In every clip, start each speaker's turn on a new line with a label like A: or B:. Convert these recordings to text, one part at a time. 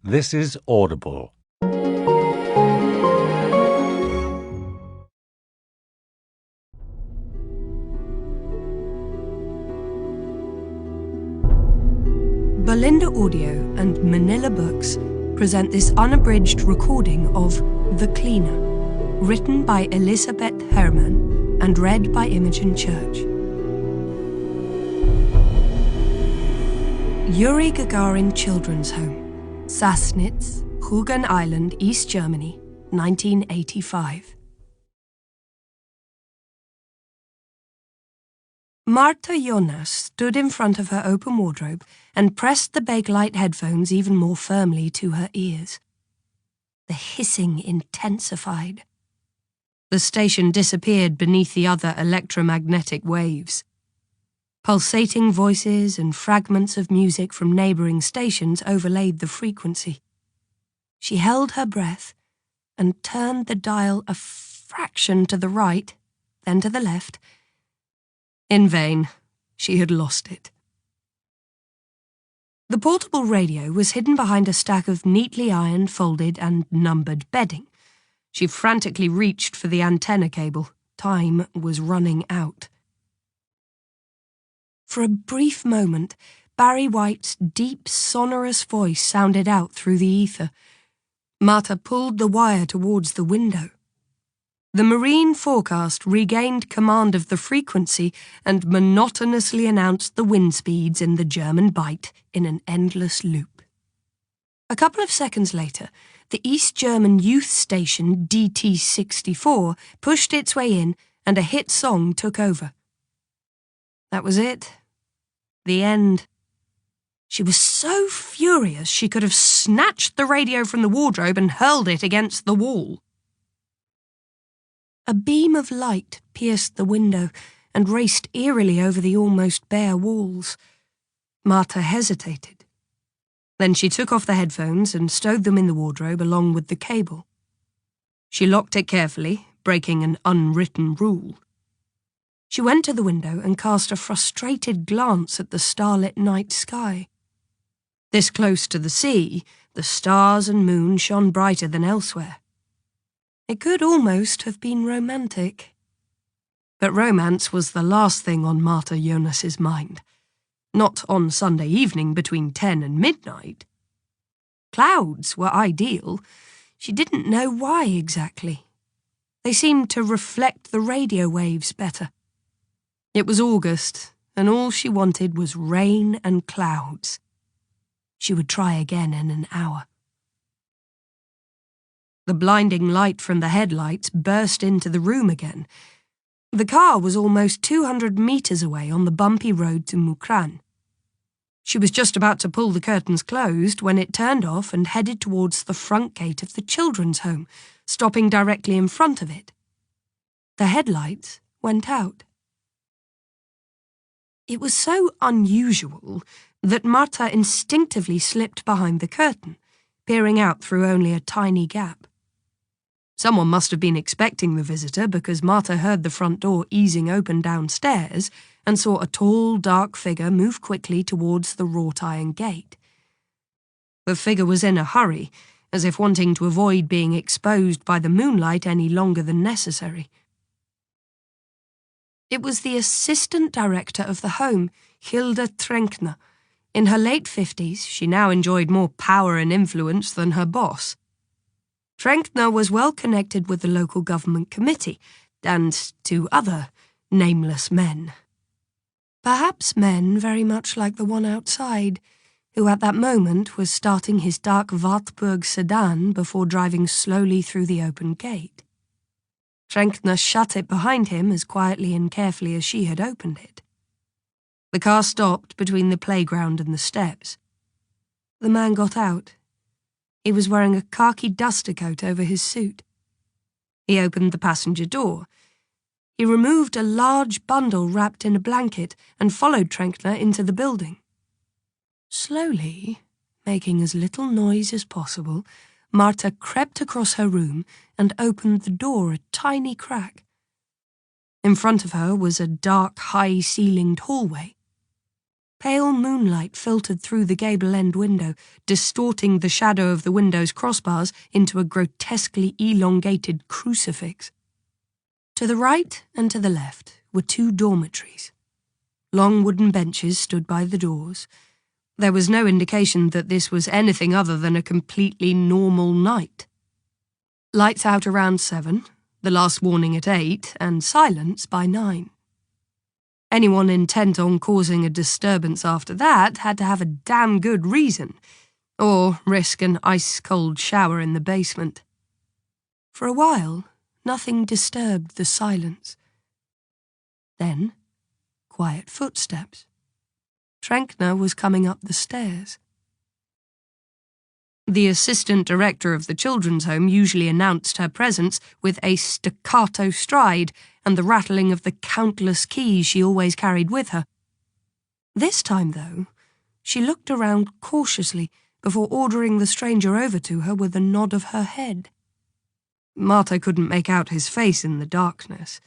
A: This is Audible.
B: Belinda Audio and Manila Books present this unabridged recording of The Cleaner, written by Elisabeth Herrmann and read by Imogen Church. Yuri Gagarin Children's Home, Sassnitz, Rügen Island, East Germany, 1985. Marta Jonas stood in front of her open wardrobe and pressed the Bakelite headphones even more firmly to her ears. The hissing intensified. The station disappeared beneath the other electromagnetic waves. Pulsating voices and fragments of music from neighbouring stations overlaid the frequency. She held her breath and turned the dial a fraction to the right, then to the left. In vain. She had lost it. The portable radio was hidden behind a stack of neatly ironed, folded and numbered bedding. She frantically reached for the antenna cable. Time was running out. For a brief moment, Barry White's deep, sonorous voice sounded out through the ether. Marta pulled the wire towards the window. The marine forecast regained command of the frequency and monotonously announced the wind speeds in the German Bight in an endless loop. A couple of seconds later, the East German youth station DT64 pushed its way in and a hit song took over. That was it. The end. She was so furious she could have snatched the radio from the wardrobe and hurled it against the wall. A beam of light pierced the window and raced eerily over the almost bare walls. Marta hesitated. Then she took off the headphones and stowed them in the wardrobe along with the cable. She locked it carefully, breaking an unwritten rule. She went to the window and cast a frustrated glance at the starlit night sky. This close to the sea, the stars and moon shone brighter than elsewhere. It could almost have been romantic. But romance was the last thing on Marta Jonas's mind. Not on Sunday evening between 10 and midnight. Clouds were ideal. She didn't know why exactly. They seemed to reflect the radio waves better. It was August, and all she wanted was rain and clouds. She would try again in an hour. The blinding light from the headlights burst into the room again. The car was almost 200 metres away on the bumpy road to Mukran. She was just about to pull the curtains closed when it turned off and headed towards the front gate of the children's home, stopping directly in front of it. The headlights went out. It was so unusual that Marta instinctively slipped behind the curtain, peering out through only a tiny gap. Someone must have been expecting the visitor because Marta heard the front door easing open downstairs and saw a tall, dark figure move quickly towards the wrought iron gate. The figure was in a hurry, as if wanting to avoid being exposed by the moonlight any longer than necessary. It was the assistant director of the home, Hilda Trenkner. In her late 50s, she now enjoyed more power and influence than her boss. Trenkner was well connected with the local government committee and to other nameless men. Perhaps men very much like the one outside, who at that moment was starting his dark Wartburg sedan before driving slowly through the open gate. Trenkner shut it behind him as quietly and carefully as she had opened it. The car stopped between the playground and the steps. The man got out. He was wearing a khaki duster coat over his suit. He opened the passenger door. He removed a large bundle wrapped in a blanket and followed Trenkner into the building. Slowly, making as little noise as possible, Marta crept across her room and opened the door a tiny crack. In front of her was a dark, high-ceilinged hallway. Pale moonlight filtered through the gable-end window, distorting the shadow of the window's crossbars into a grotesquely elongated crucifix. To the right and to the left were 2 dormitories. Long wooden benches stood by the doors. There was no indication that this was anything other than a completely normal night. Lights out around 7, the last warning at 8, and silence by 9. Anyone intent on causing a disturbance after that had to have a damn good reason, or risk an ice-cold shower in the basement. For a while, nothing disturbed the silence. Then, quiet footsteps. Trenkner was coming up the stairs. The assistant director of the children's home usually announced her presence with a staccato stride and the rattling of the countless keys she always carried with her. This time, though, she looked around cautiously before ordering the stranger over to her with a nod of her head. Marta couldn't make out his face in the darkness.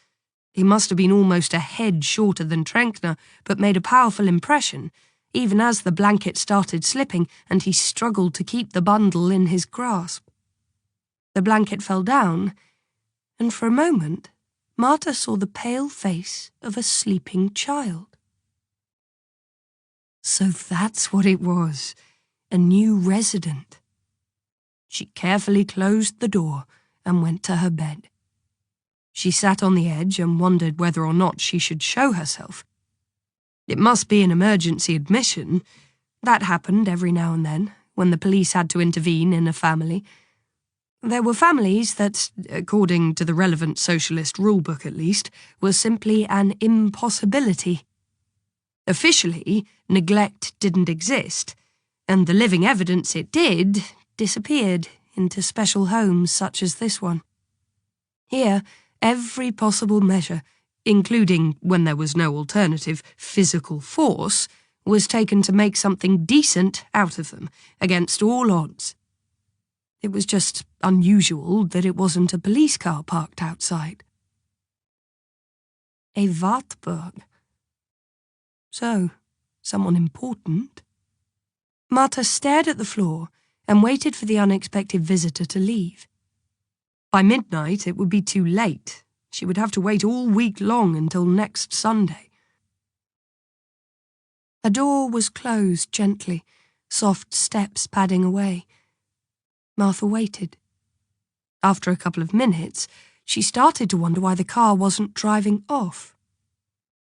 B: He must have been almost a head shorter than Trenkner, but made a powerful impression, even as the blanket started slipping and he struggled to keep the bundle in his grasp. The blanket fell down, and for a moment, Marta saw the pale face of a sleeping child. So that's what it was, a new resident. She carefully closed the door and went to her bed. She sat on the edge and wondered whether or not she should show herself. It must be an emergency admission. That happened every now and then, when the police had to intervene in a family. There were families that, according to the relevant socialist rulebook at least, were simply an impossibility. Officially, neglect didn't exist, and the living evidence it did disappeared into special homes such as this one. Here, every possible measure, including, when there was no alternative, physical force, was taken to make something decent out of them, against all odds. It was just unusual that it wasn't a police car parked outside. A Wartburg. So, someone important? Marta stared at the floor and waited for the unexpected visitor to leave. By midnight, it would be too late. She would have to wait all week long until next Sunday. A door was closed gently, soft steps padding away. Martha waited. After a couple of minutes, she started to wonder why the car wasn't driving off.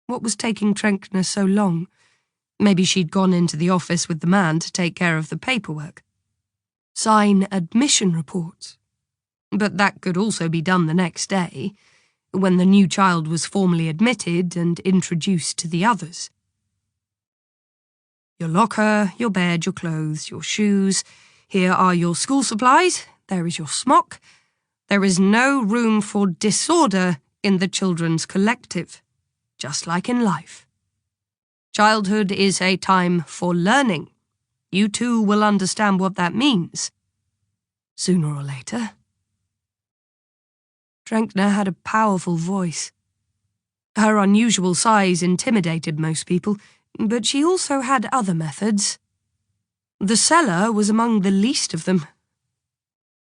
B: What was taking Trenkner so long? Maybe she'd gone into the office with the man to take care of the paperwork. Sign admission reports. But that could also be done the next day, when the new child was formally admitted and introduced to the others. Your locker, your bed, your clothes, your shoes. Here are your school supplies. There is your smock. There is no room for disorder in the children's collective, just like in life. Childhood is a time for learning. You too will understand what that means, sooner or later. Trenkner had a powerful voice. Her unusual size intimidated most people, but she also had other methods. The cellar was among the least of them.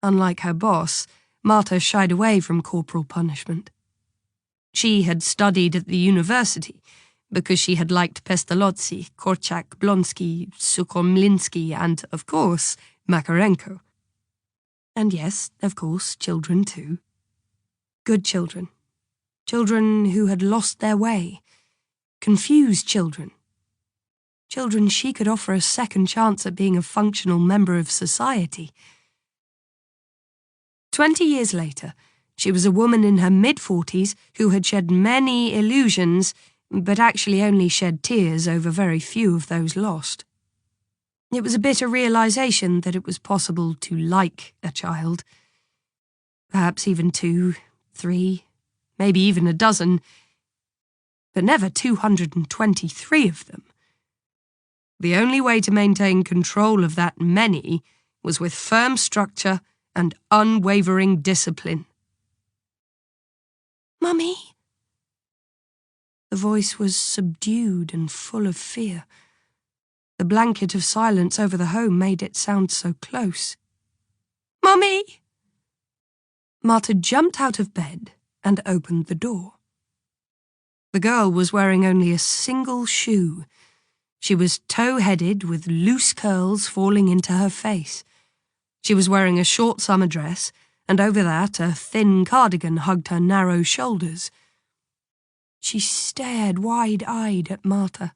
B: Unlike her boss, Marta shied away from corporal punishment. She had studied at the university because she had liked Pestalozzi, Korczak, Blonsky, Sukhomlinsky, and, of course, Makarenko. And yes, of course, children too. Good children. Children who had lost their way. Confused children. Children she could offer a second chance at being a functional member of society. 20 years later, she was a woman in her mid-40s who had shed many illusions, but actually only shed tears over very few of those lost. It was a bitter realization that it was possible to like a child. Perhaps even 2, 3, maybe even a dozen, but never 223 of them. The only way to maintain control of that many was with firm structure and unwavering discipline. Mummy? The voice was subdued and full of fear. The blanket of silence over the home made it sound so close. "Mummy!" Martha jumped out of bed and opened the door. The girl was wearing only a single shoe. She was tow-headed with loose curls falling into her face. She was wearing a short summer dress, and over that a thin cardigan hugged her narrow shoulders. She stared wide-eyed at Martha.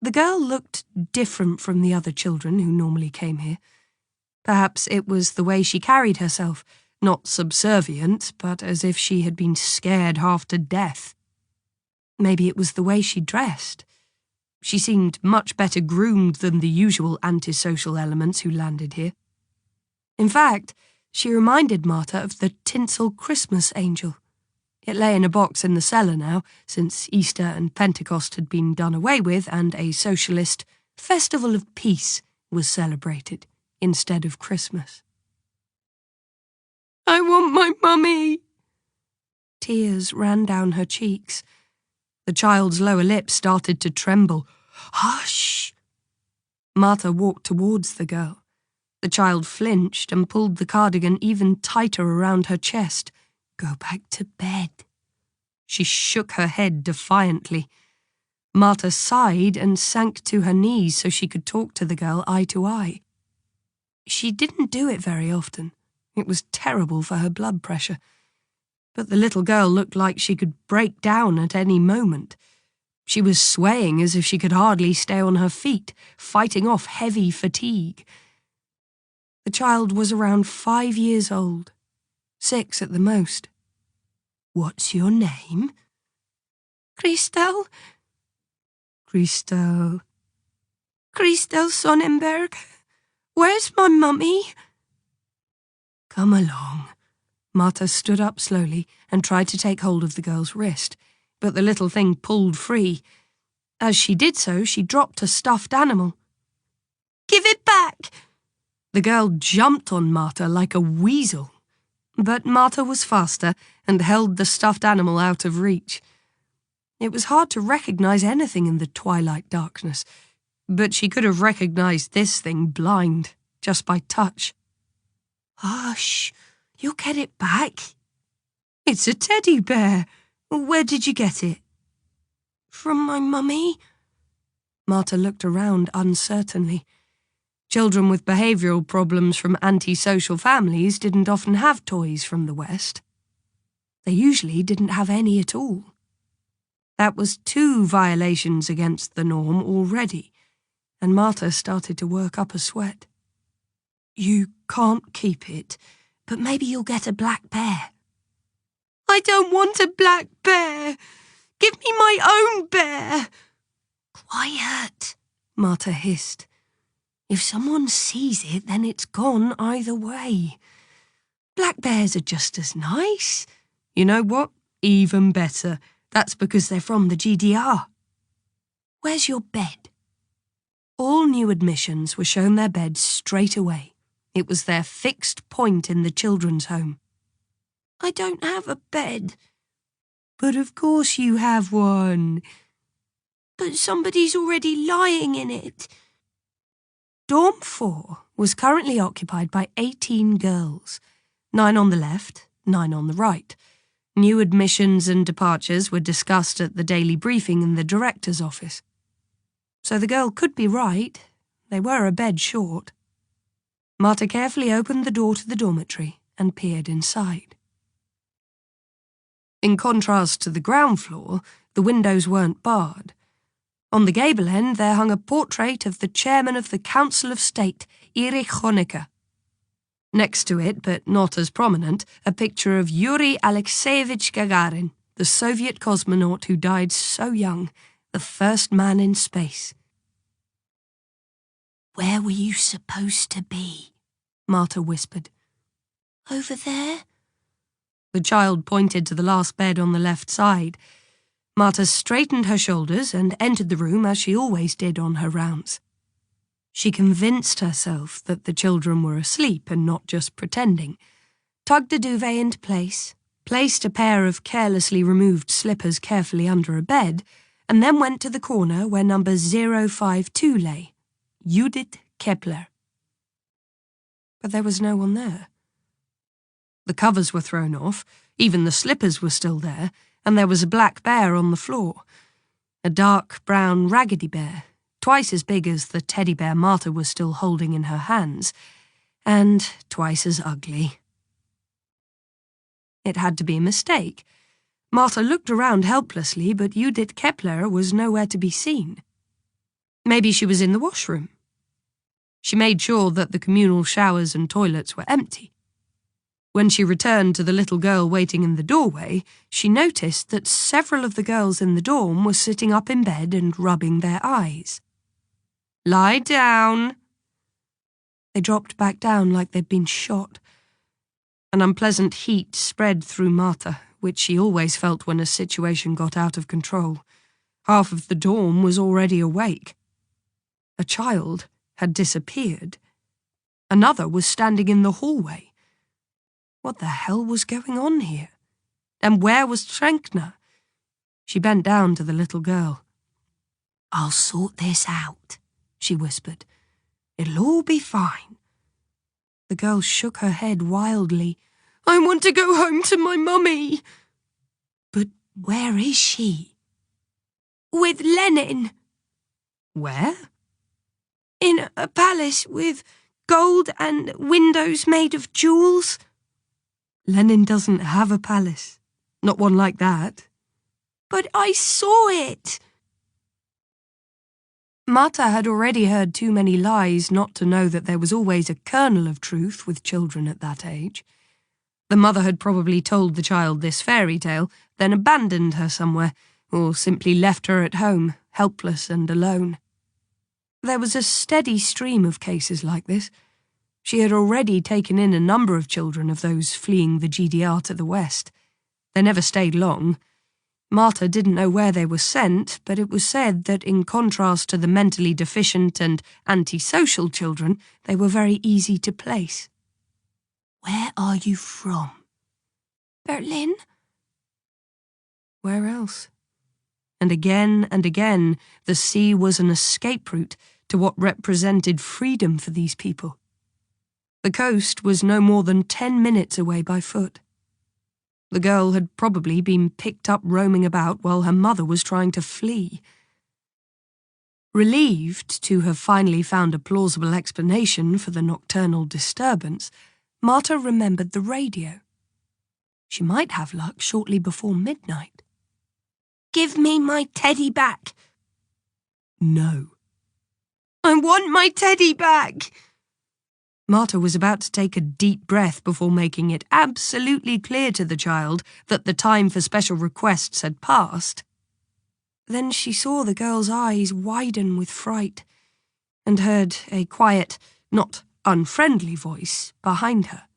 B: The girl looked different from the other children who normally came here. Perhaps it was the way she carried herself, not subservient, but as if she had been scared half to death. Maybe it was the way she dressed. She seemed much better groomed than the usual antisocial elements who landed here. In fact, she reminded Martha of the tinsel Christmas angel. It lay in a box in the cellar now, since Easter and Pentecost had been done away with and a socialist festival of peace was celebrated instead of Christmas. "I want my mummy!" Tears ran down her cheeks. The child's lower lip started to tremble. "Hush!" Martha walked towards the girl. The child flinched and pulled the cardigan even tighter around her chest. "Go back to bed." She shook her head defiantly. Martha sighed and sank to her knees so she could talk to the girl eye to eye. She didn't do it very often. It was terrible for her blood pressure. But the little girl looked like she could break down at any moment. She was swaying as if she could hardly stay on her feet, fighting off heavy fatigue. The child was around 5 years old, 6 at the most. "What's your name?" "Christel." "Christel." "Christel Sonnenberg. Where's my mummy?" "Come along." Martha stood up slowly and tried to take hold of the girl's wrist, but the little thing pulled free. As she did so, she dropped a stuffed animal. "Give it back!" The girl jumped on Martha like a weasel, but Martha was faster and held the stuffed animal out of reach. It was hard to recognize anything in the twilight darkness, but she could have recognized this thing blind, just by touch. "Hush, you'll get it back." "It's a teddy bear. Where did you get it?" "From my mummy." Martha looked around uncertainly. Children with behavioural problems from antisocial families didn't often have toys from the West. They usually didn't have any at all. That was 2 violations against the norm already, and Martha started to work up a sweat. "You can't keep it, but maybe you'll get a black bear." "I don't want a black bear. Give me my own bear." "Quiet," Martha hissed. "If someone sees it, then it's gone either way. Black bears are just as nice. You know what? Even better. That's because they're from the GDR. Where's your bed?" All new admissions were shown their beds straight away. It was their fixed point in the children's home. "I don't have a bed." "But of course you have one." "But somebody's already lying in it." Dorm 4 was currently occupied by 18 girls, 9 on the left, 9 on the right. New admissions and departures were discussed at the daily briefing in the director's office. So the girl could be right. They were a bed short. Martha carefully opened the door to the dormitory and peered inside. In contrast to the ground floor, the windows weren't barred. On the gable end there hung a portrait of the chairman of the Council of State, Erich Honecker. Next to it, but not as prominent, a picture of Yuri Alexeyevich Gagarin, the Soviet cosmonaut who died so young, the first man in space. "Where were you supposed to be?" Martha whispered. "Over there?" The child pointed to the last bed on the left side. Martha straightened her shoulders and entered the room as she always did on her rounds. She convinced herself that the children were asleep and not just pretending, tugged a duvet into place, placed a pair of carelessly removed slippers carefully under a bed, and then went to the corner where number 052 lay, Judith Kepler. But there was no one there. The covers were thrown off, even the slippers were still there, and there was a black bear on the floor. A dark brown raggedy bear, twice as big as the teddy bear Martha was still holding in her hands, and twice as ugly. It had to be a mistake. Martha looked around helplessly, but Judith Kepler was nowhere to be seen. Maybe she was in the washroom. She made sure that the communal showers and toilets were empty. When she returned to the little girl waiting in the doorway, she noticed that several of the girls in the dorm were sitting up in bed and rubbing their eyes. "Lie down." They dropped back down like they'd been shot. An unpleasant heat spread through Martha, which she always felt when a situation got out of control. Half of the dorm was already awake. A child had disappeared. Another was standing in the hallway. What the hell was going on here? And where was Trenkner? She bent down to the little girl. "I'll sort this out," she whispered. "It'll all be fine." The girl shook her head wildly. "I want to go home to my mummy." "But where is she?" "With Lenin." "Where?" "In a palace with gold and windows made of jewels." "Lenin doesn't have a palace. Not one like that." "But I saw it." Martha had already heard too many lies not to know that there was always a kernel of truth with children at that age. The mother had probably told the child this fairy tale, then abandoned her somewhere, or simply left her at home, helpless and alone. There was a steady stream of cases like this. She had already taken in a number of children of those fleeing the GDR to the west. They never stayed long. Martha didn't know where they were sent, but it was said that in contrast to the mentally deficient and antisocial children, they were very easy to place. "Where are you from?" "Berlin." Where else? And again, the sea was an escape route to what represented freedom for these people. The coast was no more than 10 minutes away by foot. The girl had probably been picked up roaming about while her mother was trying to flee. Relieved to have finally found a plausible explanation for the nocturnal disturbance, Martha remembered the radio. She might have luck shortly before midnight. "Give me my teddy back." "No." "I want my teddy back." Martha was about to take a deep breath before making it absolutely clear to the child that the time for special requests had passed. Then she saw the girl's eyes widen with fright and heard a quiet, not unfriendly voice behind her.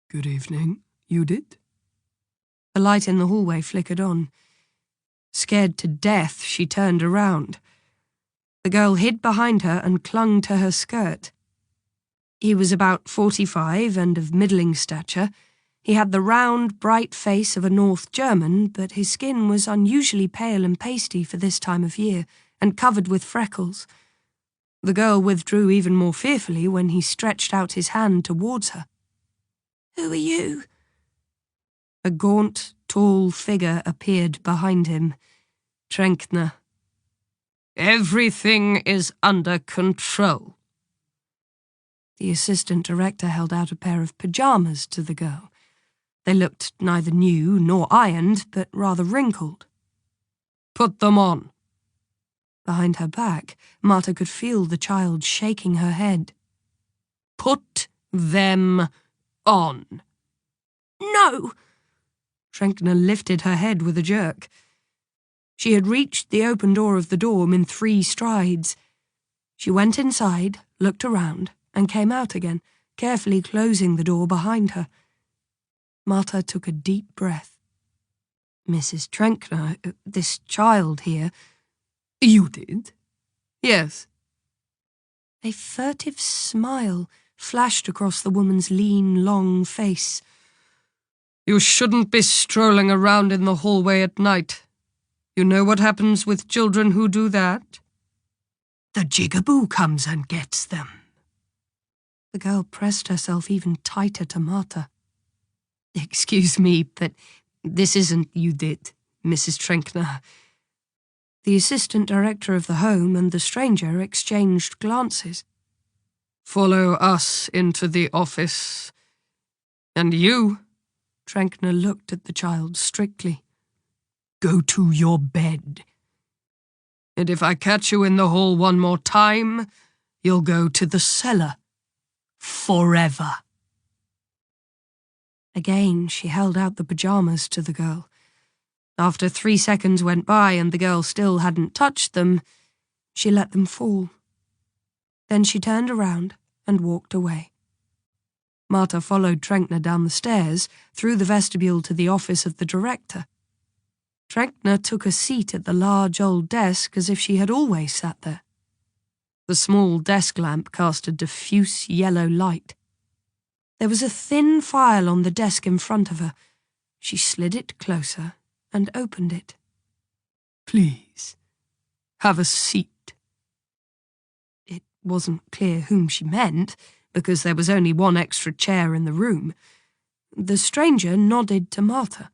B: "Good evening, Judith." The light in the hallway flickered on. Scared to death, she turned around. The girl hid behind her and clung to her skirt. He was about 45 and of middling stature. He had the round, bright face of a North German, but his skin was unusually pale and pasty for this time of year, and covered with freckles. The girl withdrew even more fearfully when he stretched out his hand towards her. "Who are you?" A gaunt, tall figure appeared behind him. Trenkner. "Everything is under control." The assistant director held out a pair of pyjamas to the girl. They looked neither new nor ironed, but rather wrinkled. "Put them on." Behind her back, Martha could feel the child shaking her head. "Put them on." "No!" Trenkner lifted her head with a jerk. She had reached the open door of the dorm in 3 strides. She went inside, looked around, and came out again, carefully closing the door behind her. Martha took a deep breath. "Mrs. Trenkner, this child here—" "You did?" "Yes." A furtive smile flashed across the woman's lean, long face. "You shouldn't be strolling around in the hallway at night. You know what happens with children who do that? The jigaboo comes and gets them. The girl pressed herself even tighter to Marta. Excuse me, but this isn't Judith, Mrs. Trenkner. The assistant director of the home and the stranger exchanged glances. Follow us into the office. And you, Trenkner looked at the child strictly. Go to your bed. And if I catch you in the hall one more time, you'll go to the cellar. Forever. Again, she held out the pajamas to the girl. After 3 seconds went by and the girl still hadn't touched them, she let them fall. Then she turned around and walked away. Marta followed Trenkner down the stairs, through the vestibule to the office of the director. Trenkner took a seat at the large old desk as if she had always sat there. The small desk lamp cast a diffuse yellow light. There was a thin file on the desk in front of her. She slid it closer and opened it. Please, have a seat. It wasn't clear whom she meant, because there was only one extra chair in the room. The stranger nodded to Marta.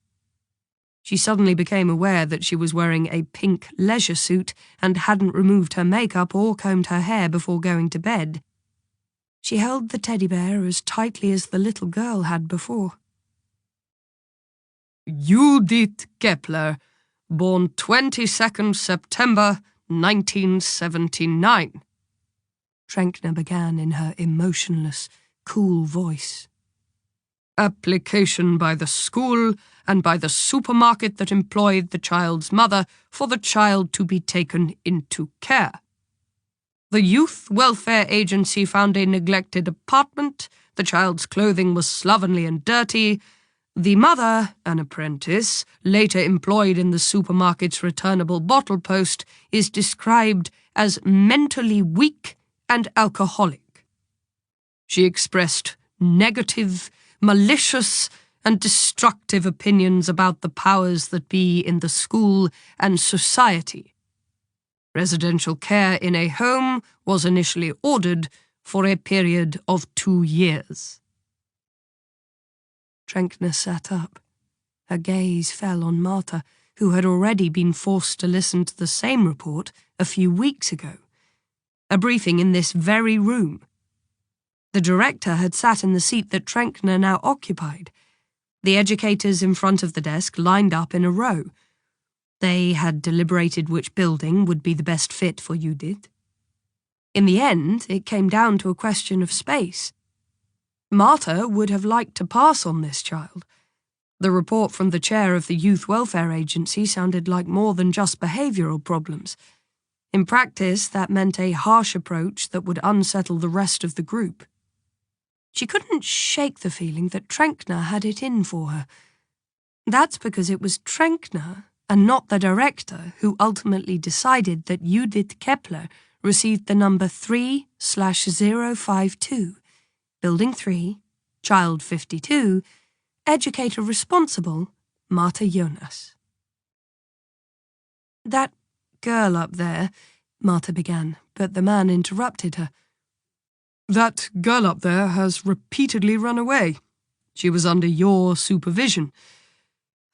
B: She suddenly became aware that she was wearing a pink leisure suit and hadn't removed her makeup or combed her hair before going to bed. She held the teddy bear as tightly as the little girl had before. Judith Kepler, born 22nd September 1979. Trenkner began in her emotionless, cool voice. Application by the school and by the supermarket that employed the child's mother for the child to be taken into care. The Youth Welfare Agency found a neglected apartment. The child's clothing was slovenly and dirty. The mother, an apprentice, later employed in the supermarket's returnable bottle post, is described as mentally weak and alcoholic. She expressed negative, malicious, and destructive opinions about the powers that be in the school and society. Residential care in a home was initially ordered for a period of 2 years. Trenkner sat up. Her gaze fell on Marta, who had already been forced to listen to the same report a few weeks ago. A briefing in this very room. The director had sat in the seat that Trenkner now occupied. The educators in front of the desk lined up in a row. They had deliberated which building would be the best fit for Judith. In the end, it came down to a question of space. Marta would have liked to pass on this child. The report from the chair of the Youth Welfare Agency sounded like more than just behavioural problems. In practice, that meant a harsh approach that would unsettle the rest of the group. She couldn't shake the feeling that Trenkner had it in for her. That's because it was Trenkner, and not the director, who ultimately decided that Judith Kepler received the number 3/052, Building 3, Child 52, Educator responsible, Marta Jonas. That girl up there, Marta began, but the man interrupted her. That girl up there has repeatedly run away. She was under your supervision.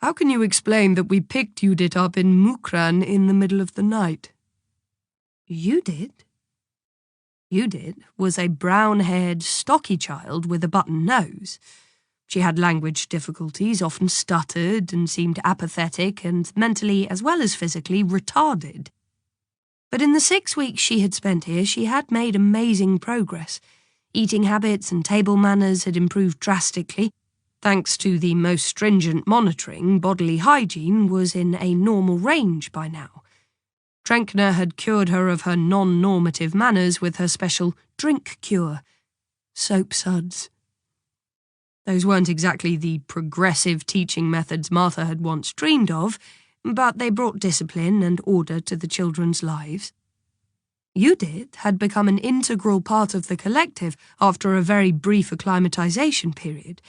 B: How can you explain that we picked Judith up in Mukran in the middle of the night? You did? Judith was a brown-haired, stocky child with a button nose. She had language difficulties, often stuttered, and seemed apathetic and mentally as well as physically retarded. But in the 6 weeks she had spent here, she had made amazing progress. Eating habits and table manners had improved drastically. Thanks to the most stringent monitoring, bodily hygiene was in a normal range by now. Trenkner had cured her of her non-normative manners with her special drink cure. Soap suds. Those weren't exactly the progressive teaching methods Martha had once dreamed of, but they brought discipline and order to the children's lives. Judith had become an integral part of the collective after a very brief acclimatization period.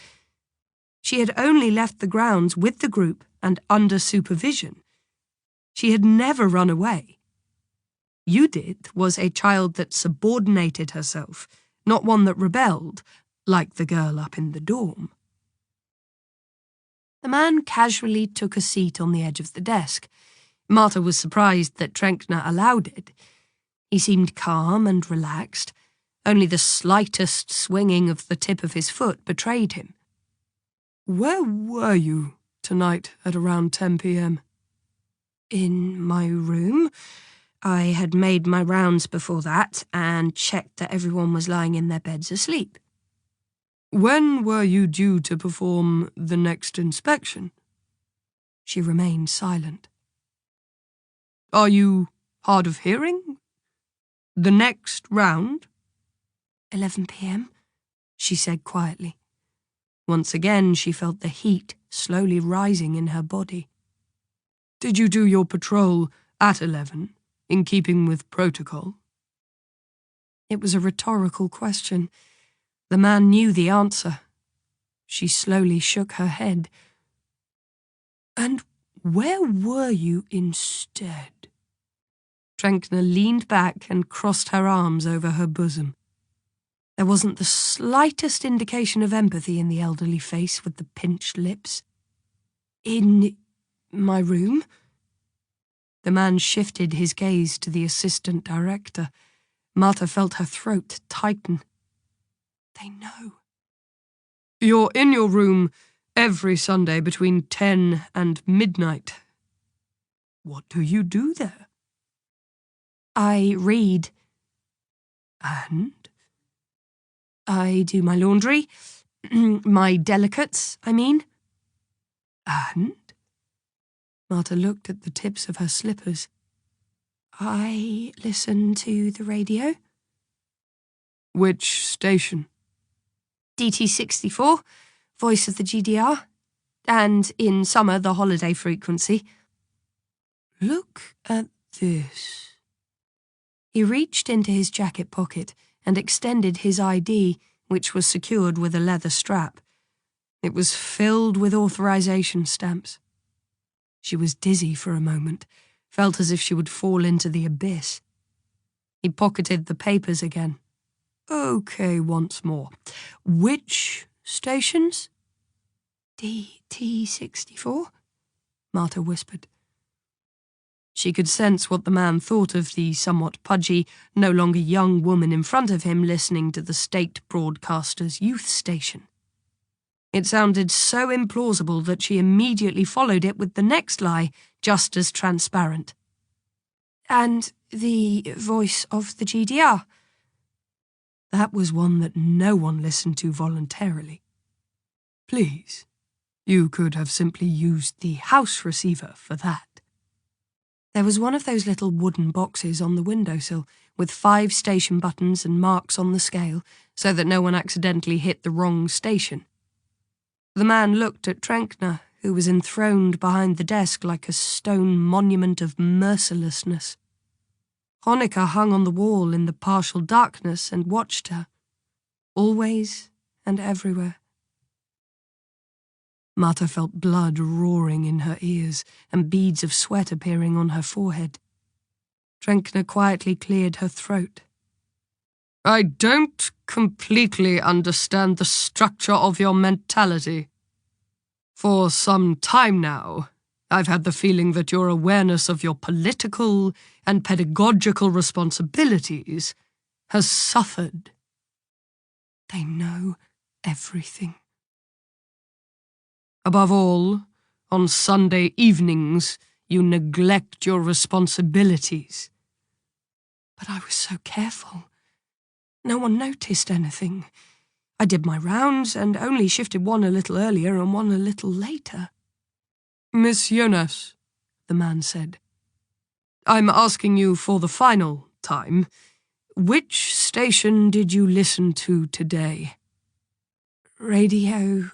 B: She had only left the grounds with the group and under supervision. She had never run away. Judith was a child that subordinated herself, not one that rebelled, like the girl up in the dorm. The man casually took a seat on the edge of the desk. Martha was surprised that Trenkner allowed it. He seemed calm and relaxed. Only the slightest swinging of the tip of his foot betrayed him. "Where were you tonight at around 10 p.m.? "In my room. I had made my rounds before that and checked that everyone was lying in their beds asleep." "When were you due to perform the next inspection?" She remained silent. "Are you hard of hearing? The next round?"
A: 11 p.m.,
B: she said quietly. Once again she felt the heat slowly rising in her body. "Did you do your patrol at 11, in keeping with protocol?" It was a rhetorical question. The man knew the answer. She slowly shook her head. "And where were you instead?" Trenkner leaned back and crossed her arms over her bosom. There wasn't the slightest indication of empathy in the elderly face with the pinched lips. "In my room?" The man shifted his gaze to the assistant director. Martha felt her throat tighten. They know. "You're in your room every Sunday between 10 and midnight. What do you do there?"
A: "I read."
B: "And?"
A: "I do my laundry. My delicates, I mean."
B: "And?" Martha looked at the tips of her slippers.
A: "I listen to the radio."
B: "Which station?"
A: DT64, Voice of the GDR, and in summer the holiday frequency."
B: "Look at this."
A: He reached into his jacket pocket and extended his ID, which was secured with a leather strap.
B: It was filled with authorization stamps. She was dizzy for a moment, felt as if she would fall into the abyss. He pocketed the papers again. "Okay, once more. Which stations?"
A: DT64,
B: Martha whispered. She could sense what the man thought of the somewhat pudgy, no longer young woman in front of him listening to the state broadcaster's youth station. It sounded so implausible that she immediately followed it with the next lie, just as transparent.
A: "And the Voice of the GDR."
B: That was one that no one listened to voluntarily. "Please, you could have simply used the house receiver for that." There was one of those little wooden boxes on the windowsill with 5 station buttons and marks on the scale so that no one accidentally hit the wrong station. The man looked at Trenkner, who was enthroned behind the desk like a stone monument of mercilessness. Honecker hung on the wall in the partial darkness and watched her, always and everywhere. Martha felt blood roaring in her ears and beads of sweat appearing on her forehead. Trenkner quietly cleared her throat. "I don't completely understand the structure of your mentality. For some time now, I've had the feeling that your awareness of your political and pedagogical responsibilities has suffered." They know everything. "Above all, on Sunday evenings, you neglect your responsibilities." "But I was so careful. No one noticed anything. I did my rounds and only shifted one a little earlier and one a little later." "Miss Jonas," the man said, "I'm asking you for the final time. Which station did you listen to today?"
A: Radio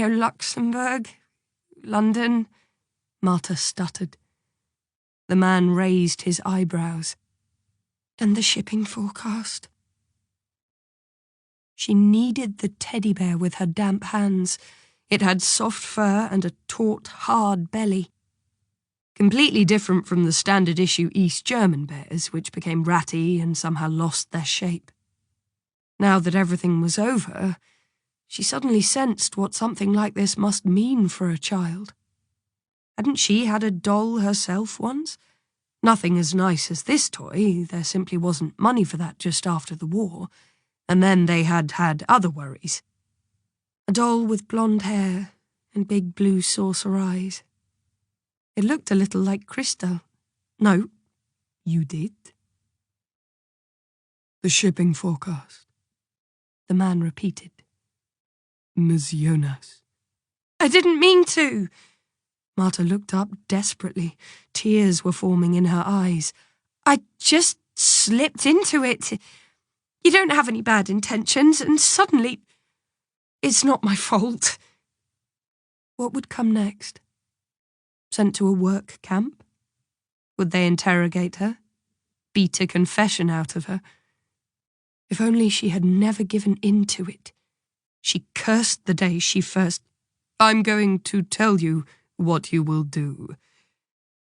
A: Luxembourg, London,"
B: Martha stuttered. The man raised his eyebrows.
A: "And the shipping forecast."
B: She kneaded the teddy bear with her damp hands. It had soft fur and a taut, hard belly. completely different from the standard issue East German bears, which became ratty and somehow lost their shape. Now that everything was over, she suddenly sensed what something like this must mean for a child. Hadn't she had a doll herself once? Nothing as nice as this toy. There simply wasn't money for that just after the war, and then they had had other worries. A doll with blonde hair and big blue saucer eyes. It looked a little like Crystal. No, you did.
C: The shipping forecast,
B: the man repeated.
C: Ms. Jonas.
B: I didn't mean to. Marta looked up desperately. Tears were forming in her eyes. I just slipped into it. You don't have any bad intentions, and suddenly... It's not my fault. What would come next? Sent to a work camp? Would they interrogate her? Beat a confession out of her? If only she had never given in to it. She cursed the day she first...
C: I'm going to tell you what you will do.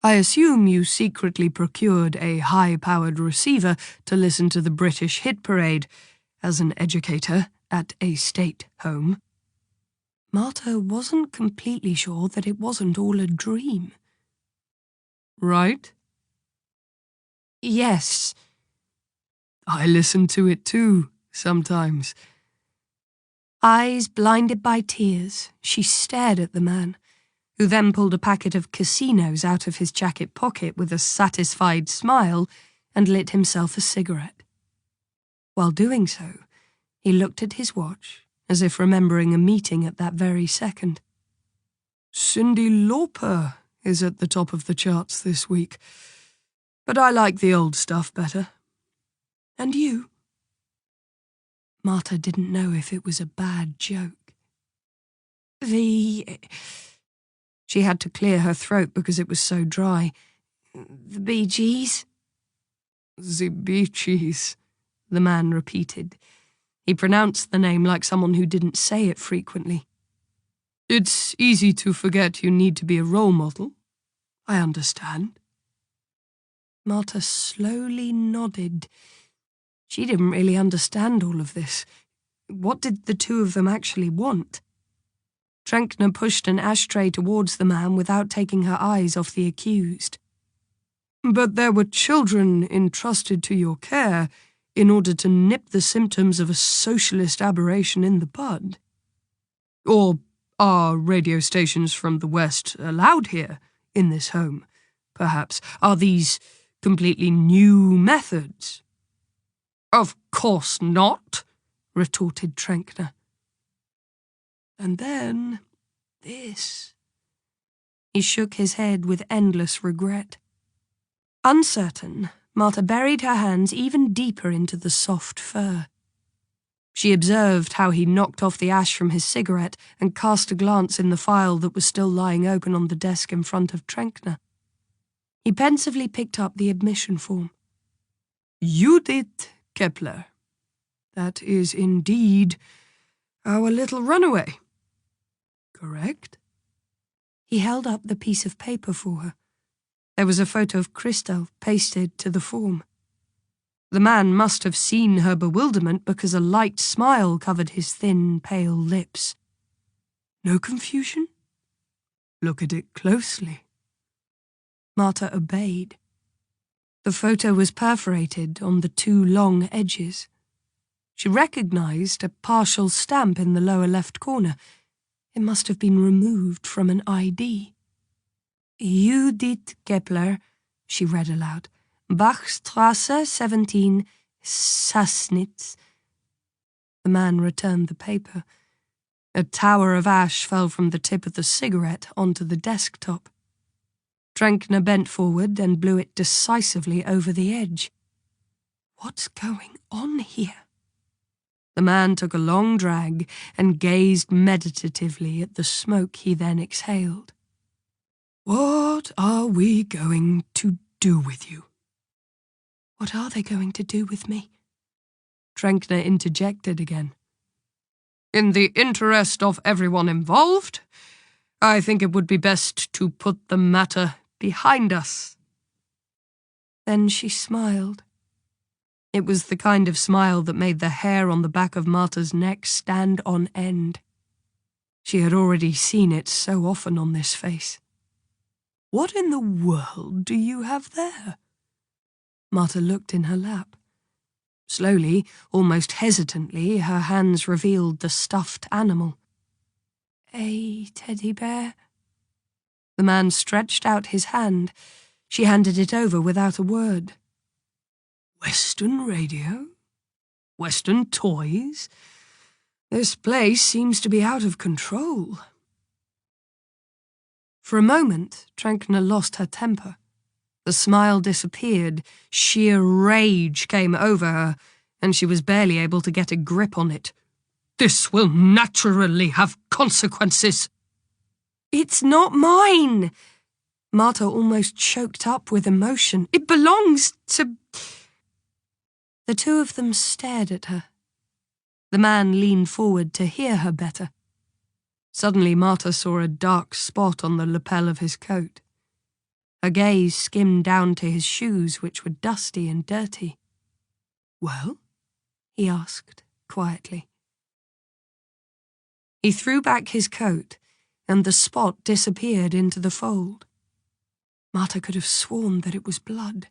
C: I assume you secretly procured a high-powered receiver to listen to the British hit parade as an educator at a state home.
B: Marta wasn't completely sure that it wasn't all a dream.
C: Right?
B: Yes.
C: I listen to it too, sometimes.
B: Eyes blinded by tears, she stared at the man, who then pulled a packet of casinos out of his jacket pocket with a satisfied smile and lit himself a cigarette. While doing so, he looked at his watch, as if remembering a meeting at that very second.
C: Cyndi Lauper is at the top of the charts this week, but I like the old stuff better.
B: And you? Marta didn't know if it was a bad joke. She had to clear her throat because it was so dry. The Bee Gees?
C: The Bee Gees,
B: the man repeated. He pronounced the name like someone who didn't say it frequently.
C: It's easy to forget you need to be a role model. I understand.
B: Marta slowly nodded. She didn't really understand all of this. What did the two of them actually want? Trenkner pushed an ashtray towards the man without taking her eyes off the accused.
C: But there were children entrusted to your care in order to nip the symptoms of a socialist aberration in the bud. Or are radio stations from the West allowed here, in this home, perhaps? Are these completely new methods? Of course not, retorted Trenkner.
B: And then this. He shook his head with endless regret. Uncertain, Marta buried her hands even deeper into the soft fur. She observed how he knocked off the ash from his cigarette and cast a glance in the file that was still lying open on the desk in front of Trenkner. He pensively picked up the admission form.
C: Judith Kepler. That is indeed our little runaway. Correct?
B: He held up the piece of paper for her. There was a photo of Crystal pasted to the form. The man must have seen her bewilderment because a light smile covered his thin, pale lips.
C: No confusion? Look at it closely.
B: Marta obeyed. The photo was perforated on the two long edges. She recognized a partial stamp in the lower left corner. It must have been removed from an ID. Judith Kepler, she read aloud. Bachstrasse 17, Sassnitz. The man returned the paper. A tower of ash fell from the tip of the cigarette onto the desktop. Trenkner bent forward and blew it decisively over the edge. What's going on here? The man took a long drag and gazed meditatively at the smoke he then exhaled.
C: What are we going to do with you?
B: What are they going to do with me? Trenkner interjected again.
C: In the interest of everyone involved, I think it would be best to put the matter behind us."
B: Then she smiled. It was the kind of smile that made the hair on the back of Marta's neck stand on end. She had already seen it so often on this face.
C: "What in the world do you have there?"
B: Marta looked in her lap. Slowly, almost hesitantly, her hands revealed the stuffed animal.
A: "A teddy bear?"
B: The man stretched out his hand. She handed it over without a word.
C: "Western radio? Western toys? This place seems to be out of control."
B: For a moment, Trankner lost her temper. The smile disappeared, sheer rage came over her, and she was barely able to get a grip on it.
C: "This will naturally have consequences."
B: "It's not mine!" Marta almost choked up with emotion. "It belongs to—" The two of them stared at her. The man leaned forward to hear her better. Suddenly Marta saw a dark spot on the lapel of his coat. Her gaze skimmed down to his shoes, which were dusty and dirty.
C: "Well?"
B: he asked, quietly. He threw back his coat, and the spot disappeared into the fold. Marta could have sworn that it was blood.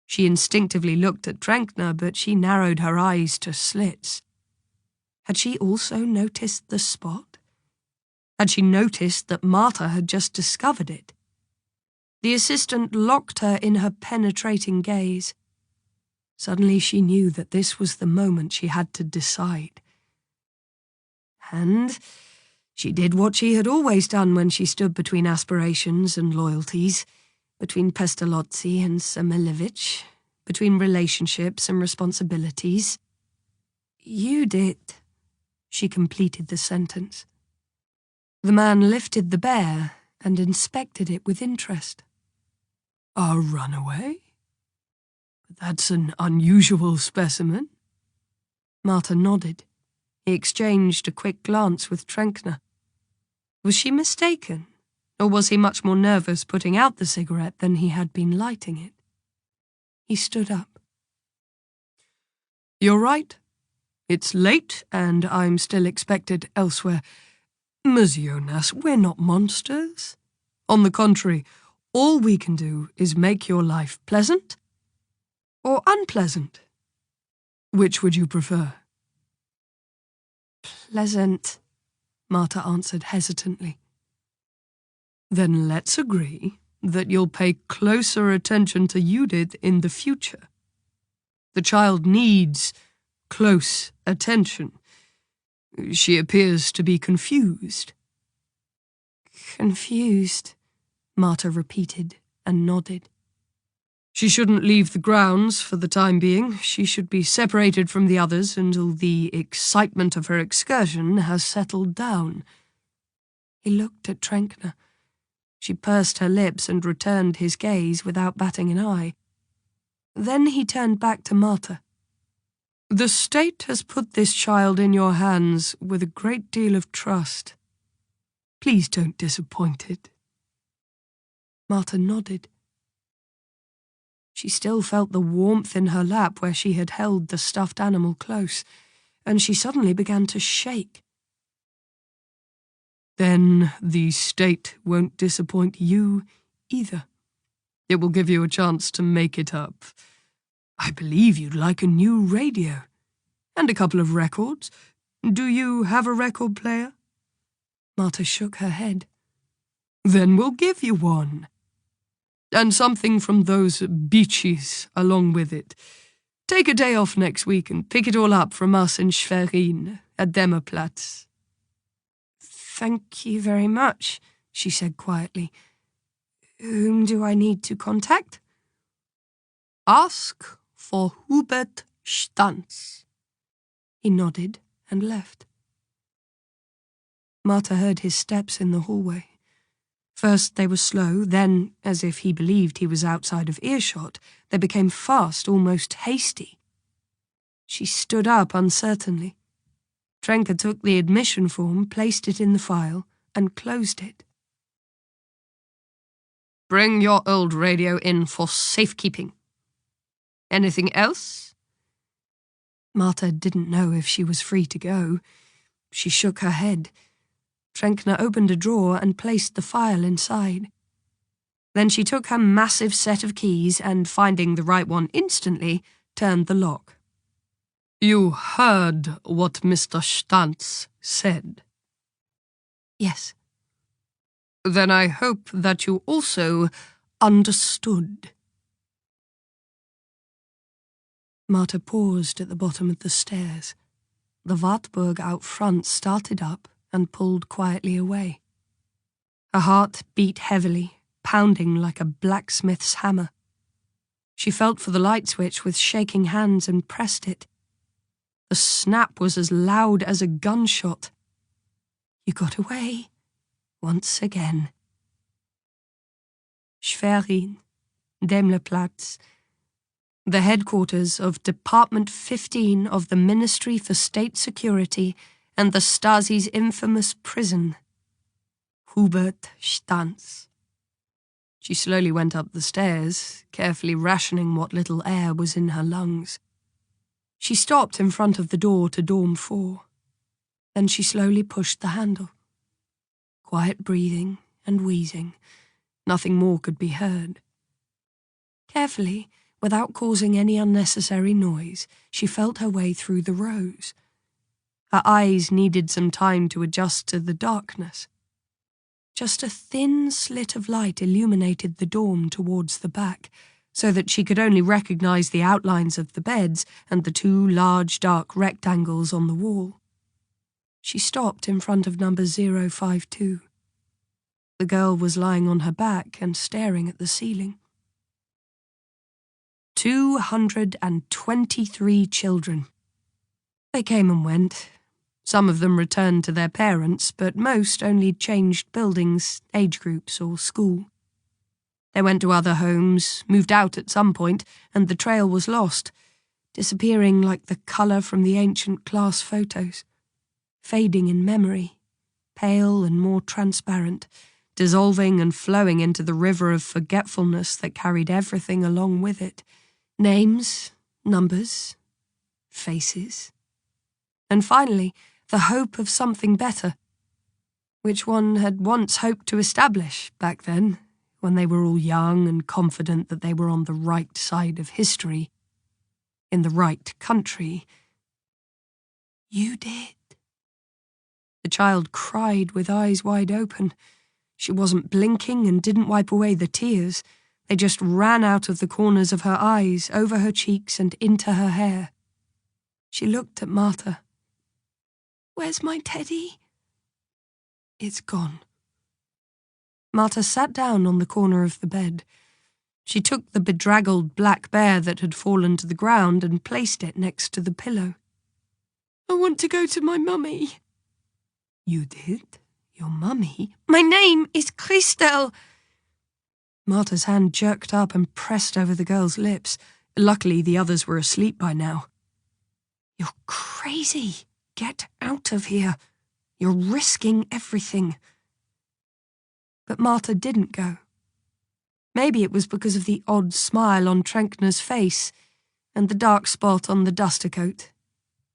B: She instinctively looked at Trankner, but she narrowed her eyes to slits. Had she also noticed the spot? Had she noticed that Marta had just discovered it? The assistant locked her in her penetrating gaze. Suddenly she knew that this was the moment she had to decide. And she did what she had always done when she stood between aspirations and loyalties, between Pestalozzi and Samilevich, between relationships and responsibilities. "You did," she completed the sentence. The man lifted the bear and inspected it with interest.
C: "A runaway? That's an unusual specimen."
B: Marta nodded. He exchanged a quick glance with Trankner. Was she mistaken, or was he much more nervous putting out the cigarette than he had been lighting it? He stood up.
C: "You're right. It's late, and I'm still expected elsewhere. Monsieur Jonas, we're not monsters. On the contrary, all we can do is make your life pleasant or unpleasant. Which would you prefer?"
B: "Pleasant," Marta answered hesitantly.
C: "Then let's agree that you'll pay closer attention to Judith in the future. The child needs close attention. She appears to be confused."
B: "Confused," Marta repeated and nodded.
C: "She shouldn't leave the grounds for the time being. She should be separated from the others until the excitement of her excursion has settled down."
B: He looked at Trankner. She pursed her lips and returned his gaze without batting an eye. Then he turned back to Marta.
C: "The state has put this child in your hands with a great deal of trust. Please don't disappoint it."
B: Marta nodded. She still felt the warmth in her lap where she had held the stuffed animal close, and she suddenly began to shake.
C: "Then the state won't disappoint you either. It will give you a chance to make it up. I believe you'd like a new radio. And a couple of records. Do you have a record player?"
B: Marta shook her head.
C: "Then we'll give you one. And something from those beaches along with it. Take a day off next week and pick it all up from us in Schwerin at Demmerplatz."
A: "Thank you very much," she said quietly. "Whom do I need to contact?"
C: "Ask for Hubert Stanz."
B: He nodded and left. Marta heard his steps in the hallway. First they were slow, then, as if he believed he was outside of earshot, they became fast, almost hasty. She stood up uncertainly. Trenker took the admission form, placed it in the file, and closed it. Bring your old radio in for safekeeping. Anything else?
A: Marta didn't know if she was free to go. She shook her head. Trenkner opened a drawer and placed the file inside. Then she took her massive set of keys and, finding the right one instantly, turned the lock.
C: You heard what Mr. Stanz said?
A: Yes.
C: Then I hope that you also understood.
A: Marta paused at the bottom of the stairs. The Wartburg out front started up and pulled quietly away. Her heart beat heavily, pounding like a blacksmith's hammer. She felt for the light switch with shaking hands and pressed it. The snap was as loud as a gunshot. You got away, once again. Schwerin, Daimlerplatz, the headquarters of Department 15 of the Ministry for State Security and the Stasi's infamous prison. Hubert Stanz. She slowly went up the stairs, carefully rationing what little air was in her lungs. She stopped in front of the door to dorm 4. Then she slowly pushed the handle. Quiet breathing and wheezing. Nothing more could be heard. Carefully, without causing any unnecessary noise, she felt her way through the rows. Her eyes needed some time to adjust to the darkness. Just a thin slit of light illuminated the dorm towards the back, so that she could only recognize the outlines of the beds and the 2 large dark rectangles on the wall. She stopped in front of number 052. The girl was lying on her back and staring at the ceiling. 223 children. They came and went. Some of them returned to their parents, but most only changed buildings, age groups, or school. They went to other homes, moved out at some point, and the trail was lost, disappearing like the colour from the ancient class photos, fading in memory, pale and more transparent, dissolving and flowing into the river of forgetfulness that carried everything along with it. Names, numbers, faces. And finally, the hope of something better, which one had once hoped to establish back then, when they were all young and confident that they were on the right side of history, in the right country. You did. The child cried with eyes wide open. She wasn't blinking and didn't wipe away the tears. They just ran out of the corners of her eyes, over her cheeks and into her hair. She looked at Marta. Where's my teddy? It's gone. Marta sat down on the corner of the bed. She took the bedraggled black bear that had fallen to the ground and placed it next to the pillow. I want to go to my mummy. You did? Your mummy? My name is Christel. Marta's hand jerked up and pressed over the girl's lips. Luckily, the others were asleep by now. You're crazy. Get out of here. You're risking everything. But Marta didn't go. Maybe it was because of the odd smile on Trenkner's face, and the dark spot on the duster coat,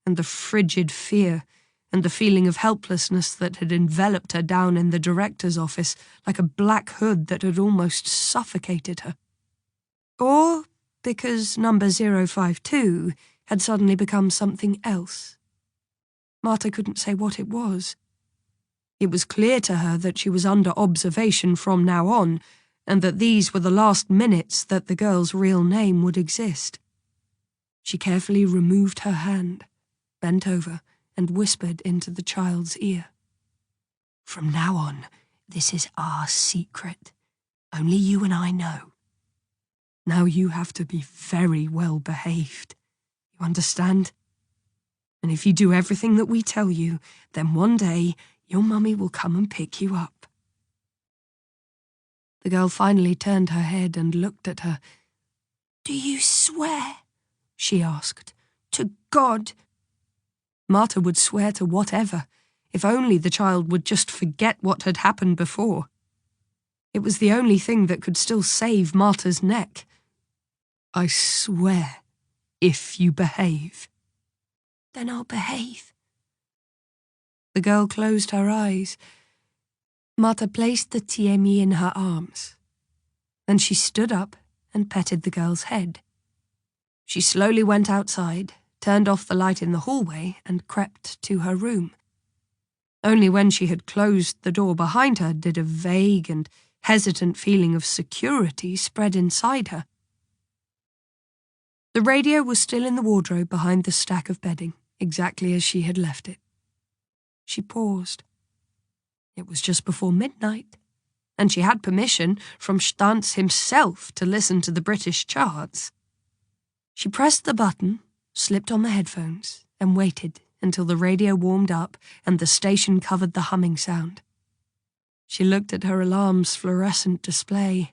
A: and the frigid fear, and the feeling of helplessness that had enveloped her down in the director's office like a black hood that had almost suffocated her. Or because number 052 had suddenly become something else. Marta couldn't say what it was. It was clear to her that she was under observation from now on, and that these were the last minutes that the girl's real name would exist. She carefully removed her hand, bent over, and whispered into the child's ear. From now on, this is our secret. Only you and I know. Now you have to be very well behaved. You understand? And if you do everything that we tell you, then one day your mummy will come and pick you up. The girl finally turned her head and looked at her. Do you swear? She asked. To God. Marta would swear to whatever, if only the child would just forget what had happened before. It was the only thing that could still save Marta's neck.
C: I swear, if you behave.
B: Then I'll behave.
A: The girl closed her eyes. Marta placed the tiemi in her arms. Then she stood up and petted the girl's head. She slowly went outside, turned off the light in the hallway, and crept to her room. Only when she had closed the door behind her did a vague and hesitant feeling of security spread inside her. The radio was still in the wardrobe behind the stack of bedding, exactly as she had left it. She paused. It was just before midnight, and she had permission from Stantz himself to listen to the British charts. She pressed the button, slipped on the headphones, and waited until the radio warmed up and the station covered the humming sound. She looked at her alarm's fluorescent display.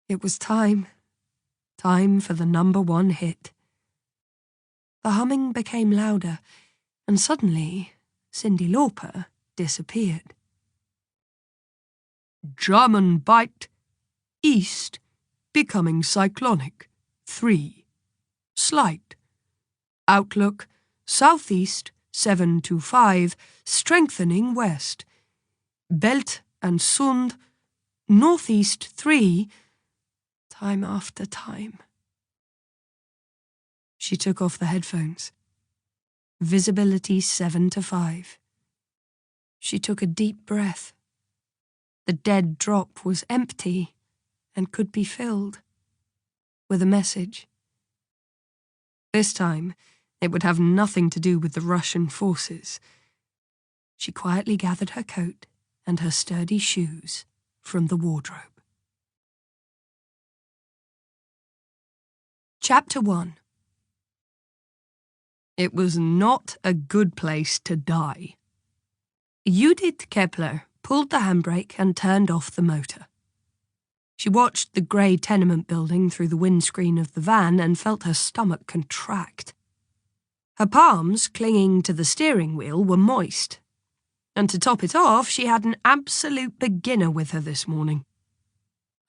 A: It was time. Time for the #1 hit. The humming became louder, and suddenly Cyndi Lauper disappeared.
C: German bite. East. Becoming cyclonic. 3. Slight. Outlook. Southeast. 7 to 5. Strengthening west. Belt and Sund. Northeast 3. Time after time.
A: She took off the headphones. Visibility 7 to 5. She took a deep breath. The dead drop was empty and could be filled with a message. This time, it would have nothing to do with the Russian forces. She quietly gathered her coat and her sturdy shoes from the wardrobe. Chapter 1.
C: It was not a good place to die.
A: Judith Kepler pulled the handbrake and turned off the motor. She watched the grey tenement building through the windscreen of the van and felt her stomach contract. Her palms, clinging to the steering wheel, were moist. And to top it off, she had an absolute beginner with her this morning.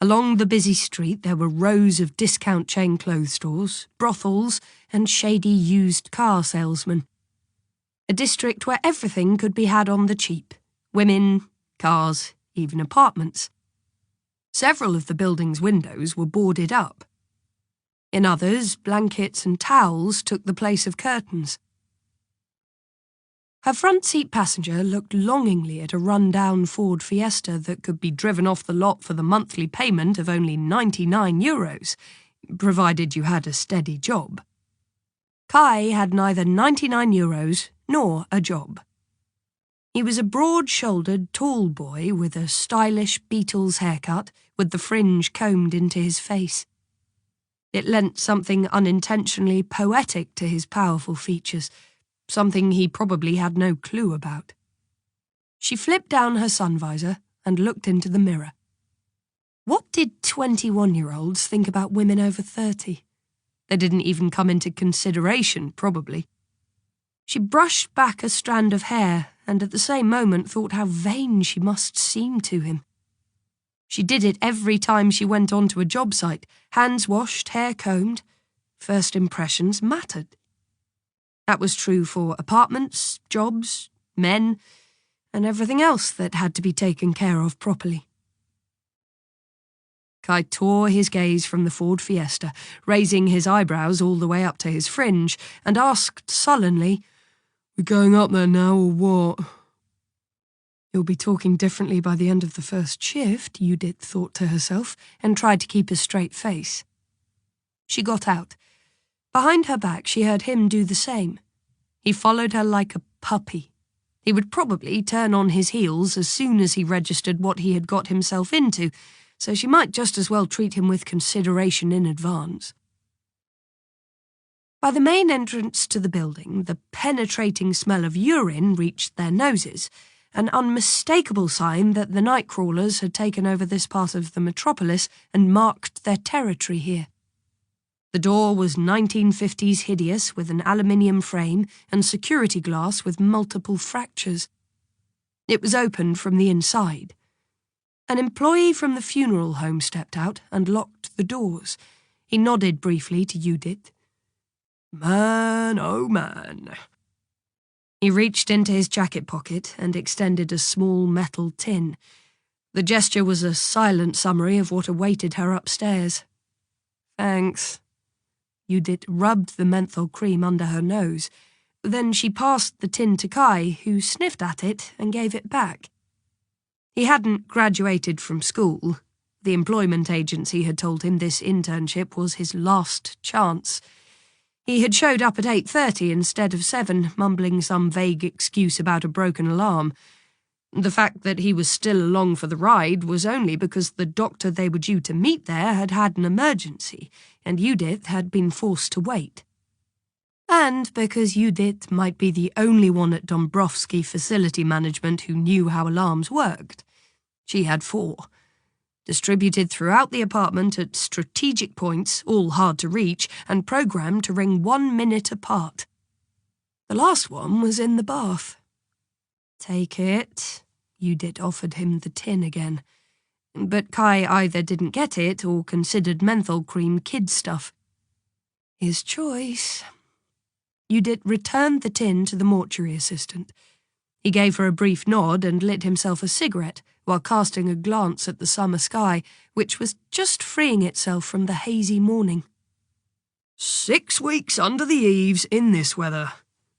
A: Along the busy street there were rows of discount chain clothes stores, brothels, and shady used car salesmen. A district where everything could be had on the cheap. Women, cars, even apartments. Several of the building's windows were boarded up. In others, blankets and towels took the place of curtains. Her front seat passenger looked longingly at a run-down Ford Fiesta that could be driven off the lot for the monthly payment of only €99, provided you had a steady job. Kai had neither €99 nor a job. He was a broad-shouldered, tall boy with a stylish Beatles haircut with the fringe combed into his face. It lent something unintentionally poetic to his powerful features, something he probably had no clue about. She flipped down her sun visor and looked into the mirror. What did 21-year-olds think about women over 30? They didn't even come into consideration, probably. She brushed back a strand of hair and at the same moment thought how vain she must seem to him. She did it every time she went onto a job site, hands washed, hair combed. First impressions mattered. That was true for apartments, jobs, men, and everything else that had to be taken care of properly. Kai tore his gaze from the Ford Fiesta, raising his eyebrows all the way up to his fringe, and asked sullenly,
C: "We're going up there now, or what?"
A: "You'll be talking differently by the end of the first shift," Judith thought to herself, and tried to keep a straight face. She got out. Behind her back, she heard him do the same. He followed her like a puppy. He would probably turn on his heels as soon as he registered what he had got himself into, so she might just as well treat him with consideration in advance. By the main entrance to the building, the penetrating smell of urine reached their noses, an unmistakable sign that the night crawlers had taken over this part of the metropolis and marked their territory here. The door was 1950s hideous with an aluminium frame and security glass with multiple fractures. It was opened from the inside.
B: An employee from the funeral home stepped out and locked the doors. He nodded briefly to Judith.
C: Man, oh man.
B: He reached into his jacket pocket and extended a small metal tin. The gesture was a silent summary of what awaited her upstairs.
C: Thanks.
B: Judith rubbed the menthol cream under her nose. Then she passed the tin to Kai, who sniffed at it and gave it back. He hadn't graduated from school. The employment agency had told him this internship was his last chance. He had showed up at 8:30 instead of 7, mumbling some vague excuse about a broken alarm. The fact that he was still along for the ride was only because the doctor they were due to meet there had had an emergency, and Judith had been forced to wait. And because Judith might be the only one at Dąbrowski Facility Management who knew how alarms worked. She had 4, distributed throughout the apartment at strategic points, all hard to reach, and programmed to ring 1 minute apart. The last one was in the bath.
A: Take it. Judith offered him the tin again. But Kai either didn't get it or considered menthol cream kid stuff. His choice. Judith returned the tin to the mortuary assistant. He gave her a brief nod and lit himself a cigarette while casting a glance at the summer sky, which was just freeing itself from the hazy morning.
C: 6 weeks under the eaves in this weather.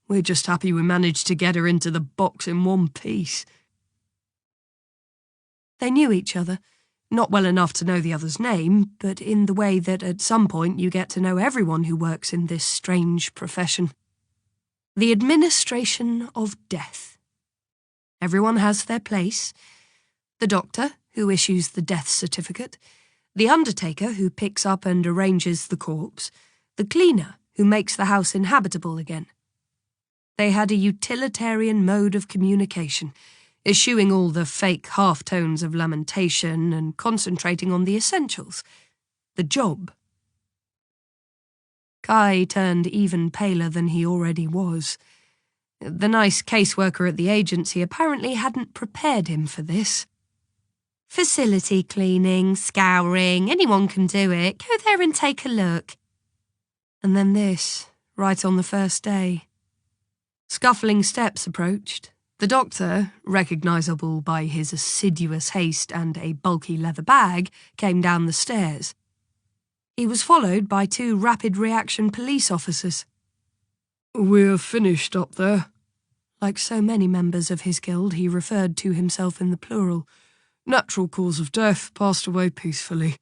C: We're just happy we managed to get her into the box in one piece.
A: They knew each other, not well enough to know the other's name, but in the way that at some point you get to know everyone who works in this strange profession. The administration of death. Everyone has their place. The doctor, who issues the death certificate, the undertaker, who picks up and arranges the corpse, the cleaner, who makes the house inhabitable again. They had a utilitarian mode of communication, eschewing all the fake half-tones of lamentation and concentrating on the essentials, the job. Kai turned even paler than he already was. The nice caseworker at the agency apparently hadn't prepared him for this.
B: Facility cleaning, scouring, anyone can do it. Go there and take a look.
A: And then this, right on the first day. Scuffling steps approached. The doctor, recognisable by his assiduous haste and a bulky leather bag, came down the stairs. He was followed by 2 rapid reaction police officers.
C: We're finished up there.
A: Like so many members of his guild, he referred to himself in the plural.
C: Natural cause of death, passed away peacefully.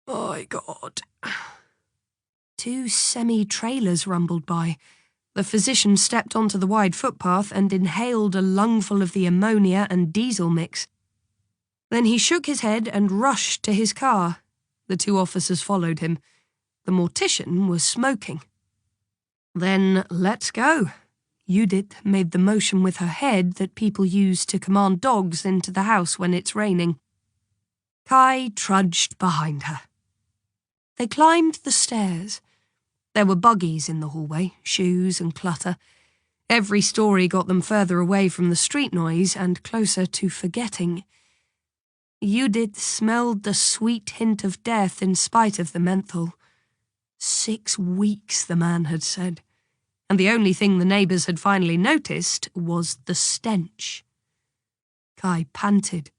C: My God.
A: 2 semi-trailers rumbled by. The physician stepped onto the wide footpath and inhaled a lungful of the ammonia and diesel mix. Then he shook his head and rushed to his car. The 2 officers followed him. The mortician was smoking. Then let's go. Judith made the motion with her head that people use to command dogs into the house when it's raining. Kai trudged behind her. They climbed the stairs. There were buggies in the hallway, shoes and clutter. Every story got them further away from the street noise and closer to forgetting. Judith smelled the sweet hint of death in spite of the menthol. 6 weeks, the man had said. And the only thing the neighbours had finally noticed was the stench. Kai panted.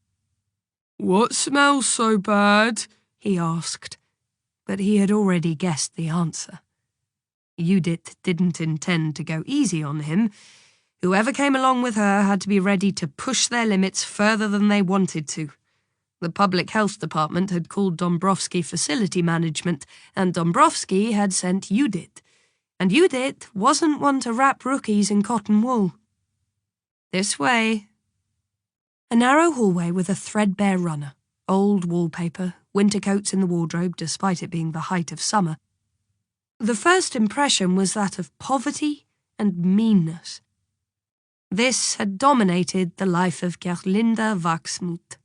C: What smells so bad?
A: He asked, but he had already guessed the answer. Judith didn't intend to go easy on him. Whoever came along with her had to be ready to push their limits further than they wanted to. The public health department had called Dąbrowski Facility Management, and Dąbrowski had sent Judith. And Judith wasn't one to wrap rookies in cotton wool. This way. A narrow hallway with a threadbare runner, old wallpaper, winter coats in the wardrobe despite it being the height of summer. The first impression was that of poverty and meanness. This had dominated the life of Gerlinde Wachsmuth.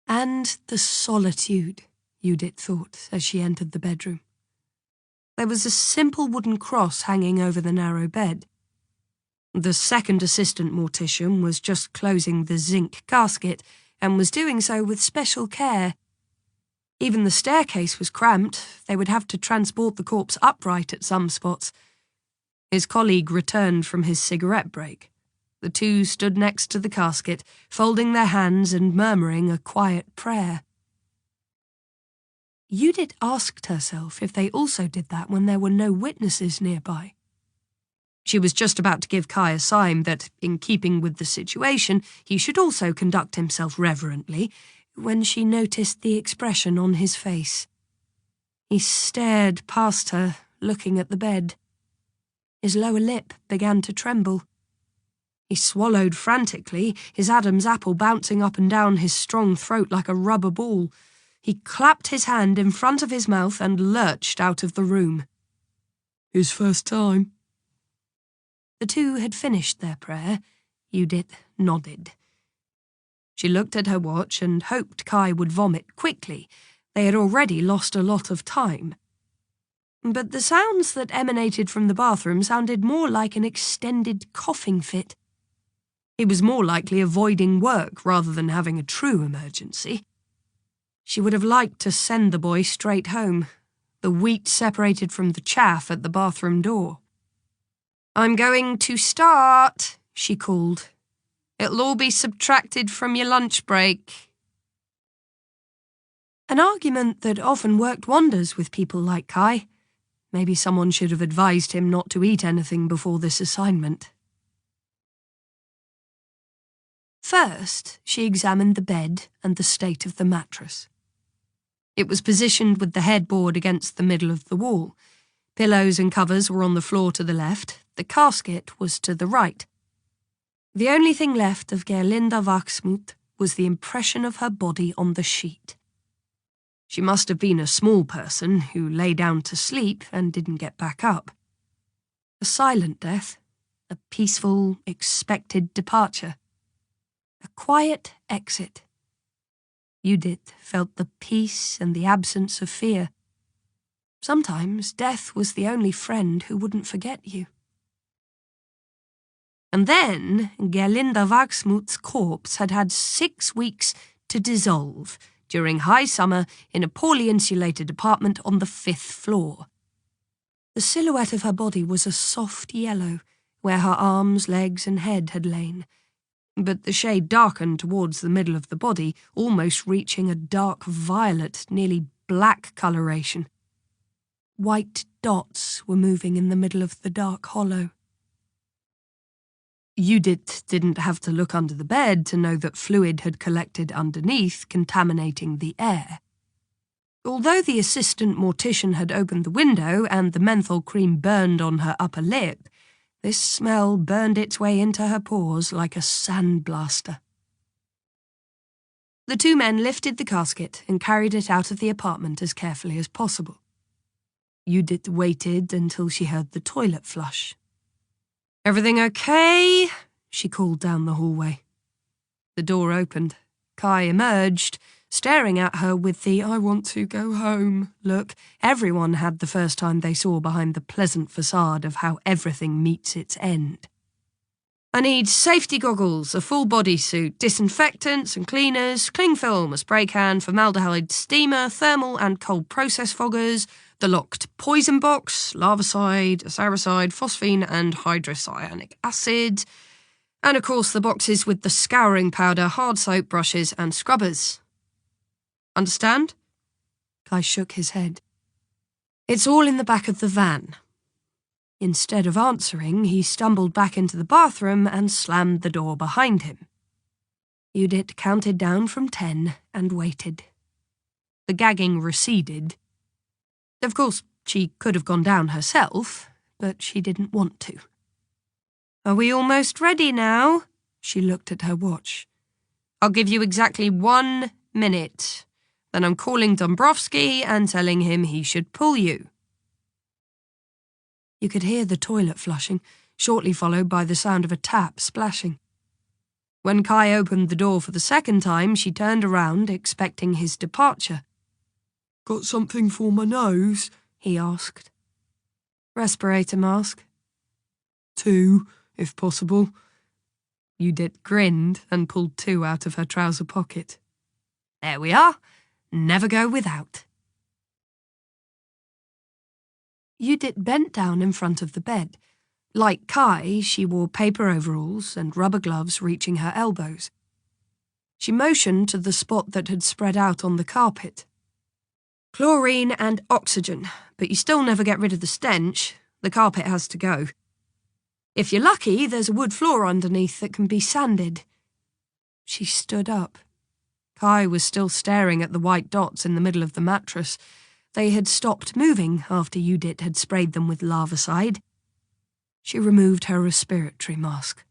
A: And the solitude, Judith thought as she entered the bedroom. There was a simple wooden cross hanging over the narrow bed.
B: The second assistant mortician was just closing the zinc casket and was doing so with special care. Even the staircase was cramped. They would have to transport the corpse upright at some spots. His colleague returned from his cigarette break. The two stood next to the casket, folding their hands and murmuring a quiet prayer. Judith asked herself if they also did that when there were no witnesses nearby. She was just about to give Kai a sign that, in keeping with the situation, he should also conduct himself reverently, when she noticed the expression on his face. He stared past her, looking at the bed. His lower lip began to tremble. He swallowed frantically, his Adam's apple bouncing up and down his strong throat like a rubber ball. He clapped his hand in front of his mouth and lurched out of the room.
C: His first time.
B: The two had finished their prayer. Judith nodded. She looked at her watch and hoped Kai would vomit quickly. They had already lost a lot of time. But the sounds that emanated from the bathroom sounded more like an extended coughing fit. He was more likely avoiding work rather than having a true emergency. She would have liked to send the boy straight home, the wheat separated from the chaff at the bathroom door. "I'm going to start," she called. "It'll all be subtracted from your lunch break." An argument that often worked wonders with people like Kai. Maybe someone should have advised him not to eat anything before this assignment. First, she examined the bed and the state of the mattress. It was positioned with the headboard against the middle of the wall. Pillows and covers were on the floor to the left. The casket was to the right. The only thing left of Gerlinde Wachsmuth was the impression of her body on the sheet. She must have been a small person who lay down to sleep and didn't get back up. A silent death, a peaceful, expected departure. A quiet exit. Judith felt the peace and the absence of fear. Sometimes death was the only friend who wouldn't forget you. And then Gerlinde Wachsmuth's corpse had had 6 weeks to dissolve during high summer in a poorly insulated apartment on the 5th floor. The silhouette of her body was a soft yellow, where her arms, legs and head had lain, but the shade darkened towards the middle of the body, almost reaching a dark violet, nearly black coloration. White dots were moving in the middle of the dark hollow. Judith didn't have to look under the bed to know that fluid had collected underneath, contaminating the air. Although the assistant mortician had opened the window and the menthol cream burned on her upper lip, this smell burned its way into her pores like a sandblaster. The two men lifted the casket and carried it out of the apartment as carefully as possible. Judith waited until she heard the toilet flush. "Everything okay?" she called down the hallway. The door opened. Kai emerged, staring at her with the "I want to go home" look everyone had the first time they saw behind the pleasant facade of how everything meets its end. "I need safety goggles, a full bodysuit, disinfectants and cleaners, cling film, a spray can, formaldehyde steamer, thermal and cold process foggers, the locked poison box, larvicide, acaricide, phosphine and hydrocyanic acid, and of course the boxes with the scouring powder, hard soap, brushes and scrubbers. Understand?" Kai shook his head. "It's all in the back of the van." Instead of answering, he stumbled back into the bathroom and slammed the door behind him. Judith counted down from 10 and waited. The gagging receded. Of course, she could have gone down herself, but she didn't want to. "Are we almost ready now?" She looked at her watch. "I'll give you exactly 1 minute. Then I'm calling Dombrowski and telling him he should pull you." You could hear the toilet flushing, shortly followed by the sound of a tap splashing. When Kai opened the door for the second time, she turned around, expecting his departure.
C: "Got something for my nose?"
B: he asked. "Respirator mask?"
C: 2, if possible.
B: Judith grinned and pulled 2 out of her trouser pocket. There we are. Never go without. Judith bent down in front of the bed. Like Kai, she wore paper overalls and rubber gloves reaching her elbows. She motioned to the spot that had spread out on the carpet. Chlorine and oxygen, but you still never get rid of the stench. The carpet has to go. If you're lucky, there's a wood floor underneath that can be sanded. She stood up. Kai was still staring at the white dots in the middle of the mattress. They had stopped moving after Judith had sprayed them with larvicide. She removed her respiratory mask.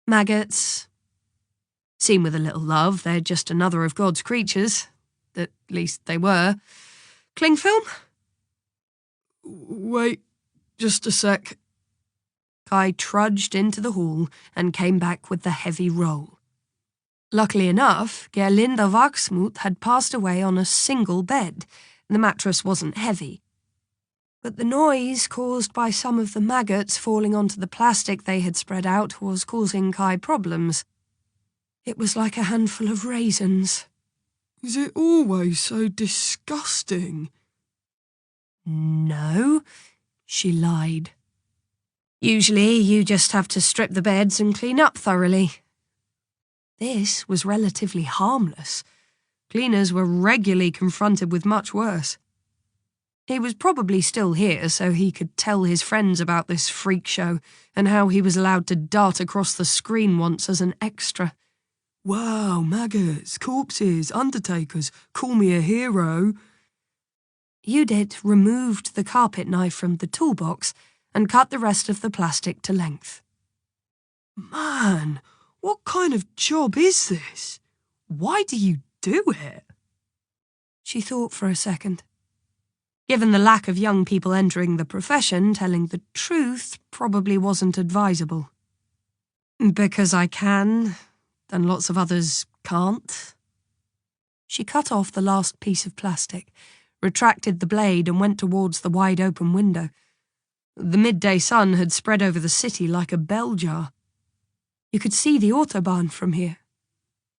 B: Maggots. Seen with a little love, they're just another of God's creatures. At least they were. Cling film?
C: Wait, just a sec.
B: Kai trudged into the hall and came back with the heavy roll. Luckily enough, Gerlinde Wachsmuth had passed away on a single bed. The mattress wasn't heavy. But the noise caused by some of the maggots falling onto the plastic they had spread out was causing Kai problems. It was like a handful of raisins.
C: Is it always so disgusting?
B: No, she lied. Usually you just have to strip the beds and clean up thoroughly. This was relatively harmless. Cleaners were regularly confronted with much worse. He was probably still here so he could tell his friends about this freak show and how he was allowed to dart across the screen once as an extra.
C: Wow, maggots, corpses, undertakers, call me a hero.
B: Judith removed the carpet knife from the toolbox and cut the rest of the plastic to length.
C: Man, what kind of job is this? Why do you do it?
B: She thought for a second. Given the lack of young people entering the profession, telling the truth probably wasn't advisable. Because I can, and lots of others can't. She cut off the last piece of plastic, retracted the blade and went towards the wide-open window. The midday sun had spread over the city like a bell jar. You could see the autobahn from here.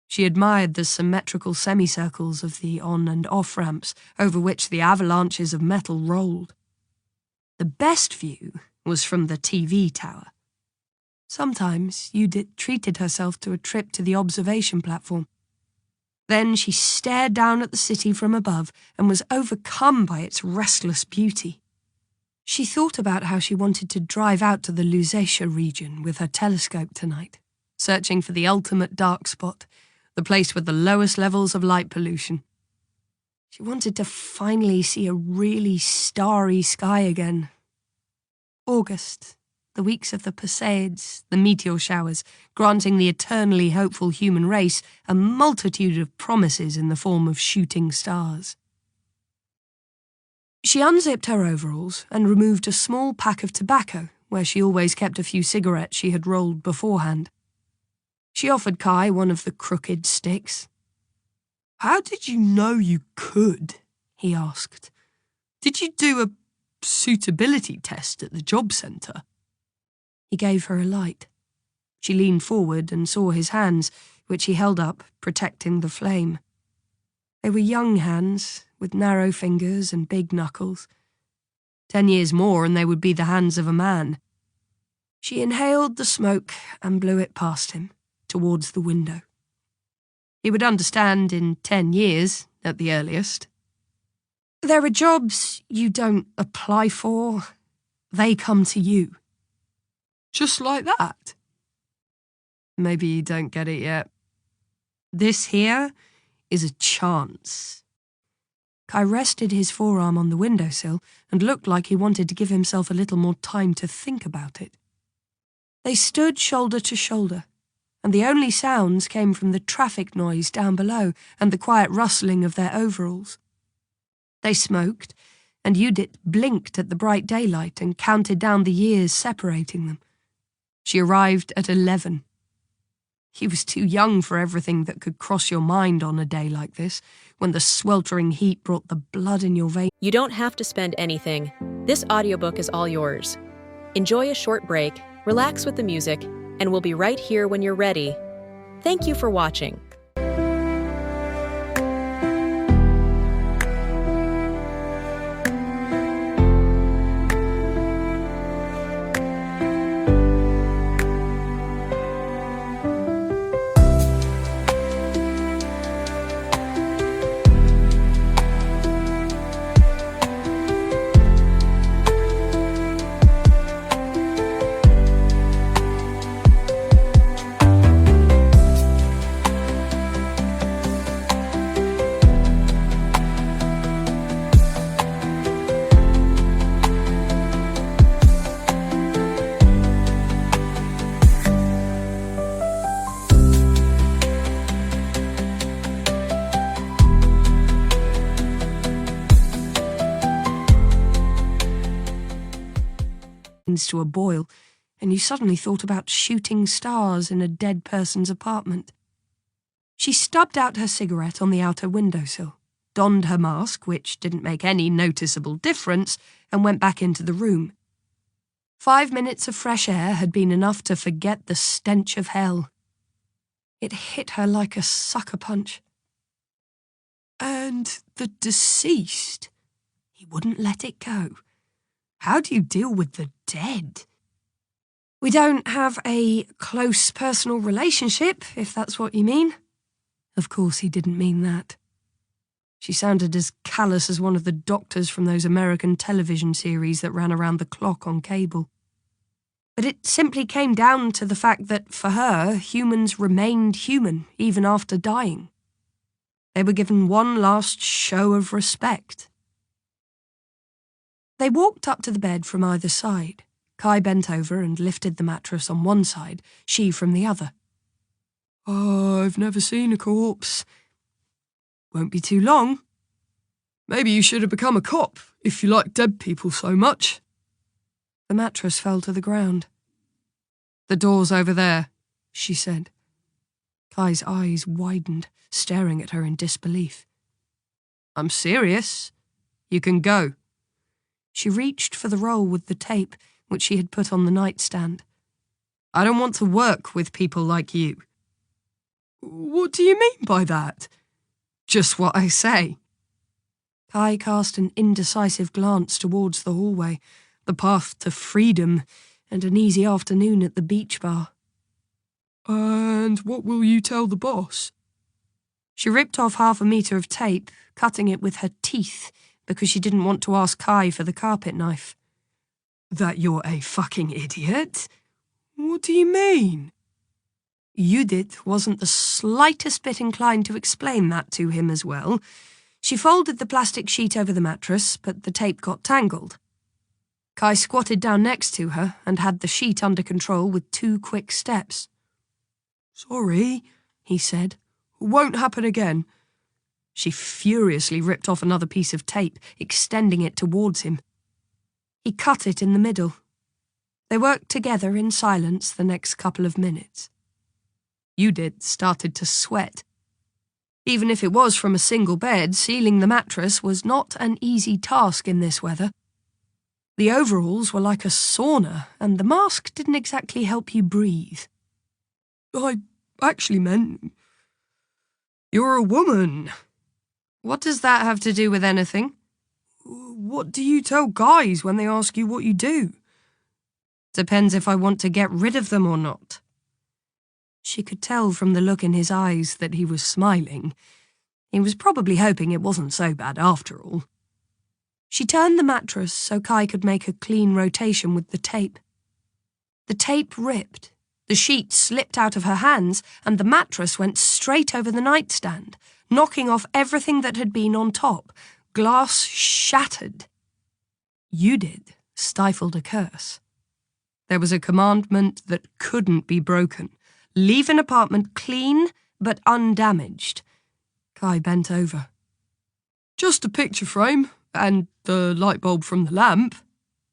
B: She admired the symmetrical semicircles of the on- and off-ramps over which the avalanches of metal rolled. The best view was from the TV tower. Sometimes Judith treated herself to a trip to the observation platform. Then she stared down at the city from above and was overcome by its restless beauty. She thought about how she wanted to drive out to the Lusatia region with her telescope tonight, searching for the ultimate dark spot, the place with the lowest levels of light pollution. She wanted to finally see a really starry sky again. August, the weeks of the Perseids, the meteor showers, granting the eternally hopeful human race a multitude of promises in the form of shooting stars. She unzipped her overalls and removed a small pack of tobacco, where she always kept a few cigarettes she had rolled beforehand. She offered Kai one of the crooked sticks.
C: How did you know you could? He asked. Did you do a suitability test at the job centre?
B: He gave her a light. She leaned forward and saw his hands, which he held up, protecting the flame. They were young hands, with narrow fingers and big knuckles. 10 years more and they would be the hands of a man. She inhaled the smoke and blew it past him, towards the window. He would understand in 10 years, at the earliest. There are jobs you don't apply for. They come to you.
C: Just like that?
B: Maybe you don't get it yet. This here is a chance. Kai rested his forearm on the windowsill and looked like he wanted to give himself a little more time to think about it. They stood shoulder to shoulder, and the only sounds came from the traffic noise down below and the quiet rustling of their overalls. They smoked, and Judith blinked at the bright daylight and counted down the years separating them. She arrived at 11. He was too young for everything that could cross your mind on a day like this, when the sweltering heat brought the blood in your veins.
D: You don't have to spend anything. This audiobook is all yours. Enjoy a short break, relax with the music, and we'll be right here when you're ready. Thank you for watching.
B: To a boil, and you suddenly thought about shooting stars in a dead person's apartment. She stubbed out her cigarette on the outer windowsill, donned her mask, which didn't make any noticeable difference, and went back into the room. 5 minutes of fresh air had been enough to forget the stench of hell. It hit her like a sucker punch.
C: And the deceased?
B: He wouldn't let it go. How do you deal with the dead? We don't have a close personal relationship, if that's what you mean. Of course he didn't mean that. She sounded as callous as one of the doctors from those American television series that ran around the clock on cable. But it simply came down to the fact that, for her, humans remained human even after dying. They were given one last show of respect. They walked up to the bed from either side. Kai bent over and lifted the mattress on one side, she from the other.
C: I've never seen a corpse.
B: Won't be too long.
C: Maybe you should have become a cop, if you like dead people so much.
B: The mattress fell to the ground.
C: The door's over there, she said.
B: Kai's eyes widened, staring at her in disbelief.
C: I'm serious. You can go.
B: She reached for the roll with the tape, which she had put on the nightstand.
C: I don't want to work with people like you. What do you mean by that? Just what I say.
B: Kai cast an indecisive glance towards the hallway, the path to freedom, and an easy afternoon at the beach bar.
C: And what will you tell the boss?
B: She ripped off 1/2 meter of tape, cutting it with her teeth, because she didn't want to ask Kai for the carpet knife.
C: That you're a fucking idiot? What do you mean?
B: Judith wasn't the slightest bit inclined to explain that to him as well. She folded the plastic sheet over the mattress, but the tape got tangled. Kai squatted down next to her and had the sheet under control with 2 quick steps.
C: Sorry, he said. Won't happen again.
B: She furiously ripped off another piece of tape, extending it towards him. He cut it in the middle. They worked together in silence the next couple of minutes. Judith started to sweat. Even if it was from a single bed, sealing the mattress was not an easy task in this weather. The overalls were like a sauna, and the mask didn't exactly help you breathe.
C: I actually meant... You're a woman.
B: What does that have to do with anything?
C: What do you tell guys when they ask you what you do?
B: Depends if I want to get rid of them or not. She could tell from the look in his eyes that he was smiling. He was probably hoping it wasn't so bad after all. She turned the mattress so Kai could make a clean rotation with the tape. The tape ripped, the sheet slipped out of her hands, and the mattress went straight over the nightstand, knocking off everything that had been on top. Glass shattered. Judith stifled a curse. There was a commandment that couldn't be broken. Leave an apartment clean but undamaged. Kai bent over.
C: Just a picture frame and the light bulb from the lamp.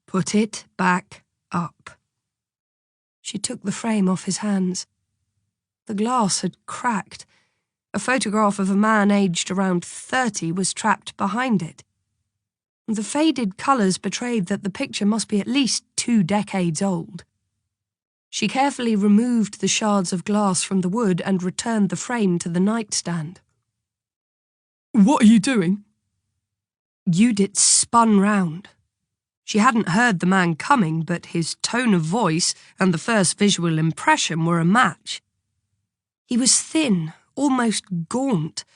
B: Put it back up. She took the frame off his hands. The glass had cracked. A photograph of a man aged around 30 was trapped behind it. The faded colours betrayed that the picture must be at least 2 decades old. She carefully removed the shards of glass from the wood and returned the frame to the nightstand.
C: What are you doing?
B: Judith spun round. She hadn't heard the man coming, but his tone of voice and the first visual impression were a match. He was thin, almost gaunt,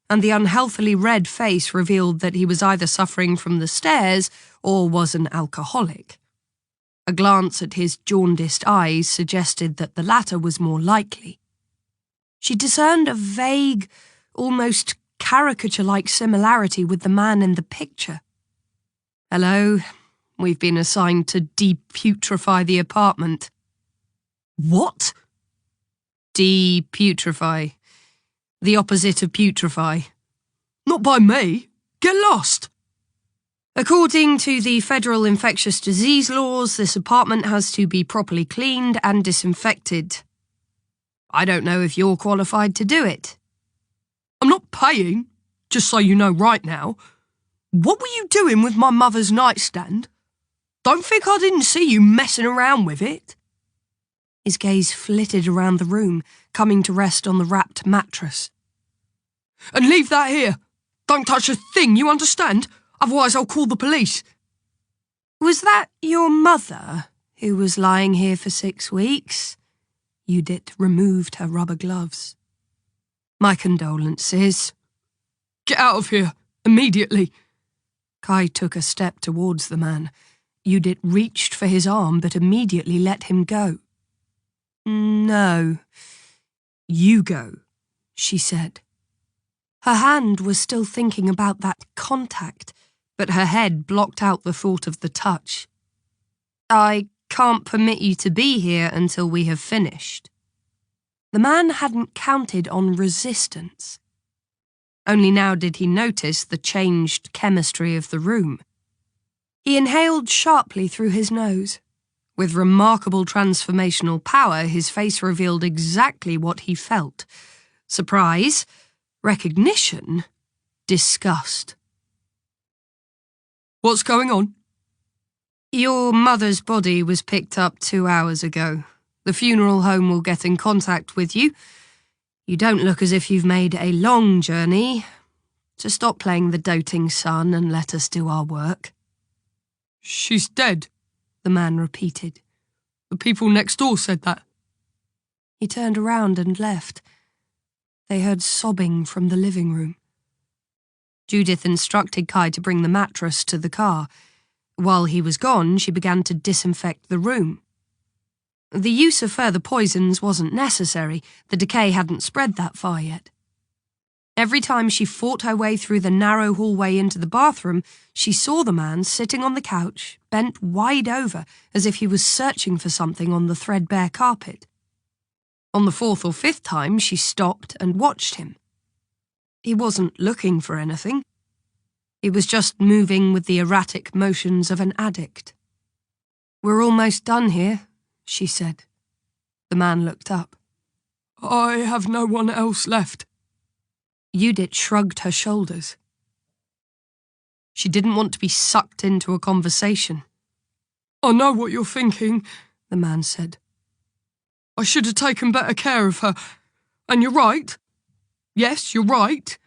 B: and the unhealthily red face revealed that he was either suffering from the stares or was an alcoholic. A glance at his jaundiced eyes suggested that the latter was more likely. She discerned a vague, almost caricature-like similarity with the man in the picture. "Hello, we've been assigned to deputrify the apartment."
C: What?
B: Deputrify. The opposite of putrefy.
C: Not by me. Get lost.
B: According to the federal infectious disease laws, this apartment has to be properly cleaned and disinfected. I don't know if you're qualified to do it.
C: I'm not paying, just so you know right now. What were you doing with my mother's nightstand? Don't think I didn't see you messing around with it.
B: His gaze flitted around the room, coming to rest on the wrapped mattress.
C: And leave that here. Don't touch a thing, you understand? Otherwise I'll call the police.
B: Was that your mother who was lying here for 6 weeks? Judith removed her rubber gloves. My condolences.
C: Get out of here, immediately.
B: Kai took a step towards the man. Judith reached for his arm but immediately let him go. "No, you go," she said. Her hand was still thinking about that contact, but her head blocked out the thought of the touch. "I can't permit you to be here until we have finished." The man hadn't counted on resistance. Only now did he notice the changed chemistry of the room. He inhaled sharply through his nose. With remarkable transformational power, his face revealed exactly what he felt. Surprise, recognition, disgust.
C: What's going on?
B: Your mother's body was picked up 2 hours ago. The funeral home will get in contact with you. You don't look as if you've made a long journey. So stop playing the doting son and let us do our work.
C: She's dead,
B: the man repeated.
C: The people next door said that.
B: He turned around and left. They heard sobbing from the living room. Judith instructed Kai to bring the mattress to the car. While he was gone, she began to disinfect the room. The use of further poisons wasn't necessary. The decay hadn't spread that far yet. Every time she fought her way through the narrow hallway into the bathroom, she saw the man sitting on the couch, bent wide over, as if he was searching for something on the threadbare carpet. On the 4th or 5th time, she stopped and watched him. He wasn't looking for anything. He was just moving with the erratic motions of an addict. "We're almost done here," she said. The man looked up.
C: "I have no one else left."
B: Judith shrugged her shoulders. She didn't want to be sucked into a conversation.
C: "I know what you're thinking,"
B: the man said.
C: "I should have taken better care of her. And you're right. Yes, you're right."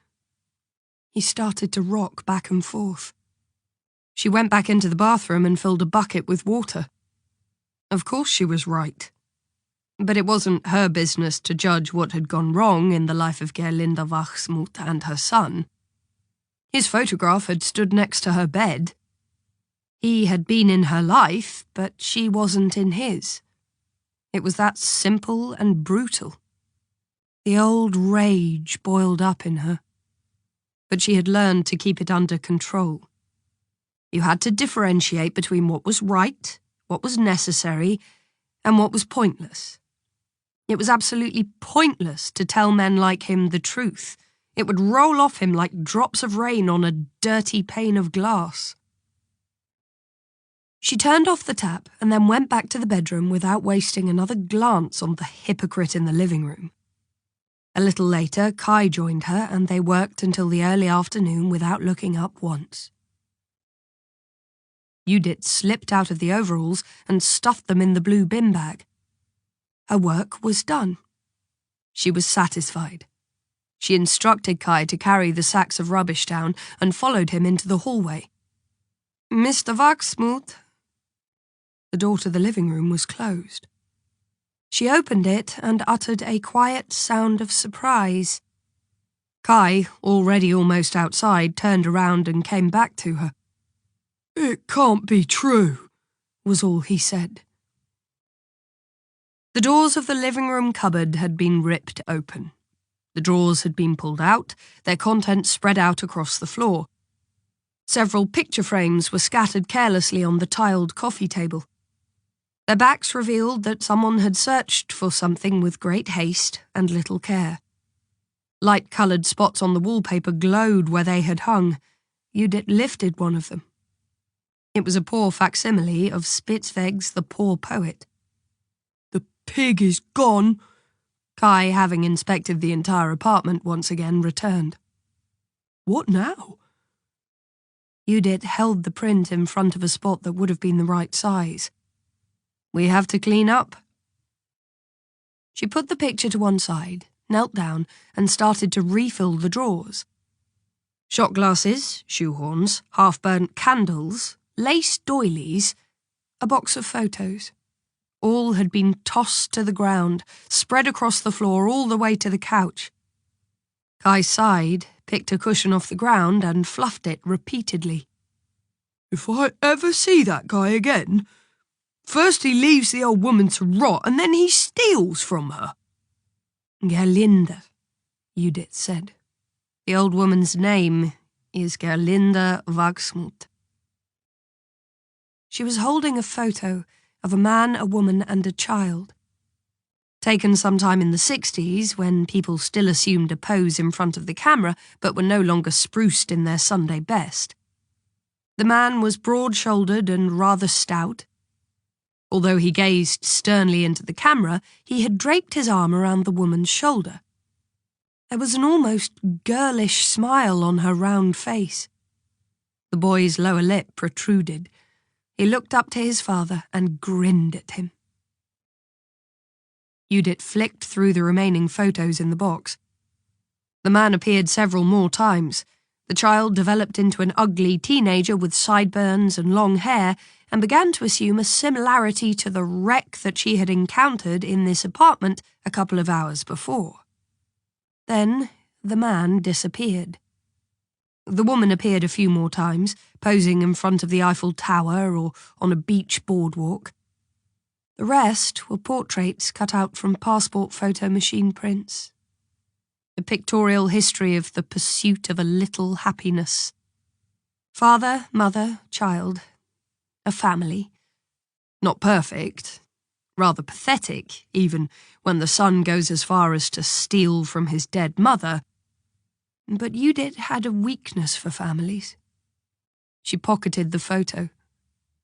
B: He started to rock back and forth. She went back into the bathroom and filled a bucket with water. Of course she was right. But it wasn't her business to judge what had gone wrong in the life of Gerlinde Wachsmuth and her son. His photograph had stood next to her bed. He had been in her life, but she wasn't in his. It was that simple and brutal. The old rage boiled up in her. But she had learned to keep it under control. You had to differentiate between what was right, what was necessary, and what was pointless. It was absolutely pointless to tell men like him the truth. It would roll off him like drops of rain on a dirty pane of glass. She turned off the tap and then went back to the bedroom without wasting another glance on the hypocrite in the living room. A little later, Kai joined her and they worked until the early afternoon without looking up once. Judith slipped out of the overalls and stuffed them in the blue bin bag. Her work was done. She was satisfied. She instructed Kai to carry the sacks of rubbish down and followed him into the hallway. "Mr. Wachsmuth." The door to the living room was closed. She opened it and uttered a quiet sound of surprise. Kai, already almost outside, turned around and came back to her.
C: "It can't be true,"
B: was all he said. The doors of the living room cupboard had been ripped open. The drawers had been pulled out, their contents spread out across the floor. Several picture frames were scattered carelessly on the tiled coffee table. Their backs revealed that someone had searched for something with great haste and little care. Light-coloured spots on the wallpaper glowed where they had hung. Judith lifted one of them. It was a poor facsimile of Spitzweg's The Poor Poet.
C: "The pig is gone,"
B: Kai, having inspected the entire apartment once again, returned.
C: "What now?"
B: Judith held the print in front of a spot that would have been the right size. "We have to clean up." She put the picture to one side, knelt down, and started to refill the drawers. Shot glasses, shoehorns, half-burnt candles, lace doilies, a box of photos. All had been tossed to the ground, spread across the floor all the way to the couch. Kai sighed, picked a cushion off the ground and fluffed it repeatedly.
C: "If I ever see that guy again, first he leaves the old woman to rot and then he steals from her."
B: "Gerlinde," Judith said. "The old woman's name is Gerlinde Wachsmuth." She was holding a photo of a man, a woman, and a child. Taken sometime in the 60s, when people still assumed a pose in front of the camera but were no longer spruced in their Sunday best. The man was broad-shouldered and rather stout. Although he gazed sternly into the camera, he had draped his arm around the woman's shoulder. There was an almost girlish smile on her round face. The boy's lower lip protruded. He looked up to his father and grinned at him. Judith flicked through the remaining photos in the box. The man appeared several more times. The child developed into an ugly teenager with sideburns and long hair and began to assume a similarity to the wreck that she had encountered in this apartment a couple of hours before. Then the man disappeared. The woman appeared a few more times, posing in front of the Eiffel Tower or on a beach boardwalk. The rest were portraits cut out from passport photo machine prints. A pictorial history of the pursuit of a little happiness. Father, mother, child. A family. Not perfect. Rather pathetic, even when the son goes as far as to steal from his dead mother. But Judith had a weakness for families. She pocketed the photo.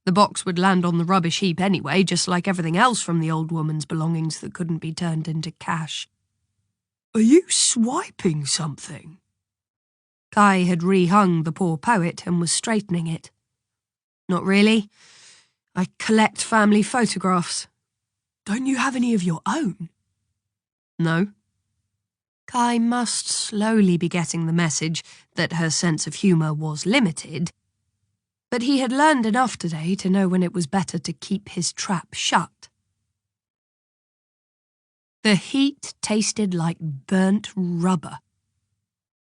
B: The box would land on the rubbish heap anyway, just like everything else from the old woman's belongings that couldn't be turned into cash.
C: "Are you swiping something?"
B: Kai had rehung The Poor Poet and was straightening it. "Not really. I collect family photographs."
C: "Don't you have any of your own?"
B: "No." Kai must slowly be getting the message that her sense of humour was limited, but he had learned enough today to know when it was better to keep his trap shut. The heat tasted like burnt rubber.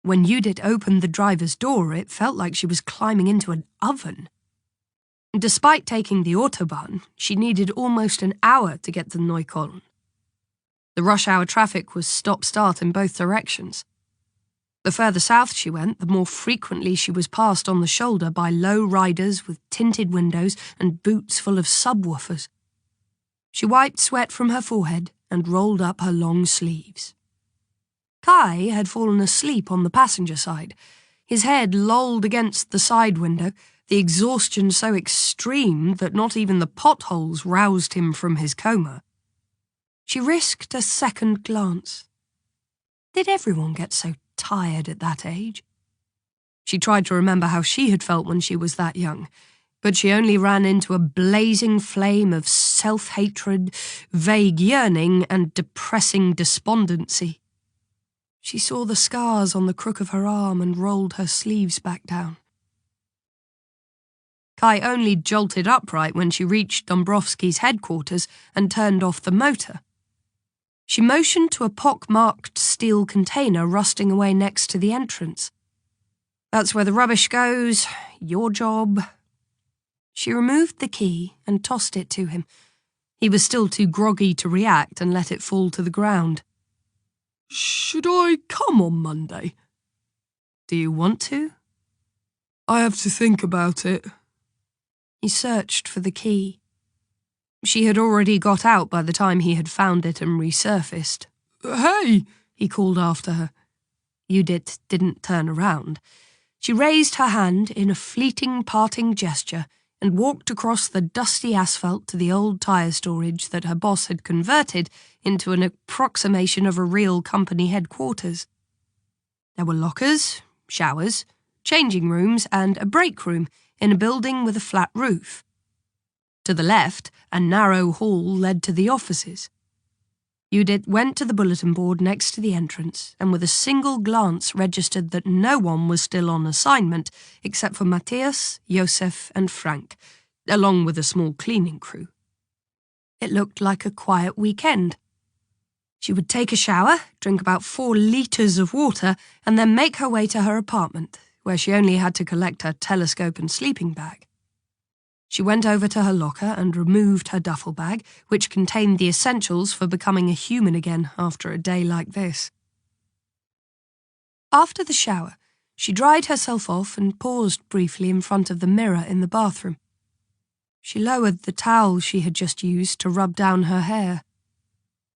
B: When Judith opened the driver's door, it felt like she was climbing into an oven. Despite taking the Autobahn, she needed almost an hour to get to Neukölln. The rush-hour traffic was stop-start in both directions. The further south she went, the more frequently she was passed on the shoulder by low riders with tinted windows and boots full of subwoofers. She wiped sweat from her forehead and rolled up her long sleeves. Kai had fallen asleep on the passenger side. His head lolled against the side window, the exhaustion so extreme that not even the potholes roused him from his coma. She risked a second glance. Did everyone get so tired at that age? She tried to remember how she had felt when she was that young. but she only ran into a blazing flame of self-hatred, vague yearning, and depressing despondency. She saw the scars on the crook of her arm and rolled her sleeves back down. Kai only jolted upright when she reached Dombrowski's headquarters and turned off the motor. She motioned to a pock-marked steel container rusting away next to the entrance. "That's where the rubbish goes. Your job." She removed the key and tossed it to him. He was still too groggy to react and let it fall to the ground.
C: "Should I come on Monday?"
B: "Do you want to?"
C: "I have to think about it."
B: He searched for the key. She had already got out by the time he had found it and resurfaced.
C: "Hey!"
B: he called after her. Judith didn't turn around. She raised her hand in a fleeting parting gesture and walked across the dusty asphalt to the old tyre storage that her boss had converted into an approximation of a real company headquarters. There were lockers, showers, changing rooms, and a break room in a building with a flat roof. To the left, a narrow hall led to the offices. Judith went to the bulletin board next to the entrance and with a single glance registered that no one was still on assignment except for Matthias, Josef, and Frank, along with a small cleaning crew. It looked like a quiet weekend. She would take a shower, drink about 4 litres of water, and then make her way to her apartment, where she only had to collect her telescope and sleeping bag. She went over to her locker and removed her duffel bag, which contained the essentials for becoming a human again after a day like this. After the shower, she dried herself off and paused briefly in front of the mirror in the bathroom. She lowered the towel she had just used to rub down her hair.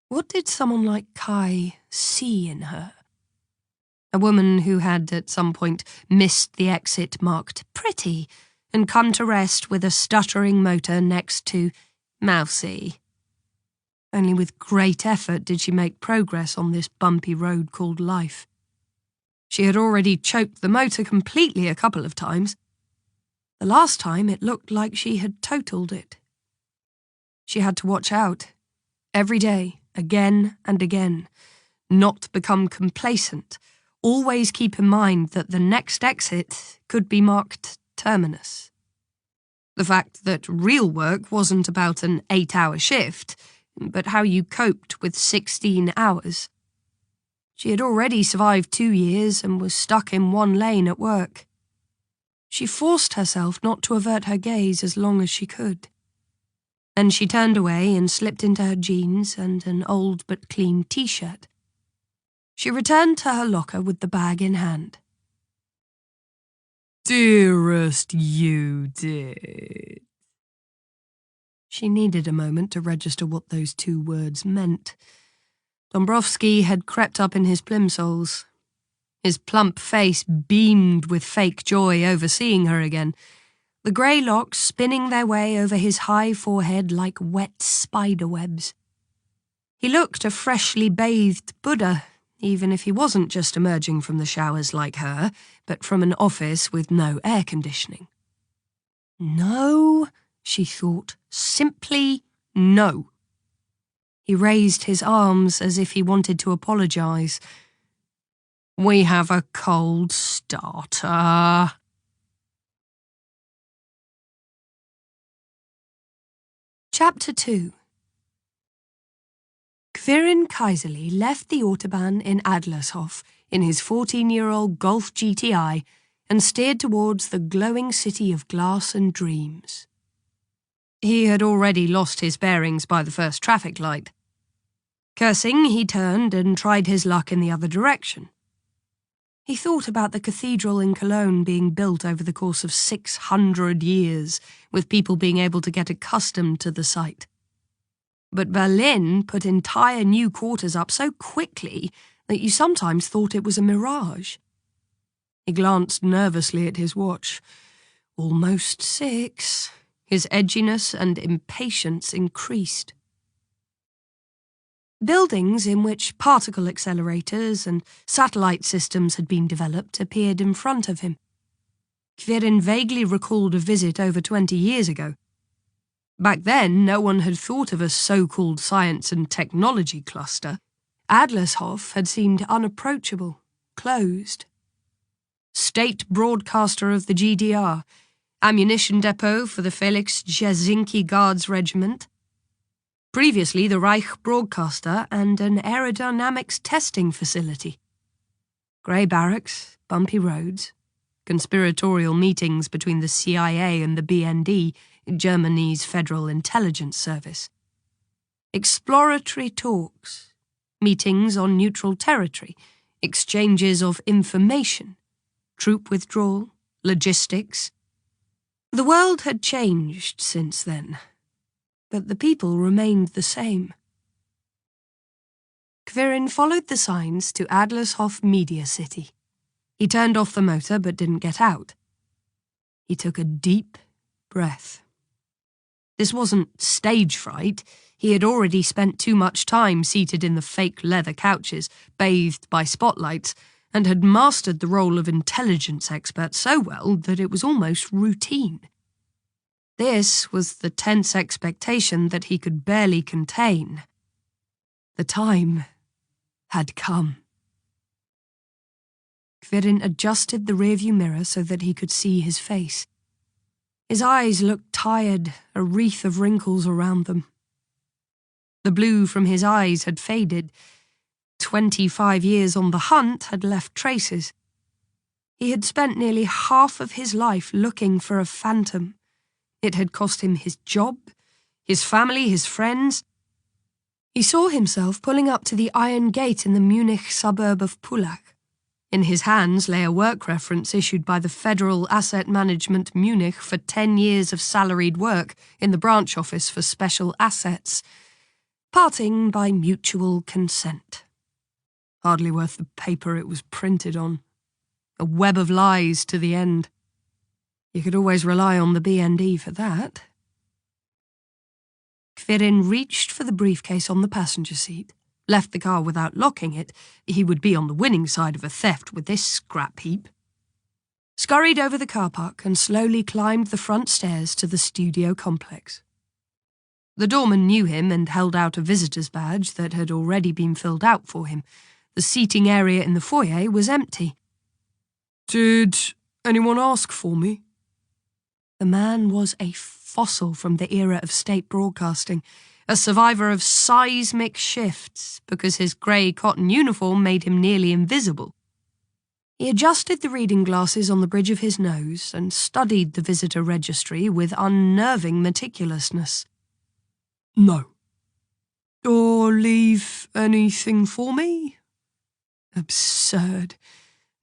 B: What did someone like Kai see in her? A woman who had at some point missed the exit marked pretty and come to rest with a stuttering motor next to mousy. Only with great effort did she make progress on this bumpy road called life. She had already choked the motor completely a couple of times. The last time it looked like she had totaled it. She had to watch out, every day, again and again, not become complacent, always keep in mind that the next exit could be marked terminus. The fact that real work wasn't about an 8-hour shift, but how you coped with 16 hours. She had already survived 2 years and was stuck in one lane at work. She forced herself not to avert her gaze as long as she could. Then she turned away and slipped into her jeans and an old but clean t-shirt. She returned to her locker with the bag in hand.
C: "Dearest Judith."
B: She needed a moment to register what those 2 words meant. Dombrowski had crept up in his plimsolls. His plump face beamed with fake joy over seeing her again, the grey locks spinning their way over his high forehead like wet spiderwebs. He looked a freshly bathed Buddha, even if he wasn't just emerging from the showers like her, but from an office with no air conditioning. No, she thought, simply no. He raised his arms as if he wanted to apologise. "We have a cold starter." Chapter 2. Quirin Kaiserli left the Autobahn in Adlershof in his 14-year-old Golf GTI and steered towards the glowing city of glass and dreams. He had already lost his bearings by the first traffic light. Cursing, he turned and tried his luck in the other direction. He thought about the cathedral in Cologne being built over the course of 600 years, with people being able to get accustomed to the site. But Berlin put entire new quarters up so quickly that you sometimes thought it was a mirage. He glanced nervously at his watch. Almost 6. His edginess and impatience increased. Buildings in which particle accelerators and satellite systems had been developed appeared in front of him. Quirin vaguely recalled a visit over 20 years ago. Back then, no one had thought of a so-called science and technology cluster. Adlershof had seemed unapproachable, closed. State broadcaster of the GDR, ammunition depot for the Felix Jasinki Guards Regiment. Previously the Reich broadcaster and an aerodynamics testing facility. Grey barracks, bumpy roads, conspiratorial meetings between the CIA and the BND, Germany's Federal Intelligence Service. Exploratory talks, meetings on neutral territory, exchanges of information, troop withdrawal, logistics. The world had changed since then, but the people remained the same. Quirin followed the signs to Adlershof Media City. He turned off the motor but didn't get out. He took a deep breath. This wasn't stage fright. He had already spent too much time seated in the fake leather couches, bathed by spotlights, and had mastered the role of intelligence expert so well that it was almost routine. This was the tense expectation that he could barely contain. The time had come. Quirin adjusted the rearview mirror so that he could see his face. His eyes looked tired, a wreath of wrinkles around them. The blue from his eyes had faded. 25 years on the hunt had left traces. He had spent nearly half of his life looking for a phantom. It had cost him his job, his family, his friends. He saw himself pulling up to the iron gate in the Munich suburb of Pullach. In his hands lay a work reference issued by the Federal Asset Management Munich for 10 years of salaried work in the branch office for special assets, parting by mutual consent. Hardly worth the paper it was printed on. A web of lies to the end. You could always rely on the BND for that. Quirin reached for the briefcase on the passenger seat, left the car without locking it. He would be on the winning side of a theft with this scrap heap. Scurried over the car park and slowly climbed the front stairs to the studio complex. The doorman knew him and held out a visitor's badge that had already been filled out for him. The seating area in the foyer was empty.
C: Did anyone ask for me?
B: The man was a fossil from the era of state broadcasting, a survivor of seismic shifts because his grey cotton uniform made him nearly invisible. He adjusted the reading glasses on the bridge of his nose and studied the visitor registry with unnerving meticulousness.
C: No. Or leave anything for me?
B: Absurd.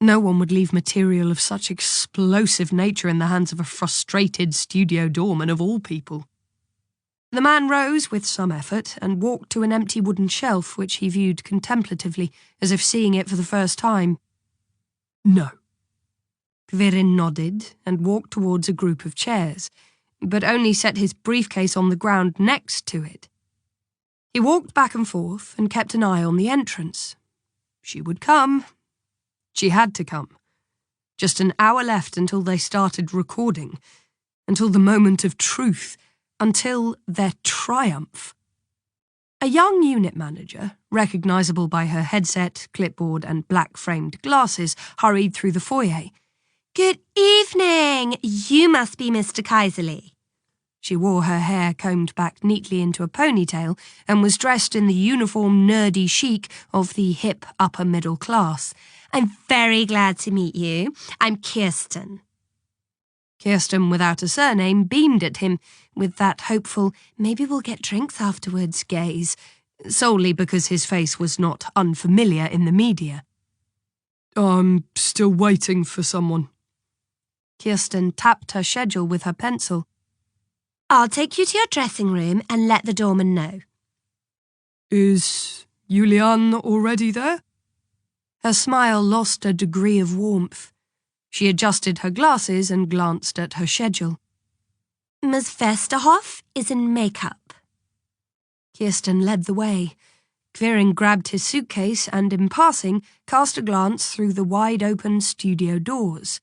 B: No one would leave material of such explosive nature in the hands of a frustrated studio doorman of all people. The man rose with some effort and walked to an empty wooden shelf which he viewed contemplatively, as if seeing it for the first time.
C: No.
B: Quirin nodded and walked towards a group of chairs, but only set his briefcase on the ground next to it. He walked back and forth and kept an eye on the entrance. She would come. She had to come. Just an hour left until they started recording, until the moment of truth, until their triumph. A young unit manager, recognisable by her headset, clipboard and black-framed glasses, hurried through the foyer.
E: Good evening! You must be Mr. Kaiserly.
B: She wore her hair combed back neatly into a ponytail and was dressed in the uniform nerdy chic of the hip upper middle class.
E: I'm very glad to meet you. I'm Kirsten.
B: Kirsten, without a surname, beamed at him with that hopeful, maybe we'll get drinks afterwards gaze, solely because his face was not unfamiliar in the media.
C: I'm still waiting for someone.
B: Kirsten tapped her schedule with her pencil.
E: I'll take you to your dressing room and let the doorman know.
C: Is Julian already there?
B: Her smile lost a degree of warmth. She adjusted her glasses and glanced at her schedule.
E: Ms. Vesterhoff is in makeup.
B: Kirsten led the way. Quirin grabbed his suitcase and, in passing, cast a glance through the wide-open studio doors.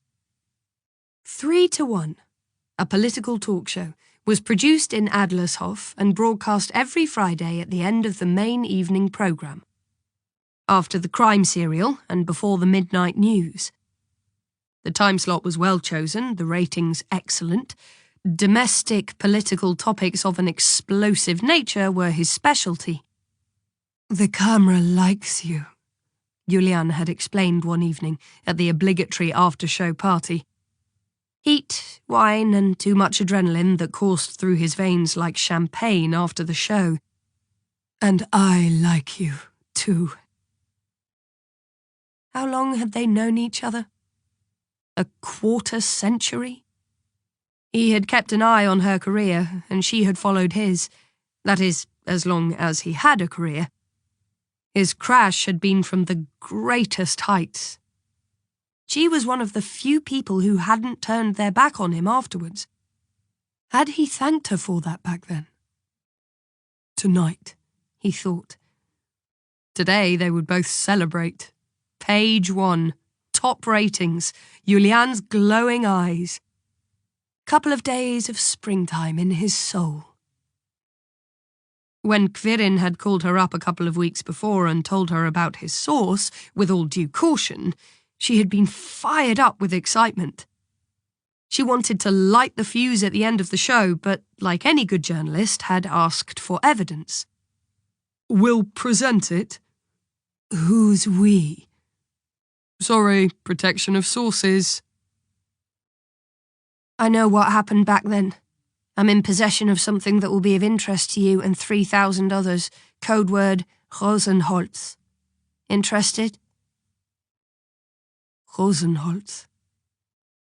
B: 3-1, a political talk show, was produced in Adlershof and broadcast every Friday at the end of the main evening programme. After the crime serial and before the midnight news. The time slot was well chosen, the ratings excellent. Domestic political topics of an explosive nature were his specialty.
C: "The camera likes you,"
B: Julian had explained one evening at the obligatory after-show party. Heat, wine, and too much adrenaline that coursed through his veins like champagne after the show.
C: "And I like you, too."
B: How long had they known each other? A quarter century? He had kept an eye on her career, and she had followed his. That is, as long as he had a career. His crash had been from the greatest heights. She was one of the few people who hadn't turned their back on him afterwards. Had he thanked her for that back then?
C: Tonight,
B: he thought. Today they would both celebrate. Page 1, top ratings, Julian's glowing eyes. Couple of days of springtime in his soul. When Karin had called her up a couple of weeks before and told her about his source, with all due caution, she had been fired up with excitement. She wanted to light the fuse at the end of the show, but, like any good journalist, had asked for evidence.
C: "We'll present it."
B: "Who's we?"
C: "Sorry, protection of sources."
B: "I know what happened back then. I'm in possession of something that will be of interest to you and 3,000 others. Code word, Rosenholz. Interested?"
C: Rosenholz.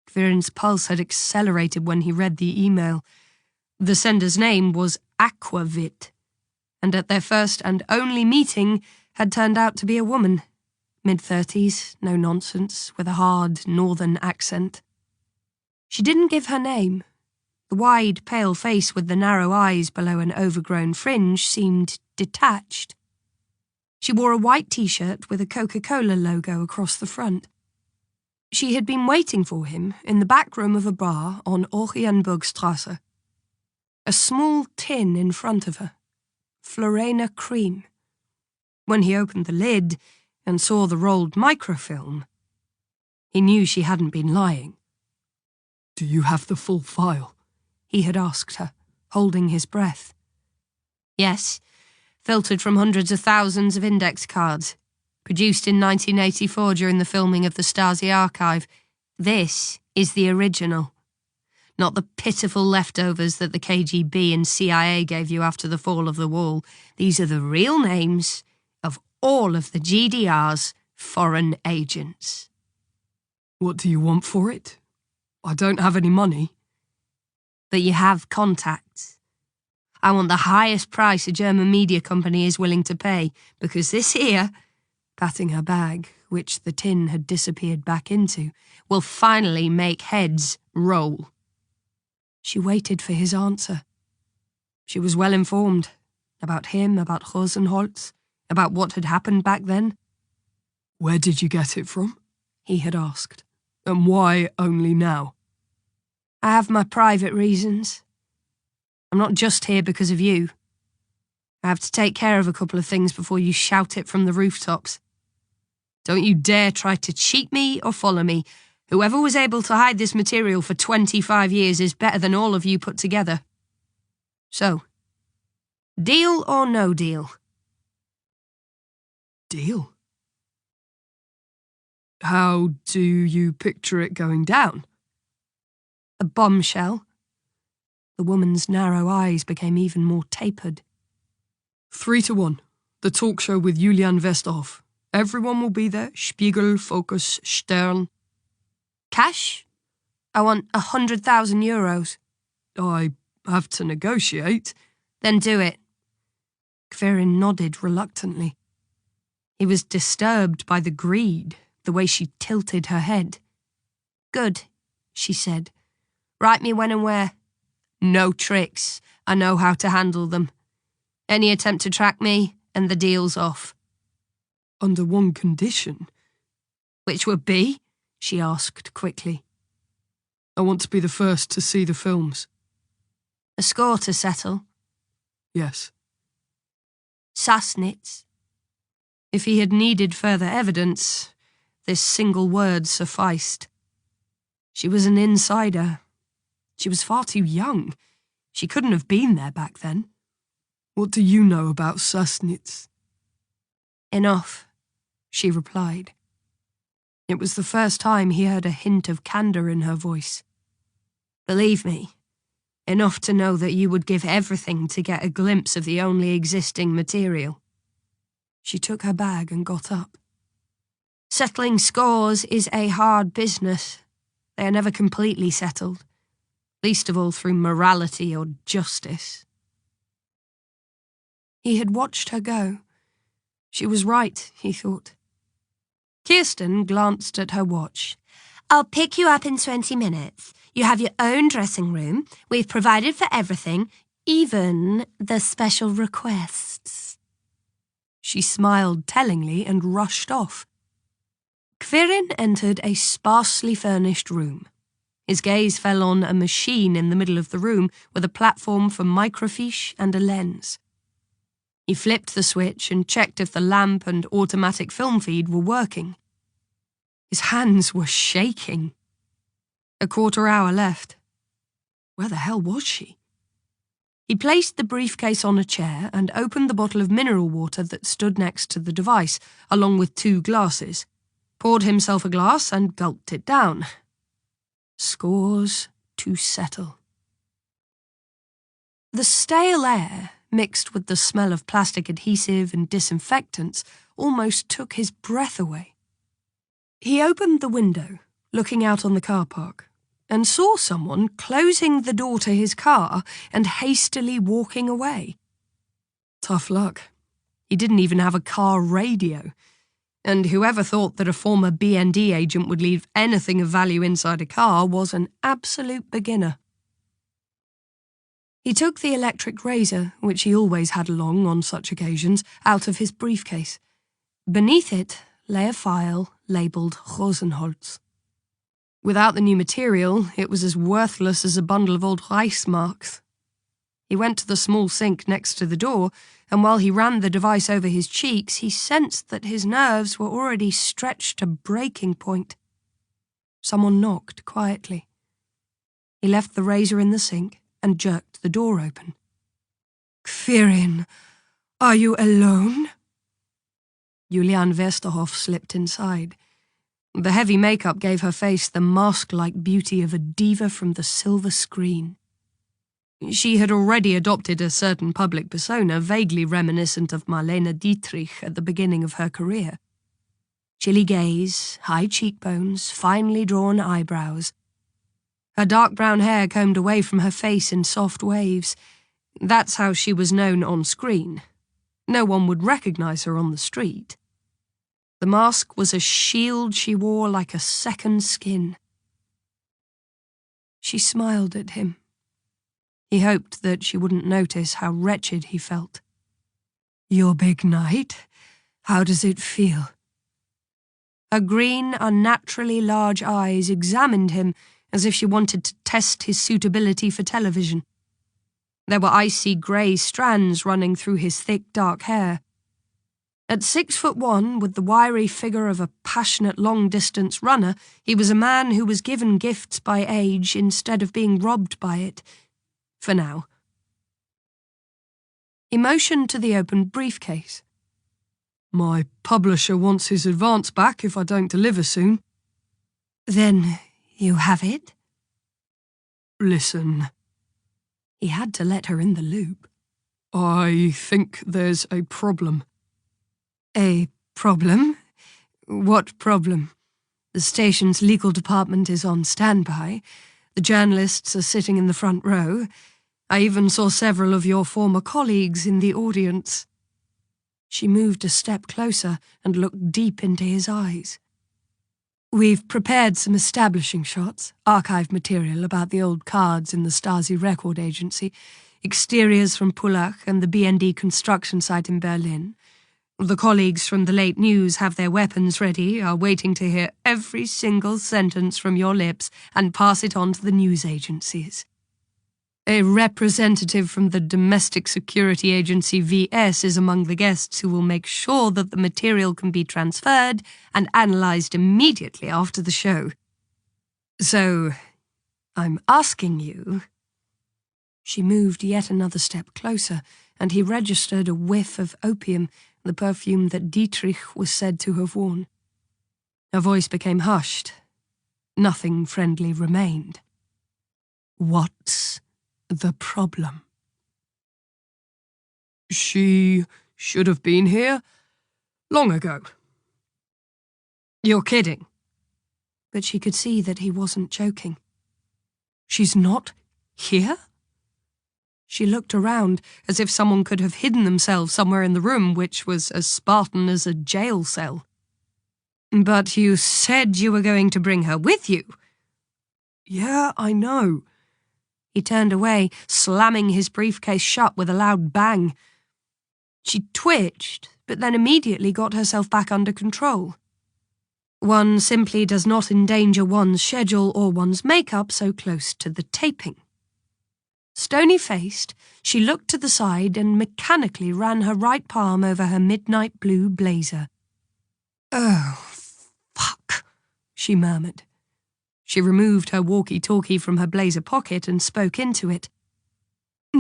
B: Karin's pulse had accelerated when he read the email. The sender's name was Aquavit, and at their first and only meeting had turned out to be a woman. Mid-30s, no nonsense, with a hard northern accent. She didn't give her name. The wide, pale face with the narrow eyes below an overgrown fringe seemed detached. She wore a white t-shirt with a Coca-Cola logo across the front. She had been waiting for him in the back room of a bar on Orienburgstrasse. A small tin in front of her. Florena cream. When he opened the lid and saw the rolled microfilm, he knew she hadn't been lying.
C: "Do you have the full file?"
B: he had asked her, holding his breath. "Yes, filtered from hundreds of thousands of index cards. Produced in 1984 during the filming of the Stasi archive. This is the original. Not the pitiful leftovers that the KGB and CIA gave you after the fall of the wall. These are the real names of all of the GDR's foreign agents."
C: "What do you want for it? I don't have any money."
B: "But you have contacts. I want the highest price a German media company is willing to pay, because this here," patting her bag, which the tin had disappeared back into, "will finally make heads roll." She waited for his answer. She was well informed about him, about Rosenholz, about what had happened back then.
C: "Where did you get it from?"
B: he had asked.
C: "And why only now?"
B: "I have my private reasons. I'm not just here because of you. I have to take care of a couple of things before you shout it from the rooftops. Don't you dare try to cheat me or follow me. Whoever was able to hide this material for 25 years is better than all of you put together. So, deal or no deal?"
C: "Deal? How do you picture it going down?"
B: A bombshell. The woman's narrow eyes became even more tapered.
C: 3-1, the talk show with Julian Westerhoff. Everyone will be there. Spiegel, Focus, Stern.
B: Cash? I want 100,000 euros.
C: "I have to negotiate."
B: "Then do it." Karin nodded reluctantly. He was disturbed by the greed, the way she tilted her head. "Good," she said. "Write me when and where. No tricks. I know how to handle them. Any attempt to track me, and the deal's off."
C: "Under one condition."
B: "Which would be?" she asked quickly.
C: I want to be the first to see the films.
B: A score to settle.
C: Yes.
B: Sassnitz. If he had needed further evidence, this single word sufficed. She was an insider. She was far too young. She couldn't have been there back then.
C: What do you know about Sassnitz?
B: Enough, she replied. It was the first time he heard a hint of candour in her voice. Believe me, enough to know that you would give everything to get a glimpse of the only existing material. She took her bag and got up. Settling scores is a hard business. They are never completely settled, least of all through morality or justice. He had watched her go. She was right, he thought. Kirsten glanced at her watch.
E: I'll pick you up in 20 minutes. You have your own dressing room. We've provided for everything, even the special requests.
B: She smiled tellingly and rushed off. Kvirin entered a sparsely furnished room. His gaze fell on a machine in the middle of the room with a platform for microfiche and a lens. He flipped the switch and checked if the lamp and automatic film feed were working. His hands were shaking. A quarter hour left. Where the hell was she? He placed the briefcase on a chair and opened the bottle of mineral water that stood next to the device, along with 2 glasses, poured himself a glass and gulped it down. Scores to settle. The stale air, mixed with the smell of plastic adhesive and disinfectants, almost took his breath away. He opened the window, looking out on the car park, and saw someone closing the door to his car and hastily walking away. Tough luck. He didn't even have a car radio, and whoever thought that a former BND agent would leave anything of value inside a car was an absolute beginner. He took the electric razor, which he always had along on such occasions, out of his briefcase. Beneath it lay a file labelled Rosenholz. Without the new material, it was as worthless as a bundle of old Reichsmarks. He went to the small sink next to the door, and while he ran the device over his cheeks, he sensed that his nerves were already stretched to breaking point. Someone knocked quietly. He left the razor in the sink and jerked the door open.
C: Kvirin, are you alone?
B: Juliane Westerhoff slipped inside. The heavy makeup gave her face the mask-like beauty of a diva from the silver screen. She had already adopted a certain public persona vaguely reminiscent of Marlene Dietrich at the beginning of her career. Chilly gaze, high cheekbones, finely drawn eyebrows. Her dark brown hair combed away from her face in soft waves. That's how she was known on screen. No one would recognize her on the street. The mask was a shield she wore like a second skin. She smiled at him. He hoped that she wouldn't notice how wretched he felt.
C: Your big night? How does it feel?
B: Her green, unnaturally large eyes examined him as if she wanted to test his suitability for television. There were icy grey strands running through his thick, dark hair. At 6'1", with the wiry figure of a passionate long-distance runner, he was a man who was given gifts by age instead of being robbed by it. For now. He motioned to the open briefcase.
C: My publisher wants his advance back if I don't deliver soon.
B: Then you have it?
C: Listen.
B: He had to let her in the loop.
C: I think there's a problem.
B: A problem? What problem? The station's legal department is on standby. The journalists are sitting in the front row. I even saw several of your former colleagues in the audience. She moved a step closer and looked deep into his eyes. We've prepared some establishing shots, archived material about the old cards in the Stasi record agency, exteriors from Pullach and the BND construction site in Berlin.
A: The colleagues from the late news have their weapons ready, are waiting to hear every single sentence from your lips and pass it on to the news agencies. A representative from the Domestic Security Agency VS is among the guests who will make sure that the material can be transferred and analysed immediately after the show. So, I'm asking you..." She moved yet another step closer, and he registered a whiff of opium, the perfume that Dietrich was said to have worn. Her voice became hushed. Nothing friendly remained. "What's the problem?"
C: "She should have been here long ago."
A: "You're kidding." But she could see that he wasn't joking.
C: "She's not here?"
A: She looked around, as if someone could have hidden themselves somewhere in the room, which was as Spartan as a jail cell. "But you said you were going to bring her with you."
C: "Yeah, I know."
A: He turned away, slamming his briefcase shut with a loud bang. She twitched, but then immediately got herself back under control. One simply does not endanger one's schedule or one's makeup so close to the taping. Stony-faced, she looked to the side and mechanically ran her right palm over her midnight blue blazer.
C: "Oh, fuck," she murmured.
A: She removed her walkie-talkie from her blazer pocket and spoke into it.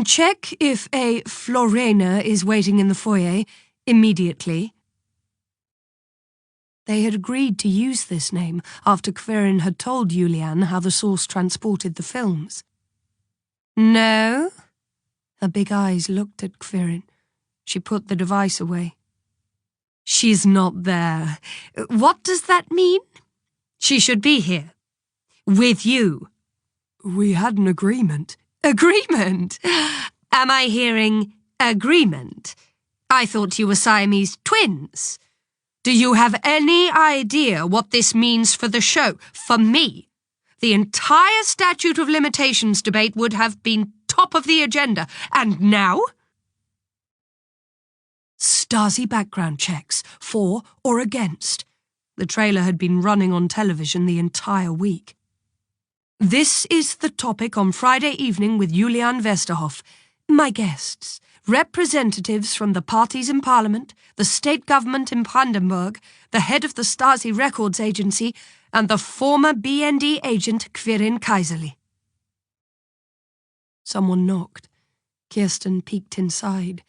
A: "Check if a Florena is waiting in the foyer immediately." They had agreed to use this name after Quirin had told Julian how the source transported the films. "No?" Her big eyes looked at Quirin. She put the device away. "She's not there. What does that mean?" "She should be here. With you."
C: "We had an agreement."
A: "Agreement? Am I hearing agreement? I thought you were Siamese twins. Do you have any idea what this means for the show? For me? The entire statute of limitations debate would have been top of the agenda. And now?"
C: "Stasi background checks, for or against."
A: The trailer had been running on television the entire week. "This is the topic on Friday evening with Julian Westerhoff. My guests, representatives from the parties in Parliament, the state government in Brandenburg, the head of the Stasi Records Agency, and the former BND agent Quirin Kaiserli." Someone knocked. Kirsten peeked inside.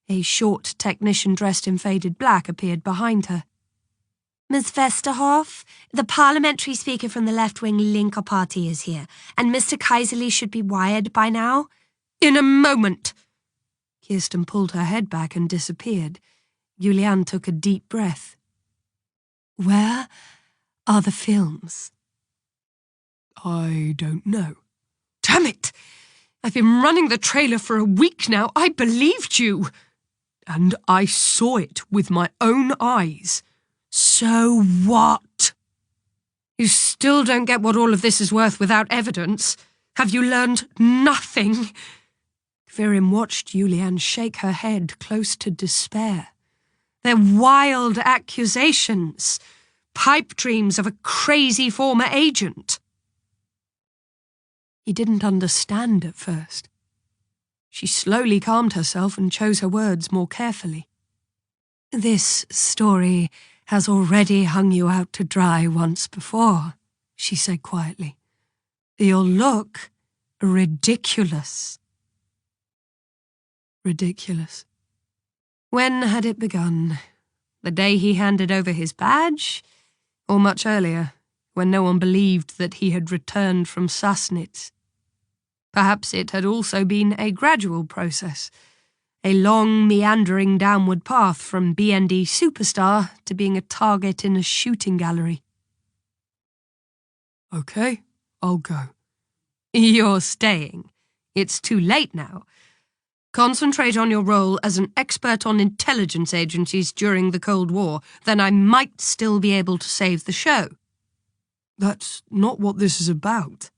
A: A short technician dressed in faded black appeared behind her.
E: "Ms. Westerhoff, the parliamentary speaker from the left-wing Linke Party is here, and Mr. Kaiserli should be wired by now."
A: "In a moment." Kirsten pulled her head back and disappeared. Julian took a deep breath.
C: "Where are the films?" "I don't know."
A: "Damn it! I've been running the trailer for a week now. I believed you."
C: "And I saw it with my own eyes."
A: "So what? You still don't get what all of this is worth without evidence. Have you learned nothing?" Quirin watched Julian shake her head close to despair. "They're wild accusations. Pipe dreams of a crazy former agent." He didn't understand at first. She slowly calmed herself and chose her words more carefully. "This story has already hung you out to dry once before," she said quietly. "You'll look ridiculous."
C: Ridiculous.
A: When had it begun? The day he handed over his badge? Or much earlier, when no one believed that he had returned from Sassnitz? Perhaps it had also been a gradual process, a long, meandering downward path from BND superstar to being a target in a shooting gallery.
C: "Okay, I'll go."
A: "You're staying. It's too late now. Concentrate on your role as an expert on intelligence agencies during the Cold War, then I might still be able to save the show."
C: "That's not what this is about."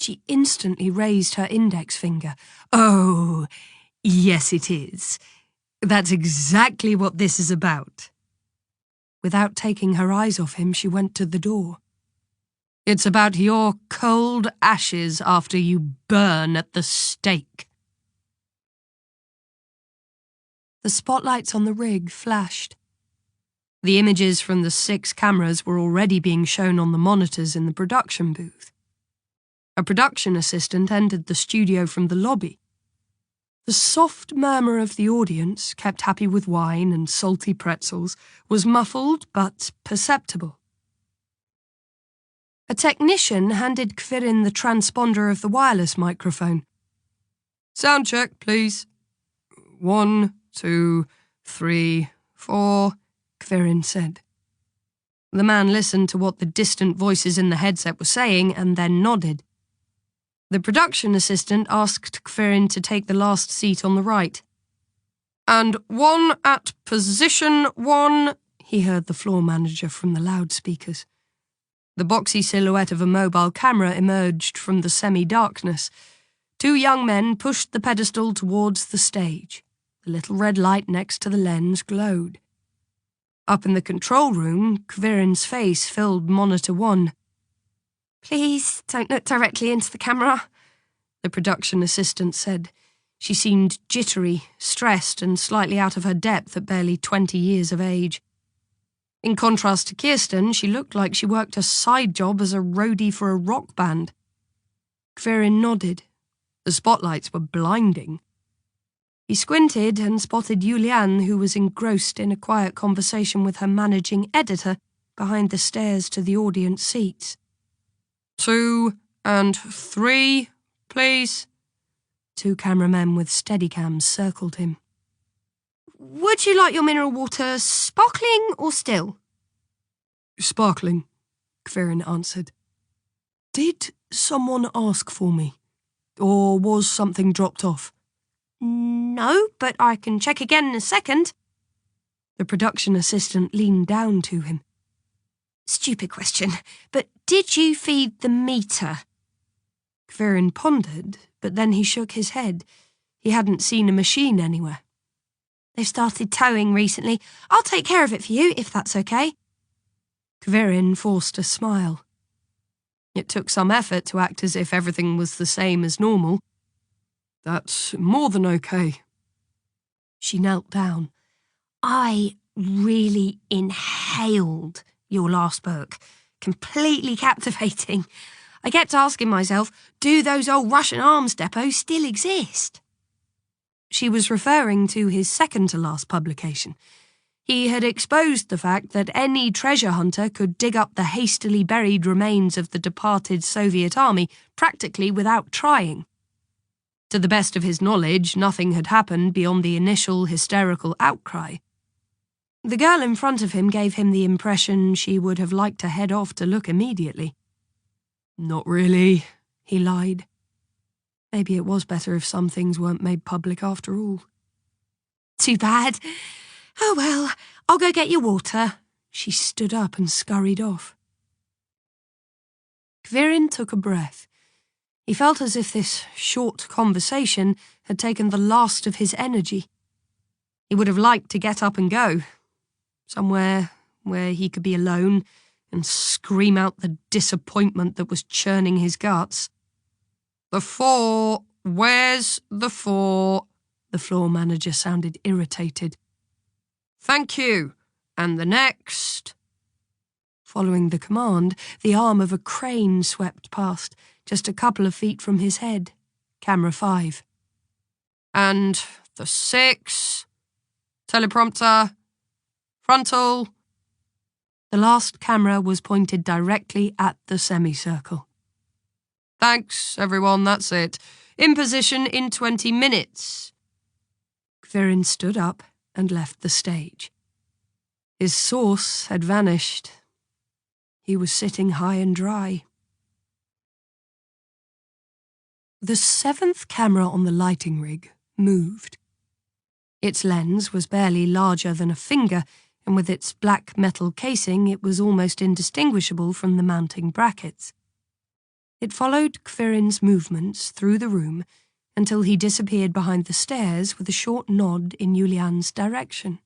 A: She instantly raised her index finger. "Oh, yes it is.
B: That's exactly what this is about. Without taking her eyes off him, she went to the door. It's about your cold ashes after you burn at the stake. The spotlights on the rig flashed. The images from the 6 cameras were already being shown on the monitors in the production booth. A production assistant entered the studio from the lobby. The soft murmur of the audience, kept happy with wine and salty pretzels, was muffled but perceptible. A technician handed Karin the transponder of the wireless microphone. "Sound check, please." 1, 2, 3, 4, Karin said. The man listened to what the distant voices in the headset were saying and then nodded. The production assistant asked Karin to take the last seat on the right. "And 1 at position 1, he heard the floor manager from the loudspeakers. The boxy silhouette of a mobile camera emerged from the semi-darkness. 2 young men pushed the pedestal towards the stage. The little red light next to the lens glowed. Up in the control room, Karin's face filled monitor 1.
E: "Please don't look directly into the camera,"
B: the production assistant said. She seemed jittery, stressed, and slightly out of her depth at barely 20 years of age. In contrast to Kirsten, she looked like she worked a side job as a roadie for a rock band. Karin nodded. The spotlights were blinding. He squinted and spotted Julianne, who was engrossed in a quiet conversation with her managing editor behind the stairs to the audience seats. 2 and 3, please. 2 cameramen with steadicams circled him.
E: "Would you like your mineral water sparkling or still?"
C: "Sparkling," Karin answered. "Did someone ask for me? Or was something dropped off?"
E: "No, but I can check again in a second."
B: The production assistant leaned down to him.
E: "Stupid question, but did you feed the meter?"
B: Karin pondered, but then he shook his head. He hadn't seen a machine anywhere.
E: "They've started towing recently. I'll take care of it for you, if that's okay."
B: Karin forced a smile. It took some effort to act as if everything was the same as normal.
C: "That's more than okay."
B: She knelt down.
E: "I really inhaled your last book. Completely captivating. I kept asking myself, do those old Russian arms depots still exist?"
B: She was referring to his second-to-last publication. He had exposed the fact that any treasure hunter could dig up the hastily buried remains of the departed Soviet army practically without trying. To the best of his knowledge, nothing had happened beyond the initial hysterical outcry. The girl in front of him gave him the impression she would have liked to head off to look immediately.
C: "Not really,"
B: he lied. Maybe it was better if some things weren't made public after all.
E: "Too bad. Oh well, I'll go get your water."
B: She stood up and scurried off. Karin took a breath. He felt as if this short conversation had taken the last of his energy. He would have liked to get up and go. Somewhere where he could be alone and scream out the disappointment that was churning his guts. "The 4, where's the 4? The floor manager sounded irritated. "Thank you, and the next." Following the command, the arm of a crane swept past, just a couple of feet from his head. Camera 5. "And the 6. Teleprompter. Frontal." The last camera was pointed directly at the semicircle. "Thanks, everyone, that's it. In position in 20 minutes. Karin stood up and left the stage. His source had vanished. He was sitting high and dry. The 7th camera on the lighting rig moved. Its lens was barely larger than a finger, and with its black metal casing it was almost indistinguishable from the mounting brackets. It followed Karin's movements through the room until he disappeared behind the stairs with a short nod in Julian's direction.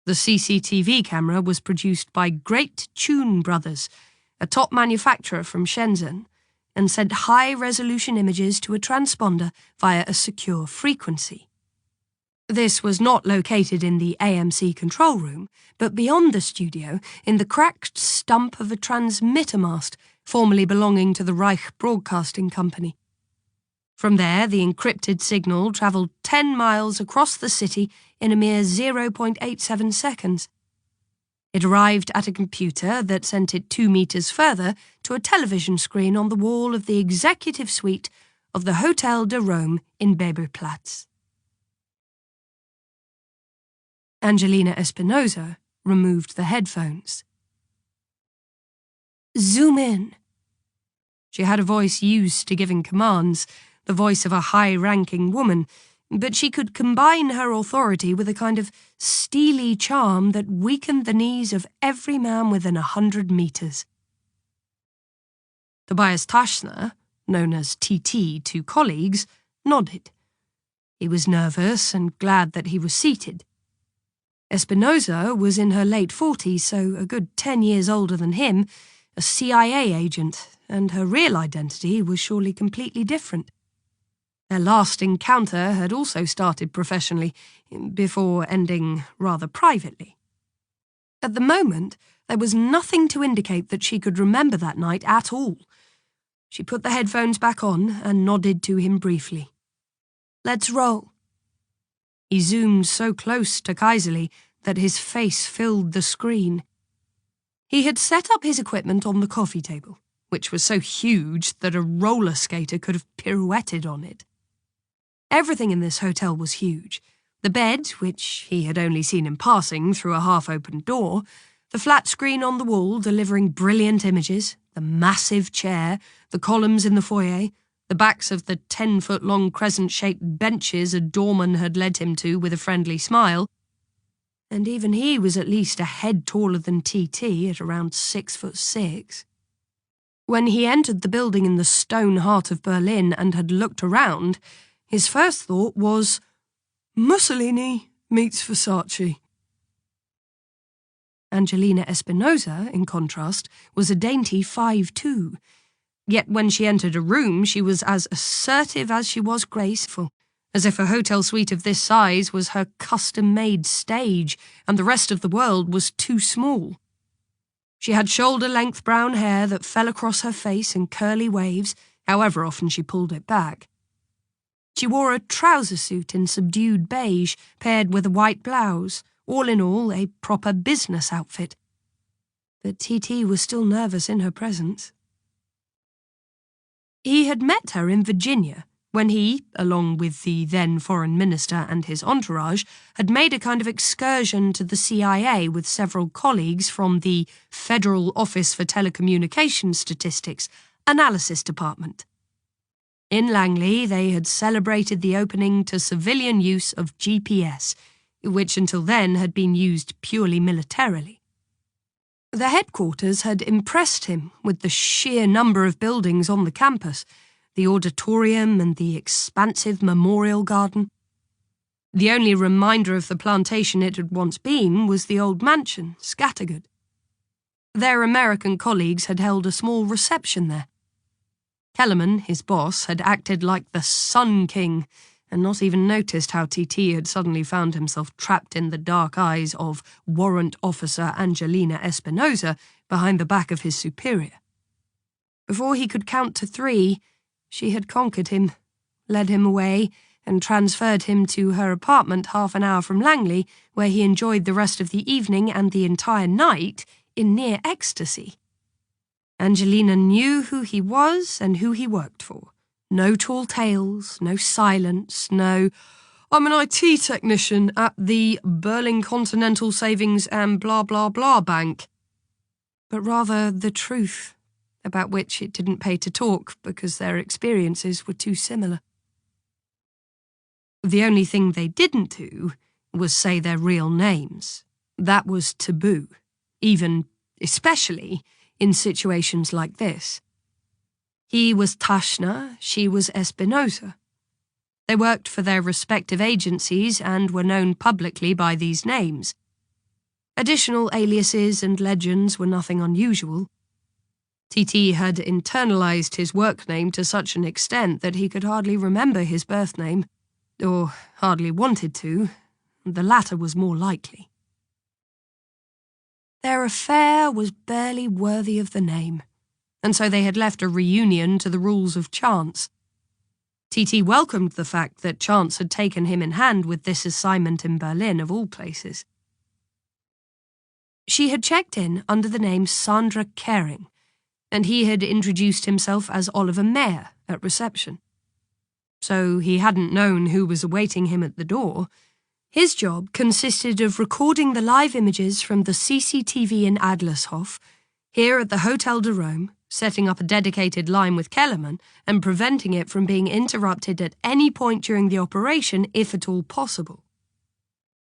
B: The CCTV camera was produced by Great Tune Brothers, a top manufacturer from Shenzhen, and sent high-resolution images to a transponder via a secure frequency. This was not located in the AMC control room, but beyond the studio, in the cracked stump of a transmitter mast formerly belonging to the Reich Broadcasting Company. From there, the encrypted signal travelled 10 miles across the city in a mere 0.87 seconds. It arrived at a computer that sent it 2 meters further to a television screen on the wall of the executive suite of the Hotel de Rome in Beberplatz. Angelina Espinosa removed the headphones. Zoom in. She had a voice used to giving commands, the voice of a high-ranking woman, but she could combine her authority with a kind of steely charm that weakened the knees of every man within 100 meters. Tobias Taschner, known as TT to colleagues, nodded. He was nervous and glad that he was seated. Espinosa was in her late 40s, so a good 10 years older than him, a CIA agent, and her real identity was surely completely different. Their last encounter had also started professionally, before ending rather privately. At the moment, there was nothing to indicate that she could remember that night at all. She put the headphones back on and nodded to him briefly. Let's roll. He zoomed so close to Kaiserly that his face filled the screen. He had set up his equipment on the coffee table, which was so huge that a roller skater could have pirouetted on it. Everything in this hotel was huge. The bed, which he had only seen in passing through a half-opened door, the flat screen on the wall delivering brilliant images, the massive chair, the columns in the foyer, the backs of the 10-foot-long crescent-shaped benches a doorman had led him to with a friendly smile, and even he was at least a head taller than TT at around 6'6". When he entered the building in the stone heart of Berlin and had looked around, his first thought was, Mussolini meets Versace. Angelina Espinosa, in contrast, was a dainty 5'2". Yet when she entered a room, she was as assertive as she was graceful, as if a hotel suite of this size was her custom-made stage and the rest of the world was too small. She had shoulder-length brown hair that fell across her face in curly waves, however often she pulled it back. She wore a trouser suit in subdued beige, paired with a white blouse, all in all a proper business outfit. But TT was still nervous in her presence. He had met her in Virginia, when he, along with the then Foreign Minister and his entourage, had made a kind of excursion to the CIA with several colleagues from the Federal Office for Telecommunications Statistics Analysis Department. In Langley, they had celebrated the opening to civilian use of GPS, which until then had been used purely militarily. The headquarters had impressed him with the sheer number of buildings on the campus, the auditorium and the expansive memorial garden. The only reminder of the plantation it had once been was the old mansion, Scattergood. Their American colleagues had held a small reception there. Kellerman, his boss, had acted like the Sun King and not even noticed how TT had suddenly found himself trapped in the dark eyes of Warrant Officer Angelina Espinosa behind the back of his superior. Before he could count to 3, she had conquered him, led him away, and transferred him to her apartment half an hour from Langley, where he enjoyed the rest of the evening and the entire night in near ecstasy. Angelina knew who he was and who he worked for. No tall tales, no silence, no, I'm an IT technician at the Berlin Continental Savings and blah blah blah bank, but rather the truth, about which it didn't pay to talk because their experiences were too similar. The only thing they didn't do was say their real names. That was taboo, even, especially, in situations like this. He was Tashna, she was Espinosa. They worked for their respective agencies and were known publicly by these names. Additional aliases and legends were nothing unusual. TT had internalized his work name to such an extent that he could hardly remember his birth name, or hardly wanted to. The latter was more likely. Their affair was barely worthy of the name, and so they had left a reunion to the rules of chance. TT welcomed the fact that chance had taken him in hand with this assignment in Berlin, of all places. She had checked in under the name Sandra Kering, and he had introduced himself as Oliver Mayer at reception. So he hadn't known who was awaiting him at the door. His job consisted of recording the live images from the CCTV in Adlershof, here at the Hotel de Rome, setting up a dedicated line with Kellerman, and preventing it from being interrupted at any point during the operation, if at all possible.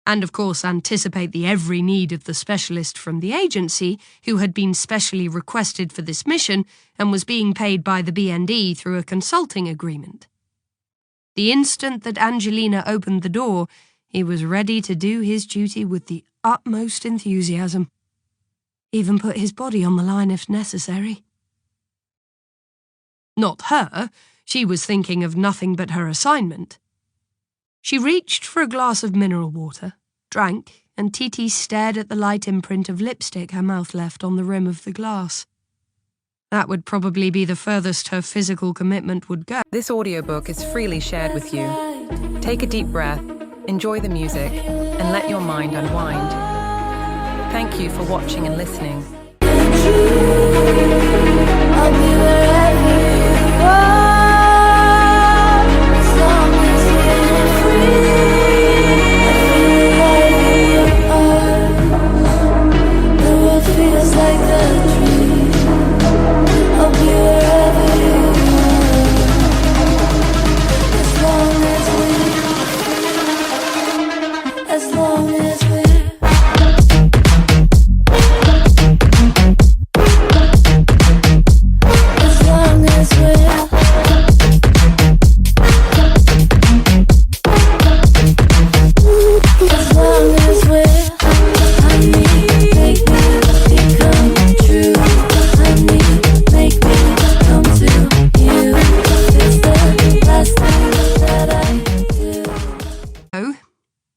B: And of course anticipate the every need of the specialist from the agency, who had been specially requested for this mission and was being paid by the BND through a consulting agreement. The instant that Angelina opened the door, he was ready to do his duty with the utmost enthusiasm. Even put his body on the line if necessary. Not her. She was thinking of nothing but her assignment. She reached for a glass of mineral water, drank, and TT stared at the light imprint of lipstick her mouth left on the rim of the glass. That would probably be the furthest her physical commitment would go.
F: This audiobook is freely shared with you. Take a deep breath, enjoy the music, and let your mind unwind. Thank you for watching and listening.
G: I'll be wherever you are.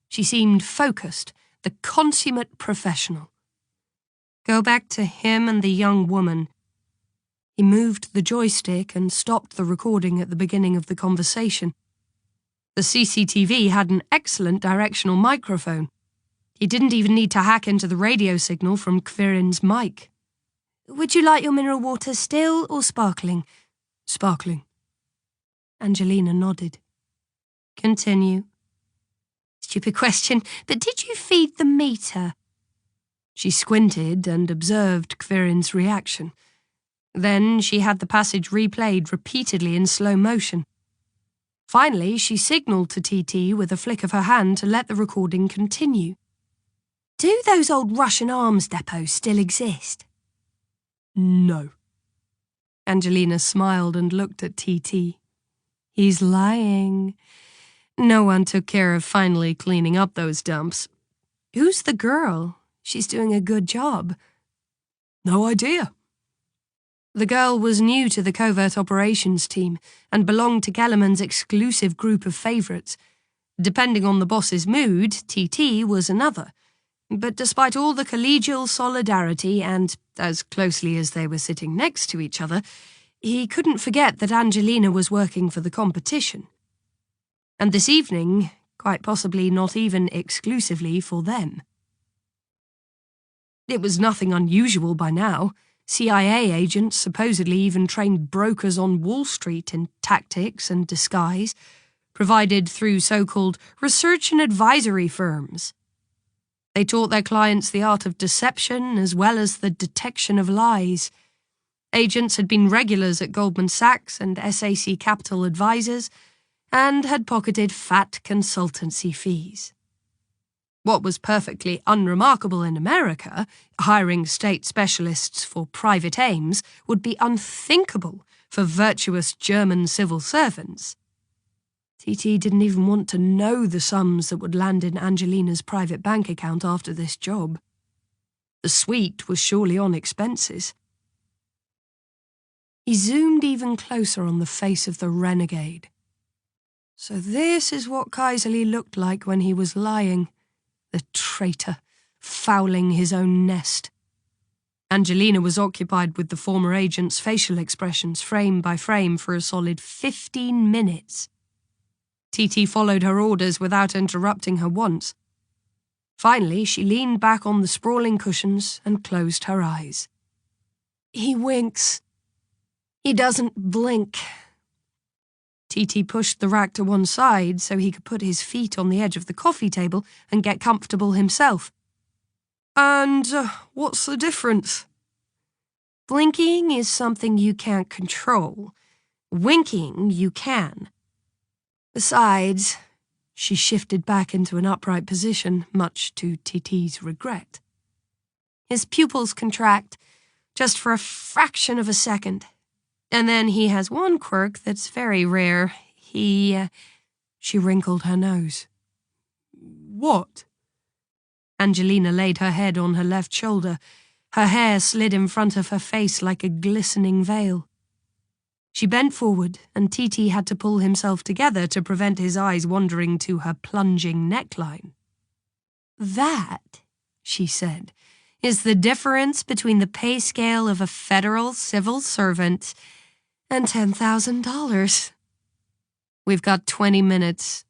B: She seemed focused, the consummate professional. Go back to him and the young woman. He moved the joystick and stopped the recording at the beginning of the conversation. The CCTV had an excellent directional microphone. He didn't even need to hack into the radio signal from Kvirin's mic. Would you like your mineral water still or sparkling? Sparkling. Angelina nodded. Continue. Stupid question, but did you feed the meter? She squinted and observed Kvirin's reaction. Then she had the passage replayed repeatedly in slow motion. Finally, she signalled to TT with a flick of her hand to let the recording continue. Do those old Russian arms depots still exist? No. Angelina smiled and looked at TT. He's lying. No one took care of finally cleaning up those dumps. Who's the girl? She's doing a good job. No idea. The girl was new to the covert operations team and belonged to Kellerman's exclusive group of favourites. Depending on the boss's mood, TT was another. But despite all the collegial solidarity and, as closely as they were sitting next to each other, he couldn't forget that Angelina was working for the competition. And this evening, quite possibly not even exclusively for them. It was nothing unusual by now. CIA agents supposedly even trained brokers on Wall Street in tactics and disguise, provided through so-called research and advisory firms. They taught their clients the art of deception as well as the detection of lies. Agents had been regulars at Goldman Sachs and SAC Capital Advisors, and had pocketed fat consultancy fees. What was perfectly unremarkable in America, hiring state specialists for private aims, would be unthinkable
A: for virtuous German civil servants. TT didn't even want to know the sums that would land in Angelina's private bank account after this job. The suite was surely on expenses. He zoomed even closer on the face of the renegade. So this is what Kaiserly looked like when he was lying. The traitor, fouling his own nest. Angelina was occupied with the former agent's facial expressions, frame by frame, for a solid 15 minutes. TT followed her orders without interrupting her once. Finally, she leaned back on the sprawling cushions and closed her eyes. He winks. He doesn't blink. TT pushed the rack to one side so he could put his feet on the edge of the coffee table and get comfortable himself. And what's the difference? Blinking is something you can't control. Winking you can. Besides, she shifted back into an upright position, much to TT's regret. His pupils contract, just for a fraction of a second. And then he has one quirk that's very rare. She wrinkled her nose. What? Angelina laid her head on her left shoulder. Her hair slid in front of her face like a glistening veil. She bent forward, and TT had to pull himself together to prevent his eyes wandering to her plunging neckline. That, she said, is the difference between the pay scale of a federal civil servant and $10,000. We've got 20 minutes.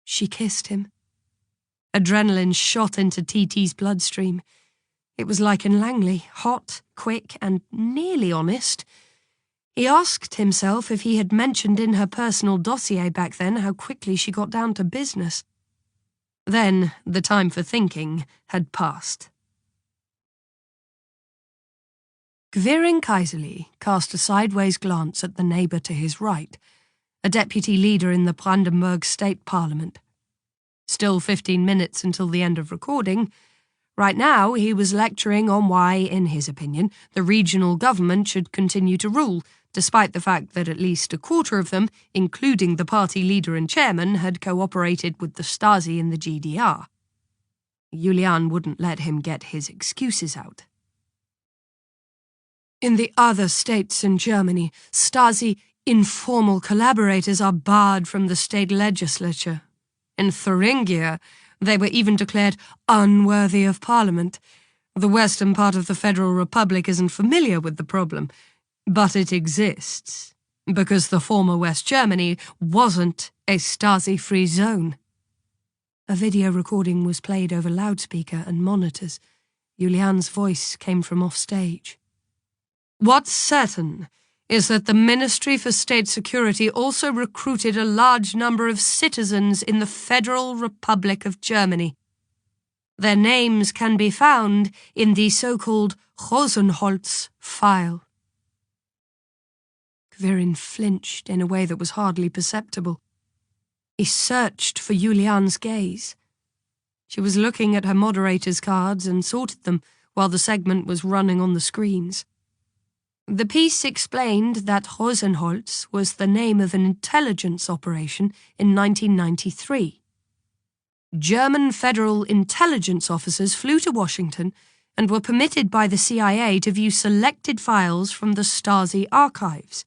A: She kissed him. Adrenaline shot into TT's bloodstream. It was like in Langley, hot, quick, and nearly honest. He asked himself if he had mentioned in her personal dossier back then how quickly she got down to business. Then the time for thinking had passed. Gwirin Kaiserly cast a sideways glance at the neighbour to his right, a deputy leader in the Brandenburg State Parliament. Still 15 minutes until the end of recording. Right now, he was lecturing on why, in his opinion, the regional government should continue to rule, despite the fact that at least a quarter of them, including the party leader and chairman, had cooperated with the Stasi in the GDR. Julian wouldn't let him get his excuses out. In the other states in Germany, Stasi informal collaborators are barred from the state legislature. In Thuringia, they were even declared unworthy of parliament. The western part of the Federal Republic isn't familiar with the problem, but it exists, because the former West Germany wasn't a Stasi-free zone. A video recording was played over loudspeaker and monitors. Julian's voice came from offstage. What's certain is that the Ministry for State Security also recruited a large number of citizens in the Federal Republic of Germany. Their names can be found in the so-called Rosenholz file. Gwirin flinched in a way that was hardly perceptible. He searched for Julian's gaze. She was looking at her moderator's cards and sorted them while the segment was running on the screens. The piece explained that Rosenholz was the name of an intelligence operation in 1993. German federal intelligence officers flew to Washington and were permitted by the CIA to view selected files from the Stasi archives.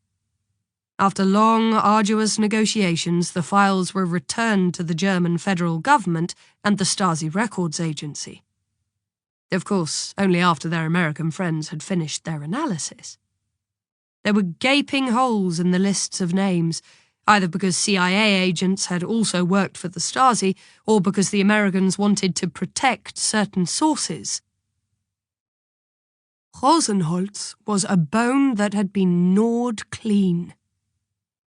A: After long, arduous negotiations, the files were returned to the German federal government and the Stasi Records Agency. Of course, only after their American friends had finished their analysis. There were gaping holes in the lists of names, either because CIA agents had also worked for the Stasi or because the Americans wanted to protect certain sources. Rosenholz was a bone that had been gnawed clean.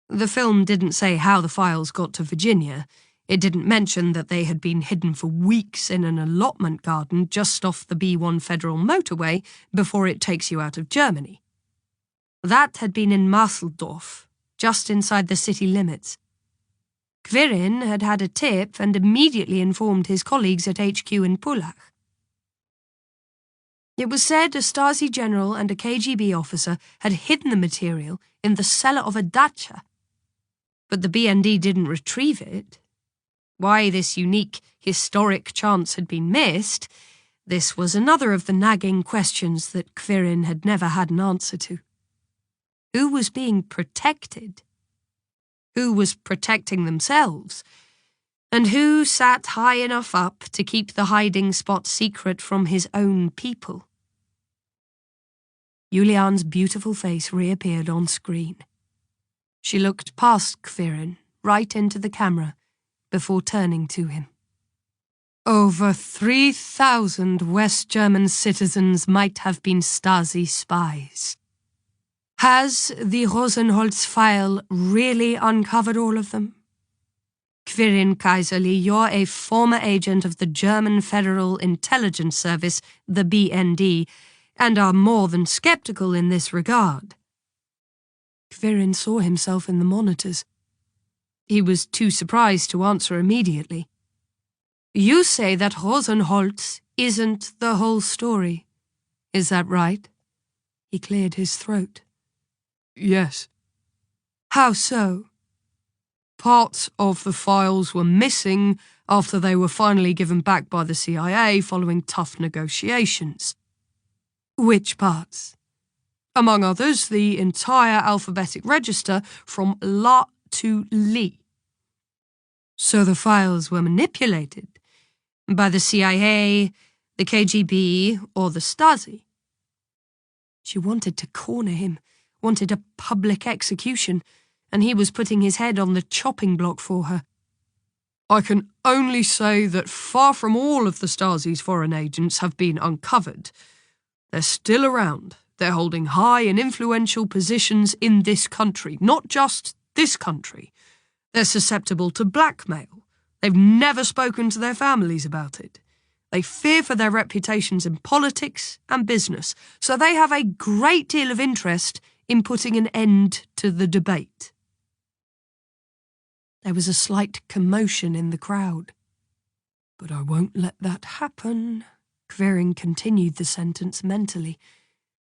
A: The film didn't say how the files got to Virginia. It didn't mention that they had been hidden for weeks in an allotment garden just off the B1 federal motorway before it takes you out of Germany. That had been in Marseldorf, just inside the city limits. Gwirin had had a tip and immediately informed his colleagues at HQ in Pullach.
B: It was said a Stasi general and a KGB officer had hidden the material in the cellar of a dacha, but the BND didn't retrieve it. Why this unique, historic chance had been missed, this was another of the nagging questions that Quirin had never had an answer to. Who was being protected? Who was protecting themselves? And who sat high enough up to keep the hiding spot secret from his own people? Julian's beautiful face reappeared on screen. She looked past Quirin, right into the camera, before turning to him. Over 3,000 West German citizens might have been Stasi spies. Has the Rosenholz file really uncovered all of them? Quirin Kaiserli, you're a former agent of the German Federal Intelligence Service, the BND, and are more than skeptical in this regard. Quirin saw himself in the monitors. He was too surprised to answer immediately. You say that Rosenholz isn't the whole story. Is that right? He cleared his throat.
C: Yes.
B: How so?
C: Parts of the files were missing after they were finally given back by the CIA following tough negotiations.
B: Which parts?
C: Among others, the entire alphabetic register from La to Li.
B: So the files were manipulated by the CIA, the KGB, or the Stasi. She wanted to corner him, wanted a public execution, and he was putting his head on the chopping block for her.
C: I can only say that far from all of the Stasi's foreign agents have been uncovered. They're still around. They're holding high and influential positions in this country, not just this country. They're susceptible to blackmail. They've never spoken to their families about it. They fear for their reputations in politics and business, so they have a great deal of interest in putting an end to the debate.
B: There was a slight commotion in the crowd.
C: But I won't let that happen.
B: Quirin continued the sentence mentally.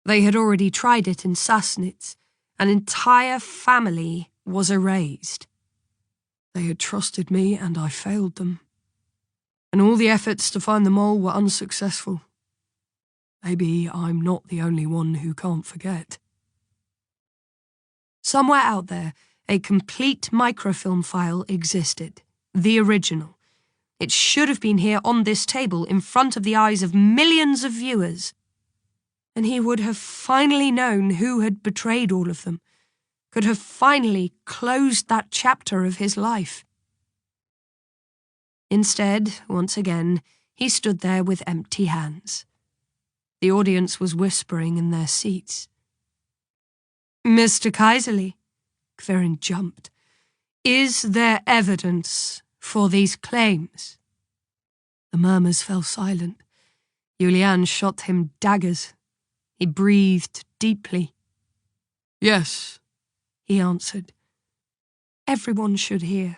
B: They had already tried it in Sassnitz. An entire family was erased.
C: They had trusted me and I failed them. And all the efforts to find the mole were unsuccessful. Maybe I'm not the only one who can't forget.
B: Somewhere out there, a complete microfilm file existed. The original. It should have been here on this table in front of the eyes of millions of viewers. And he would have finally known who had betrayed all of them, could have finally closed that chapter of his life. Instead, once again, he stood there with empty hands. The audience was whispering in their seats.
E: Mr. Kaiserli,
B: Quirin jumped. Is there evidence for these claims? The murmurs fell silent. Julian shot him daggers. He breathed deeply.
C: Yes,
B: he answered. Everyone should hear.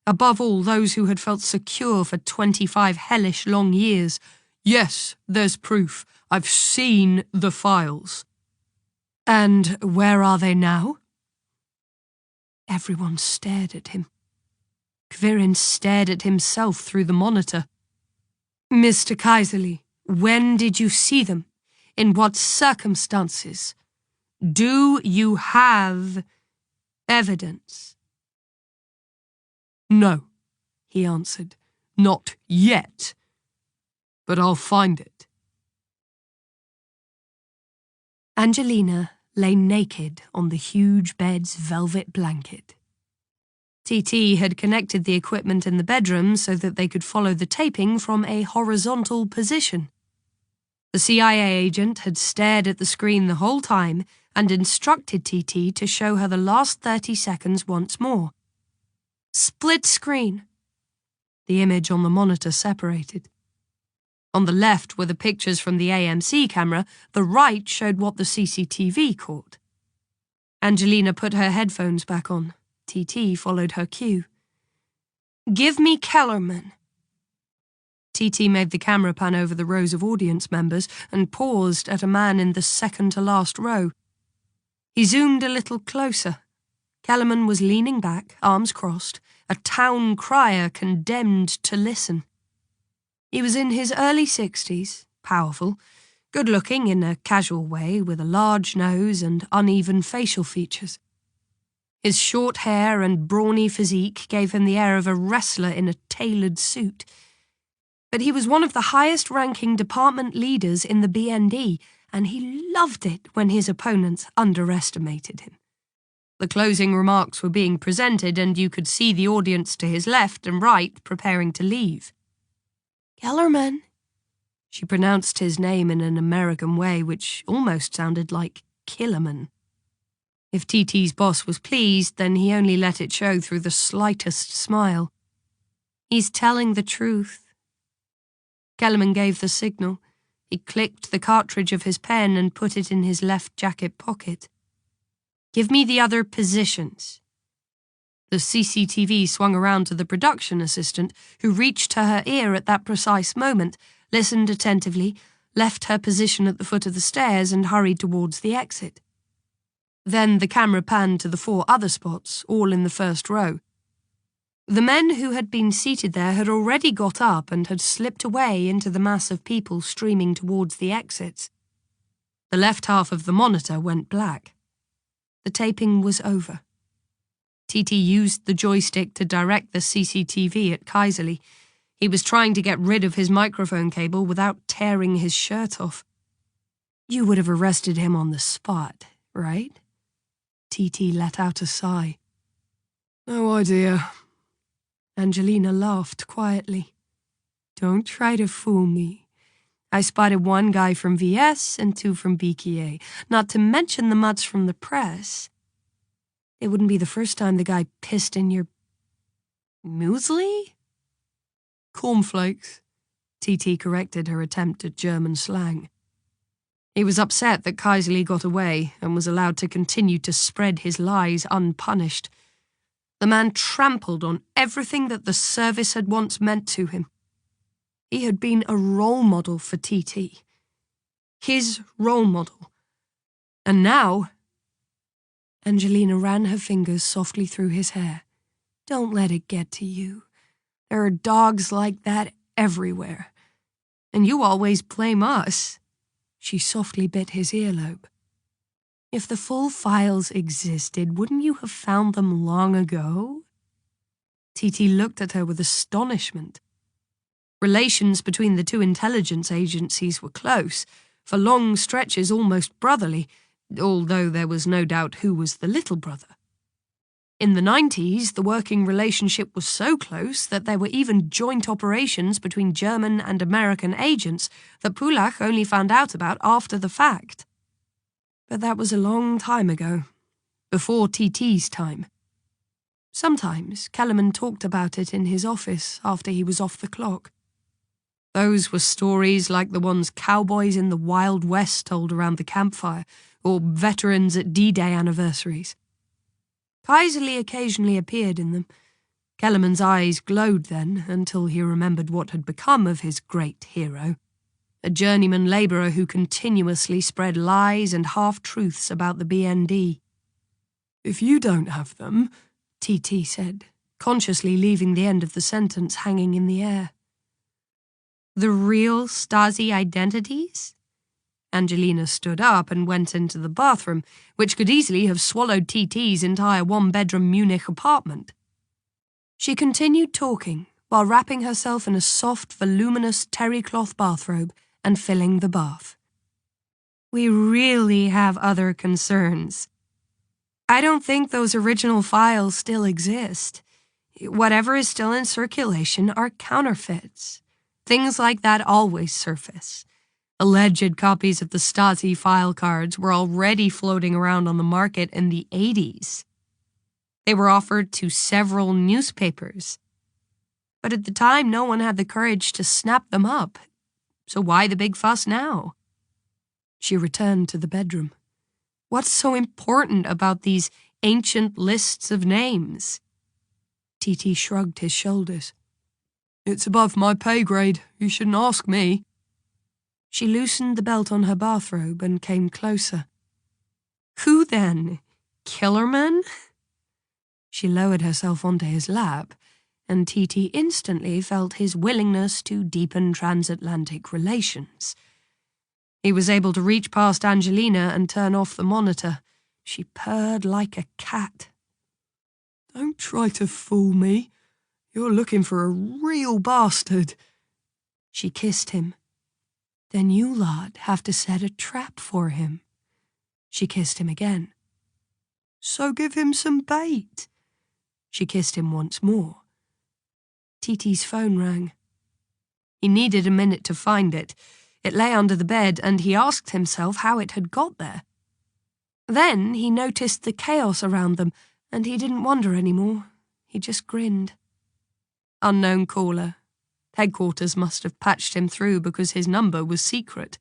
B: Above all, those who had felt secure for 25 hellish long years.
C: Yes, there's proof. I've seen the files.
B: And where are they now? Everyone stared at him. Quirin stared at himself through the monitor. Mr. Kaiserli, when did you see them? In what circumstances? Do you have evidence?
C: No, he answered. Not yet. But I'll find it.
B: Angelina lay naked on the huge bed's velvet blanket. TT had connected the equipment in the bedroom so that they could follow the taping from a horizontal position. The CIA agent had stared at the screen the whole time and instructed TT to show her the last 30 seconds once more. Split screen. The image on the monitor separated. On the left were the pictures from the AMC camera, the right showed what the CCTV caught. Angelina put her headphones back on. TT followed her cue. Give me Kellerman. TT made the camera pan over the rows of audience members and paused at a man in the second-to-last row. He zoomed a little closer. Kellerman was leaning back, arms crossed, a town crier condemned to listen. He was in his early 60s, powerful, good-looking in a casual way, with a large nose and uneven facial features. His short hair and brawny physique gave him the air of a wrestler in a tailored suit. But he was one of the highest-ranking department leaders in the BND, and he loved it when his opponents underestimated him. The closing remarks were being presented, and you could see the audience to his left and right preparing to leave.
E: Kellerman.
B: She pronounced his name in an American way which almost sounded like Killerman. If TT's boss was pleased, then he only let it show through the slightest smile. He's telling the truth. Kellerman gave the signal. He clicked the cartridge of his pen and put it in his left jacket pocket. Give me the other positions. The CCTV swung around to the production assistant, who reached to her ear at that precise moment, listened attentively, left her position at the foot of the stairs and hurried towards the exit. Then the camera panned to the 4 other spots, all in the first row. The men who had been seated there had already got up and had slipped away into the mass of people streaming towards the exits. The left half of the monitor went black. The taping was over. TT used the joystick to direct the CCTV at Kaiserly. He was trying to get rid of his microphone cable without tearing his shirt off. You would have arrested him on the spot, right? TT let out a sigh.
C: No idea.
B: Angelina laughed quietly. Don't try to fool me. I spotted 1 guy from VS and 2 from BKA, not to mention the mutts from the press. It wouldn't be the first time the guy pissed in your... muesli?
C: Cornflakes.
B: TT corrected her attempt at German slang. He was upset that Kaiserly got away and was allowed to continue to spread his lies unpunished. The man trampled on everything that the service had once meant to him. He had been a role model for TT. His role model. And now... Angelina ran her fingers softly through his hair. Don't let it get to you. There are dogs like that everywhere. And you always blame us. She softly bit his earlobe. If the full files existed, wouldn't you have found them long ago? TT looked at her with astonishment. Relations between the 2 intelligence agencies were close, for long stretches almost brotherly, although there was no doubt who was the little brother. In the 90s, the working relationship was so close that there were even joint operations between German and American agents that Pullach only found out about after the fact. But that was a long time ago, before TT's time. Sometimes Kellerman talked about it in his office after he was off the clock. Those were stories like the ones cowboys in the Wild West told around the campfire, or veterans at D-Day anniversaries. Kaiserly occasionally appeared in them. Kellerman's eyes glowed then, until he remembered what had become of his great hero, a journeyman labourer who continuously spread lies and half-truths about the BND.
C: If you don't have them,
B: TT said, consciously leaving the end of the sentence hanging in the air. The real Stasi identities? Angelina stood up and went into the bathroom, which could easily have swallowed TT's entire 1-bedroom Munich apartment. She continued talking while wrapping herself in a soft, voluminous terry cloth bathrobe and filling the bath. We really have other concerns. I don't think those original files still exist. Whatever is still in circulation are counterfeits. Things like that always surface. Alleged copies of the Stasi file cards were already floating around on the market in the 80s. They were offered to several newspapers. But at the time, no one had the courage to snap them up. So why the big fuss now? She returned to the bedroom. What's so important about these ancient lists of names? TT shrugged his shoulders.
C: It's above my pay grade. You shouldn't ask me.
B: She loosened the belt on her bathrobe and came closer. Who then? Killerman? She lowered herself onto his lap, and Titi instantly felt his willingness to deepen transatlantic relations. He was able to reach past Angelina and turn off the monitor. She purred like a cat.
C: Don't try to fool me. You're looking for a real bastard.
B: She kissed him. Then you lot have to set a trap for him. She kissed him again.
C: So give him some bait.
B: She kissed him once more. Titi's phone rang. He needed a minute to find it. It lay under the bed, and he asked himself how it had got there. Then he noticed the chaos around them, and he didn't wonder anymore. He just grinned. Unknown caller. Headquarters must have patched him through because his number was secret.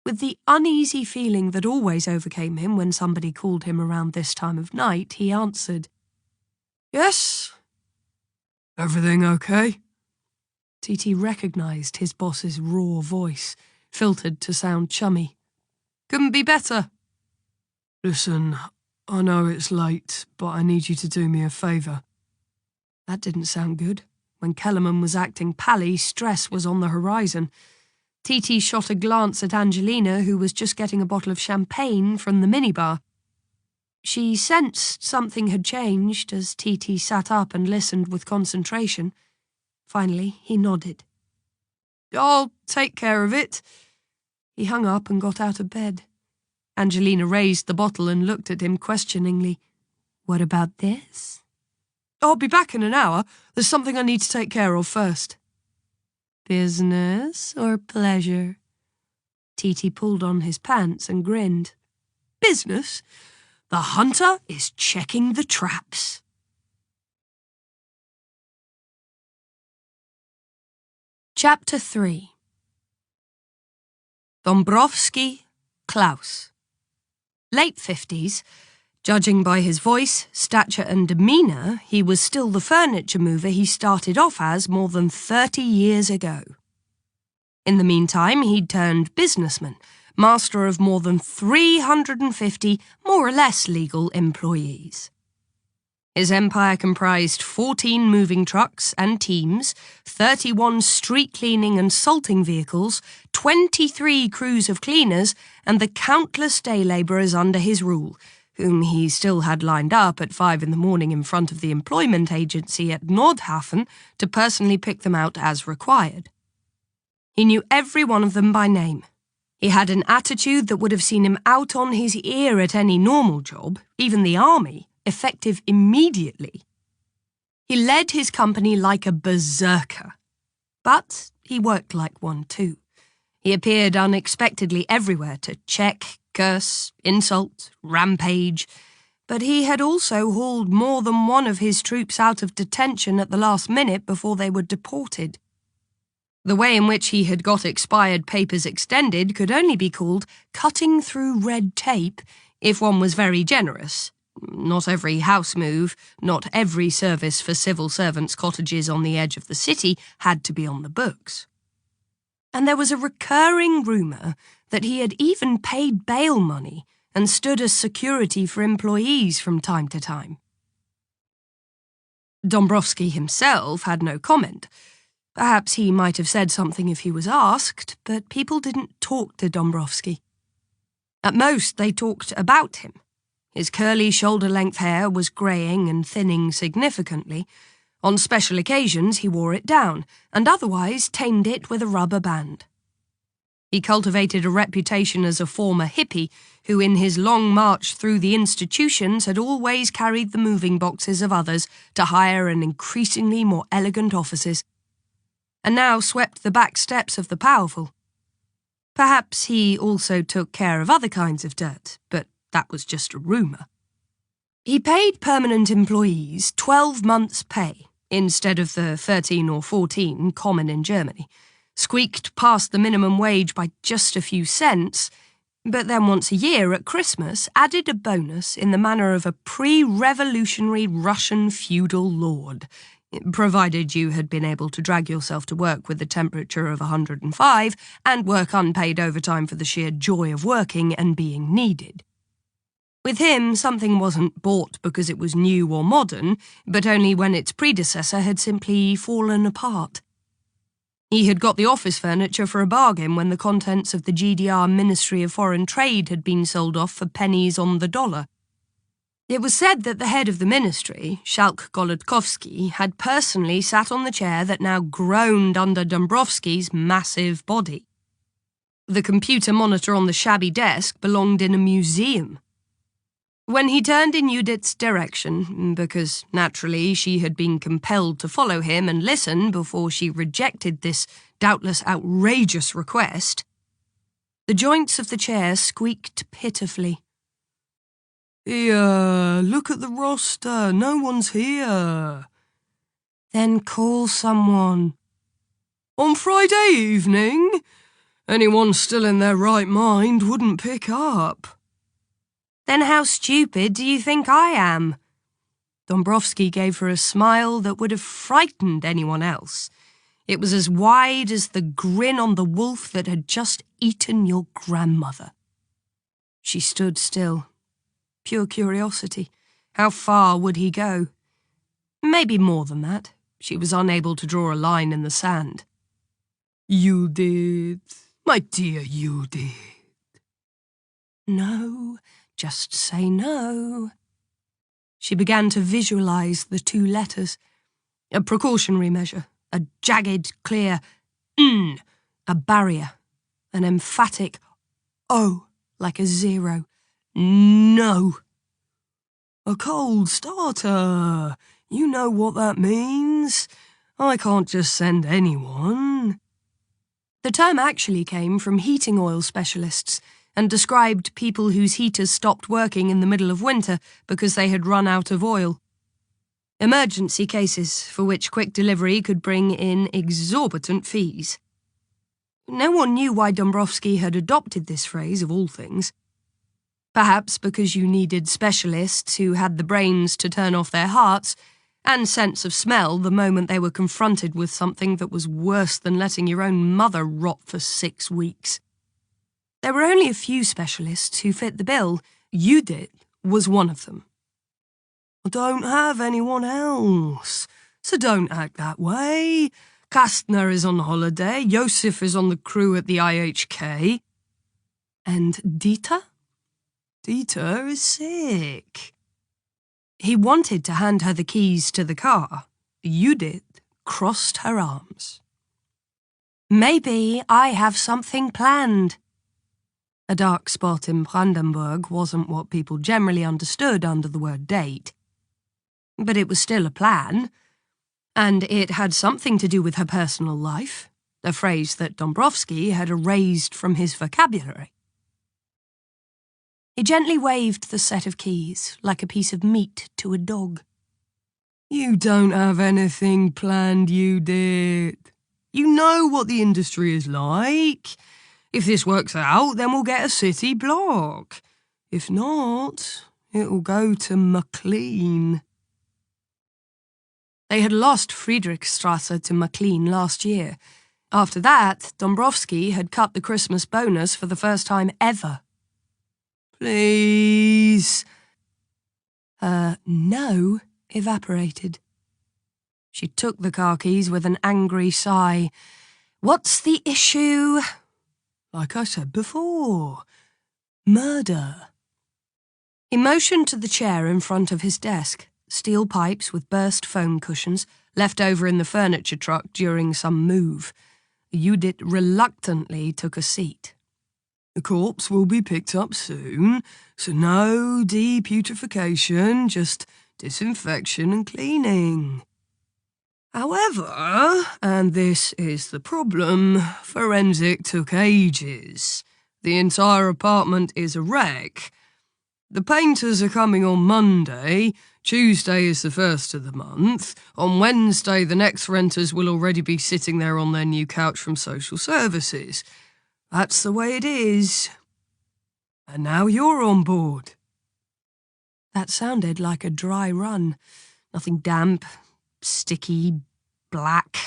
B: With the uneasy feeling that always overcame him when somebody called him around this time of night, he answered,
C: Yes? Everything okay?
B: Titi recognised his boss's raw voice, filtered to sound chummy.
C: Couldn't be better. Listen, I know it's late, but I need you to do me a favour.
B: That didn't sound good. When Kellerman was acting pally, stress was on the horizon. Titi shot a glance at Angelina, who was just getting a bottle of champagne from the minibar. She sensed something had changed as Titi sat up and listened with concentration. Finally, he nodded.
C: I'll take care of it.
B: He hung up and got out of bed. Angelina raised the bottle and looked at him questioningly. What about this?
C: I'll be back in an hour. There's something I need to take care of first.
B: Business or pleasure? Titi pulled on his pants and grinned.
C: Business? The hunter is checking the traps.
B: Chapter 3. Dombrowski, Klaus. Late 50s. Judging by his voice, stature and demeanour, he was still the furniture mover he started off as more than 30 years ago. In the meantime, he'd turned businessman, master of more than 350 more or less legal employees. His empire comprised 14 moving trucks and teams, 31 street cleaning and salting vehicles, 23 crews of cleaners, and the countless day labourers under his rule, whom he still had lined up at 5 a.m. in front of the employment agency at Nordhafen to personally pick them out as required. He knew every one of them by name. He had an attitude that would have seen him out on his ear at any normal job, even the army, effective immediately. He led his company like a berserker. But he worked like one too. He appeared unexpectedly everywhere to check, curse, insult, rampage, but he had also hauled more than one of his troops out of detention at the last minute before they were deported. The way in which he had got expired papers extended could only be called cutting through red tape if one was very generous. Not every house move, not every service for civil servants' cottages on the edge of the city had to be on the books. And there was a recurring rumour that he had even paid bail money and stood as security for employees from time to time. Dombrowski himself had no comment. Perhaps he might have said something if he was asked, but people didn't talk to Dombrowski. At most, they talked about him. His curly shoulder-length hair was greying and thinning significantly. On special occasions, he wore it down, and otherwise tamed it with a rubber band. He cultivated a reputation as a former hippie who, in his long march through the institutions, had always carried the moving boxes of others to higher and increasingly more elegant offices, and now swept the back steps of the powerful. Perhaps he also took care of other kinds of dirt, but that was just a rumour. He paid permanent employees 12 months' pay, instead of the 13 or 14 common in Germany, squeaked past the minimum wage by just a few cents, but then once a year at Christmas added a bonus in the manner of a pre-revolutionary Russian feudal lord, provided you had been able to drag yourself to work with a temperature of 105 and work unpaid overtime for the sheer joy of working and being needed. With him, something wasn't bought because it was new or modern, but only when its predecessor had simply fallen apart. He had got the office furniture for a bargain when the contents of the GDR Ministry of Foreign Trade had been sold off for pennies on the dollar. It was said that the head of the ministry, Schalk Golodkovsky, had personally sat on the chair that now groaned under Dombrovsky's massive body. The computer monitor on the shabby desk belonged in a museum. When he turned in Judith's direction, because naturally she had been compelled to follow him and listen before she rejected this doubtless outrageous request, the joints of the chair squeaked pitifully.
C: "Here, look at the roster. No one's here."
B: "Then call someone."
C: "On Friday evening? Anyone still in their right mind wouldn't pick up."
B: "Then how stupid do you think I am?" Dombrovsky gave her a smile that would have frightened anyone else. It was as wide as the grin on the wolf that had just eaten your grandmother. She stood still. Pure curiosity. How far would he go? Maybe more than that. She was unable to draw a line in the sand.
C: "Judith, my dear Judith."
B: "No, just say no." She began to visualize the two letters. A precautionary measure, a jagged, clear N, a barrier, an emphatic O, like a zero. No.
C: "A cold starter. You know what that means. I can't just send anyone."
B: The term actually came from heating oil specialists and described people whose heaters stopped working in the middle of winter because they had run out of oil. Emergency cases for which quick delivery could bring in exorbitant fees. No one knew why Dombrovsky had adopted this phrase, of all things. Perhaps because you needed specialists who had the brains to turn off their hearts and sense of smell the moment they were confronted with something that was worse than letting your own mother rot for 6 weeks. There were only a few specialists who fit the bill. Judith was one of them.
C: "I don't have anyone else, so don't act that way. Kastner is on holiday, Josef is on the crew at the IHK.
B: And Dieter?
C: Dieter is sick."
B: He wanted to hand her the keys to the car. Judith crossed her arms. "Maybe I have something planned." A dark spot in Brandenburg wasn't what people generally understood under the word date. But it was still a plan, and it had something to do with her personal life, a phrase that Dombrovsky had erased from his vocabulary. He gently waved the set of keys like a piece of meat to a dog.
C: "You don't have anything planned, Judith. You know what the industry is like. If this works out, then we'll get a city block. If not, it'll go to McLean."
B: They had lost Friedrichstrasse to McLean last year. After that, Dombrovsky had cut the Christmas bonus for the first time ever.
C: "Please."
B: Her no evaporated. She took the car keys with an angry sigh. "What's the issue?"
C: "Like I said before, murder."
B: He motioned to the chair in front of his desk, steel pipes with burst foam cushions, left over in the furniture truck during some move. Judith reluctantly took a seat.
C: "The corpse will be picked up soon, so no deputrification, just disinfection and cleaning. However, and this is the problem, forensic took ages. The entire apartment is a wreck. The painters are coming on Monday, Tuesday is the first of the month, on Wednesday the next renters will already be sitting there on their new couch from social services. That's the way it is. And now you're on board."
B: That sounded like a dry run. Nothing damp, sticky, black,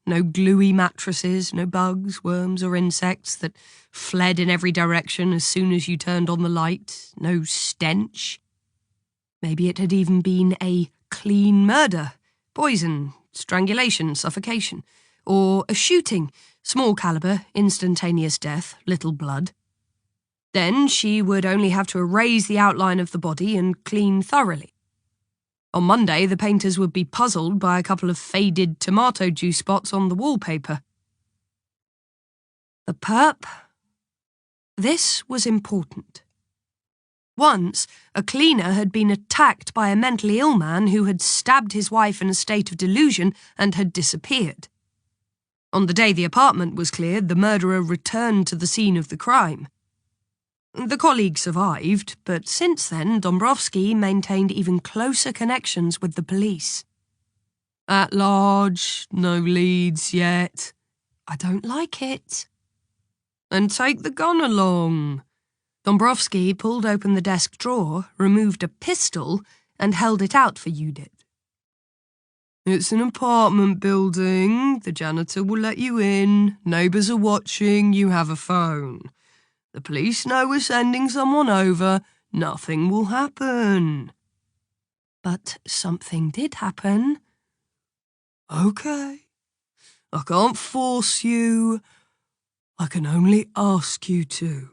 B: no gluey mattresses, no bugs, worms or insects that fled in every direction as soon as you turned on the light, no stench. Maybe it had even been a clean murder, poison, strangulation, suffocation, or a shooting, small caliber, instantaneous death, little blood. Then she would only have to erase the outline of the body and clean thoroughly. On Monday, the painters would be puzzled by a couple of faded tomato juice spots on the wallpaper. The perp? This was important. Once, a cleaner had been attacked by a mentally ill man who had stabbed his wife in a state of delusion and had disappeared. On the day the apartment was cleared, the murderer returned to the scene of the crime. The colleague survived, but since then, Dombrowski maintained even closer connections with the police. At large, no leads yet. I don't like it. And take the gun along. Dombrowski pulled open the desk drawer, removed a pistol, and held it out for Judith. It's an apartment building. The janitor will let you in. Neighbours are watching. You have a phone. The police know we're sending someone over. Nothing will happen. But something did happen. Okay. I can't force you. I can only ask you to.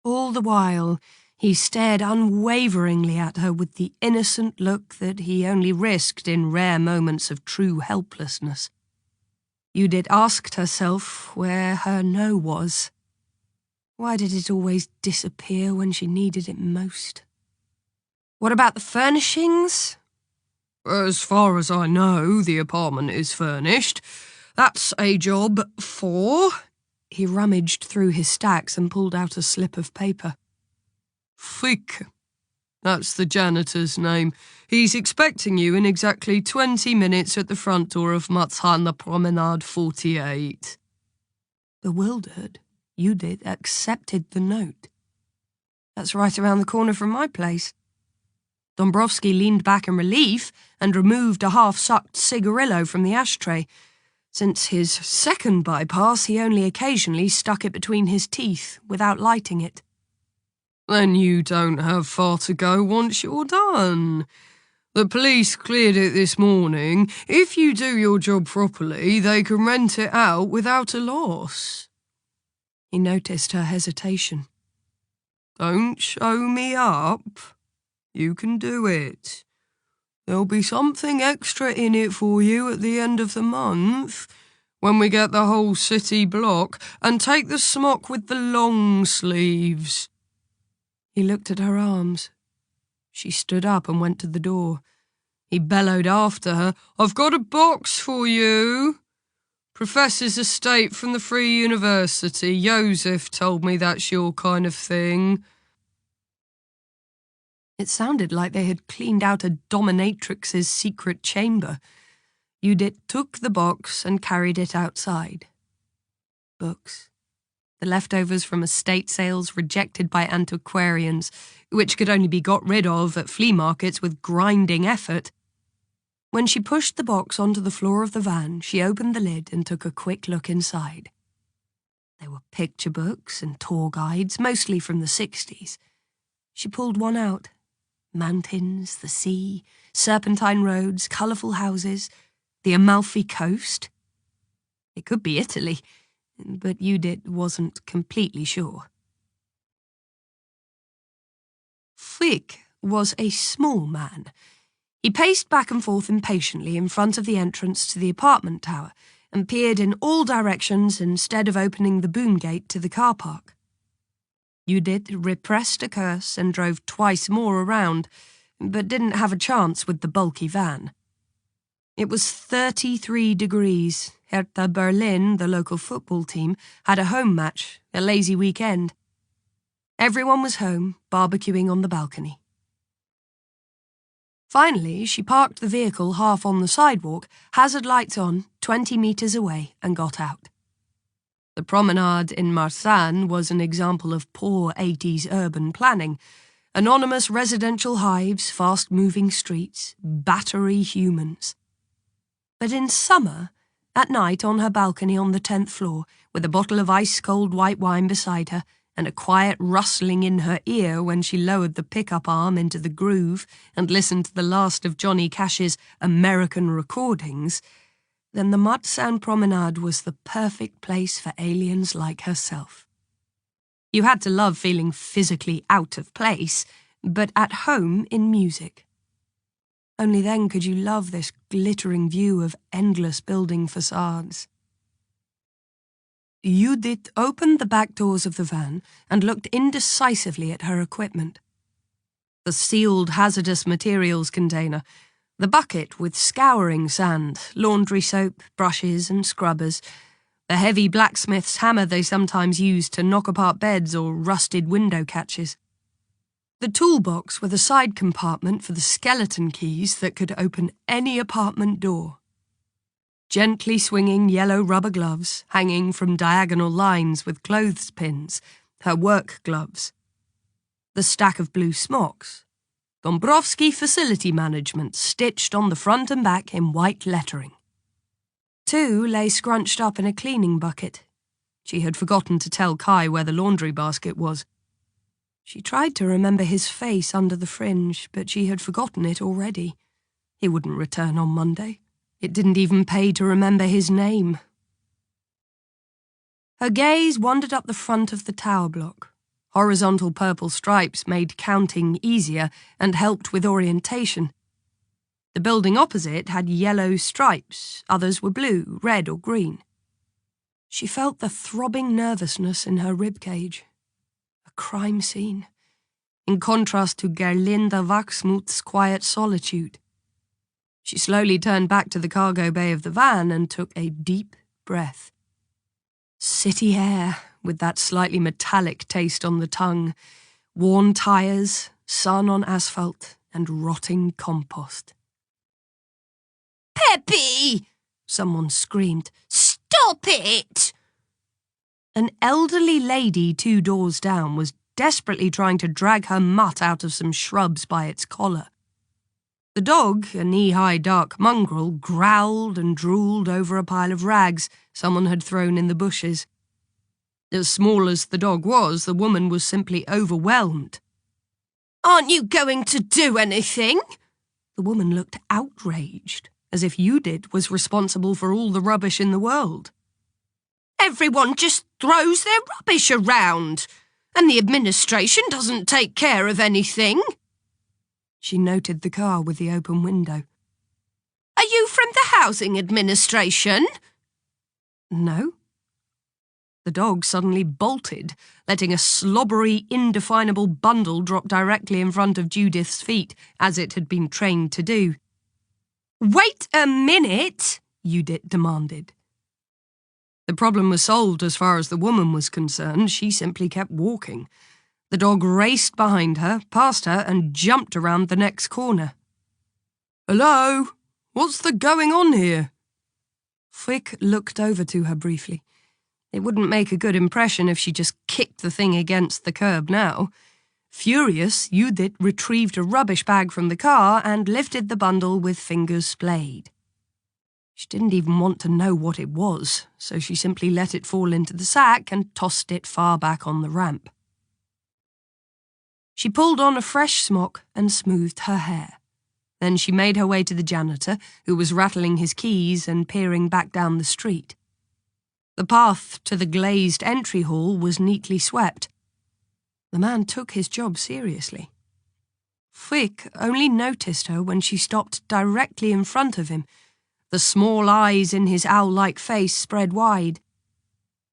B: All the while, he stared unwaveringly at her with the innocent look that he only risked in rare moments of true helplessness. Judith asked herself where her no was. Why did it always disappear when she needed it most? What about the furnishings? As far as I know, the apartment is furnished. That's a job for... He rummaged through his stacks and pulled out a slip of paper. Fick. That's the janitor's name. He's expecting you in exactly 20 minutes at the front door of Marzahner Promenade 48. Bewildered, Judith accepted the note. That's right around the corner from my place. Dombrowski leaned back in relief and removed a half-sucked cigarillo from the ashtray. Since his second bypass, he only occasionally stuck it between his teeth without lighting it. Then you don't have far to go once you're done. The police cleared it this morning. If you do your job properly, they can rent it out without a loss. He noticed her hesitation. Don't show me up. You can do it. There'll be something extra in it for you at the end of the month, when we get the whole city block, and take the smock with the long sleeves. He looked at her arms. She stood up and went to the door. He bellowed after her, I've got a box for you. Professor's estate from the Free University. Joseph told me that's your kind of thing. It sounded like they had cleaned out a dominatrix's secret chamber. Judith took the box and carried it outside. Books. The leftovers from estate sales rejected by antiquarians, which could only be got rid of at flea markets with grinding effort. When she pushed the box onto the floor of the van, she opened the lid and took a quick look inside. There were picture books and tour guides, mostly from the 60s. She pulled one out. Mountains, the sea, serpentine roads, colourful houses, the Amalfi Coast. It could be Italy, but Judith wasn't completely sure. Frick was a small man. He paced back and forth impatiently in front of the entrance to the apartment tower and peered in all directions instead of opening the boom gate to the car park. Judith repressed a curse and drove twice more around, but didn't have a chance with the bulky van. It was 33 degrees. Hertha Berlin, the local football team, had a home match, a lazy weekend. Everyone was home, barbecuing on the balcony. Finally, she parked the vehicle half on the sidewalk, hazard lights on, 20 metres away, and got out. The promenade in Marsanne was an example of poor 80s urban planning. Anonymous residential hives, fast-moving streets, battery humans. But in summer, at night on her balcony on the 10th floor, with a bottle of ice-cold white wine beside her, and a quiet rustling in her ear when she lowered the pickup arm into the groove and listened to the last of Johnny Cash's American recordings, then the Mud Sand Promenade was the perfect place for aliens like herself. You had to love feeling physically out of place, but at home in music. Only then could you love this glittering view of endless building facades. Judith opened the back doors of the van and looked indecisively at her equipment. The sealed hazardous materials container, the bucket with scouring sand, laundry soap, brushes and scrubbers, the heavy blacksmith's hammer they sometimes used to knock apart beds or rusted window catches. The toolbox with a side compartment for the skeleton keys that could open any apartment door. Gently swinging yellow rubber gloves hanging from diagonal lines with clothespins, her work gloves. The stack of blue smocks. Dombrowski Facility Management stitched on the front and back in white lettering. 2 lay scrunched up in a cleaning bucket. She had forgotten to tell Kai where the laundry basket was. She tried to remember his face under the fringe, but she had forgotten it already. He wouldn't return on Monday. It didn't even pay to remember his name. Her gaze wandered up the front of the tower block. Horizontal purple stripes made counting easier and helped with orientation. The building opposite had yellow stripes, others were blue, red or green. She felt the throbbing nervousness in her ribcage. A crime scene, in contrast to Gerlinde Wachsmuth's quiet solitude. She slowly turned back to the cargo bay of the van and took a deep breath. City air, with that slightly metallic taste on the tongue, worn tyres, sun on asphalt, and rotting compost.
E: Peppy! Someone screamed. Stop it!
B: An elderly lady 2 doors down was desperately trying to drag her mutt out of some shrubs by its collar. The dog, a knee-high dark mongrel, growled and drooled over a pile of rags someone had thrown in the bushes. As small as the dog was, the woman was simply overwhelmed.
E: Aren't you going to do anything?
B: The woman looked outraged, as if Judith was responsible for all the rubbish in the world.
E: Everyone just throws their rubbish around, and the administration doesn't take care of anything.
B: She noted the car with the open window.
E: Are you from the housing administration?
B: No. The dog suddenly bolted, letting a slobbery, indefinable bundle drop directly in front of Judith's feet, as it had been trained to do.
E: Wait a minute,
B: Judith demanded. The problem was solved as far as the woman was concerned. She simply kept walking. The dog raced behind her, past her, and jumped around the next corner.
C: Hello? What's the going on here?
B: Frick looked over to her briefly. It wouldn't make a good impression if she just kicked the thing against the curb now. Furious, Judith retrieved a rubbish bag from the car and lifted the bundle with fingers splayed. She didn't even want to know what it was, so she simply let it fall into the sack and tossed it far back on the ramp. She pulled on a fresh smock and smoothed her hair. Then she made her way to the janitor, who was rattling his keys and peering back down the street. The path to the glazed entry hall was neatly swept. The man took his job seriously. Frick only noticed her when she stopped directly in front of him, the small eyes in his owl-like face spread wide.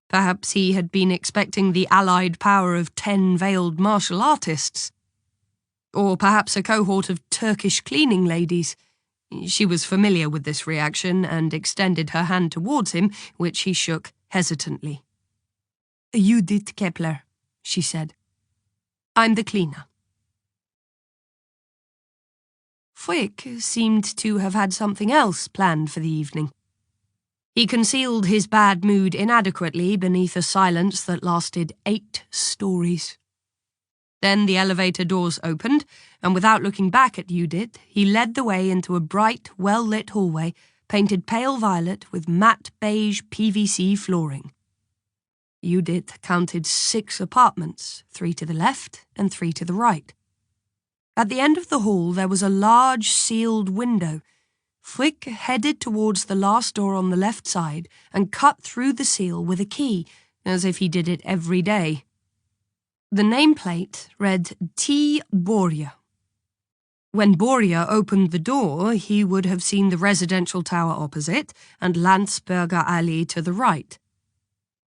B: Perhaps he had been expecting the allied power of 10 veiled martial artists. Or perhaps a cohort of Turkish cleaning ladies. She was familiar with this reaction and extended her hand towards him, which he shook hesitantly. Judith Kepler, she said. I'm the cleaner. Frick seemed to have had something else planned for the evening. He concealed his bad mood inadequately beneath a silence that lasted 8 stories. Then the elevator doors opened, and without looking back at Judith, he led the way into a bright, well-lit hallway painted pale violet with matte beige PVC flooring. Judith counted 6 apartments, 3 to the left and 3 to the right. At the end of the hall there was a large sealed window. Frick headed towards the last door on the left side and cut through the seal with a key, as if he did it every day. The nameplate read T. Borja. When Borja opened the door, he would have seen the residential tower opposite and Landsberger Alley to the right.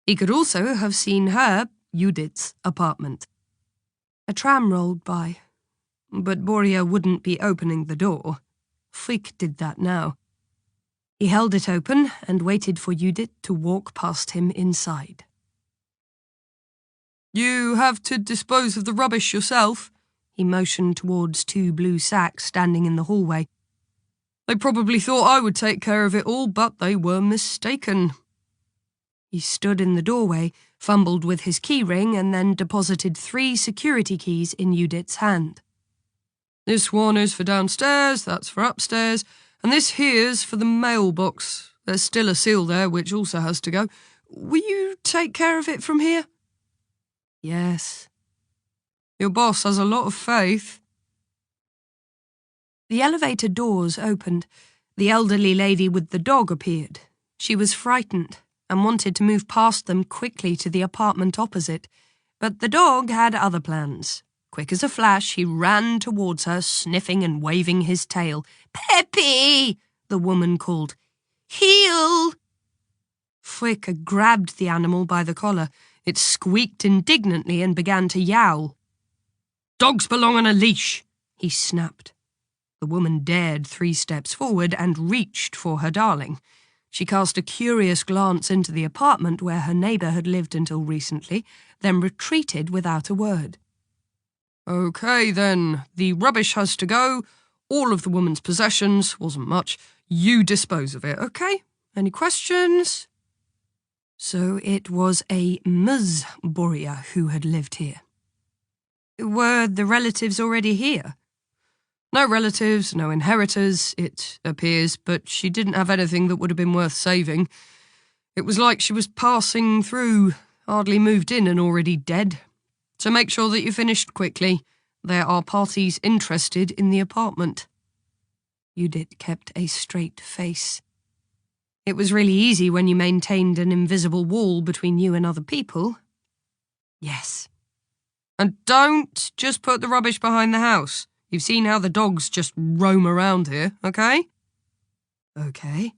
B: He could also have seen her, Judith's, apartment. A tram rolled by, but Borja wouldn't be opening the door. Frick did that now. He held it open and waited for Judith to walk past him inside.
C: You have to dispose of the rubbish yourself.
B: He motioned towards 2 blue sacks standing in the hallway.
C: They probably thought I would take care of it all, but they were mistaken.
B: He stood in the doorway, fumbled with his key ring, and then deposited 3 security keys in Judith's hand.
C: This one is for downstairs, that's for upstairs, and this here's for the mailbox. There's still a seal there, which also has to go. Will you take care of it from here?
B: Yes.
C: Your boss has a lot of faith.
B: The elevator doors opened. The elderly lady with the dog appeared. She was frightened and wanted to move past them quickly to the apartment opposite, but the dog had other plans. Quick as a flash, he ran towards her, sniffing and waving his tail. "Peppy!" the woman called. "Heel!" Frick grabbed the animal by the collar. It squeaked indignantly and began to yowl.
C: Dogs belong on a leash,
B: he snapped. The woman dared 3 steps forward and reached for her darling. She cast a curious glance into the apartment where her neighbour had lived until recently, then retreated without a word.
C: Okay, then. The rubbish has to go. All of the woman's possessions, wasn't much. You dispose of it, okay? Any questions?
B: So it was a Ms. Borja who had lived here. Were the relatives already here?
C: No relatives, no inheritors, it appears, but she didn't have anything that would have been worth saving. It was like she was passing through, hardly moved in and already dead. So make sure that you finished quickly. There are parties interested in the apartment.
B: Judith kept a straight face. It was really easy when you maintained an invisible wall between you and other people. Yes.
C: And don't just put the rubbish behind the house. You've seen how the dogs just roam around here, okay?
B: Okay.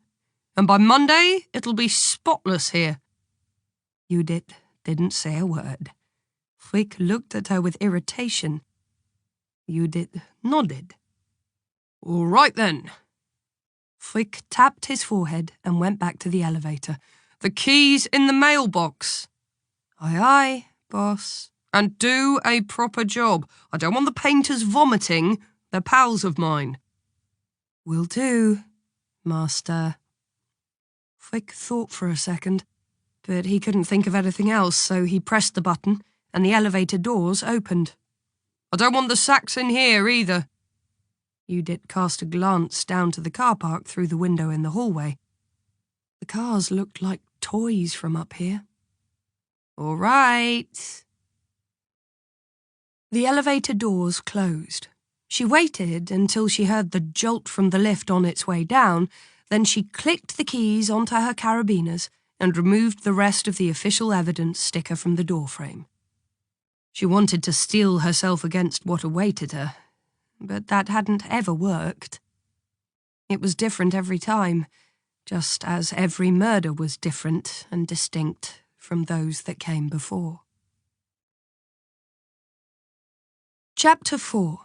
C: And by Monday, it'll be spotless here.
B: Judith didn't say a word. Frick looked at her with irritation. Judith nodded.
C: All right, then.
B: Frick tapped his forehead and went back to the elevator.
C: The key's in the mailbox.
B: Aye, aye, boss.
C: And do a proper job. I don't want the painters vomiting. They're pals of mine.
B: Will do, master. Frick thought for a second, but he couldn't think of anything else, so he pressed the button and the elevator doors opened.
C: I don't want the sacks in here either.
B: Judith cast a glance down to the car park through the window in the hallway. The cars looked like toys from up here.
C: All right.
B: The elevator doors closed. She waited until she heard the jolt from the lift on its way down, then she clicked the keys onto her carabiners and removed the rest of the official evidence sticker from the doorframe. She wanted to steel herself against what awaited her, but that hadn't ever worked. It was different every time, just as every murder was different and distinct from those that came before. Chapter 4.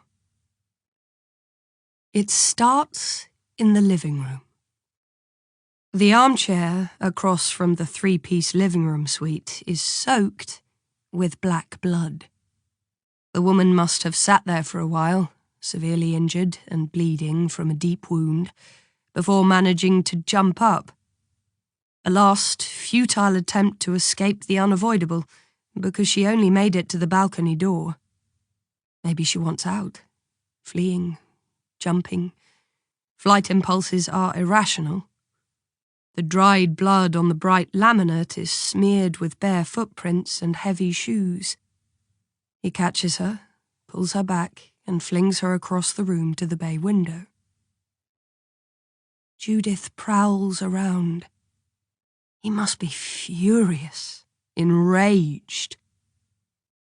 B: It starts in the living room. The armchair across from the 3-piece living room suite is soaked with black blood. The woman must have sat there for a while, severely injured and bleeding from a deep wound, before managing to jump up. A last, futile attempt to escape the unavoidable, because she only made it to the balcony door. Maybe she wants out, fleeing, jumping. Flight impulses are irrational, The dried blood on the bright laminate is smeared with bare footprints and heavy shoes. He catches her, pulls her back, and flings her across the room to the bay window. Judith prowls around. He must be furious, enraged.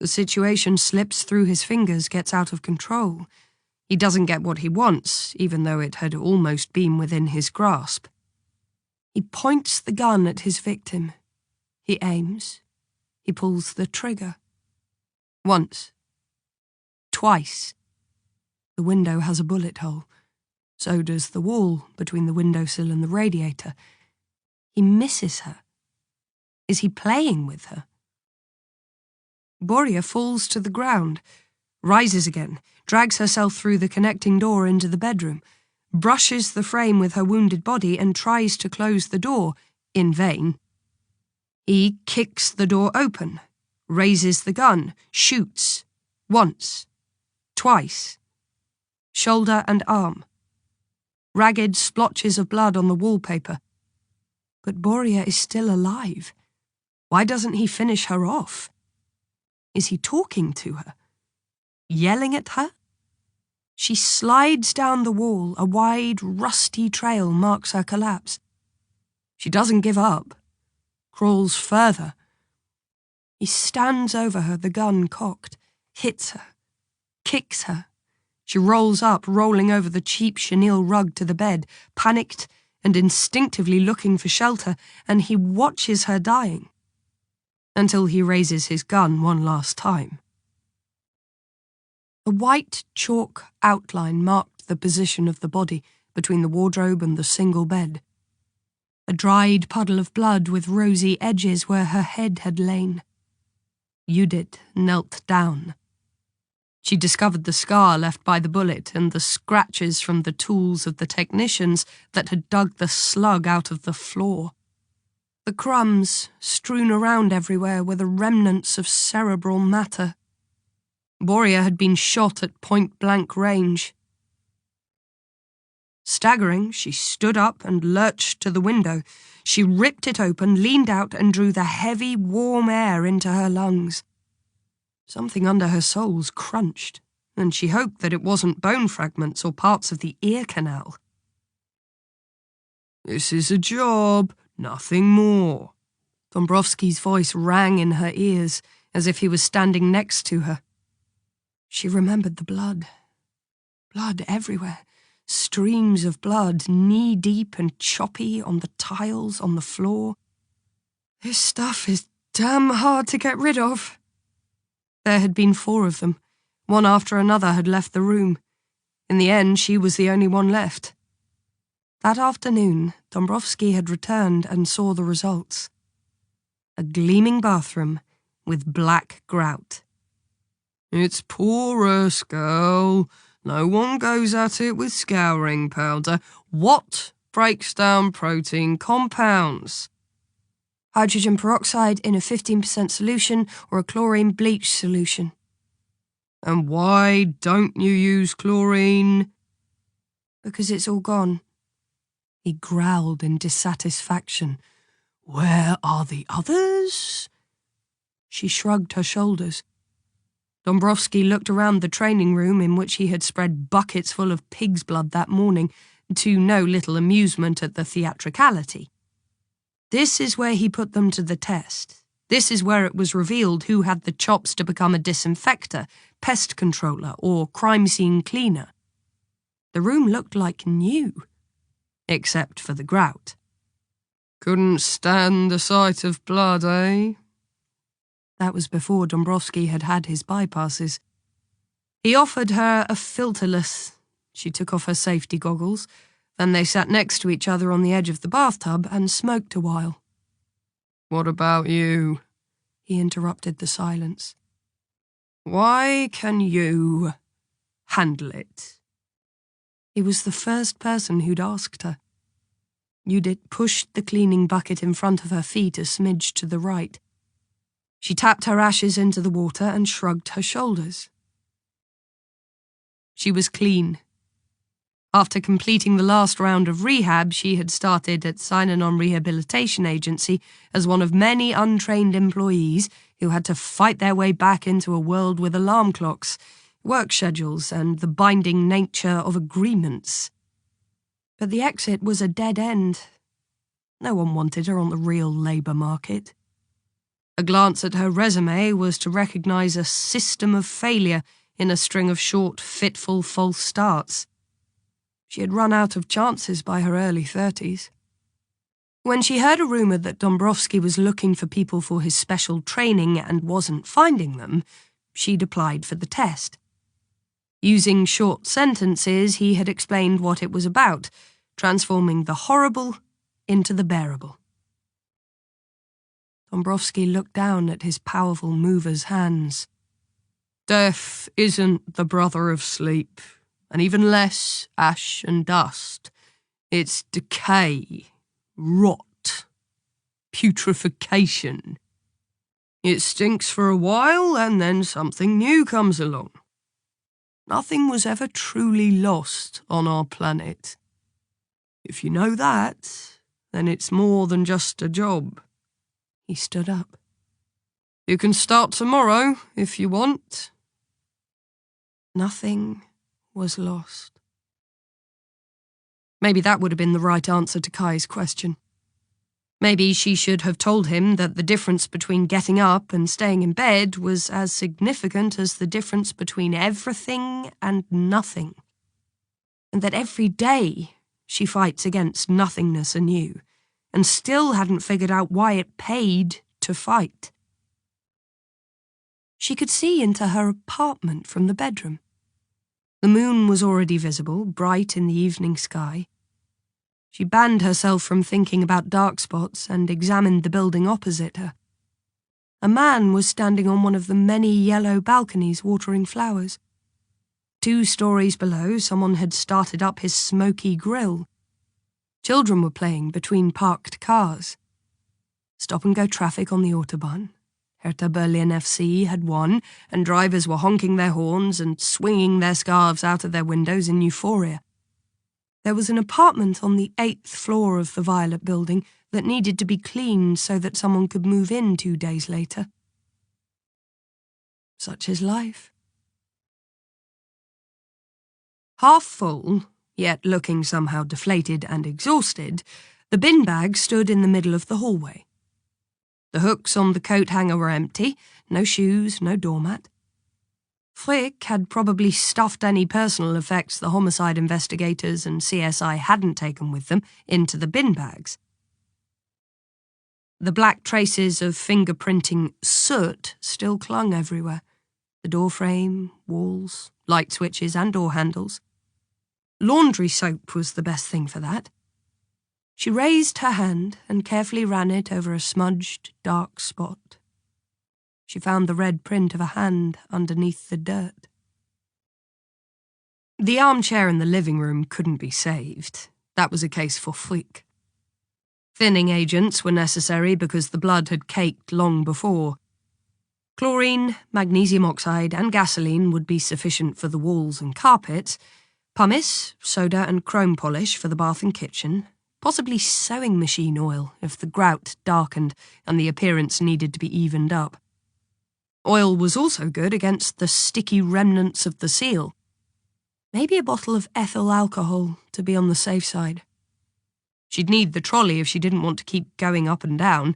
B: The situation slips through his fingers, gets out of control. He doesn't get what he wants, even though it had almost been within his grasp. He points the gun at his victim. He aims. He pulls the trigger. Once. Twice. The window has a bullet hole. So does the wall between the windowsill and the radiator. He misses her. Is he playing with her? Boria falls to the ground, rises again, drags herself through the connecting door into the bedroom, brushes the frame with her wounded body and tries to close the door, in vain. He kicks the door open, raises the gun, shoots, once, twice, shoulder and arm. Ragged splotches of blood on the wallpaper. But Boria is still alive. Why doesn't he finish her off? Is he talking to her? Yelling at her? She slides down the wall. A wide, rusty trail marks her collapse. She doesn't give up. Crawls further. He stands over her, the gun cocked, hits her, kicks her. She rolls up, rolling over the cheap chenille rug to the bed, panicked and instinctively looking for shelter, and he watches her dying, until he raises his gun one last time. A white chalk outline marked the position of the body between the wardrobe and the single bed. A dried puddle of blood with rosy edges where her head had lain. Judith knelt down. She discovered the scar left by the bullet and the scratches from the tools of the technicians that had dug the slug out of the floor. The crumbs strewn around everywhere were the remnants of cerebral matter. Boria had been shot at point-blank range. Staggering, she stood up and lurched to the window. She ripped it open, leaned out, and drew the heavy, warm air into her lungs. Something under her soles crunched, and she hoped that it wasn't bone fragments or parts of the ear canal.
C: "This is a job, nothing more."
B: Dombrowski's voice rang in her ears, as if he was standing next to her. She remembered the blood. Blood everywhere. Streams of blood, knee-deep and choppy on the tiles, on the floor.
C: "This stuff is damn hard to get rid of."
B: There had been 4 of them. One after another had left the room. In the end, she was the only one left. That afternoon, Dombrowski had returned and saw the results. A gleaming bathroom with black grout.
C: "It's porous, girl. No one goes at it with scouring powder. What breaks down protein compounds?"
B: Hydrogen peroxide in a 15% solution or a chlorine bleach solution.
C: "And why don't you use chlorine?"
B: "Because it's all gone." He growled in dissatisfaction.
C: "Where are the others?"
B: She shrugged her shoulders. Dombrowski looked around the training room in which he had spread buckets full of pig's blood that morning, to no little amusement at the theatricality. This is where he put them to the test. This is where it was revealed who had the chops to become a disinfector, pest controller, or crime scene cleaner. The room looked like new, except for the grout.
C: "Couldn't stand the sight of blood, eh?"
B: That was before Dombrowski had had his bypasses. He offered her a filterless. She took off her safety goggles. Then they sat next to each other on the edge of the bathtub and smoked a while.
C: "What about you?"
B: He interrupted the silence.
C: "Why can you handle it?"
B: He was the first person who'd asked her. Judith pushed the cleaning bucket in front of her feet a smidge to the right. She tapped her ashes into the water and shrugged her shoulders. She was clean. After completing the last round of rehab, she had started at Sign-On Rehabilitation Agency as one of many untrained employees who had to fight their way back into a world with alarm clocks, work schedules, and the binding nature of agreements. But the exit was a dead end. No one wanted her on the real labour market. A glance at her resume was to recognise a system of failure in a string of short, fitful false starts. She had run out of chances by her early 30s. When she heard a rumour that Dombrowski was looking for people for his special training and wasn't finding them, she'd applied for the test. Using short sentences, he had explained what it was about, transforming the horrible into the bearable. Dombrowski looked down at his powerful mover's hands. Death isn't the brother of sleep, and even less ash and dust. It's decay, rot, putrefaction. It stinks for a while, and then something new comes along. Nothing was ever truly lost on our planet. If you know that, then it's more than just a job. He stood up. You can start tomorrow, if you want. Nothing was lost. Maybe that would have been the right answer to Kai's question. Maybe she should have told him that the difference between getting up and staying in bed was as significant as the difference between everything and nothing, and that every day she fights against nothingness anew, and still hadn't figured out why it paid to fight. She could see into her apartment from the bedroom. The moon was already visible, bright in the evening sky. She banned herself from thinking about dark spots and examined the building opposite her. A man was standing on one of the many yellow balconies watering flowers. 2 stories below, someone had started up his smoky grill. Children were playing between parked cars. Stop-and-go traffic on the Autobahn. Hertha Berlin FC had won, and drivers were honking their horns and swinging their scarves out of their windows in euphoria. There was an apartment on the 8th floor of the Violet building that needed to be cleaned so that someone could move in 2 days later. Such is life. Half full, yet looking somehow deflated and exhausted, the bin bag stood in the middle of the hallway. The hooks on the coat hanger were empty, no shoes, no doormat. Frick had probably stuffed any personal effects the homicide investigators and CSI hadn't taken with them into the bin bags. The black traces of fingerprinting soot still clung everywhere. The doorframe, walls, light switches and door handles. Laundry soap was the best thing for that. She raised her hand and carefully ran it over a smudged, dark spot. She found the red print of a hand underneath the dirt. The armchair in the living room couldn't be saved. That was a case for Frick. Thinning agents were necessary because the blood had caked long before. Chlorine, magnesium oxide and gasoline would be sufficient for the walls and carpets, pumice, soda and chrome polish for the bath and kitchen, possibly sewing machine oil if the grout darkened and the appearance needed to be evened up. Oil was also good against the sticky remnants of the seal. Maybe a bottle of ethyl alcohol to be on the safe side. She'd need the trolley if she didn't want to keep going up and down.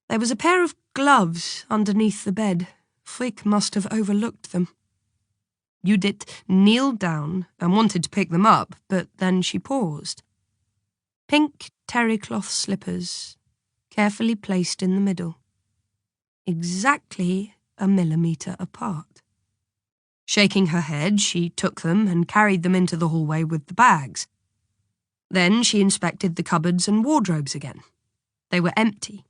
B: There was a pair of gloves underneath the bed. Frick must have overlooked them. Judith kneeled down and wanted to pick them up, but then she paused. Pink terrycloth slippers, carefully placed in the middle. Exactly a millimetre apart. Shaking her head, she took them and carried them into the hallway with the bags. Then she inspected the cupboards and wardrobes again. They were empty.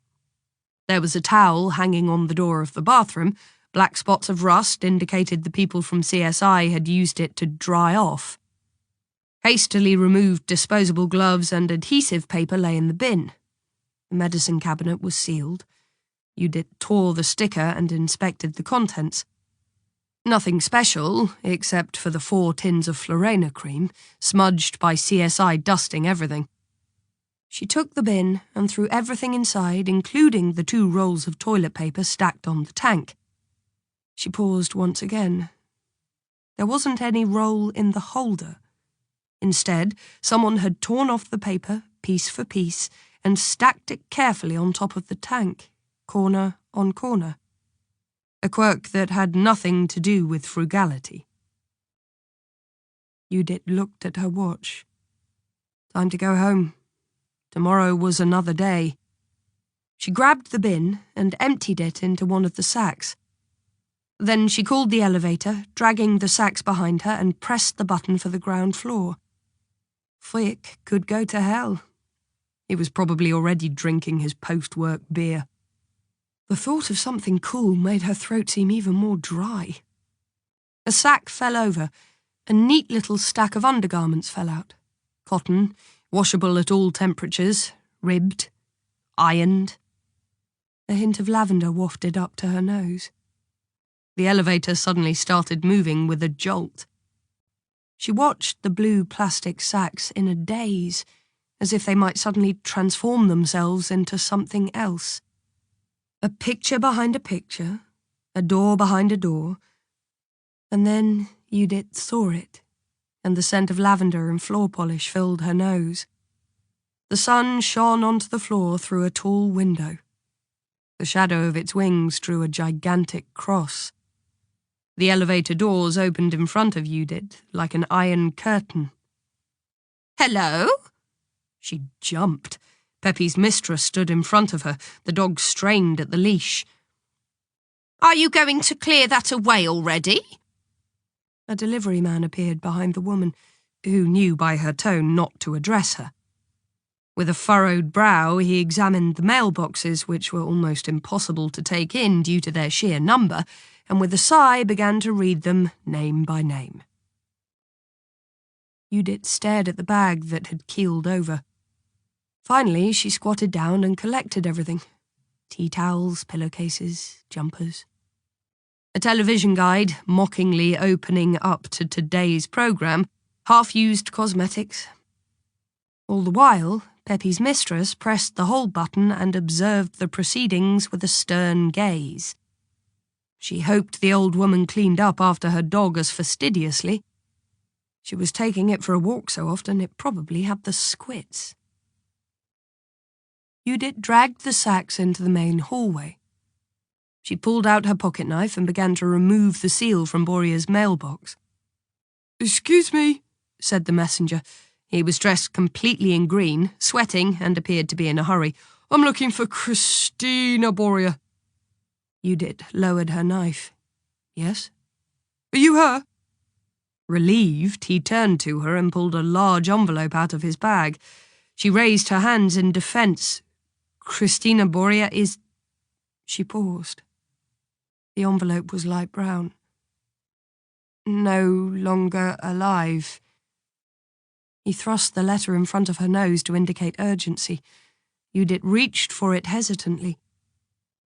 B: There was a towel hanging on the door of the bathroom. Black spots of rust indicated the people from CSI had used it to dry off. Hastily removed disposable gloves and adhesive paper lay in the bin. The medicine cabinet was sealed. Judith tore the sticker and inspected the contents. Nothing special, except for the 4 tins of Florena cream, smudged by CSI dusting everything. She took the bin and threw everything inside, including the 2 rolls of toilet paper stacked on the tank. She paused once again. There wasn't any roll in the holder. Instead, someone had torn off the paper, piece for piece, and stacked it carefully on top of the tank, corner on corner. A quirk that had nothing to do with frugality. Judith looked at her watch. Time to go home. Tomorrow was another day. She grabbed the bin and emptied it into one of the sacks. Then she called the elevator, dragging the sacks behind her, and pressed the button for the ground floor. Frick could go to hell. He was probably already drinking his post-work beer. The thought of something cool made her throat seem even more dry. A sack fell over. A neat little stack of undergarments fell out. Cotton, washable at all temperatures, ribbed, ironed. A hint of lavender wafted up to her nose. The elevator suddenly started moving with a jolt. She watched the blue plastic sacks in a daze, as if they might suddenly transform themselves into something else. A picture behind a picture, a door behind a door, and then Judith saw it, and the scent of lavender and floor polish filled her nose. The sun shone onto the floor through a tall window. The shadow of its wings drew a gigantic cross. The elevator doors opened in front of Judith like an iron curtain. "Hello?" She jumped. Peppy's mistress stood in front of her, the dog strained at the leash. "Are you going to clear that away already?" A delivery man appeared behind the woman, who knew by her tone not to address her. With a furrowed brow, he examined the mailboxes, which were almost impossible to take in due to their sheer number, and with a sigh began to read them name by name. Judith stared at the bag that had keeled over. Finally, she squatted down and collected everything. Tea towels, pillowcases, jumpers. A television guide, mockingly opening up to today's programme, half-used cosmetics. All the while, Peppy's mistress pressed the hold button and observed the proceedings with a stern gaze. She hoped the old woman cleaned up after her dog as fastidiously. She was taking it for a walk so often it probably had the squits. Judith dragged the sacks into the main hallway. She pulled out her pocket knife and began to remove the seal from Boria's mailbox. "Excuse me," said the messenger. He was dressed completely in green, sweating, and appeared to be in a hurry. "I'm looking for Christina Boria." Judith lowered her knife. "Yes?" "Are you her?" Relieved, he turned to her and pulled a large envelope out of his bag. She raised her hands in defence. "Christina Boria is—" She paused. The envelope was light brown. "No longer alive." He thrust the letter in front of her nose to indicate urgency. Judith reached for it hesitantly.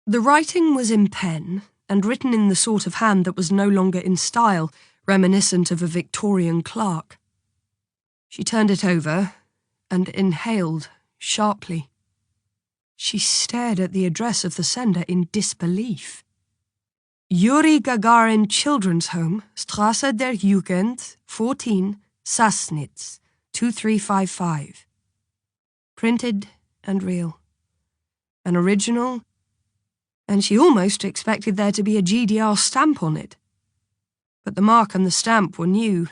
B: The writing was in pen, and written in the sort of hand that was no longer in style, reminiscent of a Victorian clerk. She turned it over and inhaled sharply. She stared at the address of the sender in disbelief. Yuri Gagarin Children's Home, Straße der Jugend, 14, Sassnitz, 2355. Printed and real. An original, and she almost expected there to be a GDR stamp on it. But the mark and the stamp were new.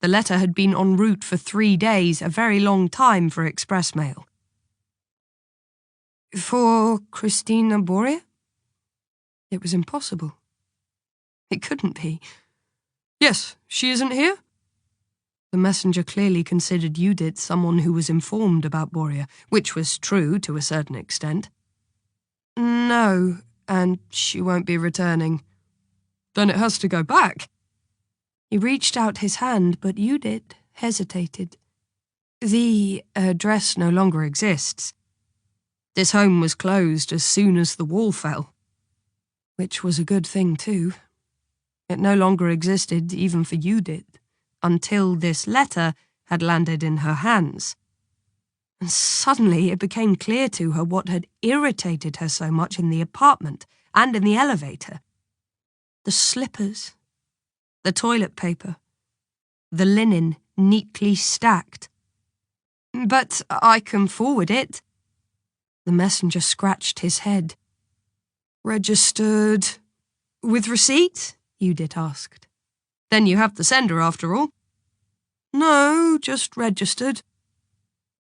B: The letter had been en route for 3 days, a very long time for express mail. For Christina Boria? It was impossible. It couldn't be. "Yes, she isn't here?" The messenger clearly considered Judith someone who was informed about Boria, which was true to a certain extent. "No, and she won't be returning." "Then it has to go back." He reached out his hand, but Judith hesitated. "The address no longer exists. This home was closed as soon as the wall fell. Which was a good thing, too. It no longer existed even for Judith, until this letter had landed in her hands. And suddenly it became clear to her what had irritated her so much in the apartment and in the elevator. The slippers, the toilet paper, the linen neatly stacked. "But I can forward it." The messenger scratched his head.
C: "Registered
B: "With receipt?" Judith asked. "Then you have the sender after all."
C: "No, just registered."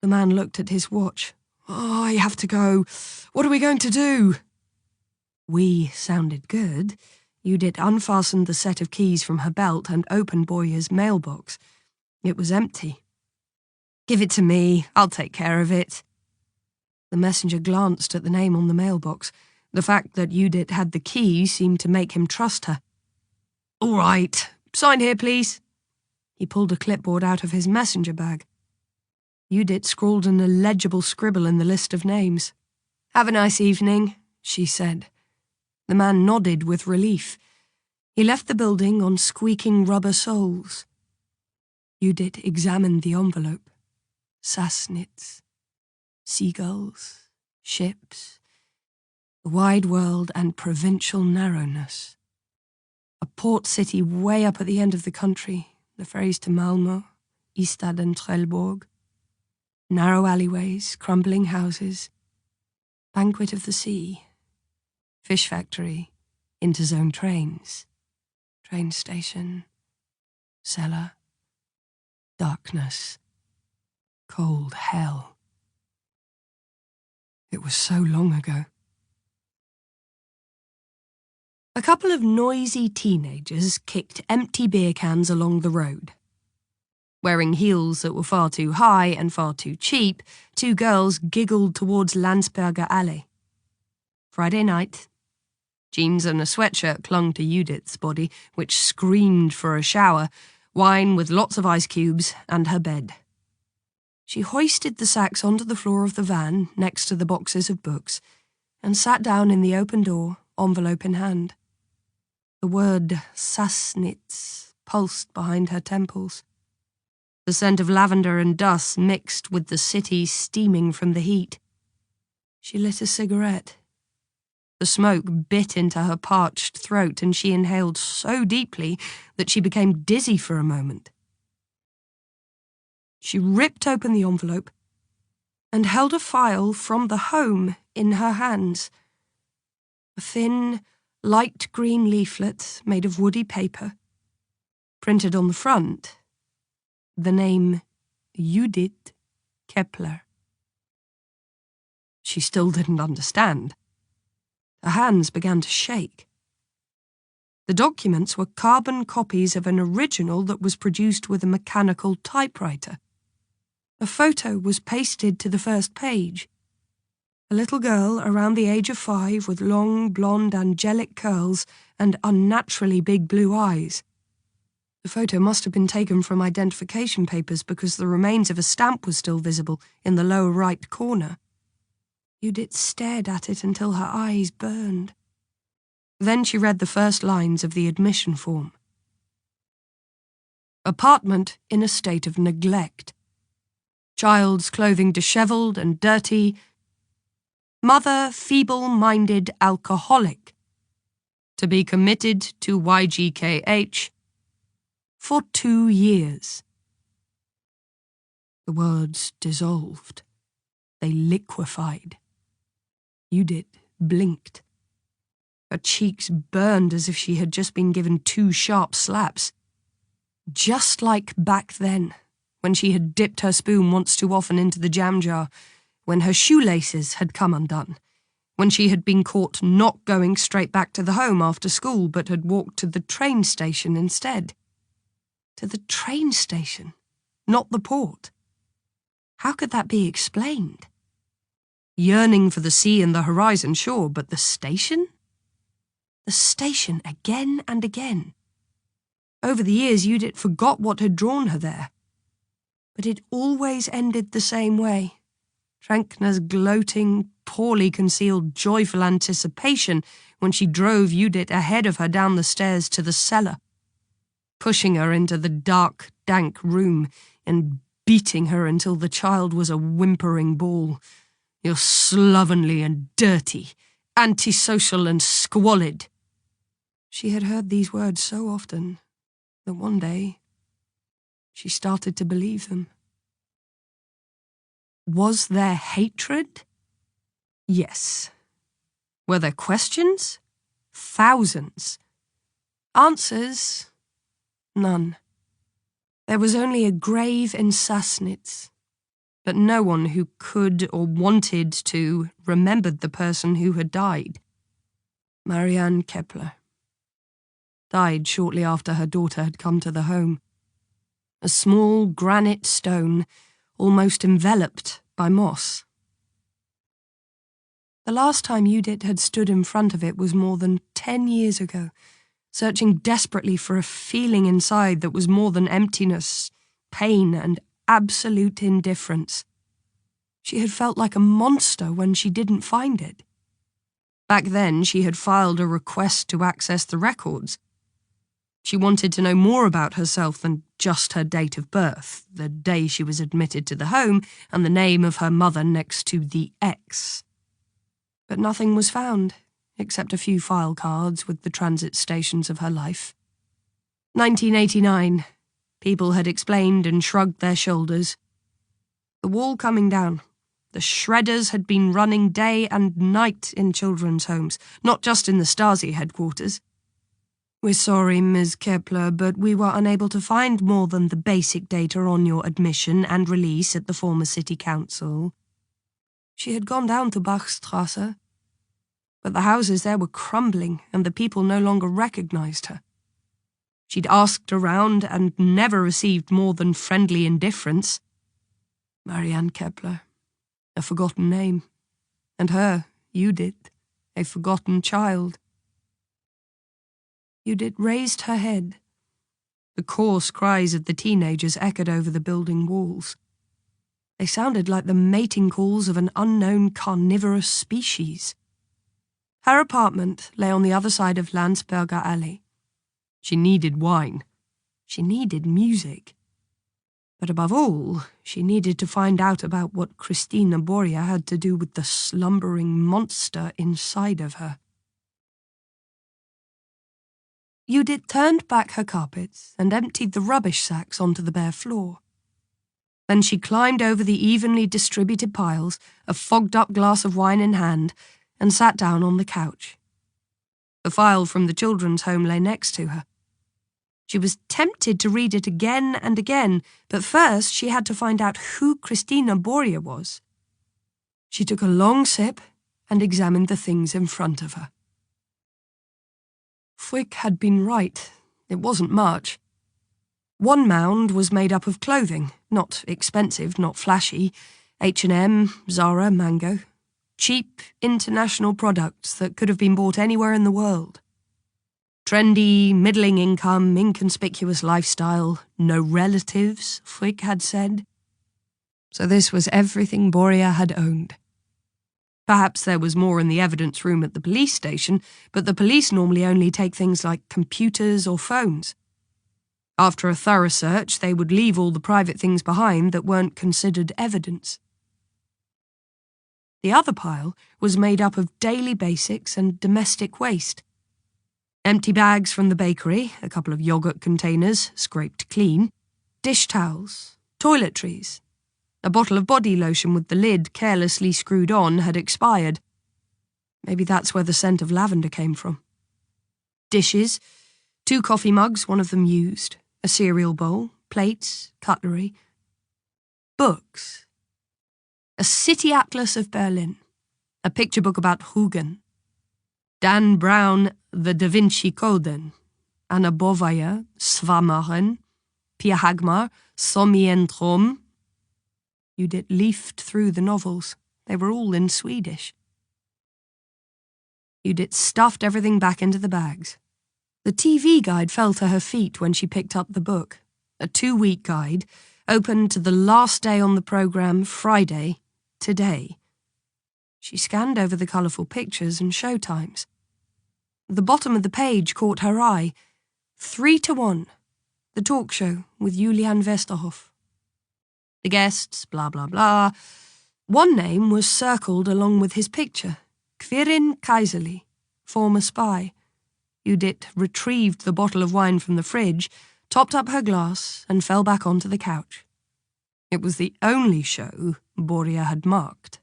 C: The man looked at his watch. "Oh, I have to go. What are we going to do?"
B: "We" sounded good. Judith unfastened the set of keys from her belt and opened Boyer's mailbox. It was empty. "Give it to me. I'll take care of it." The messenger glanced at the name on the mailbox. The fact that Judith had the key seemed to make him trust her. "All right. Sign here, please." He pulled a clipboard out of his messenger bag. Judith scrawled an illegible scribble in the list of names. "Have a nice evening," she said. The man nodded with relief. He left the building on squeaking rubber soles. Judith examined the envelope. Sassnitz, seagulls, ships, the wide world and provincial narrowness. A port city way up at the end of the country, the ferries to Malmö, Ystad and Trelleborg. Narrow alleyways, crumbling houses, banquet of the sea, fish factory, interzone trains, train station, cellar, darkness, cold hell. It was so long ago. A couple of noisy teenagers kicked empty beer cans along the road. Wearing heels that were far too high and far too cheap, two girls giggled towards Landsberger Alley. Friday night. Jeans and a sweatshirt clung to Judith's body, which screamed for a shower, wine with lots of ice cubes, and her bed. She hoisted the sacks onto the floor of the van next to the boxes of books and sat down in the open door, envelope in hand. The word Sassnitz pulsed behind her temples. The scent of lavender and dust mixed with the city steaming from the heat. She lit a cigarette. The smoke bit into her parched throat and she inhaled so deeply that she became dizzy for a moment. She ripped open the envelope and held a file from the home in her hands. A thin, light green leaflet made of woody paper. Printed on the front, the name Judith Kepler. She still didn't understand. Her hands began to shake. The documents were carbon copies of an original that was produced with a mechanical typewriter. A photo was pasted to the first page. A little girl around the age of 5 with long, blonde, angelic curls and unnaturally big blue eyes. The photo must have been taken from identification papers because the remains of a stamp was still visible in the lower right corner. Judith stared at it until her eyes burned. Then she read the first lines of the admission form. Apartment in a state of neglect. Child's clothing dishevelled and dirty. Mother feeble-minded alcoholic. To be committed to YGKH for 2 years. The words dissolved. They liquefied. Judith blinked. Her cheeks burned as if she had just been given 2 sharp slaps. Just like back then, when she had dipped her spoon once too often into the jam jar, when her shoelaces had come undone, when she had been caught not going straight back to the home after school but had walked to the train station instead. To the train station, not the port. How could that be explained? Yearning for the sea and the horizon, sure, but the station? The station again and again. Over the years, Judith forgot what had drawn her there. But it always ended the same way. Trankner's gloating, poorly concealed, joyful anticipation when she drove Judith ahead of her down the stairs to the cellar, pushing her into the dark, dank room and beating her until the child was a whimpering ball. "You're slovenly and dirty, antisocial and squalid." She had heard these words so often that one day she started to believe them. Was there hatred? Yes. Were there questions? Thousands. Answers? None. There was only a grave in Sassnitz, but no one who could or wanted to remembered the person who had died. Marianne Kepler. Died shortly after her daughter had come to the home. A small granite stone, almost enveloped by moss. The last time Judith had stood in front of it was more than 10 years ago, searching desperately for a feeling inside that was more than emptiness, pain, and absolute indifference. She had felt like a monster when she didn't find it. Back then, she had filed a request to access the records. She wanted to know more about herself than just her date of birth, the day she was admitted to the home, and the name of her mother next to the X. But nothing was found, except a few file cards with the transit stations of her life. 1989. People had explained and shrugged their shoulders. The wall coming down. The shredders had been running day and night in children's homes, not just in the Stasi headquarters. "We're sorry, Ms. Kepler, but we were unable to find more than the basic data on your admission and release at the former city council." She had gone down to Bachstrasse, but the houses there were crumbling and the people no longer recognized her. She'd asked around and never received more than friendly indifference. Marianne Kepler, a forgotten name, and her, Judith, a forgotten child. Judith raised her head. The coarse cries of the teenagers echoed over the building walls. They sounded like the mating calls of an unknown carnivorous species. Her apartment lay on the other side of Landsberger Alley. She needed wine. She needed music. But above all, she needed to find out about what Christina Boria had to do with the slumbering monster inside of her. Judith turned back her carpets and emptied the rubbish sacks onto the bare floor. Then she climbed over the evenly distributed piles, a fogged-up glass of wine in hand, and sat down on the couch. The file from the children's home lay next to her. She was tempted to read it again and again, but first she had to find out who Christina Boria was. She took a long sip and examined the things in front of her. Frick had been right. It wasn't much. One mound was made up of clothing, not expensive, not flashy, H&M, Zara, Mango. Cheap, international products that could have been bought anywhere in the world. Trendy, middling income, inconspicuous lifestyle, no relatives, Frick had said. So this was everything Boria had owned. Perhaps there was more in the evidence room at the police station, but the police normally only take things like computers or phones. After a thorough search, they would leave all the private things behind that weren't considered evidence. The other pile was made up of daily basics and domestic waste. Empty bags from the bakery, a couple of yogurt containers, scraped clean, dish towels, toiletries. A bottle of body lotion with the lid carelessly screwed on had expired. Maybe that's where the scent of lavender came from. Dishes, 2 coffee mugs, one of them used, a cereal bowl, plates, cutlery. Books. A city atlas of Berlin, a picture book about Huguen. Dan Brown, The Da Vinci Coden, Anna Bovaya, Svamaren, Pia Hagmar, Somientrom. Judith leafed through the novels. They were all in Swedish. Judith stuffed everything back into the bags. The TV guide fell to her feet when she picked up the book, a 2-week guide, open to the last day on the programme, Friday, today. She scanned over the colourful pictures and showtimes. The bottom of the page caught her eye. 3-1. The talk show with Julian Westerhoff. The guests, blah blah blah. One name was circled along with his picture. Karin Kaiserli, former spy. Judith retrieved the bottle of wine from the fridge, topped up her glass, and fell back onto the couch. It was the only show Boria had marked.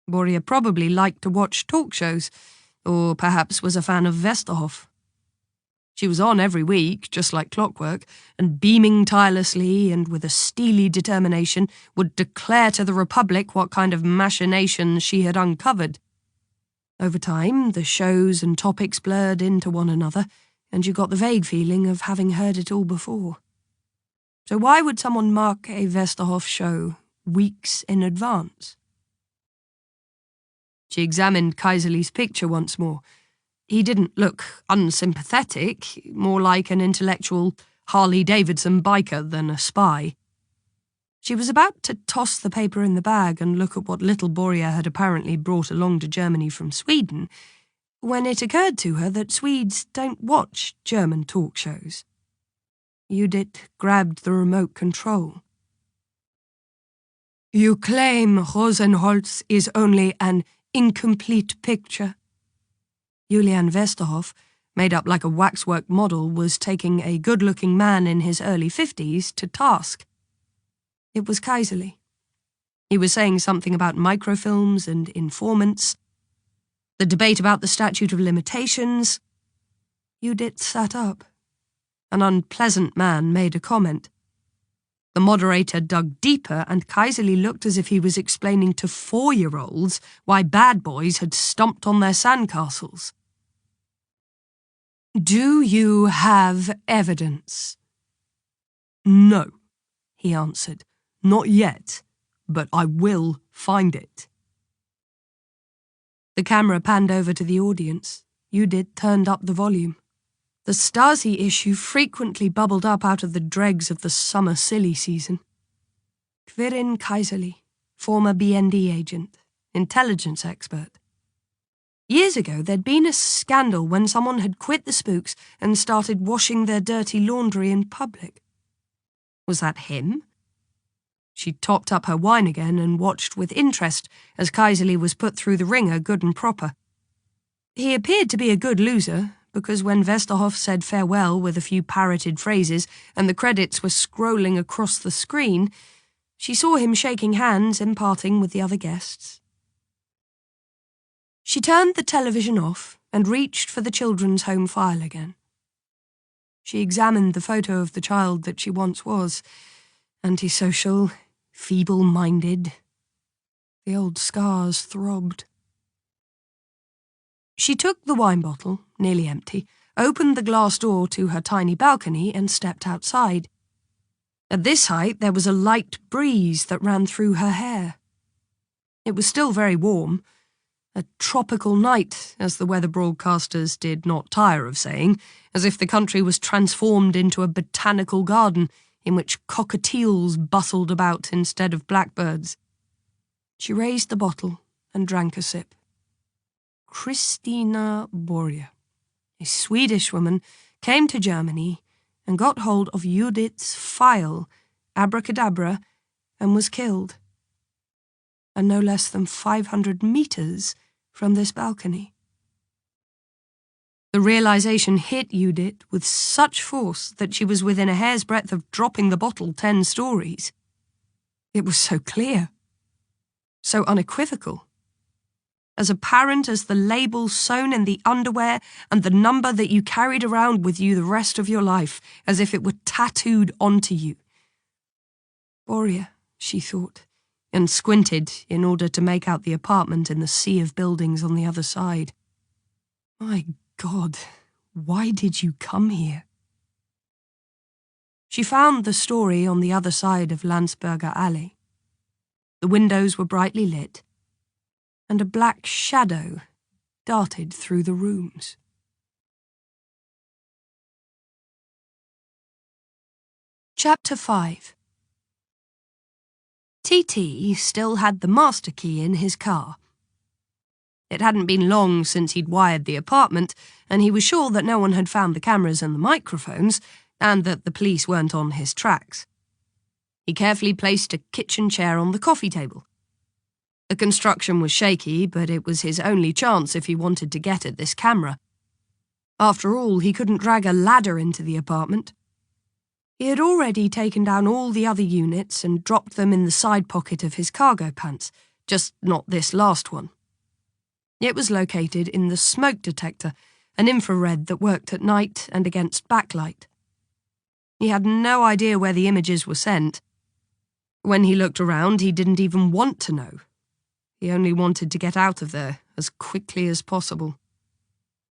B: Boria probably liked to watch talk shows, or perhaps was a fan of Westerhoff. She was on every week, just like clockwork, and beaming tirelessly and with a steely determination would declare to the Republic what kind of machinations she had uncovered. Over time, the shows and topics blurred into one another, and you got the vague feeling of having heard it all before. So why would someone mark a Westerhoff show weeks in advance? She examined Kaiserli's picture once more. He didn't look unsympathetic, more like an intellectual Harley-Davidson biker than a spy. She was about to toss the paper in the bag and look at what little Boria had apparently brought along to Germany from Sweden, when it occurred to her that Swedes don't watch German talk shows. Judith grabbed the remote control. You claim Rosenholz is only an incomplete picture. Julian Westerhoff, made up like a waxwork model, was taking a good-looking man in his early 50s to task. It was Kaiserli. He was saying something about microfilms and informants, the debate about the statute of limitations. Judith sat up. An unpleasant man made a comment. The moderator dug deeper, and Kaiserli looked as if he was explaining to 4-year-olds why bad boys had stomped on their sandcastles. Do you have evidence? No, he answered. Not yet, but I will find it. The camera panned over to the audience. Judith turned up the volume. The Stasi issue frequently bubbled up out of the dregs of the summer silly season. Karin Kaiserli, former BND agent, intelligence expert. Years ago, there'd been a scandal when someone had quit the spooks and started washing their dirty laundry in public. Was that him? She topped up her wine again and watched with interest as Kaiserli was put through the ringer good and proper. He appeared to be a good loser, because when Westerhoff said farewell with a few parroted phrases and the credits were scrolling across the screen, she saw him shaking hands and parting with the other guests. She turned the television off and reached for the children's home file again. She examined the photo of the child that she once was, antisocial, feeble-minded. The old scars throbbed. She took the wine bottle, nearly empty, opened the glass door to her tiny balcony and stepped outside. At this height, there was a light breeze that ran through her hair. It was still very warm. A tropical night, as the weather broadcasters did not tire of saying, as if the country was transformed into a botanical garden in which cockatiels bustled about instead of blackbirds. She raised the bottle and drank a sip. Christina Boria, a Swedish woman, came to Germany and got hold of Judith's file, abracadabra, and was killed. And no less than 500 meters from this balcony. The realization hit Judith with such force that she was within a hair's breadth of dropping the bottle 10 stories. It was so clear, so unequivocal, as apparent as the label sewn in the underwear and the number that you carried around with you the rest of your life, as if it were tattooed onto you. Boria, she thought, and squinted in order to make out the apartment in the sea of buildings on the other side. My God, why did you come here? She found the story on the other side of Landsberger Alley. The windows were brightly lit, and a black shadow darted through the rooms. Chapter 5. TT still had the master key in his car. It hadn't been long since he'd wired the apartment, and he was sure that no one had found the cameras and the microphones, and that the police weren't on his tracks. He carefully placed a kitchen chair on the coffee table. The construction was shaky, but it was his only chance if he wanted to get at this camera. After all, he couldn't drag a ladder into the apartment. He had already taken down all the other units and dropped them in the side pocket of his cargo pants, just not this last one. It was located in the smoke detector, an infrared that worked at night and against backlight. He had no idea where the images were sent. When he looked around, he didn't even want to know. He only wanted to get out of there as quickly as possible.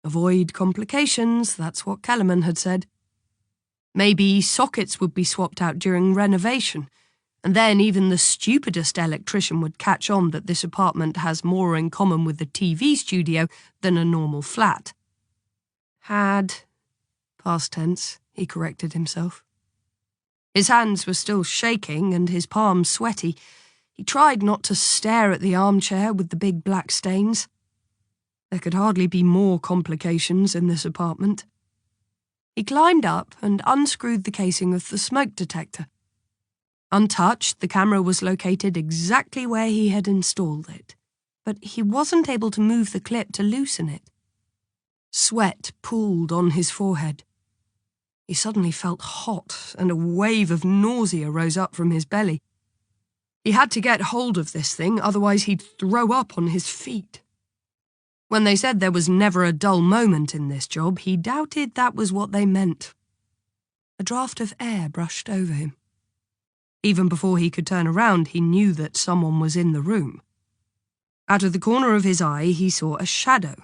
B: Avoid complications, that's what Kellerman had said. Maybe sockets would be swapped out during renovation, and then even the stupidest electrician would catch on that this apartment has more in common with the TV studio than a normal flat. Had. Past tense, he corrected himself. His hands were still shaking and his palms sweaty. He tried not to stare at the armchair with the big black stains. There could hardly be more complications in this apartment. He climbed up and unscrewed the casing of the smoke detector. Untouched, the camera was located exactly where he had installed it, but he wasn't able to move the clip to loosen it. Sweat pooled on his forehead. He suddenly felt hot, and a wave of nausea rose up from his belly. He had to get hold of this thing, otherwise he'd throw up on his feet. When they said there was never a dull moment in this job, he doubted that was what they meant. A draught of air brushed over him. Even before he could turn around, he knew that someone was in the room. Out of the corner of his eye, he saw a shadow,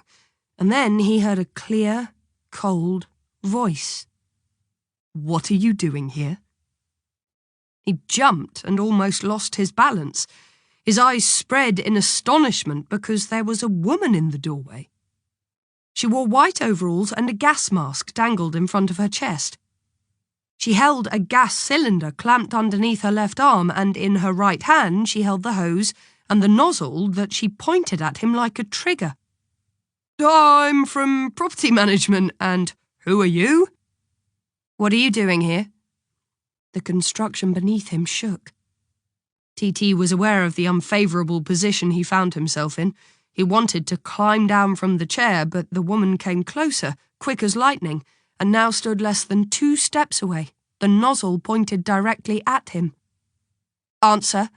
B: and then he heard a clear, cold voice. "What are you doing here?" He jumped and almost lost his balance. His eyes spread in astonishment because there was a woman in the doorway. She wore white overalls and a gas mask dangled in front of her chest. She held a gas cylinder clamped underneath her left arm, and in her right hand she held the hose and the nozzle that she pointed at him like a trigger. "I'm from property management, and who are you?" "What are you doing here?" The construction beneath him shook. TT was aware of the unfavourable position he found himself in. He wanted to climb down from the chair, but the woman came closer, quick as lightning, and now stood less than 2 steps away, the nozzle pointed directly at him. "Answer."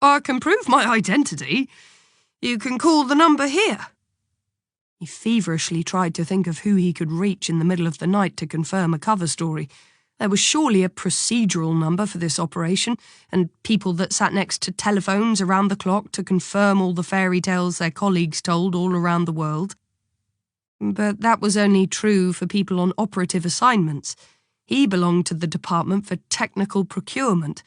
B: "I can prove my identity. You can call the number here." He feverishly tried to think of who he could reach in the middle of the night to confirm a cover story. There was surely a procedural number for this operation, and people that sat next to telephones around the clock to confirm all the fairy tales their colleagues told all around the world. But that was only true for people on operative assignments. He belonged to the Department for Technical Procurement,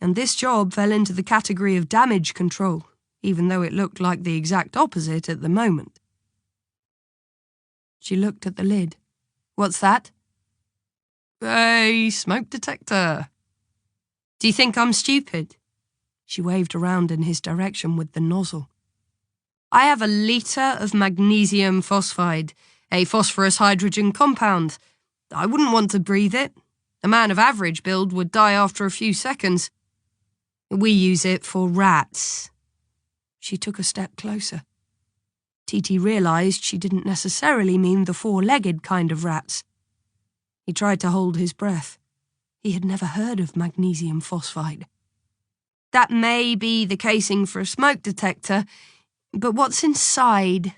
B: and this job fell into the category of damage control, even though it looked like the exact opposite at the moment. She looked at the lid. "What's that?" "A smoke detector." "Do you think I'm stupid?" She waved around in his direction with the nozzle. "I have a litre of magnesium phosphide, a phosphorus hydrogen compound. I wouldn't want to breathe it. A man of average build would die after a few seconds. We use it for rats." She took a step closer. TT realised she didn't necessarily mean the 4-legged kind of rats. He tried to hold his breath. He had never heard of magnesium phosphide. "That may be the casing for a smoke detector, but what's inside?"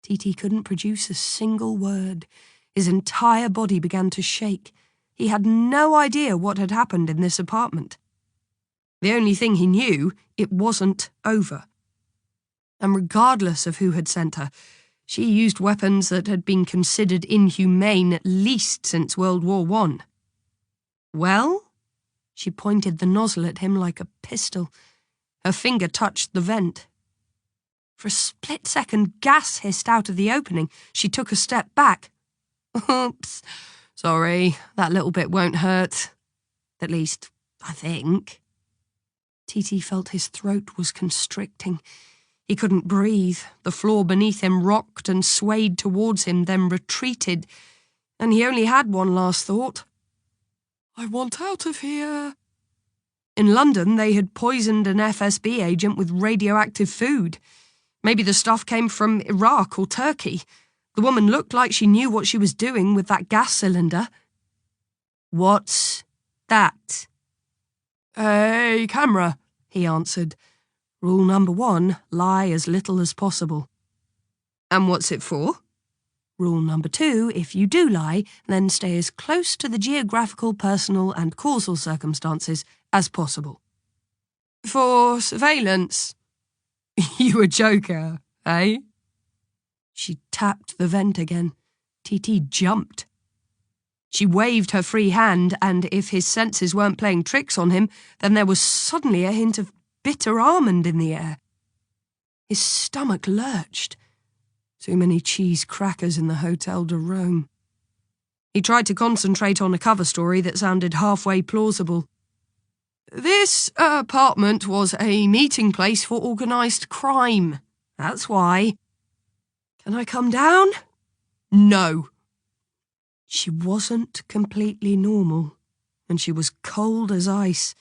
B: TT couldn't produce a single word. His entire body began to shake. He had no idea what had happened in this apartment. The only thing he knew, it wasn't over. And regardless of who had sent her, she used weapons that had been considered inhumane at least since World War I. "Well?" She pointed the nozzle at him like a pistol. Her finger touched the vent. For a split second, gas hissed out of the opening. She took a step back. "Oops, sorry, that little bit won't hurt. At least, I think." TT felt his throat was constricting. He couldn't breathe. The floor beneath him rocked and swayed towards him, then retreated, and he only had one last thought.
C: I want out of here.
B: In London, they had poisoned an FSB agent with radioactive food. Maybe the stuff came from Iraq or Turkey. The woman looked like she knew what she was doing with that gas cylinder. "What's that?"
C: "A camera,"
B: he answered. Rule number 1, lie as little as possible. "And what's it for?" Rule number 2, if you do lie, then stay as close to the geographical, personal and causal circumstances as possible.
C: "For surveillance."
B: You a joker, eh? She tapped the vent again. TT jumped. She waved her free hand, and if his senses weren't playing tricks on him, then there was suddenly a hint of bitter almond in the air. His stomach lurched. Too many cheese crackers in the Hotel de Rome. He tried to concentrate on a cover story that sounded halfway plausible.
C: "This apartment was a meeting place for organised crime.
B: That's why."
C: "Can I come down?"
B: No. She wasn't completely normal, and she was cold as ice.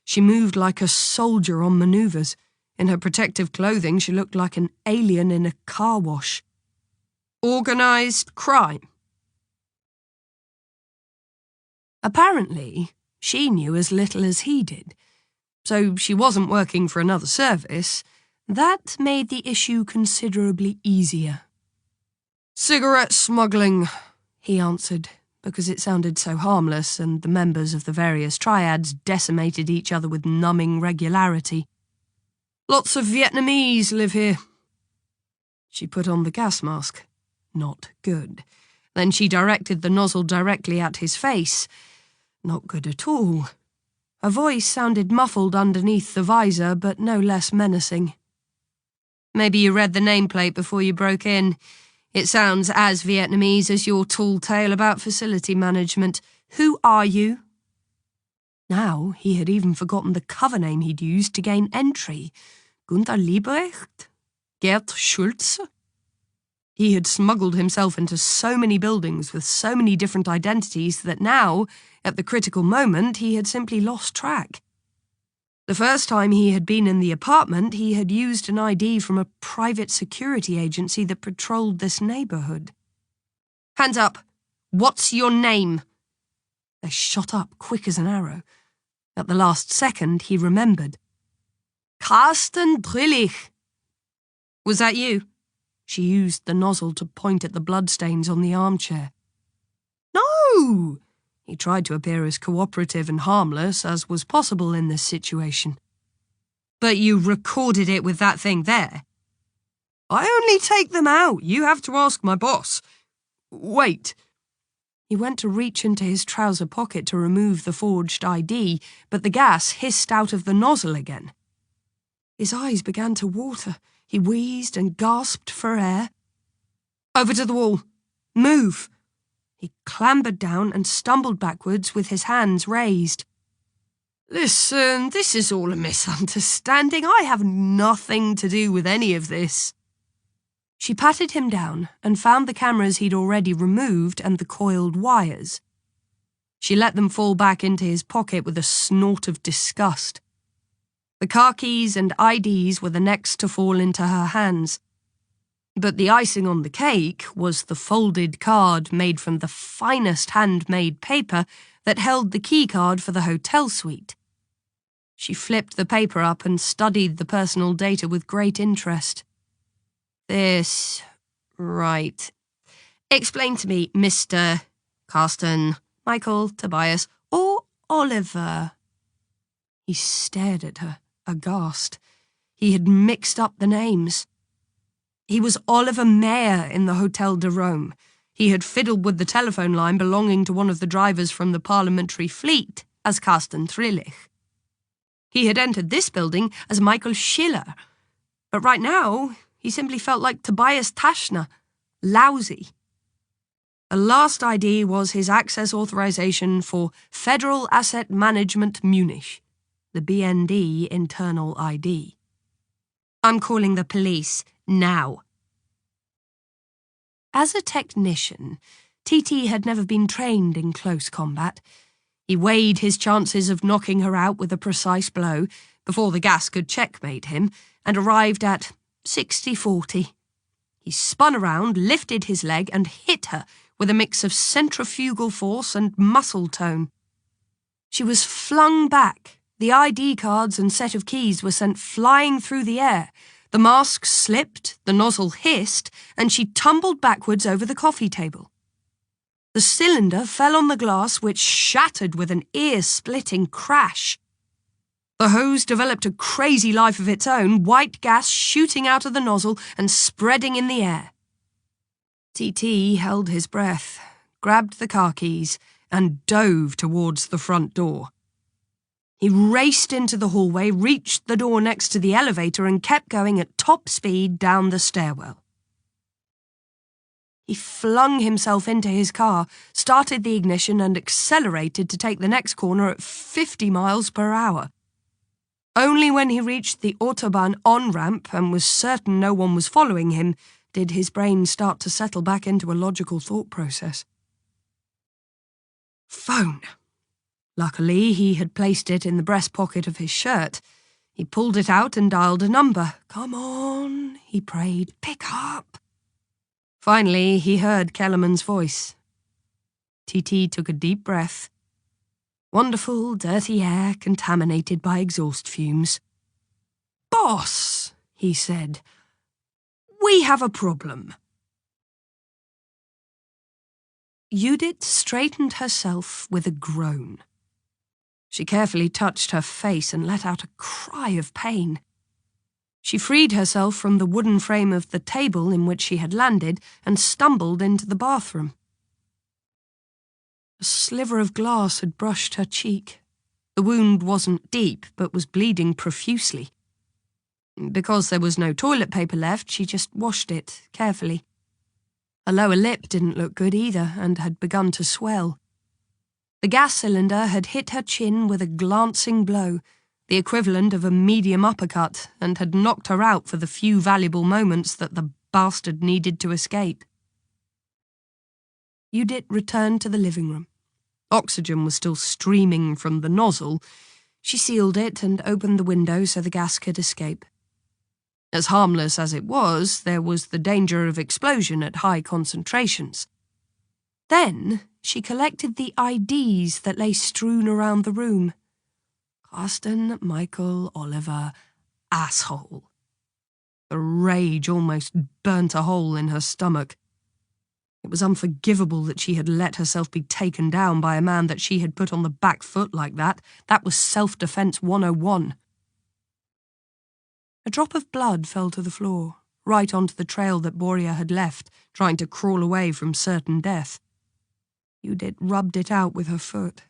B: She moved like a soldier on manoeuvres. In her protective clothing, she looked like an alien in a car wash.
C: "Organised crime."
B: Apparently, she knew as little as he did, so she wasn't working for another service. That made the issue considerably easier.
C: "Cigarette smuggling,"
B: he answered, because it sounded so harmless and the members of the various triads decimated each other with numbing regularity.
C: "Lots of Vietnamese live here."
B: She put on the gas mask. Not good. Then she directed the nozzle directly at his face. Not good at all. Her voice sounded muffled underneath the visor, but no less menacing. "Maybe you read the nameplate before you broke in. It sounds as Vietnamese as your tall tale about facility management. Who are you?" Now he had even forgotten the cover name he'd used to gain entry. Gunther Liebrecht? Gerd Schulze? He had smuggled himself into so many buildings with so many different identities that now, at the critical moment, he had simply lost track. The first time he had been in the apartment, he had used an ID from a private security agency that patrolled this neighbourhood. "Hands up! What's your name?" They shot up quick as an arrow. At the last second, he remembered. "Carsten Drillich." "Was that you?" She used the nozzle to point at the bloodstains on the armchair. "No!" He tried to appear as cooperative and harmless as was possible in this situation. "But you recorded it with that thing there."
C: "I only take them out. You have to ask my boss. Wait."
B: He went to reach into his trouser pocket to remove the forged ID, but the gas hissed out of the nozzle again. His eyes began to water. He wheezed and gasped for air. "Over to the wall. Move." He clambered down and stumbled backwards with his hands raised.
C: "Listen, this is all a misunderstanding. I have nothing to do with any of this."
B: She patted him down and found the cameras he'd already removed and the coiled wires. She let them fall back into his pocket with a snort of disgust. The car keys and IDs were the next to fall into her hands. But the icing on the cake was the folded card made from the finest handmade paper that held the key card for the hotel suite. She flipped the paper up and studied the personal data with great interest. "This... right. Explain to me, Mr. Carsten, Michael, Tobias, or Oliver." He stared at her, aghast. He had mixed up the names. He was Oliver Mayer in the Hotel de Rome. He had fiddled with the telephone line belonging to one of the drivers from the parliamentary fleet as Carsten Drillich. He had entered this building as Michael Schiller, but right now he simply felt like Tobias Taschner, lousy. The last ID was his access authorization for Federal Asset Management Munich, the BND internal ID.
E: I'm calling the police, now.
B: As a technician, TT had never been trained in close combat. He weighed his chances of knocking her out with a precise blow before the gas could checkmate him and arrived at 60-40. He spun around, lifted his leg and hit her with a mix of centrifugal force and muscle tone. She was flung back. The ID cards and set of keys were sent flying through the air. The mask slipped, the nozzle hissed, and she tumbled backwards over the coffee table. The cylinder fell on the glass, which shattered with an ear-splitting crash. The hose developed a crazy life of its own, white gas shooting out of the nozzle and spreading in the air. TT held his breath, grabbed the car keys, and dove towards the front door. He raced into the hallway, reached the door next to the elevator, and kept going at top speed down the stairwell. He flung himself into his car, started the ignition, and accelerated to take the next corner at 50 miles per hour. Only when he reached the Autobahn on-ramp and was certain no one was following him did his brain start to settle back into a logical thought process. Phone. Luckily, he had placed it in the breast pocket of his shirt. He pulled it out and dialed a number. Come on, he prayed. Pick up. Finally, he heard Kellerman's voice. TT took a deep breath. Wonderful, dirty air contaminated by exhaust fumes. Boss, he said, we have a problem. Judith straightened herself with a groan. She carefully touched her face and let out a cry of pain. She freed herself from the wooden frame of the table in which she had landed and stumbled into the bathroom. A sliver of glass had brushed her cheek. The wound wasn't deep, but was bleeding profusely. Because there was no toilet paper left, she just washed it carefully. Her lower lip didn't look good either and had begun to swell. The gas cylinder had hit her chin with a glancing blow, the equivalent of a medium uppercut, and had knocked her out for the few valuable moments that the bastard needed to escape. Judith returned to the living room. Oxygen was still streaming from the nozzle. She sealed it and opened the window so the gas could escape. As harmless as it was, there was the danger of explosion at high concentrations. Then she collected the IDs that lay strewn around the room. Carsten, Michael, Oliver, asshole. The rage almost burnt a hole in her stomach. It was unforgivable that she had let herself be taken down by a man that she had put on the back foot like that. That was self-defense 101. A drop of blood fell to the floor, right onto the trail that Boria had left, trying to crawl away from certain death. Judith rubbed it out with her foot.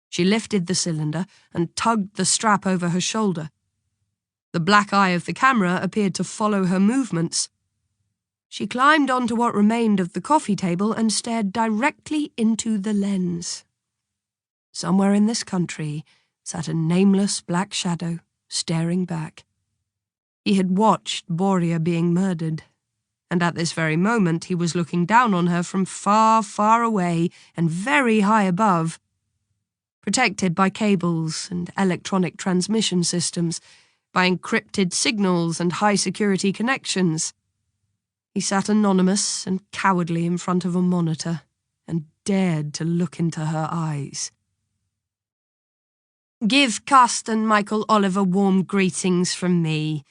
B: She lifted the cylinder and tugged the strap over her shoulder. The black eye of the camera appeared to follow her movements. She climbed onto what remained of the coffee table and stared directly into the lens. Somewhere in this country sat a nameless black shadow, staring back. He had watched Boria being murdered, and at this very moment he was looking down on her from far, far away and very high above. Protected by cables and electronic transmission systems, by encrypted signals and high-security connections. He sat anonymous and cowardly in front of a monitor and dared to look into her eyes. Give Carsten Michael Oliver warm greetings from me.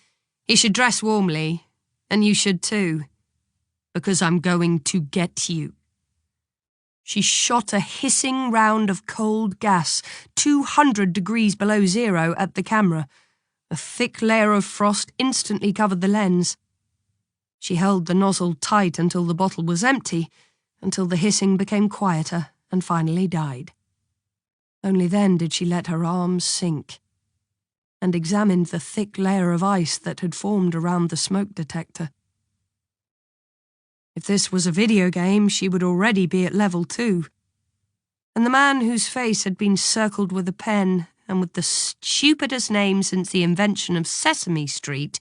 B: He should dress warmly, and you should too, because I'm going to get you. She shot a hissing round of cold gas, 200 degrees below zero, at the camera. A thick layer of frost instantly covered the lens. She held the nozzle tight until the bottle was empty, until the hissing became quieter and finally died. Only then did she let her arms sink and examined the thick layer of ice that had formed around the smoke detector. If this was a video game, she would already be at level 2. And the man whose face had been circled with a pen and with the stupidest name since the invention of Sesame Street,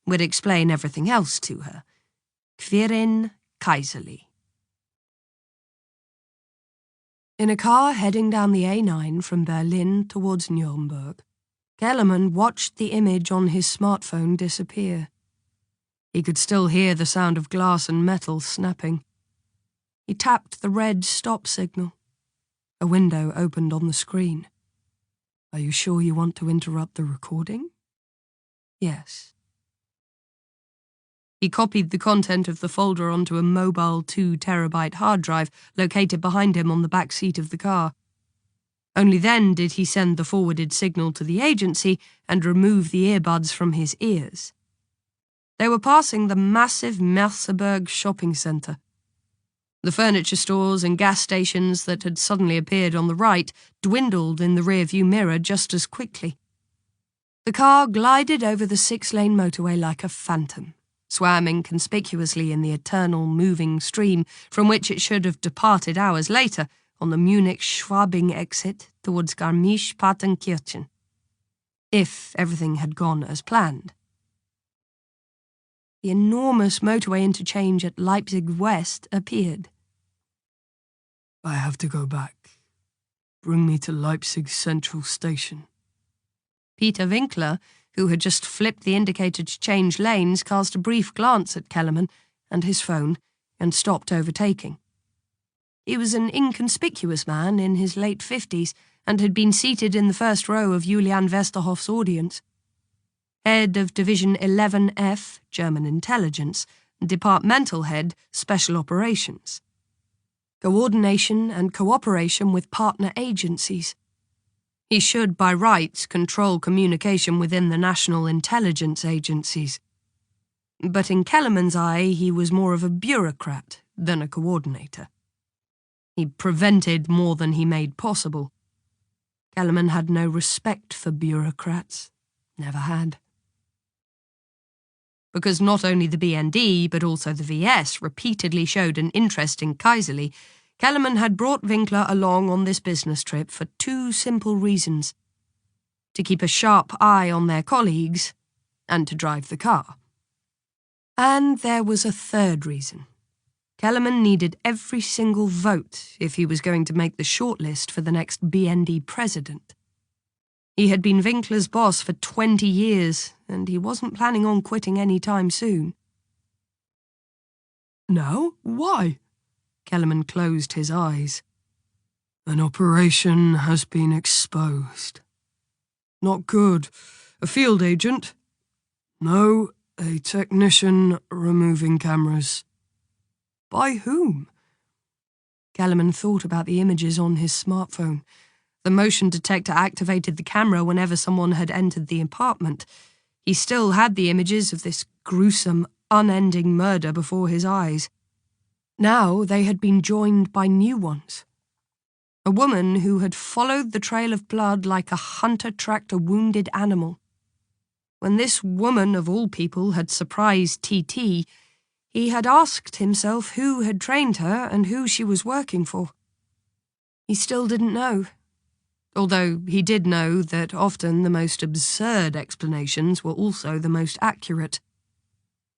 B: would explain everything else to her. Quirin Kaiserli.
A: In a car heading down the A9 from Berlin towards Nuremberg, Kellerman watched the image on his smartphone disappear. He could still hear the sound of glass and metal snapping. He tapped the red stop signal. A window opened on the screen. "Are you sure you want to interrupt the recording?" "Yes." He copied the content of the folder onto a mobile 2-terabyte hard drive located behind him on the back seat of the car. Only then did he send the forwarded signal to the agency and remove the earbuds from his ears. They were passing the massive Merseburg shopping centre. The furniture stores and gas stations that had suddenly appeared on the right dwindled in the rearview mirror just as quickly. The car glided over the 6-lane motorway like a phantom, swam inconspicuously in the eternal moving stream from which it should have departed hours later on the Munich-Schwabing exit towards Garmisch-Partenkirchen, if everything had gone as planned. The enormous motorway interchange at Leipzig West appeared.
C: "I have to go back. Bring me to Leipzig Central Station."
B: Peter Winkler, who had just flipped the indicator to change lanes, cast a brief glance at Kellerman and his phone and stopped overtaking. He was an inconspicuous man in his late 50s and had been seated in the first row of Julian Westerhoff's audience. Head of Division 11F, German Intelligence, Departmental Head, Special Operations. Coordination and cooperation with partner agencies. He should, by rights, control communication within the national intelligence agencies. But in Kellerman's eye, he was more of a bureaucrat than a coordinator. He prevented more than he made possible. Kellerman had no respect for bureaucrats. Never had. Because not only the BND, but also the VS repeatedly showed an interest in Kaiserli, Kellerman had brought Winkler along on this business trip for 2 simple reasons: to keep a sharp eye on their colleagues and to drive the car. And there was a third reason. Kellerman needed every single vote if he was going to make the shortlist for the next BND president. He had been Winkler's boss for 20 years, and he wasn't planning on quitting any time soon.
C: "Now? Why?"
B: Kellerman closed his eyes.
C: "An operation has been exposed." "Not good. A field agent?" "No, a technician removing cameras." "By whom?" Kellerman thought about the images on his smartphone. The motion detector activated the camera whenever someone had entered the apartment. He still had the images of this gruesome, unending murder before his eyes. Now they had been joined by new ones. A woman who had followed the trail of blood like a hunter tracked a wounded animal. When this woman, of all people, had surprised TT, he had asked himself who had trained her and who she was working for. He still didn't know. Although he did know that often the most absurd explanations were also the most accurate.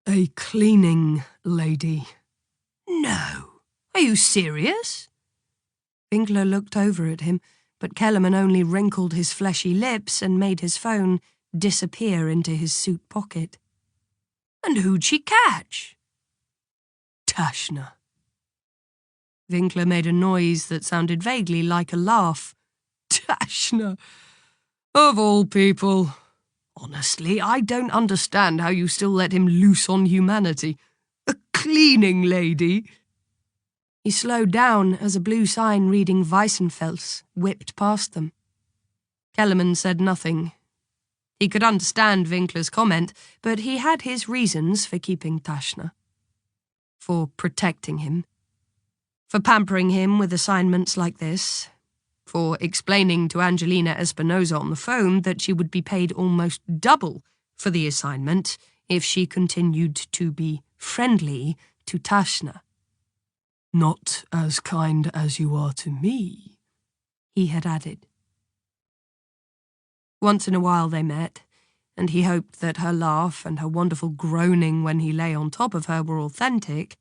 C: "A cleaning lady."
B: "No. Are you serious?" Winkler looked over at him, but Kellerman only wrinkled his fleshy lips and made his phone disappear into his suit pocket. "And who'd she catch?"
C: "Tashna."
B: Winkler made a noise that sounded vaguely like a laugh.
C: "Tashna. Of all people.
B: Honestly, I don't understand how you still let him loose on humanity. A cleaning lady." He slowed down as a blue sign reading Weissenfels whipped past them. Kellerman said nothing. He could understand Winkler's comment, but he had his reasons for keeping Tashna. For protecting him. For pampering him with assignments like this. For explaining to Angelina Espinosa on the phone that she would be paid almost double for the assignment if she continued to be friendly to Tashna.
C: "Not as kind as you are to me,"
B: he had added. Once in a while they met, and he hoped that her laugh and her wonderful groaning when he lay on top of her were authentic.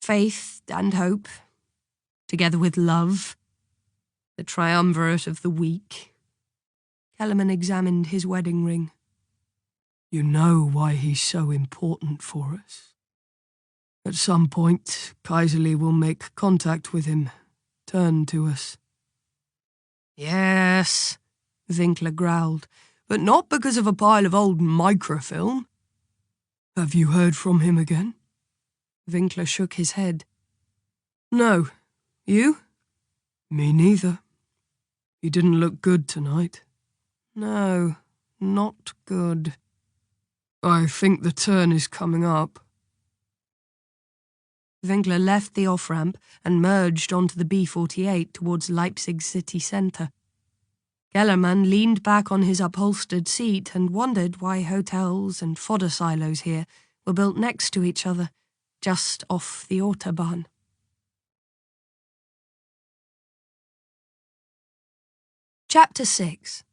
B: Faith and hope, together with love, the triumvirate of the weak. Kellerman examined his wedding ring.
C: You know why he's so important for us. At some point, Kaiserly will make contact with him, turn to us.
B: Yes, Winkler growled, but not because of a pile of old microfilm.
C: Have you heard from him again?
B: Winkler shook his head.
C: No.
B: You?
C: Me neither. He didn't look good tonight.
B: No, not good.
C: I think the turn is coming up.
B: Winkler left the off-ramp and merged onto the B48 towards Leipzig city centre. Kellerman leaned back on his upholstered seat and wondered why hotels and fodder silos here were built next to each other, just off the Autobahn. Chapter 6.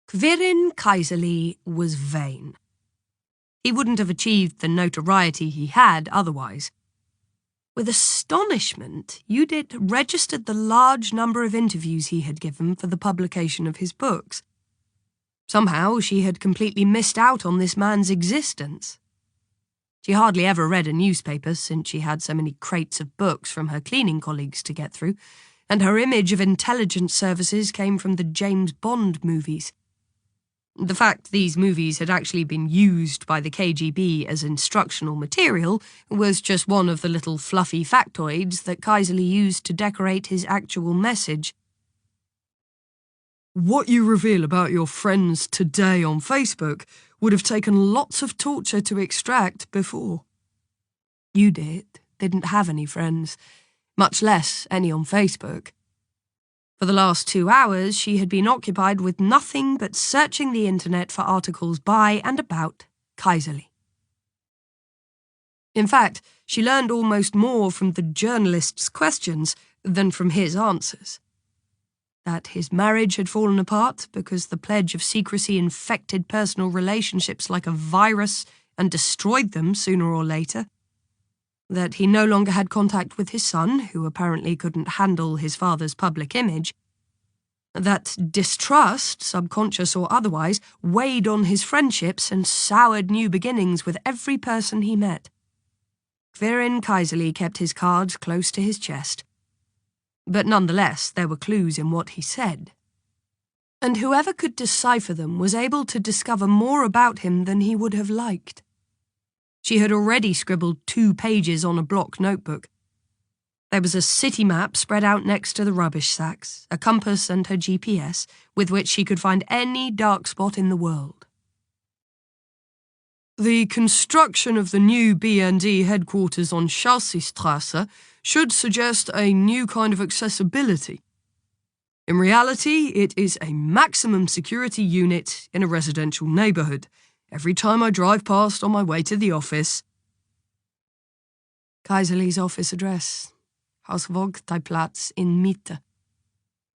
B: Quirin Kaiserly was vain. He wouldn't have achieved the notoriety he had otherwise. With astonishment, Judith registered the large number of interviews he had given for the publication of his books. Somehow she had completely missed out on this man's existence. She hardly ever read a newspaper since she had so many crates of books from her cleaning colleagues to get through, and her image of intelligence services came from the James Bond movies. The fact these movies had actually been used by the KGB as instructional material was just one of the little fluffy factoids that Kaiserly used to decorate his actual message.
C: What you reveal about your friends today on Facebook would have taken lots of torture to extract before.
B: Judith didn't have any friends, much less any on Facebook. For the last 2 hours, she had been occupied with nothing but searching the internet for articles by and about Kaiserly. In fact, she learned almost more from the journalist's questions than from his answers. That his marriage had fallen apart because the pledge of secrecy infected personal relationships like a virus and destroyed them sooner or later. That he no longer had contact with his son, who apparently couldn't handle his father's public image. That distrust, subconscious or otherwise, weighed on his friendships and soured new beginnings with every person he met. Quirin Kaiserly kept his cards close to his chest. But nonetheless, there were clues in what he said. And whoever could decipher them was able to discover more about him than he would have liked. She had already scribbled 2 pages on a block notebook. There was a city map spread out next to the rubbish sacks, a compass and her GPS, with which she could find any dark spot in the world.
C: The construction of the new BND headquarters on Chassestrasse should suggest a new kind of accessibility. In reality, it is a maximum security unit in a residential neighbourhood. Every time I drive past on my way to the office.
B: Kaiserly's office address, Hausvogteiplatz in Mitte.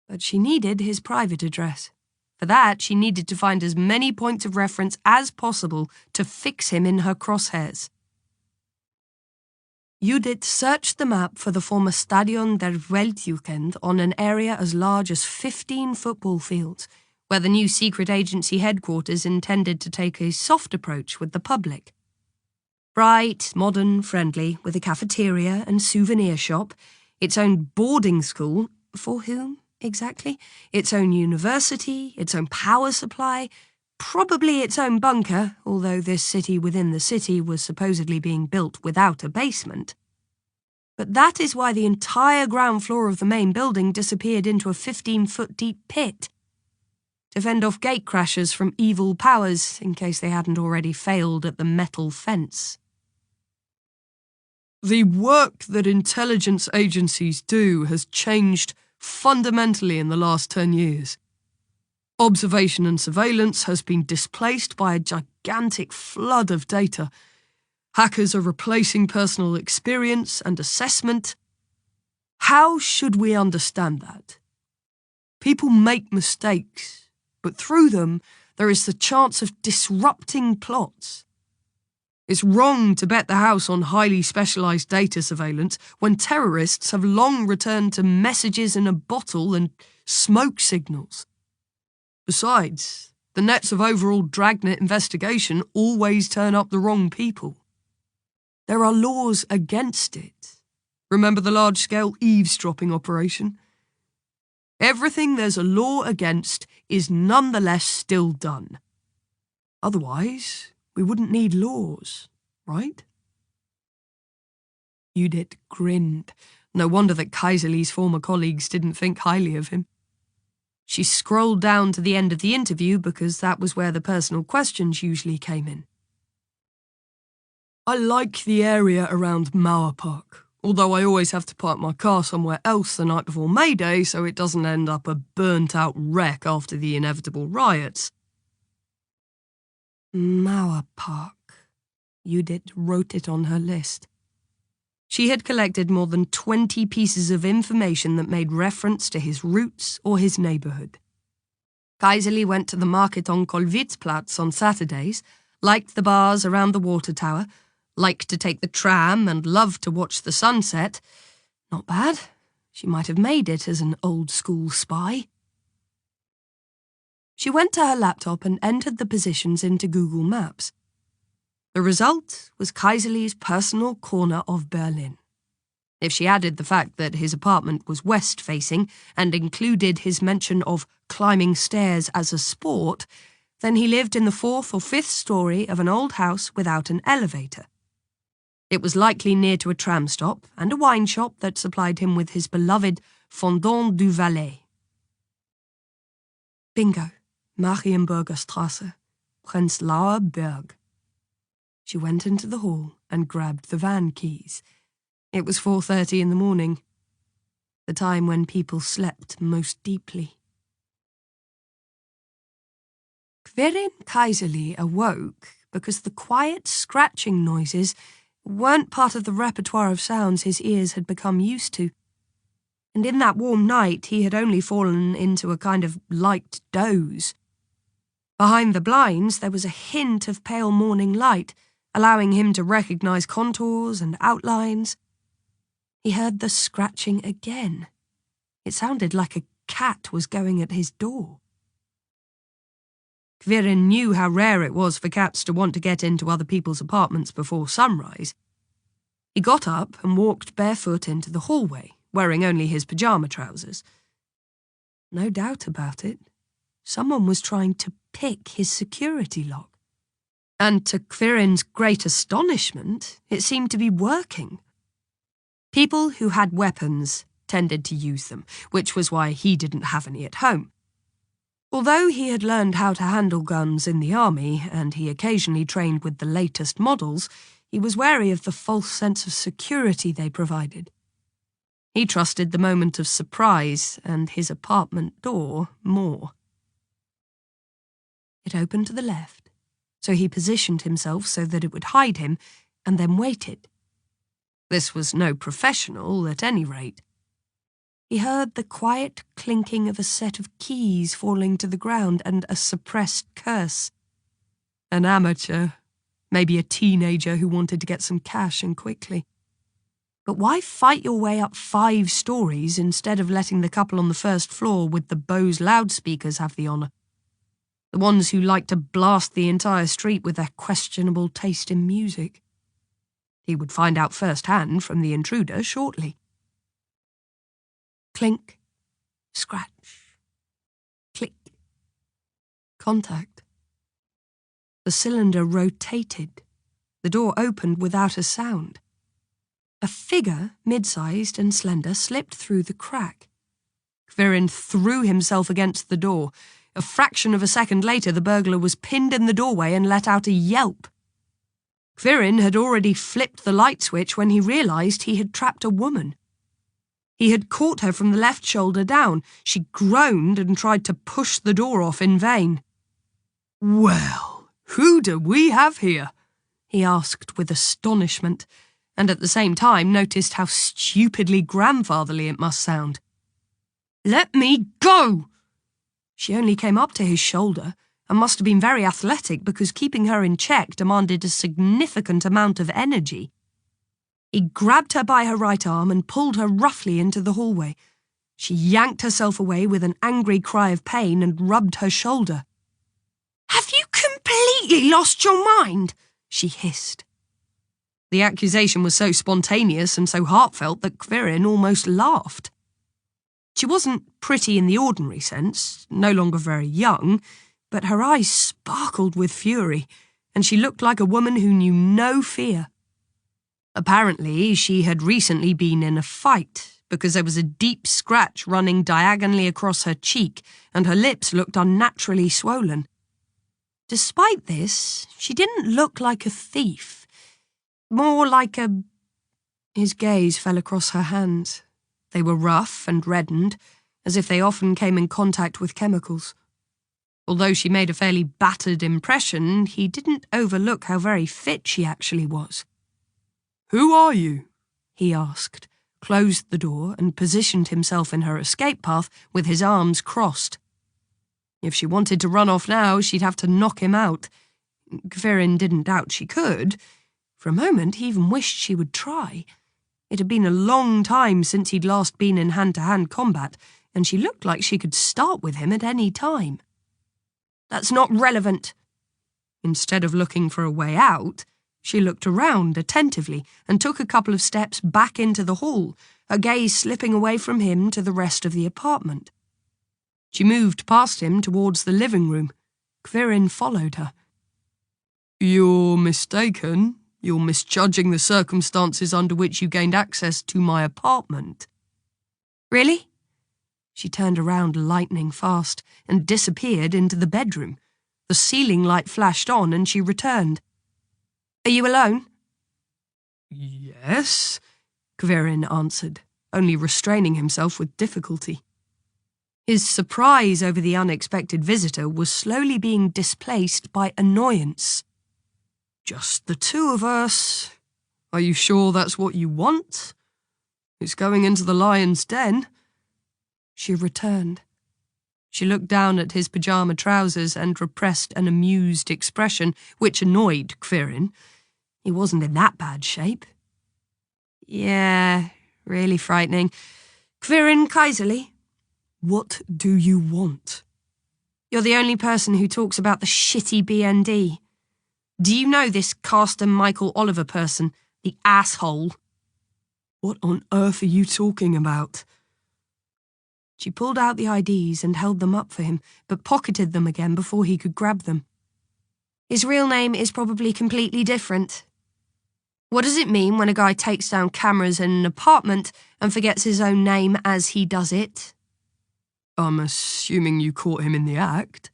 B: But she needed his private address. For that, she needed to find as many points of reference as possible to fix him in her crosshairs. Judith searched the map for the former Stadion der Weltjugend on an area as large as 15 football fields, where the new secret agency headquarters intended to take a soft approach with the public. Bright, modern, friendly, with a cafeteria and souvenir shop, its own boarding school, for whom, exactly? Its own university, its own power supply, probably its own bunker, although this city within the city was supposedly being built without a basement. But that is why the entire ground floor of the main building disappeared into a 15-foot deep pit, to fend off gatecrashers from evil powers in case they hadn't already failed at the metal fence.
C: The work that intelligence agencies do has changed fundamentally in the last 10 years. Observation and surveillance has been displaced by a gigantic flood of data. Hackers are replacing personal experience and assessment. How should we understand that? People make mistakes, but through them there is the chance of disrupting plots. It's wrong to bet the house on highly specialised data surveillance when terrorists have long returned to messages in a bottle and smoke signals. Besides, the nets of overall dragnet investigation always turn up the wrong people. There are laws against it. Remember the large-scale eavesdropping operation? Everything there's a law against is nonetheless still done. Otherwise, we wouldn't need laws, right? Judith grinned. No wonder that Kaiserli's former colleagues didn't think highly of him. She scrolled down to the end of the interview because that was where the personal questions usually came in. I like the area around Mauer Park, although I always have to park my car somewhere else the night before May Day so it doesn't end up a burnt-out wreck after the inevitable riots. Mauer Park. Judith wrote it on her list. She had collected more than 20 pieces of information that made reference to his roots or his neighbourhood. Kaiserli went to the market on Kollwitzplatz on Saturdays, liked the bars around the water tower, liked to take the tram and loved to watch the sunset. Not bad. She might have made it as an old-school spy. She went to her laptop and entered the positions into Google Maps. The result was Kaiserli's personal corner of Berlin. If she added the fact that his apartment was west-facing and included his mention of climbing stairs as a sport, then he lived in the 4th or 5th story of an old house without an elevator. It was likely near to a tram stop and a wine shop that supplied him with his beloved Fondant du Valais. Bingo. Marienburger Straße, Prenzlauer Berg. She went into the hall and grabbed the van keys. It was 4:30 in the morning, the time when people slept most deeply. Quirin Kaiserli awoke because the quiet scratching noises weren't part of the repertoire of sounds his ears had become used to, and in that warm night he had only fallen into a kind of light doze. Behind the blinds there was a hint of pale morning light, allowing him to recognise contours and outlines. He heard the scratching again. It sounded like a cat was going at his door. Quirin knew how rare it was for cats to want to get into other people's apartments before sunrise. He got up and walked barefoot into the hallway, wearing only his pyjama trousers. No doubt about it. Someone was trying to pick his security lock. And to Quirin's great astonishment, it seemed to be working. People who had weapons tended to use them, which was why he didn't have any at home. Although he had learned how to handle guns in the army, and he occasionally trained with the latest models, he was wary of the false sense of security they provided. He trusted the moment of surprise and his apartment door more. It opened to the left, so he positioned himself so that it would hide him, and then waited. This was no professional, at any rate. He heard the quiet clinking of a set of keys falling to the ground and a suppressed curse. An amateur, maybe a teenager who wanted to get some cash and quickly. But why fight your way up 5 stories instead of letting the couple on the first floor with the Bose loudspeakers have the honour? The ones who like to blast the entire street with their questionable taste in music. He would find out firsthand from the intruder shortly. Clink, scratch, click, contact. The cylinder rotated. The door opened without a sound. A figure, mid-sized and slender, slipped through the crack. Quirin threw himself against the door. A fraction of a second later, the burglar was pinned in the doorway and let out a yelp. Quirin had already flipped the light switch when he realised he had trapped a woman. He had caught her from the left shoulder down. She groaned and tried to push the door off in vain. "Well, who do we have here?" he asked with astonishment, and at the same time noticed how stupidly grandfatherly it must sound.
B: Let me go! She only came up to his shoulder and must have been very athletic because keeping her in check demanded a significant amount of energy. He grabbed her by her right arm and pulled her roughly into the hallway. She yanked herself away with an angry cry of pain and rubbed her shoulder. "Have you completely lost your mind?" she hissed. The accusation was so spontaneous and so heartfelt that Karin almost laughed. She wasn't pretty in the ordinary sense, no longer very young, but her eyes sparkled with fury, and she looked like a woman who knew no fear. Apparently, she had recently been in a fight, because there was a deep scratch running diagonally across her cheek, and her lips looked unnaturally swollen. Despite this, she didn't look like a thief. More like a... His gaze fell across her hands. They were rough and reddened, as if they often came in contact with chemicals. Although she made a fairly battered impression, he didn't overlook how very fit she actually was.
C: "Who are you?"
B: he asked, closed the door and positioned himself in her escape path with his arms crossed. If she wanted to run off now, she'd have to knock him out. Karin didn't doubt she could. For a moment, he even wished she would try. It had been a long time since he'd last been in hand-to-hand combat, and she looked like she could start with him at any time. "That's not relevant." Instead of looking for a way out, she looked around attentively and took a couple of steps back into the hall, her gaze slipping away from him to the rest of the apartment. She moved past him towards the living room. Karin followed her.
C: "You're mistaken. You're misjudging the circumstances under which you gained access to my apartment."
B: "Really?" She turned around lightning fast and disappeared into the bedroom. The ceiling light flashed on and she returned. "Are you alone?"
C: "Yes,"
B: Karin answered, only restraining himself with difficulty. His surprise over the unexpected visitor was slowly being displaced by annoyance.
C: "Just the two of us. Are you sure that's what you want? It's going into the lion's den."
B: She returned. She looked down at his pyjama trousers and repressed an amused expression, which annoyed Karin. He wasn't in that bad shape. "Yeah, really frightening. Karin Kaiserly."
C: "What do you want?"
B: "You're the only person who talks about the shitty BND. Do you know this Carsten Michael Oliver person, the asshole?"
C: "What on earth are you talking about?"
B: She pulled out the IDs and held them up for him, but pocketed them again before he could grab them. "His real name is probably completely different. What does it mean when a guy takes down cameras in an apartment and forgets his own name as he does it?"
C: "I'm assuming you caught him in the act."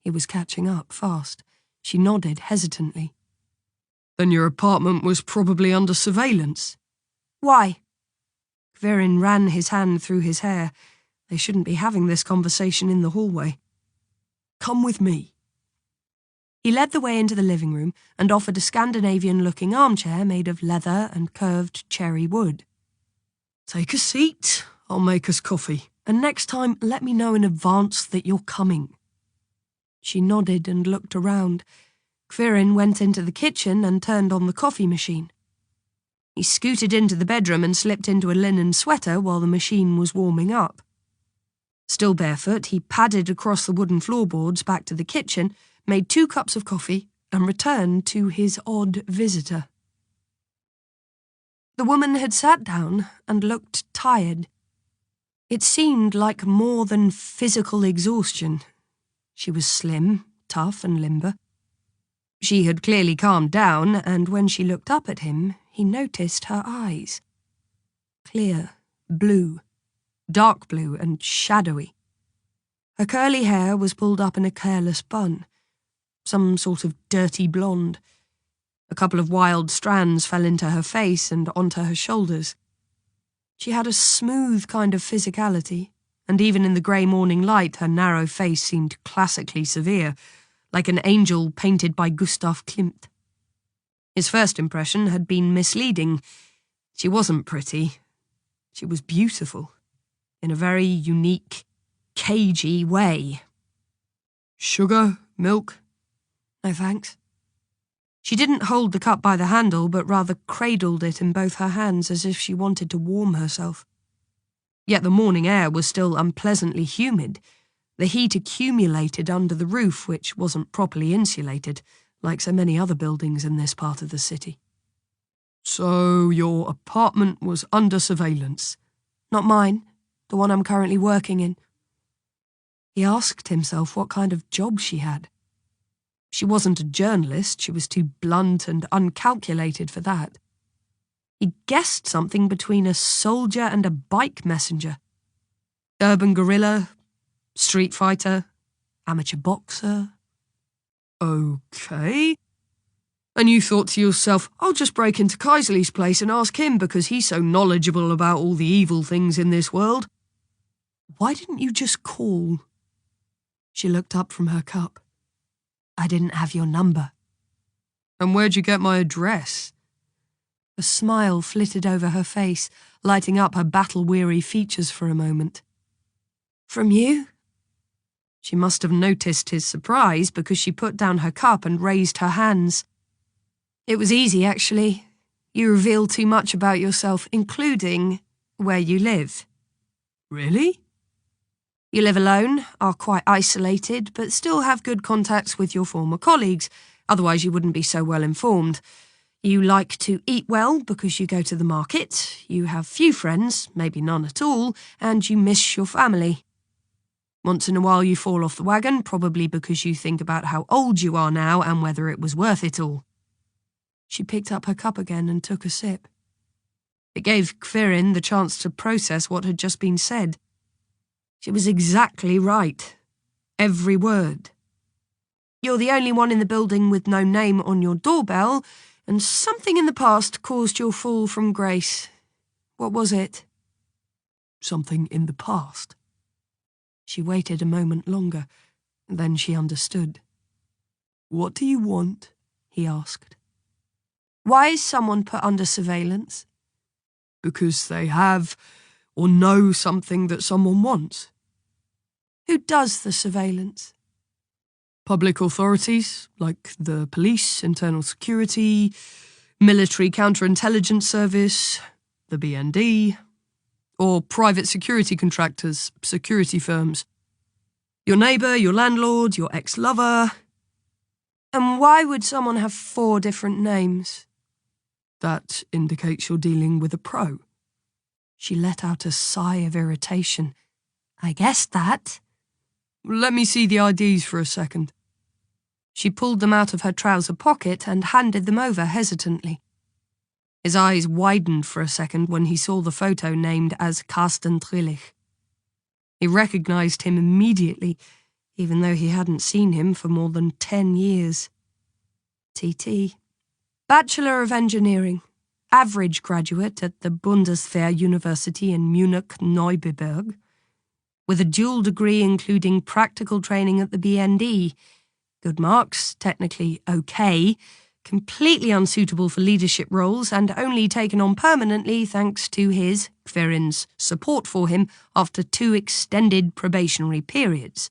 B: He was catching up fast. She nodded hesitantly.
C: "Then your apartment was probably under surveillance."
B: "Why?" Karin ran his hand through his hair. They shouldn't be having this conversation in the hallway.
C: "Come with me."
B: He led the way into the living room and offered a Scandinavian-looking armchair made of leather and curved cherry wood.
C: "Take a seat. I'll make us coffee. And next time, let me know in advance that you're coming."
B: She nodded and looked around. Karin went into the kitchen and turned on the coffee machine. He scooted into the bedroom and slipped into a linen sweater while the machine was warming up. Still barefoot, he padded across the wooden floorboards back to the kitchen, made 2 cups of coffee, and returned to his odd visitor. The woman had sat down and looked tired. It seemed like more than physical exhaustion. She was slim, tough and limber. She had clearly calmed down, and when she looked up at him, he noticed her eyes. Clear, blue, dark blue and shadowy. Her curly hair was pulled up in a careless bun, some sort of dirty blonde. A couple of wild strands fell into her face and onto her shoulders. She had a smooth kind of physicality, and even in the grey morning light her narrow face seemed classically severe, like an angel painted by Gustav Klimt. His first impression had been misleading. She wasn't pretty. She was beautiful. in a very unique, cagey way.
C: Sugar? Milk?
B: No thanks. She didn't hold the cup by the handle, but rather cradled it in both her hands as if she wanted to warm herself. Yet the morning air was still unpleasantly humid. The heat accumulated under the roof, which wasn't properly insulated, like so many other buildings in this part of the city.
C: So your apartment was under surveillance?
B: Not mine, the one I'm currently working in. He asked himself what kind of job she had. She wasn't a journalist, she was too blunt and uncalculated for that. He guessed something between a soldier and a bike messenger. Urban guerrilla, street fighter, amateur boxer.
C: Okay. And you thought to yourself, I'll just break into Kaiserly's place and ask him because he's so knowledgeable about all the evil things in this world. Why didn't you just call?
B: She looked up from her cup. I didn't have your number.
C: And where'd you get my address?
B: A smile flitted over her face, lighting up her battle-weary features for a moment. From you? She must have noticed his surprise because she put down her cup and raised her hands. It was easy, actually. You reveal too much about yourself, including where you live.
C: Really?
B: You live alone, are quite isolated, but still have good contacts with your former colleagues, otherwise you wouldn't be so well informed. You like to eat well because you go to the market, you have few friends, maybe none at all, and you miss your family. Once in a while you fall off the wagon, probably because you think about how old you are now and whether it was worth it all. She picked up her cup again and took a sip. It gave Karin the chance to process what had just been said. She was exactly right. Every word. You're the only one in the building with no name on your doorbell, and something in the past caused your fall from grace. What was it?
C: Something in the past?
B: She waited a moment longer, then she understood.
C: What do you want?
B: He asked. Why is someone put under surveillance?
C: Because they have or know something that someone wants.
B: Who does the surveillance?
C: Public authorities, like the police, internal security, military counterintelligence service, the BND, or private security contractors, security firms. Your neighbour, your landlord, your ex-lover.
B: And why would someone have 4 different names?
C: That indicates you're dealing with a pro.
B: She let out a sigh of irritation. I guessed that.
C: Let me see the IDs for a second.
B: She pulled them out of her trouser pocket and handed them over hesitantly. His eyes widened for a second when he saw the photo named as Carsten Trillich. He recognized him immediately, even though he hadn't seen him for more than 10 years. TT. Bachelor of Engineering. Average graduate at the Bundeswehr University in Munich-Neubiberg. With a dual degree including practical training at the BND. Good marks, technically okay, completely unsuitable for leadership roles and only taken on permanently thanks to his, Karin's, support for him after 2 extended probationary periods.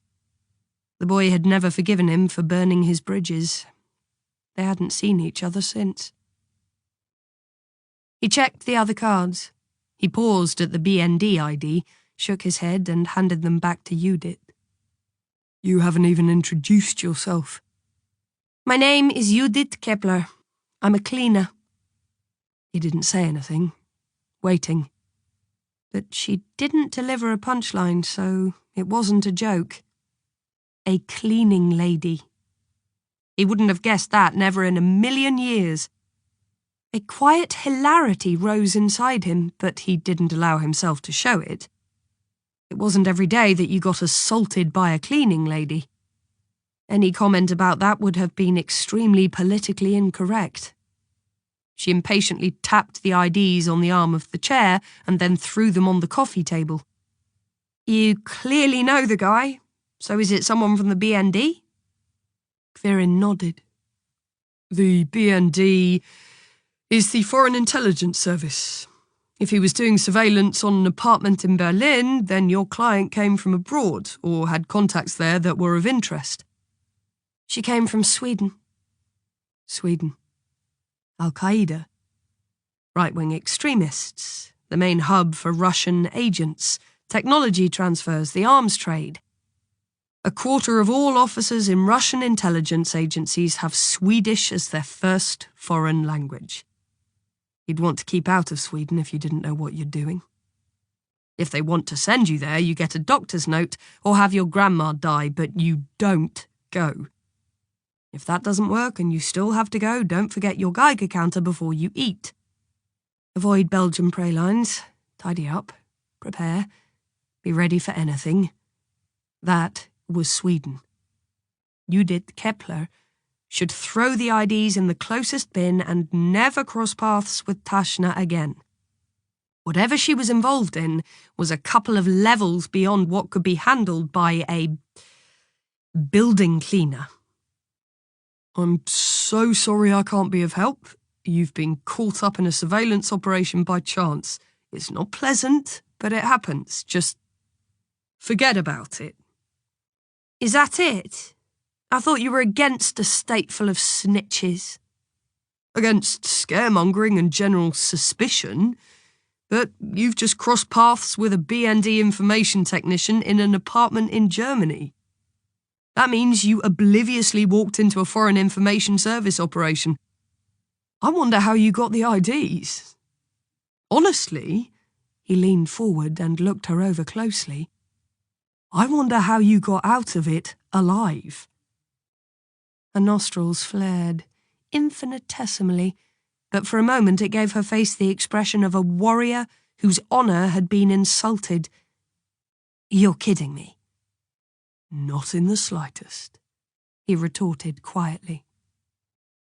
B: The boy had never forgiven him for burning his bridges. They hadn't seen each other since. He checked the other cards. He paused at the BND ID, shook his head and handed them back to Judith.
C: You haven't even introduced yourself.
B: My name is Judith Kepler. I'm a cleaner. He didn't say anything, waiting. But she didn't deliver a punchline, so it wasn't a joke. A cleaning lady. He wouldn't have guessed that, never in a million years. A quiet hilarity rose inside him, but he didn't allow himself to show it. It wasn't every day that you got assaulted by a cleaning lady. Any comment about that would have been extremely politically incorrect. She impatiently tapped the IDs on the arm of the chair and then threw them on the coffee table. You clearly know the guy, so is it someone from the BND? Karin nodded.
C: The BND is the Foreign Intelligence Service. If he was doing surveillance on an apartment in Berlin, then your client came from abroad or had contacts there that were of interest.
B: She came from Sweden.
C: Sweden. Al-Qaeda. Right-wing extremists. The main hub for Russian agents. Technology transfers. The arms trade. 1/4 of all officers in Russian intelligence agencies have Swedish as their first foreign language. You'd want to keep out of Sweden if you didn't know what you're doing. If they want to send you there, you get a doctor's note or have your grandma die, but you don't go. If that doesn't work and you still have to go, don't forget your Geiger counter before you eat. Avoid Belgian prey lines. Tidy up. Prepare. Be ready for anything. That was Sweden. Judith Kepler should throw the IDs in the closest bin and never cross paths with Tashna again. Whatever she was involved in was a couple of levels beyond what could be handled by a building cleaner. I'm so sorry I can't be of help. You've been caught up in a surveillance operation by chance. It's not pleasant, but it happens. Just forget about it.
B: Is that it? I thought you were against a state full of snitches.
C: Against scaremongering and general suspicion, but you've just crossed paths with a BND information technician in an apartment in Germany. That means you obliviously walked into a foreign information service operation. I wonder how you got the IDs. Honestly, he leaned forward and looked her over closely. I wonder how you got out of it alive.
B: Her nostrils flared, infinitesimally, but for a moment it gave her face the expression of a warrior whose honour had been insulted. You're kidding me.
C: Not in the slightest,
B: he retorted quietly.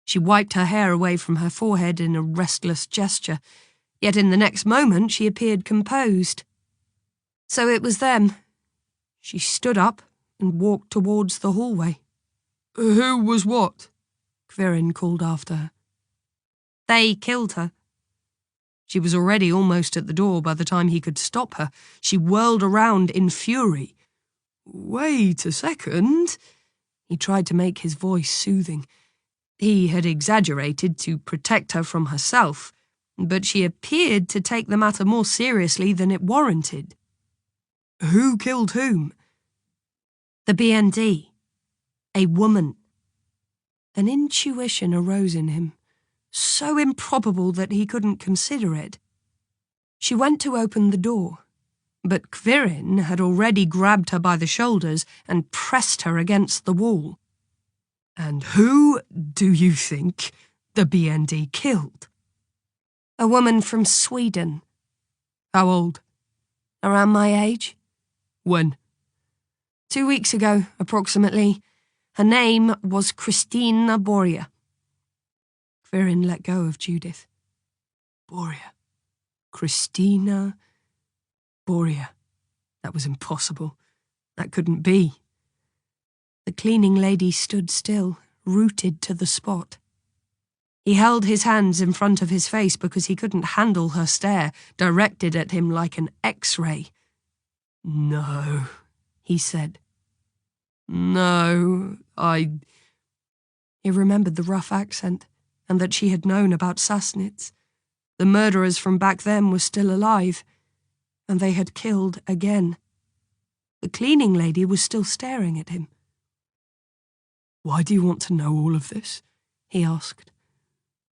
B: She wiped her hair away from her forehead in a restless gesture, yet in the next moment she appeared composed. So it was them. She stood up and walked towards the hallway.
C: Who was what?
B: Quirin called after her. They killed her. She was already almost at the door by the time he could stop her. She whirled around in fury.
C: Wait a second.
B: He tried to make his voice soothing. He had exaggerated to protect her from herself, but she appeared to take the matter more seriously than it warranted.
C: Who killed whom?
B: The BND. A woman. An intuition arose in him, so improbable that he couldn't consider it. She went to open the door, but Quirin had already grabbed her by the shoulders and pressed her against the wall.
C: And who do you think the BND killed?
B: A woman from Sweden.
C: How old?
B: Around my age.
C: When?
B: 2 weeks ago, approximately. Her name was Kristina Boria. Quirin let go of Judith.
C: Boria. Kristina Boria. That was impossible. That couldn't be.
B: The cleaning lady stood still, rooted to the spot. He held his hands in front of his face because he couldn't handle her stare, directed at him like an X-ray.
C: No, he said. No,
B: He remembered the rough accent, and that she had known about Sassnitz. The murderers from back then were still alive, and they had killed again. The cleaning lady was still staring at him.
C: Why do you want to know all of this?
B: He asked.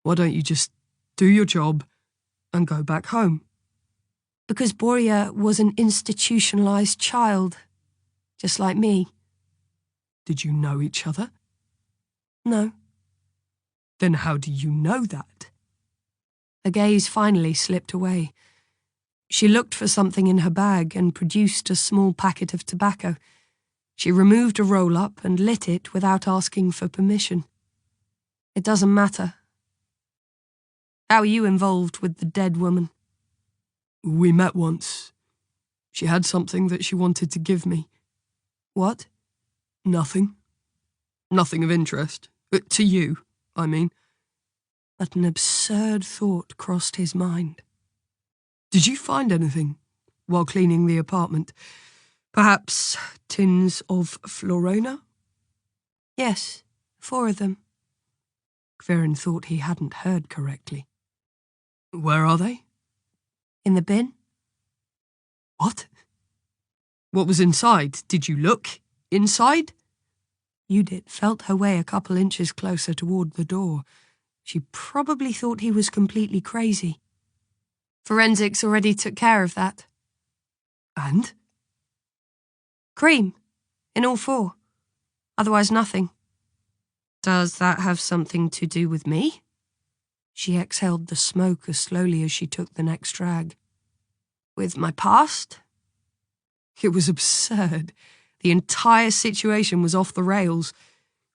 C: Why don't you just do your job and go back home?
B: Because Boria was an institutionalized child, just like me.
C: Did you know each other?
B: No.
C: Then how do you know that?
B: Her gaze finally slipped away. She looked for something in her bag and produced a small packet of tobacco. She removed a roll-up and lit it without asking for permission. It doesn't matter. How are you involved with the dead woman?
C: We met once. She had something that she wanted to give me.
B: What?
C: Nothing. Nothing of interest. To you, I mean.
B: But an absurd thought crossed his mind.
C: Did you find anything while cleaning the apartment? Perhaps tins of Florona?
B: Yes, 4 of them.
C: Kverin thought he hadn't heard correctly. Where are they?
B: In the bin?
C: What? What was inside? Did you look inside?
B: Judith felt her way a couple inches closer toward the door. She probably thought he was completely crazy. Forensics already took care of that.
C: And?
B: Cream. In all 4. Otherwise nothing.
A: Does that have something to do with me?
B: She exhaled the smoke as slowly as she took the next drag. With my past?
C: It was absurd. The entire situation was off the rails.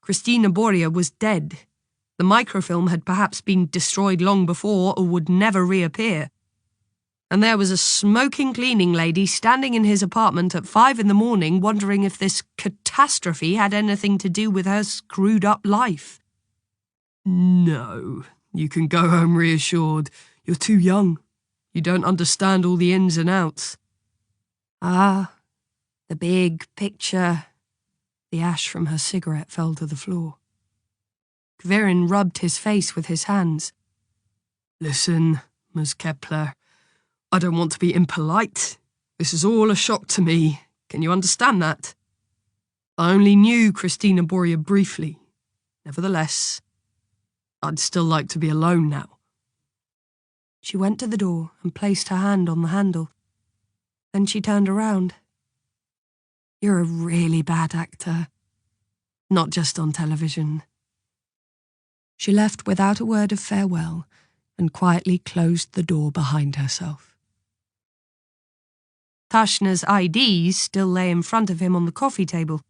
C: Christina Boria was dead. The microfilm had perhaps been destroyed long before or would never reappear. And there was a smoking cleaning lady standing in his apartment at 5 a.m. wondering if this catastrophe had anything to do with her screwed-up life. No, you can go home reassured. You're too young. You don't understand all the ins and outs.
B: Ah, the big picture. The ash from her cigarette fell to the floor.
C: Kverin rubbed his face with his hands. Listen, Ms. Kepler, I don't want to be impolite. This is all a shock to me. Can you understand that? I only knew Christina Boria briefly. Nevertheless, I'd still like to be alone now.
B: She went to the door and placed her hand on the handle. Then she turned around. You're a really bad actor. Not just on television. She left without a word of farewell and quietly closed the door behind herself.
A: Tashna's IDs still lay in front of him on the coffee table.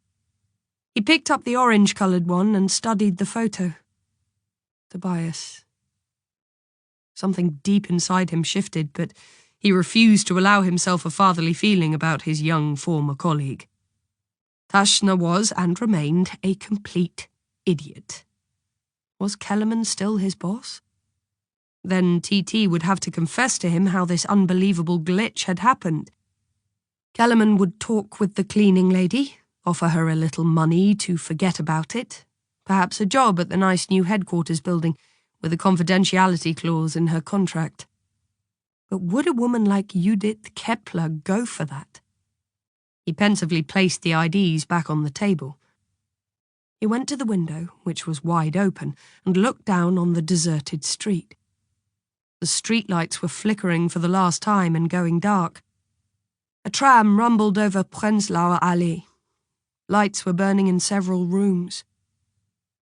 A: He picked up the orange-coloured one and studied the photo.
B: Tobias.
A: Something deep inside him shifted, but he refused to allow himself a fatherly feeling about his young former colleague. Tashna was and remained a complete idiot. Was Kellerman still his boss? Then TT would have to confess to him how this unbelievable glitch had happened. Kellerman would talk with the cleaning lady, offer her a little money to forget about it, perhaps a job at the nice new headquarters building with a confidentiality clause in her contract. But would a woman like Judith Kepler go for that? He pensively placed the IDs back on the table. He went to the window, which was wide open, and looked down on the deserted street. The streetlights were flickering for the last time and going dark. A tram rumbled over Prenzlauer Allee. Lights were burning in several rooms.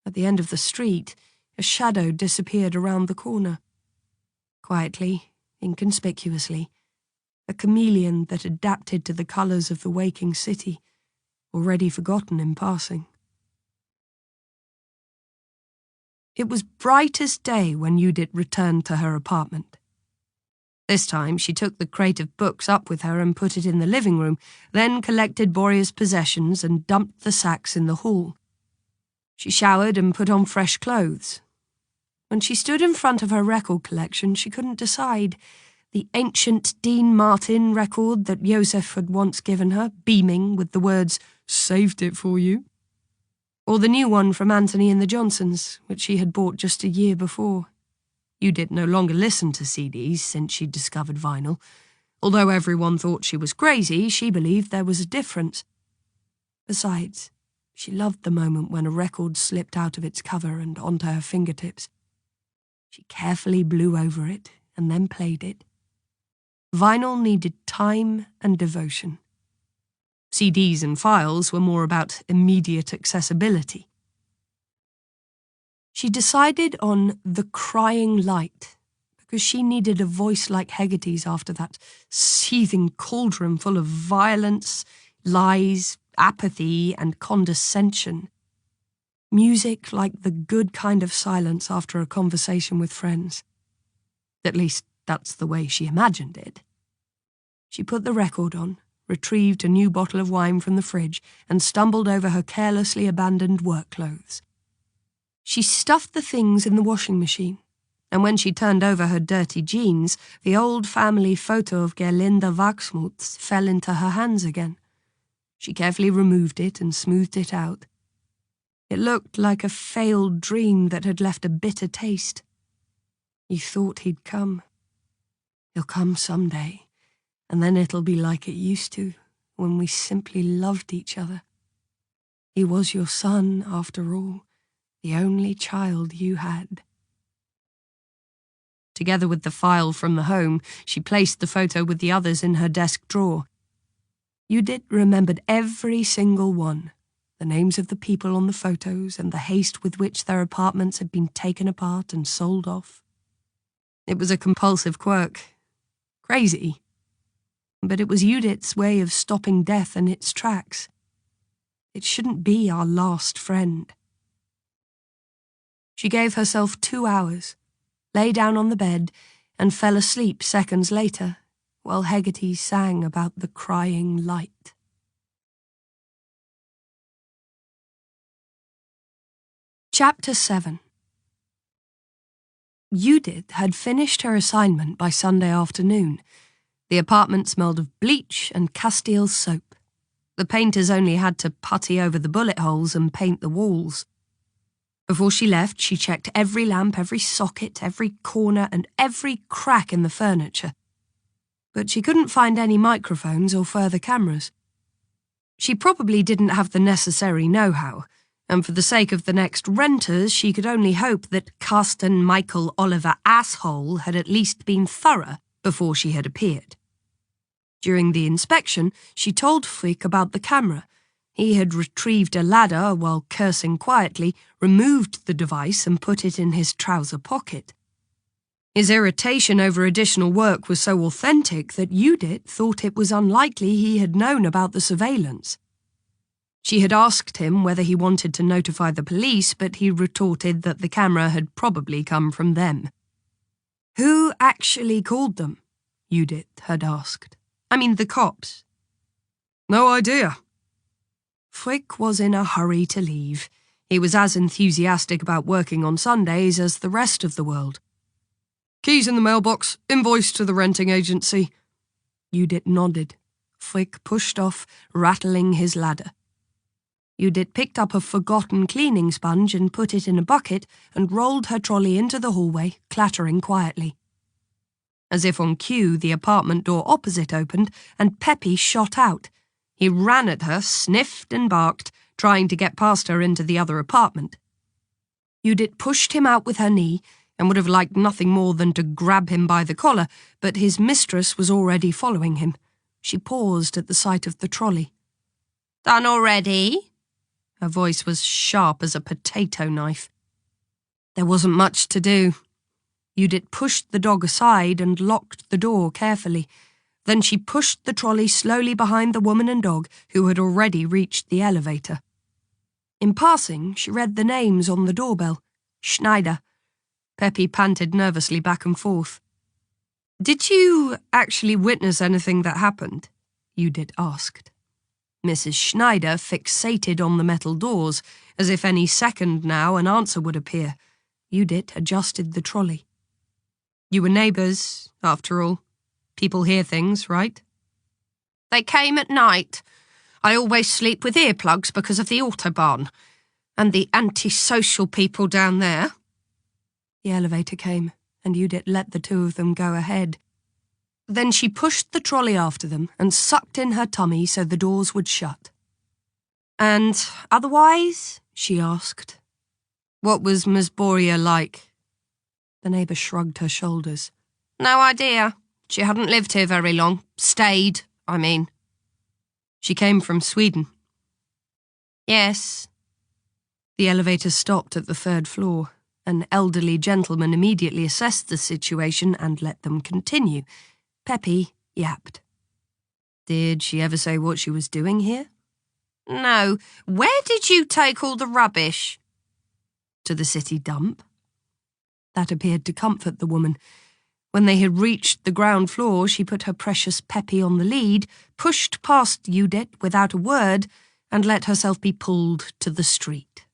A: At the end of the street, a shadow disappeared around the corner. Quietly, inconspicuously, a chameleon that adapted to the colours of the waking city, already forgotten in passing. It was bright as day when Judith returned to her apartment. This time she took the crate of books up with her and put it in the living room, then collected Boria's possessions and dumped the sacks in the hall. She showered and put on fresh clothes. When she stood in front of her record collection, she couldn't decide. The ancient Dean Martin record that Joseph had once given her, beaming with the words, "Saved it for you," or the new one from Anthony and the Johnsons, which she had bought just a year before. Judith no longer listened to CDs since she'd discovered vinyl. Although everyone thought she was crazy, she believed there was a difference. Besides, she loved the moment when a record slipped out of its cover and onto her fingertips. She carefully blew over it and then played it. Vinyl needed time and devotion. CDs and files were more about immediate accessibility. She decided on The Crying Light because she needed a voice like Hegarty's after that seething cauldron full of violence, lies, apathy, and condescension. Music like the good kind of silence after a conversation with friends. At least, that's the way she imagined it. She put the record on, retrieved a new bottle of wine from the fridge, and stumbled over her carelessly abandoned work clothes. She stuffed the things in the washing machine,
B: and when she turned over her dirty jeans, the old family photo of Gerlinde Wachsmuth fell into her hands again. She carefully removed it and smoothed it out. It looked like a failed dream that had left a bitter taste. You thought he'd come. He'll come someday, and then it'll be like it used to, when we simply loved each other. He was your son, after all, the only child you had. Together with the file from the home, she placed the photo with the others in her desk drawer. Judith remembered every single one, the names of the people on the photos and the haste with which their apartments had been taken apart and sold off. It was a compulsive quirk. Crazy. But it was Judith's way of stopping death in its tracks. It shouldn't be our last friend. She gave herself 2 hours, lay down on the bed, and fell asleep seconds later, while Hegarty sang about the crying light. Chapter 7. Judith had finished her assignment by Sunday afternoon. The apartment smelled of bleach and Castile soap. The painters only had to putty over the bullet holes and paint the walls. Before she left, she checked every lamp, every socket, every corner, and every crack in the furniture. But she couldn't find any microphones or further cameras. She probably didn't have the necessary know-how, and for the sake of the next renters, she could only hope that Carsten Michael Oliver Asshole had at least been thorough before she had appeared. During the inspection, she told Frick about the camera. He had retrieved a ladder while cursing quietly, removed the device and put it in his trouser pocket. His irritation over additional work was so authentic that Judith thought it was unlikely he had known about the surveillance. She had asked him whether he wanted to notify the police, but he retorted that the camera had probably come from them. Who actually called them? Judith had asked. I mean, the cops.
C: No idea.
B: Frick was in a hurry to leave. He was as enthusiastic about working on Sundays as the rest of the world.
C: Keys in the mailbox, invoice to the renting agency.
B: Judith nodded. Frick pushed off, rattling his ladder. Judith picked up a forgotten cleaning sponge and put it in a bucket and rolled her trolley into the hallway, clattering quietly. As if on cue, the apartment door opposite opened and Peppy shot out. He ran at her, sniffed and barked, trying to get past her into the other apartment. Judith pushed him out with her knee and would have liked nothing more than to grab him by the collar, but his mistress was already following him. She paused at the sight of the trolley. "Done already?" Her voice was sharp as a potato knife. There wasn't much to do. Judith pushed the dog aside and locked the door carefully. Then she pushed the trolley slowly behind the woman and dog, who had already reached the elevator. In passing, she read the names on the doorbell. Schneider. Peppy panted nervously back and forth. "Did you actually witness anything that happened?" Judith asked. Mrs. Schneider fixated on the metal doors, as if any second now an answer would appear. Judith adjusted the trolley. "You were neighbours, after all. People hear things, right?" "They came at night. I always sleep with earplugs because of the Autobahn. And the antisocial people down there." The elevator came, and Judith let the two of them go ahead. Then she pushed the trolley after them and sucked in her tummy so the doors would shut. "And otherwise?" she asked. "What was Miss Boria like?" The neighbour shrugged her shoulders. "No idea. She hadn't lived here very long. Stayed, I mean." "She came from Sweden?" "Yes." The elevator stopped at the 3rd floor. An elderly gentleman immediately assessed the situation and let them continue. Peppy yapped. "Did she ever say what she was doing here?" "No. Where did you take all the rubbish?" "To the city dump." That appeared to comfort the woman. When they had reached the ground floor, she put her precious Peppy on the lead, pushed past Judith without a word, and let herself be pulled to the street.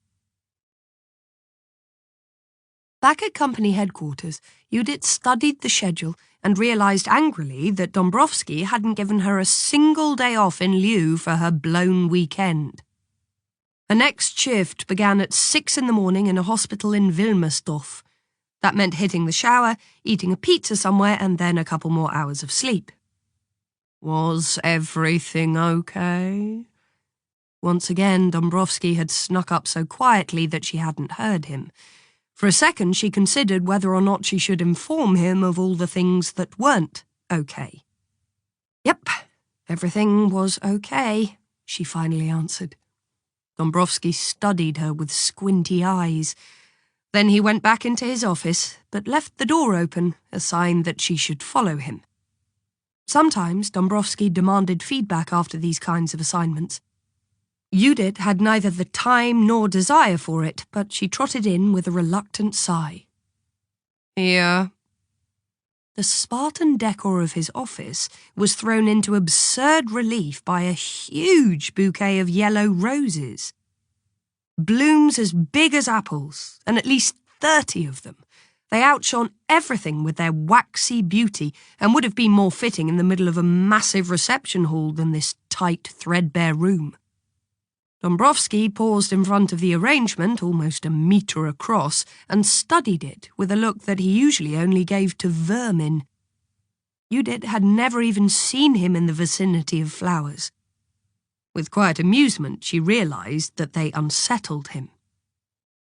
B: Back at company headquarters, Judith studied the schedule and realised angrily that Dombrowski hadn't given her a single day off in lieu for her blown weekend. Her next shift began at 6 in the morning in a hospital in Wilmersdorf. That meant hitting the shower, eating a pizza somewhere, and then a couple more hours of sleep. Was everything okay? Once again, Dombrowski had snuck up so quietly that she hadn't heard him. For a second, she considered whether or not she should inform him of all the things that weren't okay. Yep, everything was okay, she finally answered. Dombrowski studied her with squinty eyes. Then he went back into his office, but left the door open, a sign that she should follow him. Sometimes Dombrowski demanded feedback after these kinds of assignments. Judith had neither the time nor desire for it, but she trotted in with a reluctant sigh.
C: Yeah.
B: The Spartan decor of his office was thrown into absurd relief by a huge bouquet of yellow roses. Blooms as big as apples, and at least 30 of them. They outshone everything with their waxy beauty and would have been more fitting in the middle of a massive reception hall than this tight, threadbare room. Dombrowski paused in front of the arrangement, almost a metre across, and studied it with a look that he usually only gave to vermin. Judith had never even seen him in the vicinity of flowers. With quiet amusement, she realised that they unsettled him.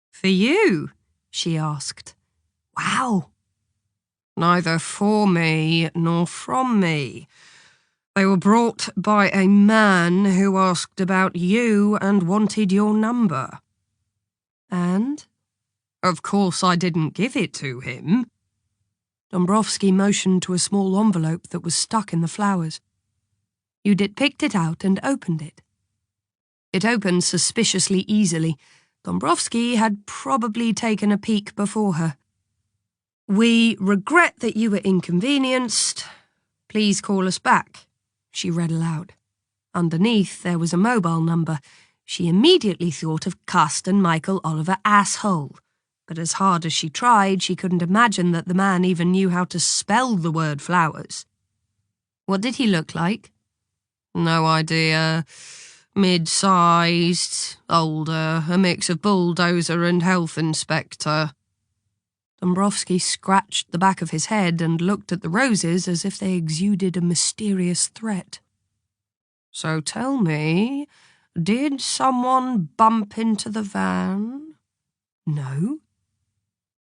C: For you?
B: She asked. Wow.
C: Neither for me nor from me. They were brought by a man who asked about you and wanted your number.
B: And?
C: Of course I didn't give it to him.
B: Dombrowski motioned to a small envelope that was stuck in the flowers. Judith picked it out and opened it. It opened suspiciously easily. Dombrowski had probably taken a peek before her.
C: We regret that you were inconvenienced. Please call us back, she read aloud.
B: Underneath there was a mobile number. She immediately thought of Carsten Michael Oliver Asshole. But as hard as she tried, she couldn't imagine that the man even knew how to spell the word flowers. What did he look like?
C: No idea. Mid-sized, older, a mix of bulldozer and health inspector.
B: Dombrowski scratched the back of his head and looked at the roses as if they exuded a mysterious threat.
C: So tell me, did someone bump into the van?
B: No.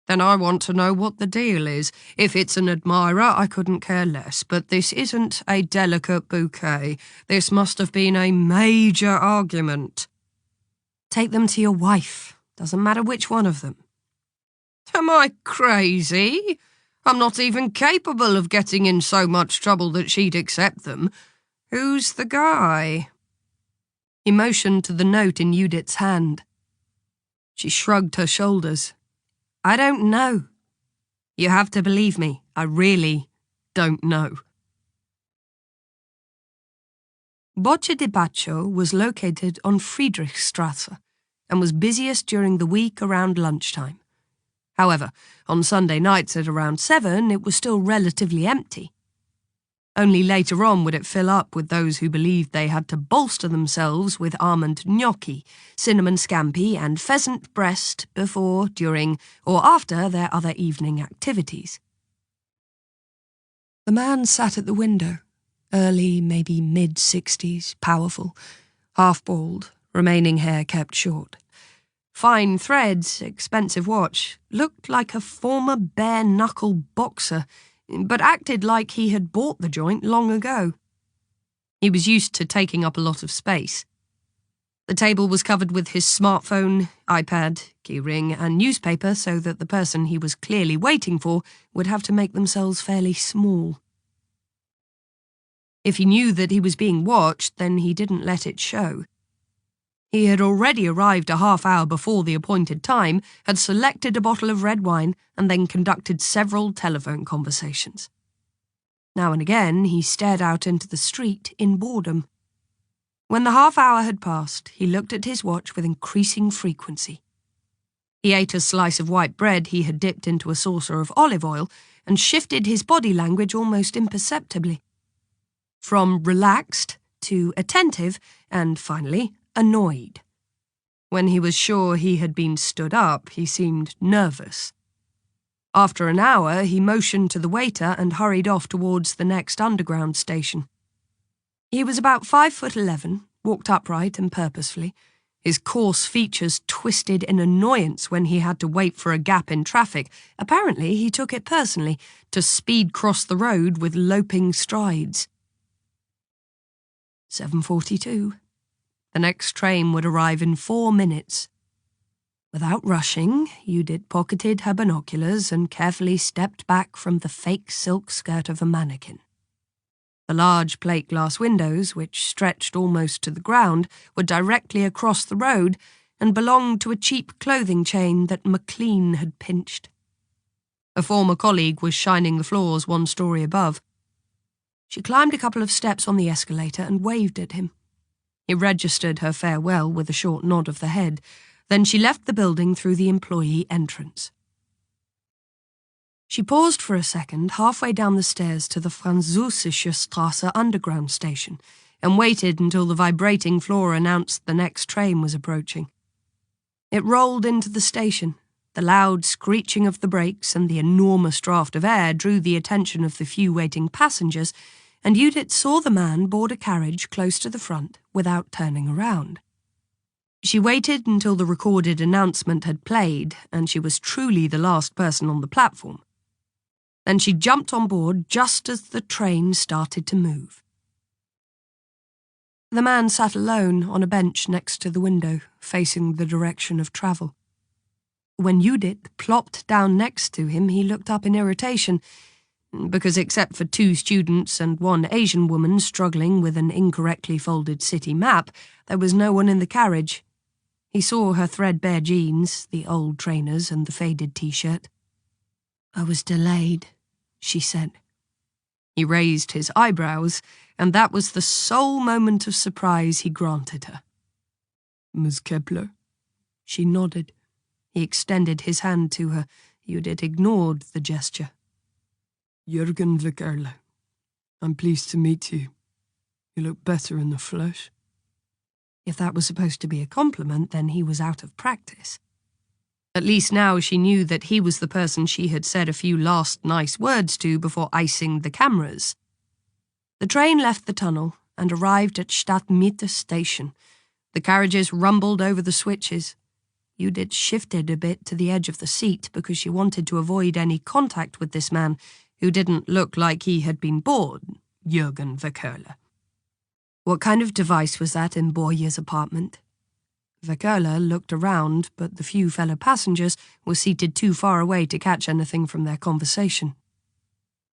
C: Then I want to know what the deal is. If it's an admirer, I couldn't care less, but this isn't a delicate bouquet. This must have been a major argument.
B: Take them to your wife. Doesn't matter which one of them.
C: Am I crazy? I'm not even capable of getting in so much trouble that she'd accept them. Who's the guy?
B: He motioned to the note in Judith's hand. She shrugged her shoulders. I don't know. You have to believe me. I really don't know. Bocce di Baccio was located on Friedrichstrasse and was busiest during the week around lunchtime. However, on Sunday nights at around 7, it was still relatively empty. Only later on would it fill up with those who believed they had to bolster themselves with almond gnocchi, cinnamon scampi and pheasant breast before, during, or after their other evening activities. The man sat at the window, early, maybe mid-60s, powerful, half-bald, remaining hair kept short. Fine threads, expensive watch, looked like a former bare-knuckle boxer, but acted like he had bought the joint long ago. He was used to taking up a lot of space. The table was covered with his smartphone, iPad, keyring, and newspaper so that the person he was clearly waiting for would have to make themselves fairly small. If he knew that he was being watched, then he didn't let it show. He had already arrived a half hour before the appointed time, had selected a bottle of red wine, and then conducted several telephone conversations. Now and again, he stared out into the street in boredom. When the half hour had passed, he looked at his watch with increasing frequency. He ate a slice of white bread he had dipped into a saucer of olive oil and shifted his body language almost imperceptibly. From relaxed to attentive and, finally, annoyed. When he was sure he had been stood up, he seemed nervous. After an hour, he motioned to the waiter and hurried off towards the next underground station. He was about 5'11", walked upright and purposefully, his coarse features twisted in annoyance when he had to wait for a gap in traffic. Apparently, he took it personally, to speed cross the road with loping strides. 7:42. The next train would arrive in 4 minutes. Without rushing, Judith pocketed her binoculars and carefully stepped back from the fake silk skirt of a mannequin. The large plate glass windows, which stretched almost to the ground, were directly across the road and belonged to a cheap clothing chain that McLean had pinched. A former colleague was shining the floors 1 story above. She climbed a couple of steps on the escalator and waved at him. He registered her farewell with a short nod of the head. Then she left the building through the employee entrance. She paused for a second halfway down the stairs to the Französische Straße underground station and waited until the vibrating floor announced the next train was approaching. It rolled into the station. The loud screeching of the brakes and the enormous draught of air drew the attention of the few waiting passengers, and Judith saw the man board a carriage close to the front without turning around. She waited until the recorded announcement had played and she was truly the last person on the platform. Then she jumped on board just as the train started to move. The man sat alone on a bench next to the window, facing the direction of travel. When Judith plopped down next to him, he looked up in irritation, because except for 2 students and 1 Asian woman struggling with an incorrectly folded city map, there was no one in the carriage. He saw her threadbare jeans, the old trainers and the faded t-shirt. "I was delayed," she said. He raised his eyebrows, and that was the sole moment of surprise he granted her. "Miss Kepler?" She nodded. He extended his hand to her. Judith ignored the gesture. "Jürgen Vickerle. I'm pleased to meet you. You look better in the flesh." If that was supposed to be a compliment, then he was out of practice. At least now she knew that he was the person she had said a few last nice words to before icing the cameras. The train left the tunnel and arrived at Stadtmitte station. The carriages rumbled over the switches. Judith shifted a bit to the edge of the seat because she wanted to avoid any contact with this man who didn't look like he had been born, Jürgen Vickerle. What kind of device was that in Boyer's apartment? Vickerle looked around, but the few fellow passengers were seated too far away to catch anything from their conversation.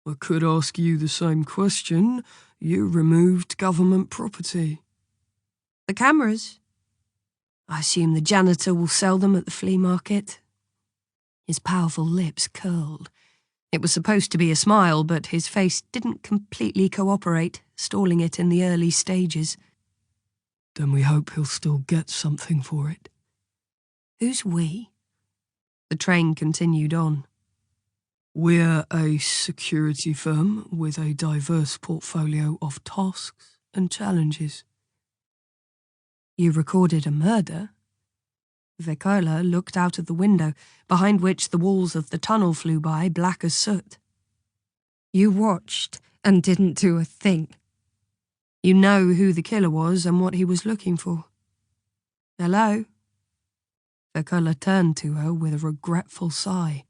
B: "I could ask you the same question. You removed government property." "The cameras? I assume the janitor will sell them at the flea market." His powerful lips curled. It was supposed to be a smile, but his face didn't completely cooperate, stalling it in the early stages. "Then we hope he'll still get something for it." "Who's we?" The train continued on. "We're a security firm with a diverse portfolio of tasks and challenges." "You recorded a murder?" Vickerle looked out of the window, behind which the walls of the tunnel flew by, black as soot. "You watched and didn't do a thing. You know who the killer was and what he was looking for." "Hello?" Vickerle turned to her with a regretful sigh.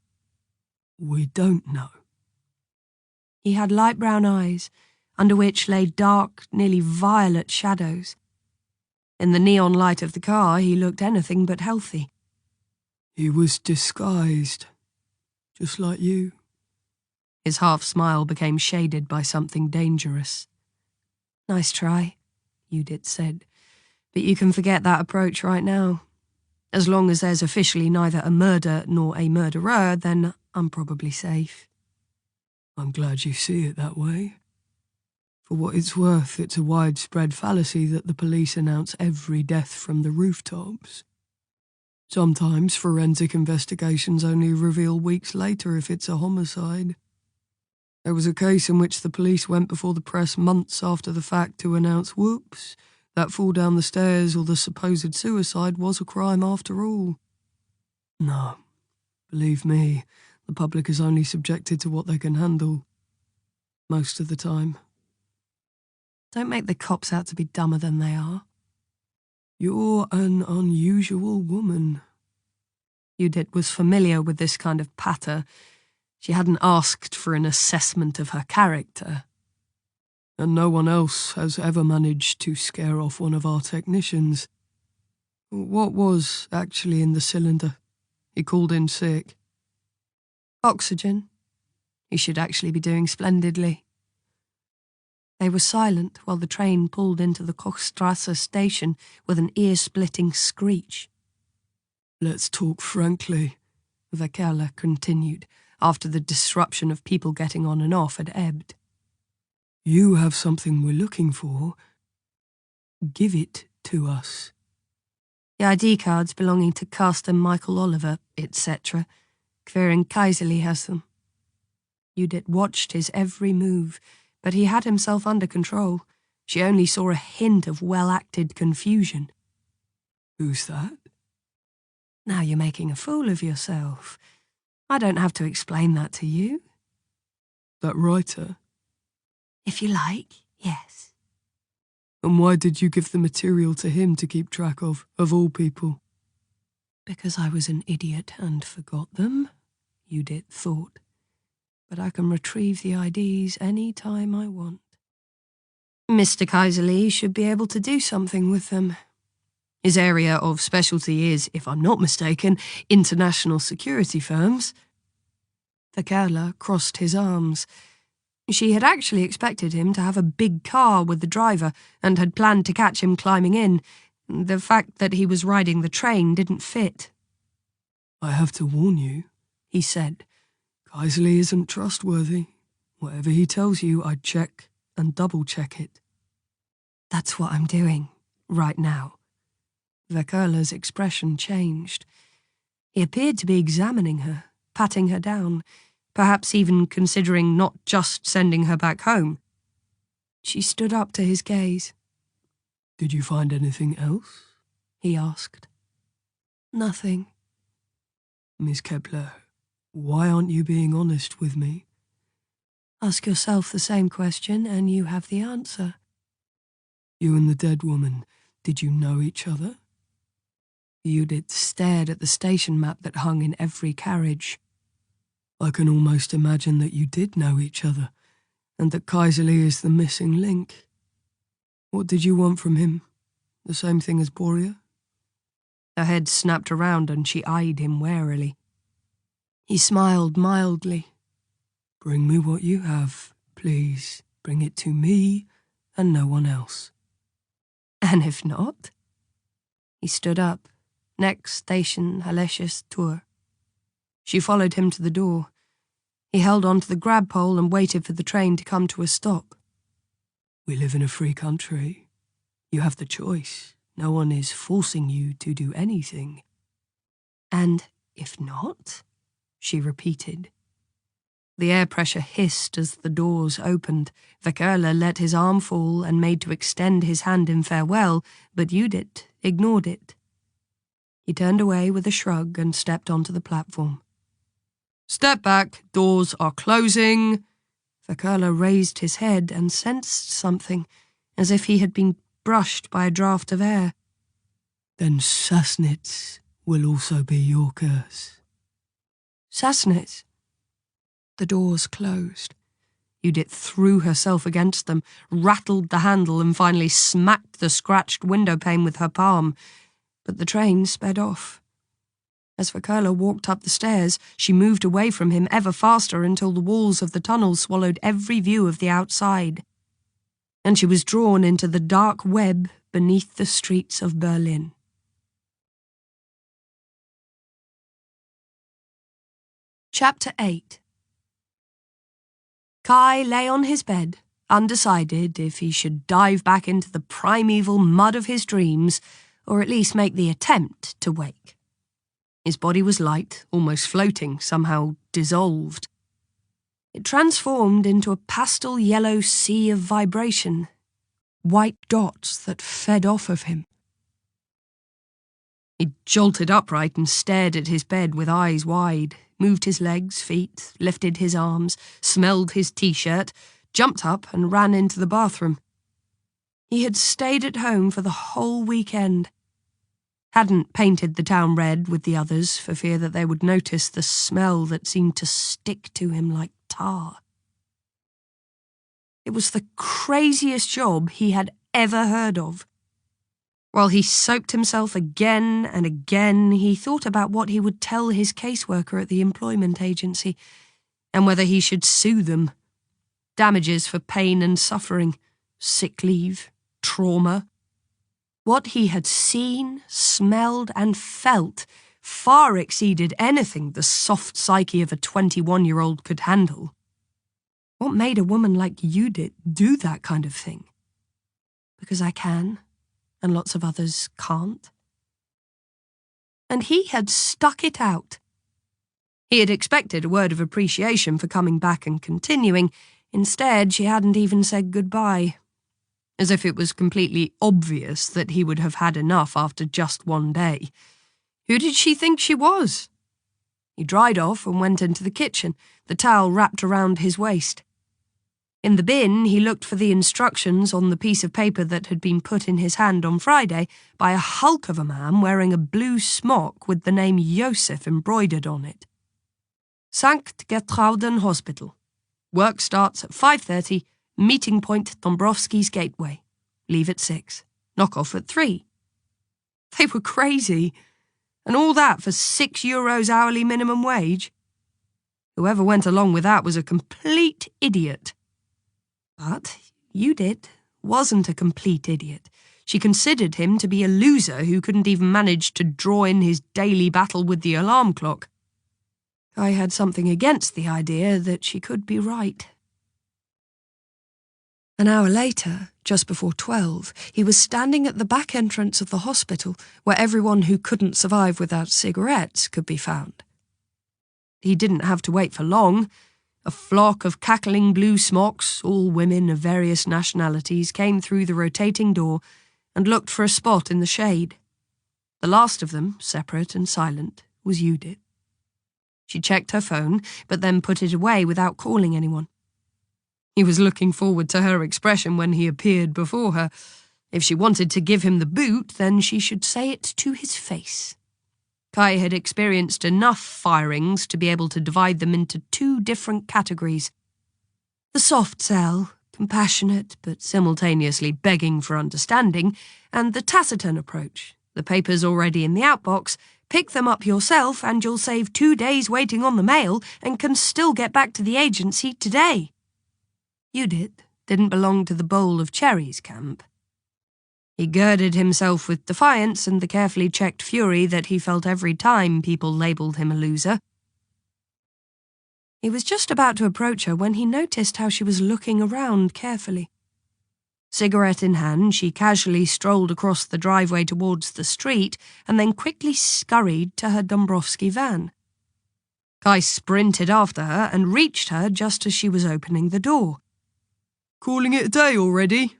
B: "We don't know." He had light brown eyes, under which lay dark, nearly violet shadows. In the neon light of the car, he looked anything but healthy. "He was disguised, just like you." His half-smile became shaded by something dangerous. "Nice try," Judith said, "but you can forget that approach right now. As long as there's officially neither a murder nor a murderer, then I'm probably safe." "I'm glad you see it that way. For what it's worth, it's a widespread fallacy that the police announce every death from the rooftops.
C: Sometimes forensic investigations only reveal weeks later if it's a homicide. There was a case in which the police went before the press months after the fact to announce, whoops, that fall down the stairs or the supposed suicide was a crime after all. No, believe me, the public is only subjected to what they can handle. Most of the time.
B: Don't make the cops out to be dumber than they are.
C: You're an unusual woman.
B: Judith was familiar with this kind of patter. She hadn't asked for an assessment of her character.
C: And no one else has ever managed to scare off one of our technicians. What was actually in the cylinder? He called in sick.
B: Oxygen. He should actually be doing splendidly. They were silent while the train pulled into the Kochstrasse station with an ear-splitting screech.
C: Let's talk frankly,
B: Verkerle continued, after the disruption of people getting on and off had ebbed.
C: You have something we're looking for. Give it to us.
B: The ID cards belonging to Carsten Michael Oliver, etc. Karin Kaiserli has them. Judith watched his every move, but he had himself under control. She only saw a hint of well-acted confusion.
C: Who's that?
B: Now you're making a fool of yourself. I don't have to explain that to you.
C: That writer?
B: If you like, yes.
C: And why did you give the material to him to keep track of all people?
B: Because I was an idiot and forgot them, Judith thought. But I can retrieve the IDs any time I want. Mr. Kaiserli should be able to do something with them. His area of specialty is, if I'm not mistaken, international security firms. Verkerle crossed his arms. She had actually expected him to have a big car with the driver and had planned to catch him climbing in. The fact that he was riding the train didn't fit.
C: I have to warn you, he said. Kaiserli isn't trustworthy. Whatever he tells you, I'd check and double-check it.
B: That's what I'm doing, right now. Verkerle's expression changed. He appeared to be examining her, patting her down, perhaps even considering not just sending her back home. She stood up to his gaze.
C: Did you find anything else?
B: He asked. Nothing.
C: Miss Kepler, why aren't you being honest with me?
B: Ask yourself the same question and you have the answer.
C: You and the dead woman, did you know each other?
B: Judith stared at the station map that hung in every carriage.
C: I can almost imagine that you did know each other, and that Kaiserli is the missing link. What did you want from him? The same thing as Boria?
B: Her head snapped around and she eyed him warily. He smiled mildly.
C: Bring me what you have, please. Bring it to me and no one else.
B: And if not? He stood up. Next station, Hallesches Tor. She followed him to the door. He held on to the grab pole and waited for the train to come to a stop.
C: We live in a free country. You have the choice. No one is forcing you to do anything.
B: And if not? She repeated. The air pressure hissed as the doors opened. Verkerle let his arm fall and made to extend his hand in farewell, but Judith ignored it. He turned away with a shrug and stepped onto the platform.
C: Step back, doors are closing.
B: Verkerle raised his head and sensed something, as if he had been brushed by a draught of air.
C: Then Sassnitz will also be your curse.
B: Sassnitz? The doors closed. Judith threw herself against them, rattled the handle and finally smacked the scratched window pane with her palm. But the train sped off. As Verkerle walked up the stairs, she moved away from him ever faster until the walls of the tunnel swallowed every view of the outside. And she was drawn into the dark web beneath the streets of Berlin. Chapter 8. Kai lay on his bed, undecided if he should dive back into the primeval mud of his dreams, or at least make the attempt to wake. His body was light, almost floating, somehow dissolved. It transformed into a pastel yellow sea of vibration, white dots that fed off of him. He jolted upright and stared at his bed with eyes wide, moved his legs, feet, lifted his arms, smelled his t-shirt, jumped up and ran into the bathroom. He had stayed at home for the whole weekend. Hadn't painted the town red with the others for fear that they would notice the smell that seemed to stick to him like tar. It was the craziest job he had ever heard of. While he soaped himself again and again, he thought about what he would tell his caseworker at the employment agency and whether he should sue them. Damages for pain and suffering, sick leave, trauma. What he had seen, smelled, and felt far exceeded anything the soft psyche of a 21-year-old could handle. What made a woman like Judith do that kind of thing? Because I can, and lots of others can't. And he had stuck it out. He had expected a word of appreciation for coming back and continuing. Instead, she hadn't even said goodbye. As if it was completely obvious that he would have had enough after just one day. Who did she think she was? He dried off and went into the kitchen, the towel wrapped around his waist. In the bin, he looked for the instructions on the piece of paper that had been put in his hand on Friday by a hulk of a man wearing a blue smock with the name Joseph embroidered on it. Sankt Gertrauden Hospital. Work starts at 5:30, meeting point Dombrovski's Gateway. Leave at 6. Knock off at 3. They were crazy. And all that for €6 hourly minimum wage? Whoever went along with that was a complete idiot. But Judith wasn't a complete idiot. She considered him to be a loser who couldn't even manage to draw in his daily battle with the alarm clock. I had something against the idea that she could be right. An hour later, just before 12, he was standing at the back entrance of the hospital where everyone who couldn't survive without cigarettes could be found. He didn't have to wait for long. A flock of cackling blue smocks, all women of various nationalities, came through the rotating door and looked for a spot in the shade. The last of them, separate and silent, was Judith. She checked her phone, but then put it away without calling anyone. He was looking forward to her expression when he appeared before her. If she wanted to give him the boot, then she should say it to his face. Kai had experienced enough firings to be able to divide them into 2 different categories. The soft cell, compassionate but simultaneously begging for understanding, and the taciturn approach, the papers already in the outbox, pick them up yourself and you'll save 2 days waiting on the mail and can still get back to the agency today. Judith didn't belong to the bowl of cherries camp. He girded himself with defiance and the carefully checked fury that he felt every time people labelled him a loser. He was just about to approach her when he noticed how she was looking around carefully. Cigarette in hand, she casually strolled across the driveway towards the street and then quickly scurried to her Dombrovski van. Kai sprinted after her and reached her just as she was opening the door. "Calling it a day already?"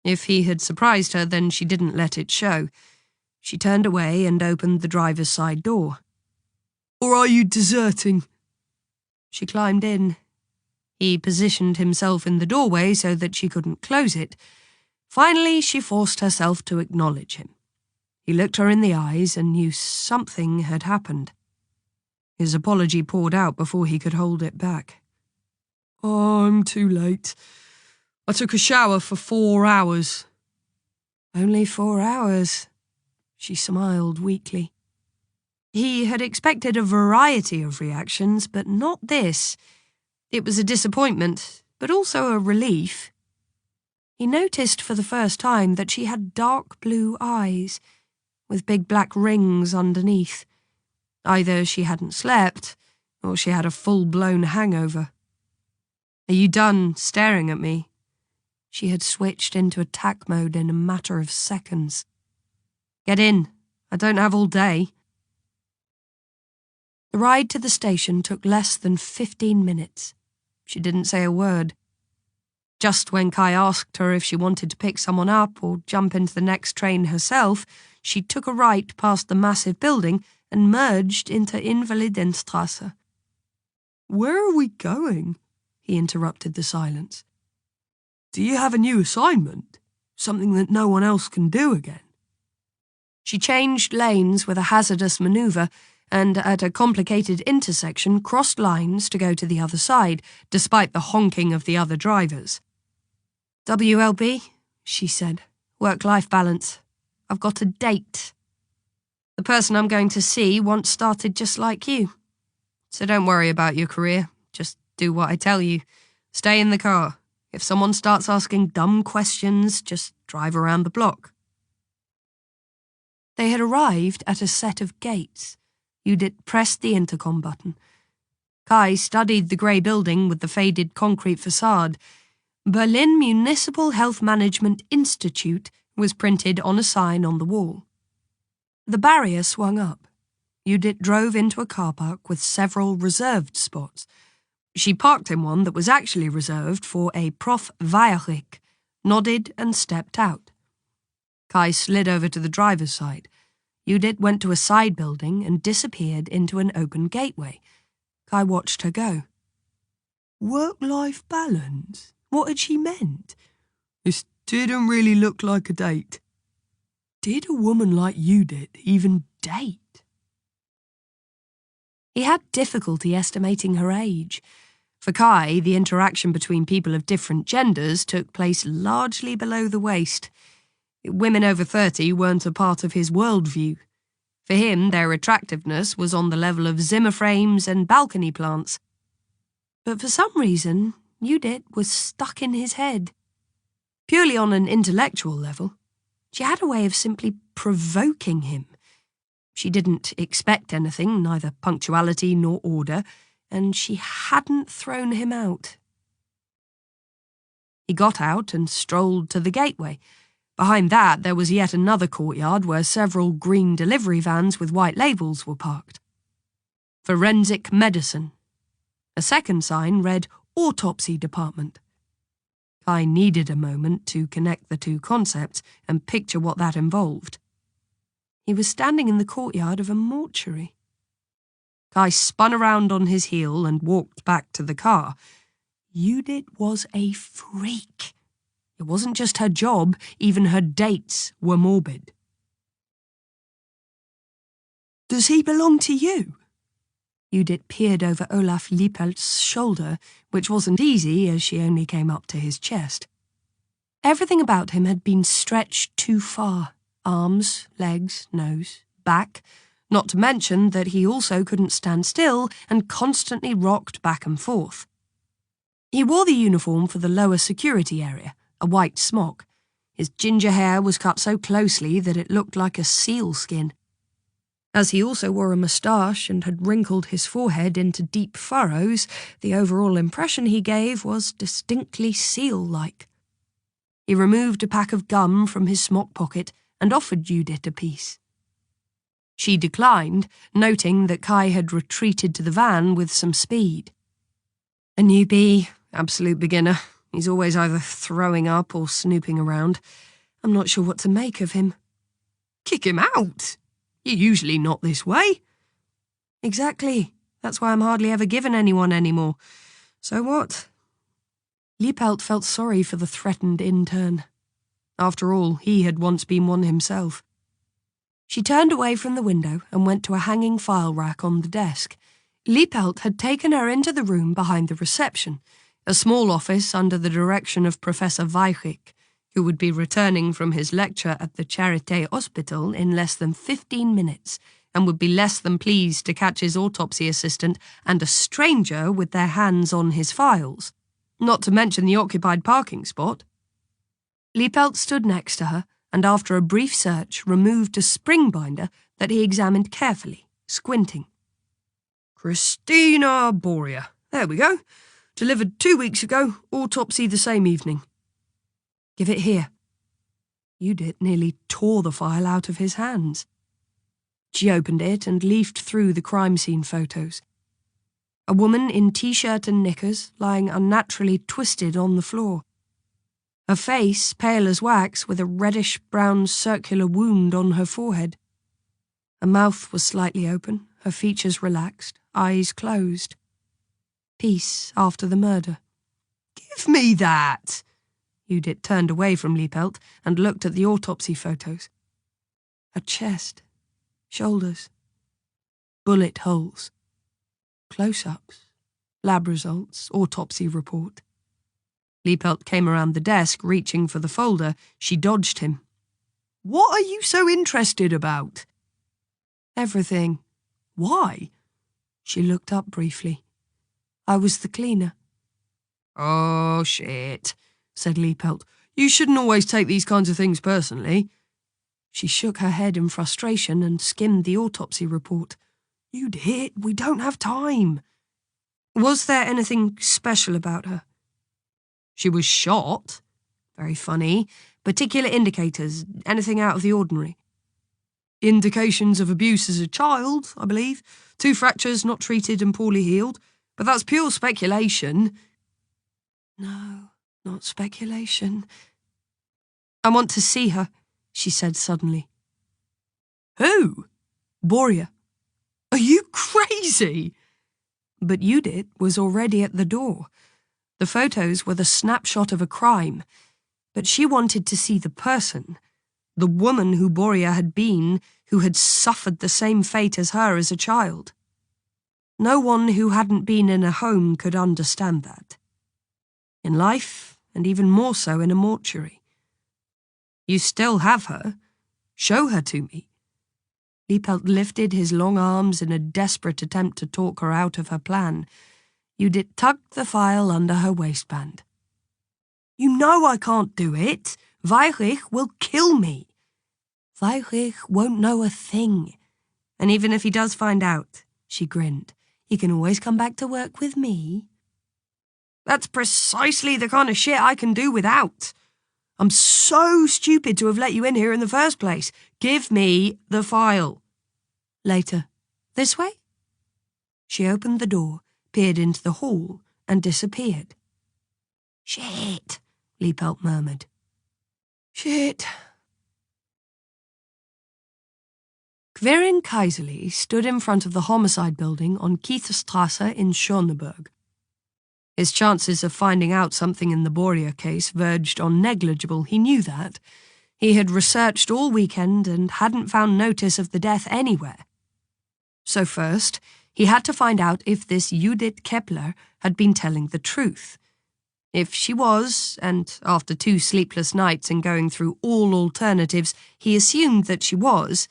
B: If he had surprised her, then she didn't let it show. She turned away and opened the driver's side door. "Or are you deserting?" She climbed in. He positioned himself in the doorway so that she couldn't close it. Finally, she forced herself to acknowledge him. He looked her in the eyes and knew something had happened. His apology poured out before he could hold it back. "Oh, I'm too late. I took a shower for 4 hours. "Only 4 hours," she smiled weakly. He had expected a variety of reactions, but not this. It was a disappointment, but also a relief. He noticed for the first time that she had dark blue eyes, with big black rings underneath. Either she hadn't slept, or she had a full-blown hangover. "Are you done staring at me?" She had switched into attack mode in a matter of seconds. "Get in. I don't have all day." The ride to the station took less than 15 minutes. She didn't say a word. Just when Kai asked her if she wanted to pick someone up or jump into the next train herself, she took a right past the massive building and merged into Invalidenstrasse.
C: "Where are we going?" he interrupted the silence. "Do you have a new assignment? Something that no one else can do again?"
B: She changed lanes with a hazardous manoeuvre and, at a complicated intersection, crossed lines to go to the other side, despite the honking of the other drivers. "WLB," she said. "Work-life balance. I've got a date. The person I'm going to see once started just like you. So don't worry about your career. Just do what I tell you. Stay in the car. If someone starts asking dumb questions, just drive around the block." They had arrived at a set of gates. Judith pressed the intercom button. Kai studied the grey building with the faded concrete facade. Berlin Municipal Health Management Institute was printed on a sign on the wall. The barrier swung up. Judith drove into a car park with several reserved spots. She parked in one that was actually reserved for a Prof. Weyrich, nodded and stepped out. Kai slid over to the driver's side. Judith went to a side building and disappeared into an open gateway. Kai watched her go.
C: Work-life balance? What had she meant? This didn't really look like a date. Did a woman like Judith even date?
B: He had difficulty estimating her age. For Kai, the interaction between people of different genders took place largely below the waist. Women over 30 weren't a part of his worldview. For him, their attractiveness was on the level of Zimmer frames and balcony plants. But for some reason, Judith was stuck in his head. Purely on an intellectual level, she had a way of simply provoking him. She didn't expect anything, neither punctuality nor order, and she hadn't thrown him out. He got out and strolled to the gateway. Behind that, there was yet another courtyard where several green delivery vans with white labels were parked. Forensic medicine. A second sign read Autopsy Department. Kai needed a moment to connect the two concepts and picture what that involved. He was standing in the courtyard of a mortuary. Kai spun around on his heel and walked back to the car. Judith was a freak. It wasn't just her job, even her dates were morbid.
C: "Does he belong to you?"
B: Judith peered over Olaf Liepelt's shoulder, which wasn't easy as she only came up to his chest. Everything about him had been stretched too far. Arms, legs, nose, back, not to mention that he also couldn't stand still and constantly rocked back and forth. He wore the uniform for the lower security area, a white smock. His ginger hair was cut so closely that it looked like a seal skin. As he also wore a moustache and had wrinkled his forehead into deep furrows, the overall impression he gave was distinctly seal-like. He removed a pack of gum from his smock pocket and offered Judith a piece. She declined, noting that Kai had retreated to the van with some speed. A newbie, absolute beginner. He's always either throwing up or snooping around. I'm not sure what to make of him.
C: "Kick him out? You're usually not this way."
B: "Exactly. That's why I'm hardly ever given anyone anymore. So what?" Liepelt felt sorry for the threatened intern. After all, he had once been one himself. She turned away from the window and went to a hanging file rack on the desk. Liepelt had taken her into the room behind the reception, a small office under the direction of Professor Weyrich, who would be returning from his lecture at the Charité Hospital in less than 15 minutes and would be less than pleased to catch his autopsy assistant and a stranger with their hands on his files, not to mention the occupied parking spot. Liepelt stood next to her and after a brief search removed a spring binder that he examined carefully, squinting.
C: "Christina Boria. There we go. Delivered 2 weeks ago, autopsy the same evening."
B: "Give it here." Judith nearly tore the file out of his hands. She opened it and leafed through the crime scene photos. A woman in t-shirt and knickers lying unnaturally twisted on the floor. Her face pale as wax with a reddish-brown circular wound on her forehead. Her mouth was slightly open, her features relaxed, eyes closed. Peace after the murder. "Give me that!" Judith turned away from Liepelt and looked at the autopsy photos. Her chest, shoulders, bullet holes, close-ups, lab results, autopsy report. Liepelt came around the desk, reaching for the folder. She dodged him. "What are you so interested about?" "Everything." "Why?" She looked up briefly. "I was the cleaner." "Oh, shit," said Liepelt. "You shouldn't always take these kinds of things personally." She shook her head in frustration and skimmed the autopsy report. "Judith, we don't have time." "Was there anything special about her?" "She was shot." "Very funny. Particular indicators, anything out of the ordinary?" "Indications of abuse as a child, I believe. 2 fractures, not treated and poorly healed. But that's pure speculation." "No, not speculation." "I want to see her," she said suddenly. "Who?" "Boria." "Are you crazy?" But Judith was already at the door. The photos were the snapshot of a crime, but she wanted to see the person, the woman who Boria had been, who had suffered the same fate as her as a child. No one who hadn't been in a home could understand that. In life, and even more so in a mortuary. "You still have her? Show her to me." Liepelt lifted his long arms in a desperate attempt to talk her out of her plan. Judith tucked the file under her waistband. "You know I can't do it. Weyrich will kill me." "Weyrich won't know a thing. And even if he does find out," she grinned, "he can always come back to work with me." "That's precisely the kind of shit I can do without. I'm so stupid to have let you in here in the first place. Give me the file." "Later. This way?" She opened the door, peered into the hall, and disappeared. "Shit," Liepelt murmured. "Shit." Quirin Kaiserli stood in front of the homicide building on Keithstrasse in Schöneberg. His chances of finding out something in the Boria case verged on negligible, he knew that. He had researched all weekend and hadn't found notice of the death anywhere. So first, he had to find out if this Judith Kepler had been telling the truth. If she was, and after 2 sleepless nights and going through all alternatives, he assumed that she was,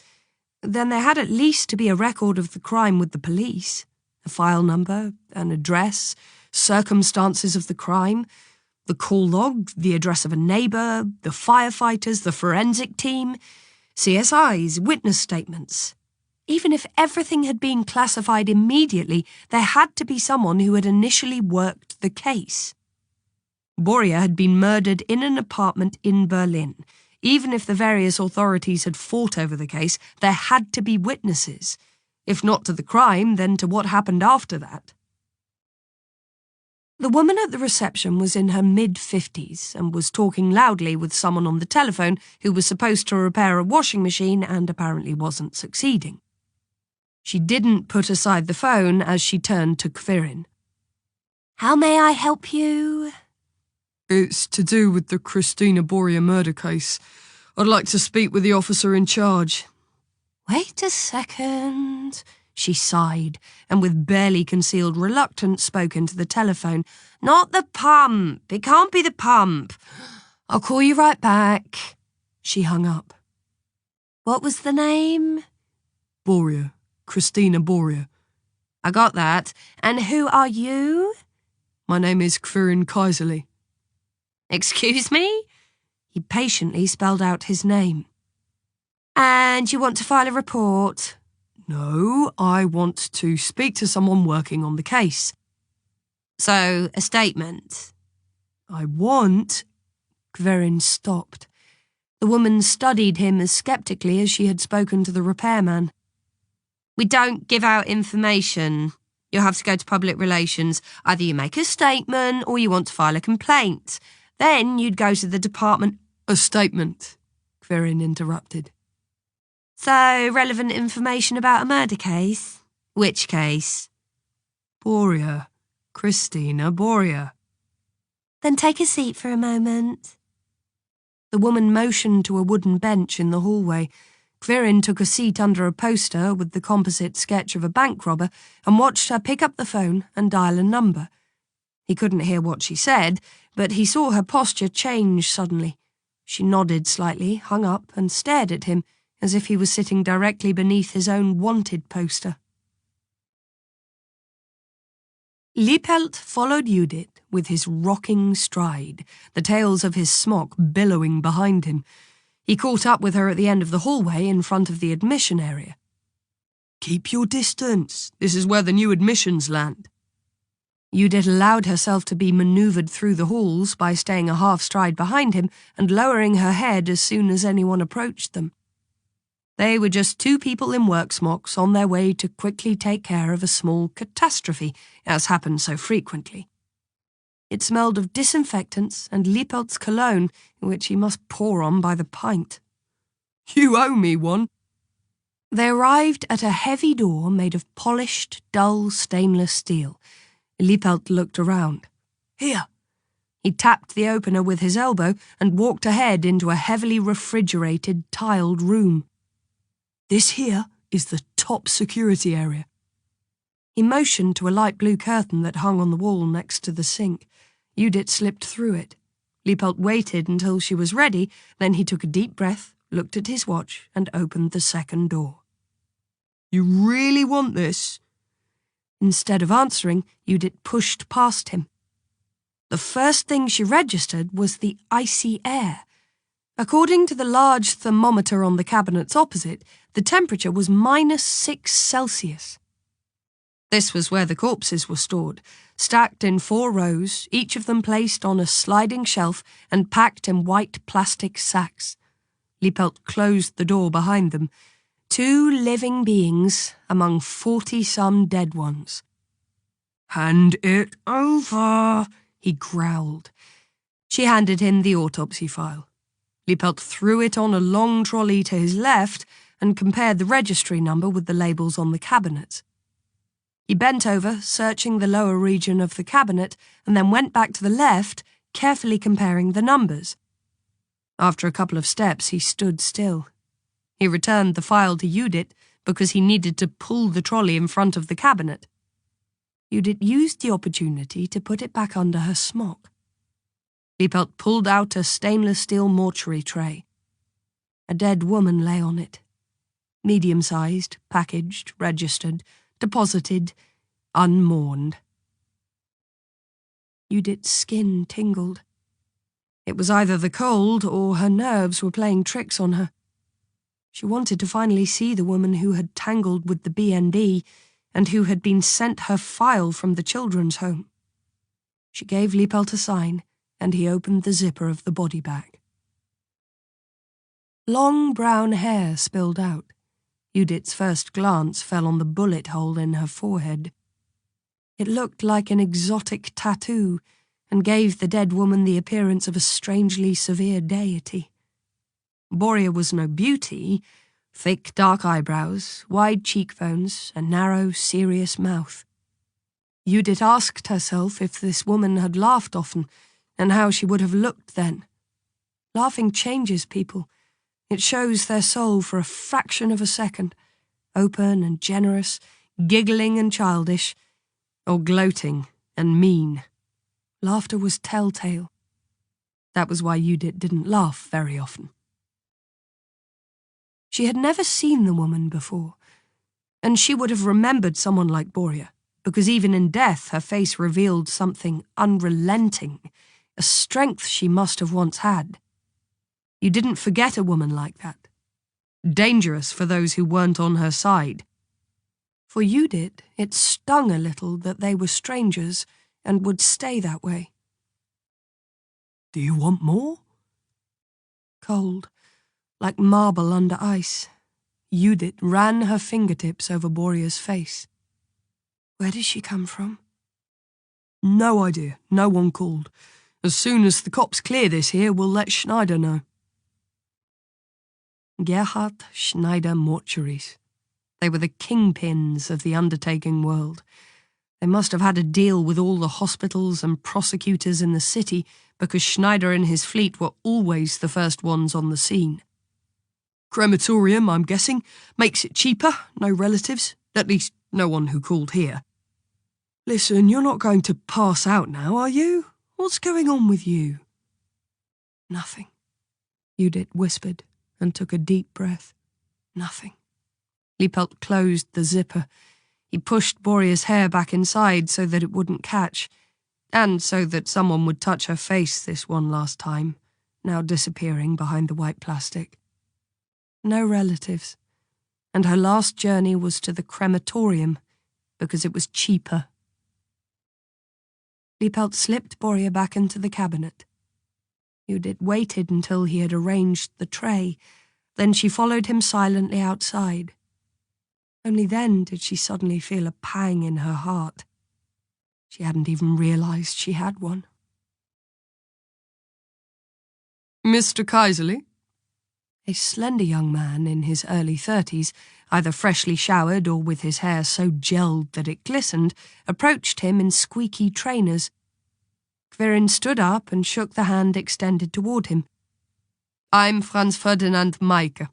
B: then there had at least to be a record of the crime with the police. A file number, an address, circumstances of the crime, the call log, the address of a neighbour, the firefighters, the forensic team, CSIs, witness statements. Even if everything had been classified immediately, there had to be someone who had initially worked the case. Boria had been murdered in an apartment in Berlin. Even if the various authorities had fought over the case, there had to be witnesses. If not to the crime, then to what happened after that. The woman at the reception was in her mid-50s and was talking loudly with someone on the telephone who was supposed to repair a washing machine and apparently wasn't succeeding. She didn't put aside the phone as she turned to Quirin.
E: "How may I help you?"
C: "It's to do with the Christina Boria murder case. I'd like to speak with the officer in charge."
E: "Wait a second,"
B: she sighed, and with barely concealed reluctance spoke into the telephone. "Not the pump. It can't be the pump. I'll call you right back." She hung up.
E: "What was the name?"
C: "Boria. Christina Boria."
B: "I got that. And who are you?"
C: "My name is Quirin Kaiserli."
B: "Excuse me?" He patiently spelled out his name. "And you want to file a report?"
C: "No, I want to speak to someone working on the case."
B: "So, a statement?"
C: "I want—"
B: Quirin stopped. The woman studied him as skeptically as she had spoken to the repairman. We don't give out information. You'll have to go to public relations. Either you make a statement or you want to file a complaint. Then you'd go to the department.
C: A statement, Quirin interrupted.
B: So, relevant information about a murder case? Which case?
C: Boria. Christina Boria.
B: Then take a seat for a moment.
C: The woman motioned to a wooden bench in the hallway. Quirin took a seat under a poster with the composite sketch of a bank robber and watched her pick up the phone and dial a number. He couldn't hear what she said, but he saw her posture change suddenly. She nodded slightly, hung up, and stared at him as if he was sitting directly beneath his own wanted poster. Liepelt followed Judith with his rocking stride, the tails of his smock billowing behind him. He caught up with her at the end of the hallway in front of the admission area. Keep your distance. This is where the new admissions land. Judith allowed herself to be manoeuvred through the halls by staying a half stride behind him and lowering her head as soon as anyone approached them. They were just two people in work smocks on their way to quickly take care of a small catastrophe, as happened so frequently. It smelled of disinfectants and Liepelt's cologne, which he must pour on by the pint. You owe me one. They arrived at a heavy door made of polished, dull stainless steel. Liepelt looked around. Here. He tapped the opener with his elbow and walked ahead into a heavily refrigerated, tiled room. This here is the top security area. He motioned to a light blue curtain that hung on the wall next to the sink. Judith slipped through it. Liepelt waited until she was ready, then he took a deep breath, looked at his watch, and opened the second door. You really want this? Instead of answering, Judith pushed past him. The first thing she registered was the icy air. According to the large thermometer on the cabinets opposite, the temperature was -6 Celsius. This was where the corpses were stored, stacked in 4 rows, each of them placed on a sliding shelf and packed in white plastic sacks. Liepelt closed the door behind them. 2 living beings among 40-some dead ones. Hand it over, he growled. She handed him the autopsy file. Liepelt threw it on a long trolley to his left and compared the registry number with the labels on the cabinets. He bent over, searching the lower region of the cabinet, and then went back to the left, carefully comparing the numbers. After a couple of steps, he stood still. He returned the file to Judith because he needed to pull the trolley in front of the cabinet. Judith used the opportunity to put it back under her smock. Liepelt pulled out a stainless steel mortuary tray. A dead woman lay on it. Medium-sized, packaged, registered, deposited, unmourned. Judith's skin tingled. It was either the cold or her nerves were playing tricks on her. She wanted to finally see the woman who had tangled with the BND and who had been sent her file from the children's home. She gave Liepelt a sign, and he opened the zipper of the body bag. Long brown hair spilled out. Judith's first glance fell on the bullet hole in her forehead. It looked like an exotic tattoo and gave the dead woman the appearance of a strangely severe deity. Boria was no beauty, thick dark eyebrows, wide cheekbones, a narrow, serious mouth. Judith asked herself if this woman had laughed often and how she would have looked then. Laughing changes people. It shows their soul for a fraction of a second, open and generous, giggling and childish, or gloating and mean. Laughter was telltale. That was why Judith didn't laugh very often. She had never seen the woman before, and she would have remembered someone like Boria, because even in death her face revealed something unrelenting, a strength she must have once had. You didn't forget a woman like that. Dangerous for those who weren't on her side. For Judith, it stung a little that they were strangers and would stay that way. Do you want more? Cold, like marble under ice. Judith ran her fingertips over Boria's face.
B: Where does she come from?
C: No idea. No one called. As soon as the cops clear this here, we'll let Schneider know.
B: Gerhard Schneider Mortuaries. They were the kingpins of the undertaking world. They must have had a deal with all the hospitals and prosecutors in the city because Schneider and his fleet were always the first ones on the scene.
C: Crematorium, I'm guessing, makes it cheaper, no relatives, at least no one who called here. Listen, you're not going to pass out now, are you? What's going on with you?
B: Nothing.
C: Judith whispered and took a deep breath.
B: Nothing.
C: Liepelt closed the zipper. He pushed Boria's hair back inside so that it wouldn't catch, and so that someone would touch her face this one last time, now disappearing behind the white plastic. No relatives, and her last journey was to the crematorium because it was cheaper.
B: Liepelt slipped Boria back into the cabinet. Judith waited until he had arranged the tray, then she followed him silently outside. Only then did she suddenly feel a pang in her heart. She hadn't even realized she had one.
C: Mr. Kaiserly?
B: A slender young man in his early 30s, either freshly showered or with his hair so gelled that it glistened, approached him in squeaky trainers. Quirin stood up and shook the hand extended toward him.
C: I'm Franz Ferdinand Maike,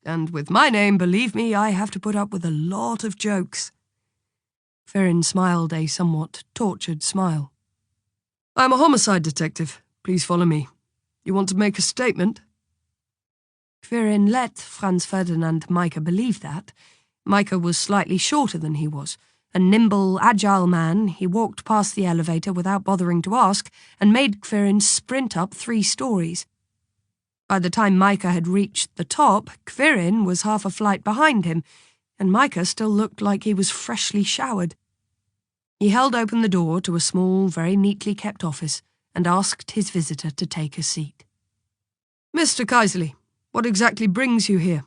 C: and with my name, believe me, I have to put up with a lot of jokes.
B: Quirin smiled a somewhat tortured smile.
C: I'm a homicide detective. Please follow me. You want to make a statement?
B: Quirin let Franz Ferdinand Maike believe that. Maike was slightly shorter than he was. A nimble, agile man, he walked past the elevator without bothering to ask and made Quirin sprint up 3 stories. By the time Maike had reached the top, Quirin was half a flight behind him, and Maike still looked like he was freshly showered. He held open the door to a small, very neatly kept office and asked his visitor to take a seat.
C: Mr. Kaiserly, what exactly brings you here?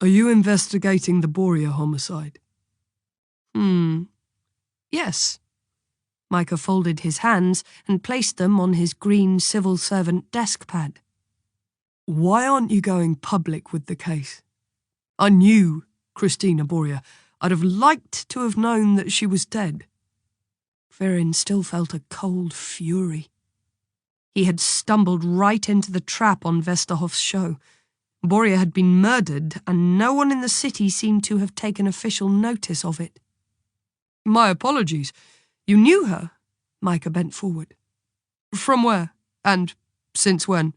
C: Are you investigating the Boria homicide?
B: Yes. Maike folded his hands and placed them on his green civil servant desk pad.
C: Why aren't you going public with the case? I knew Christina Boria. I'd have liked to have known that she was dead.
B: Quirin still felt a cold fury. He had stumbled right into the trap on Westerhoff's show. Boria had been murdered, and no one in the city seemed to have taken official notice of it.
C: My apologies. You knew her?
B: Maike bent forward.
C: From where? And since when?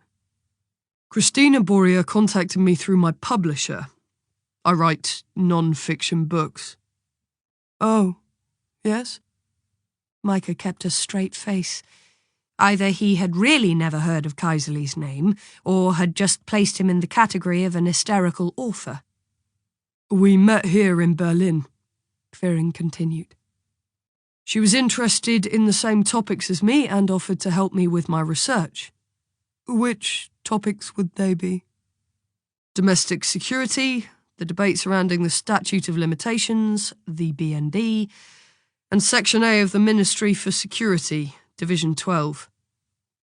C: Christina Boria contacted me through my publisher. I write non-fiction books.
B: Oh, yes? Maike kept a straight face. Either he had really never heard of Kaiserly's name, or had just placed him in the category of an hysterical author.
C: We met here in Berlin, Quirin continued. She was interested in the same topics as me and offered to help me with my research. Which topics would they be? Domestic security, the debate surrounding the Statute of Limitations, the BND, and Section A of the Ministry for Security, Division 12.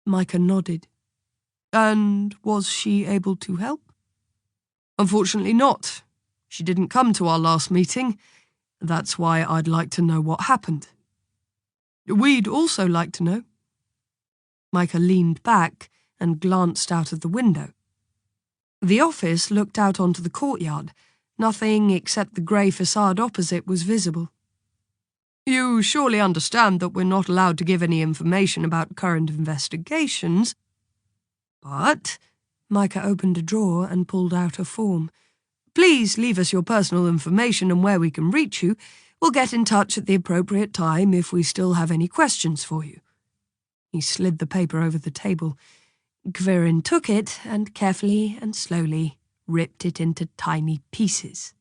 B: Maike nodded.
C: And was she able to help? Unfortunately not. She didn't come to our last meeting. That's why I'd like to know what happened. We'd also like to know.
B: Maike leaned back and glanced out of the window. The office looked out onto the courtyard. Nothing except the grey facade opposite was visible.
C: You surely understand that we're not allowed to give any information about current investigations.
B: But Maike opened a drawer and pulled out a form.
C: Please leave us your personal information and where we can reach you. We'll get in touch at the appropriate time if we still have any questions for you.
B: He slid the paper over the table. Quirin took it and carefully and slowly ripped it into tiny pieces.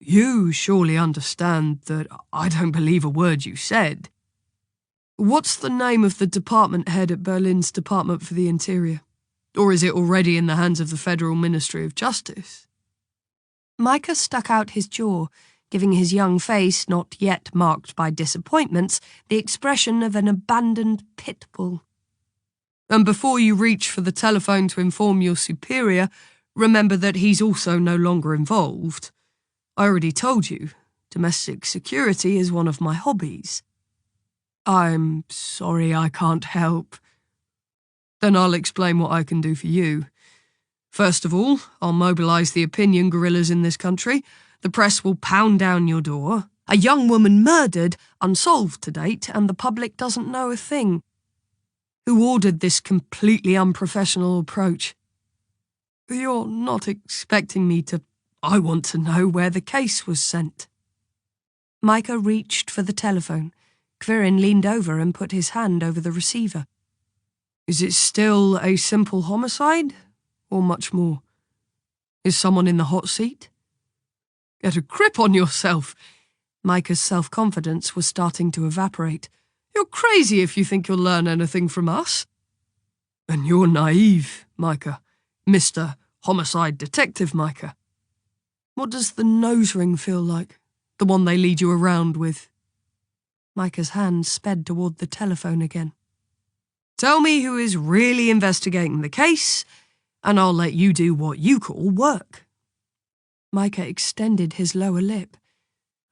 C: You surely understand that I don't believe a word you said. What's the name of the department head at Berlin's Department for the Interior? Or is it already in the hands of the Federal Ministry of Justice?
B: Micah stuck out his jaw, giving his young face, not yet marked by disappointments, the expression of an abandoned pit bull.
C: And before you reach for the telephone to inform your superior, remember that he's also no longer involved. I already told you, domestic security is one of my hobbies. I'm sorry I can't help. Then I'll explain what I can do for you. First of all, I'll mobilise the opinion guerrillas in this country. The press will pound down your door. A young woman murdered, unsolved to date, and the public doesn't know a thing. Who ordered this completely unprofessional approach? You're not expecting me to... I want to know where the case was sent.
B: Micah reached for the telephone. Quirin leaned over and put his hand over the receiver.
C: Is it still a simple homicide, or much more? Is someone in the hot seat? Get a grip on yourself.
B: Micah's self-confidence was starting to evaporate.
C: You're crazy if you think you'll learn anything from us. And you're naive, Micah. Mr. Homicide Detective Micah. What does the nose ring feel like? The one they lead you around with?
B: Micah's hand sped toward the telephone again.
C: Tell me who is really investigating the case, and I'll let you do what you call work.
B: Micah extended his lower lip.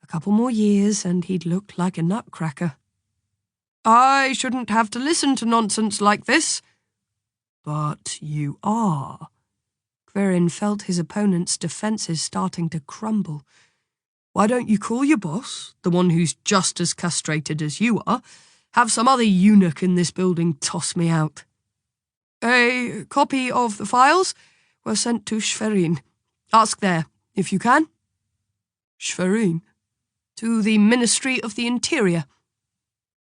B: A couple more years and he'd look like a nutcracker.
C: I shouldn't have to listen to nonsense like this. But you are.
B: Quirin felt his opponent's defences starting to crumble.
C: Why don't you call your boss, the one who's just as castrated as you are, have some other eunuch in this building toss me out? A copy of the files were sent to Schwerin. Ask there, if you can. Schwerin? To the Ministry of the Interior.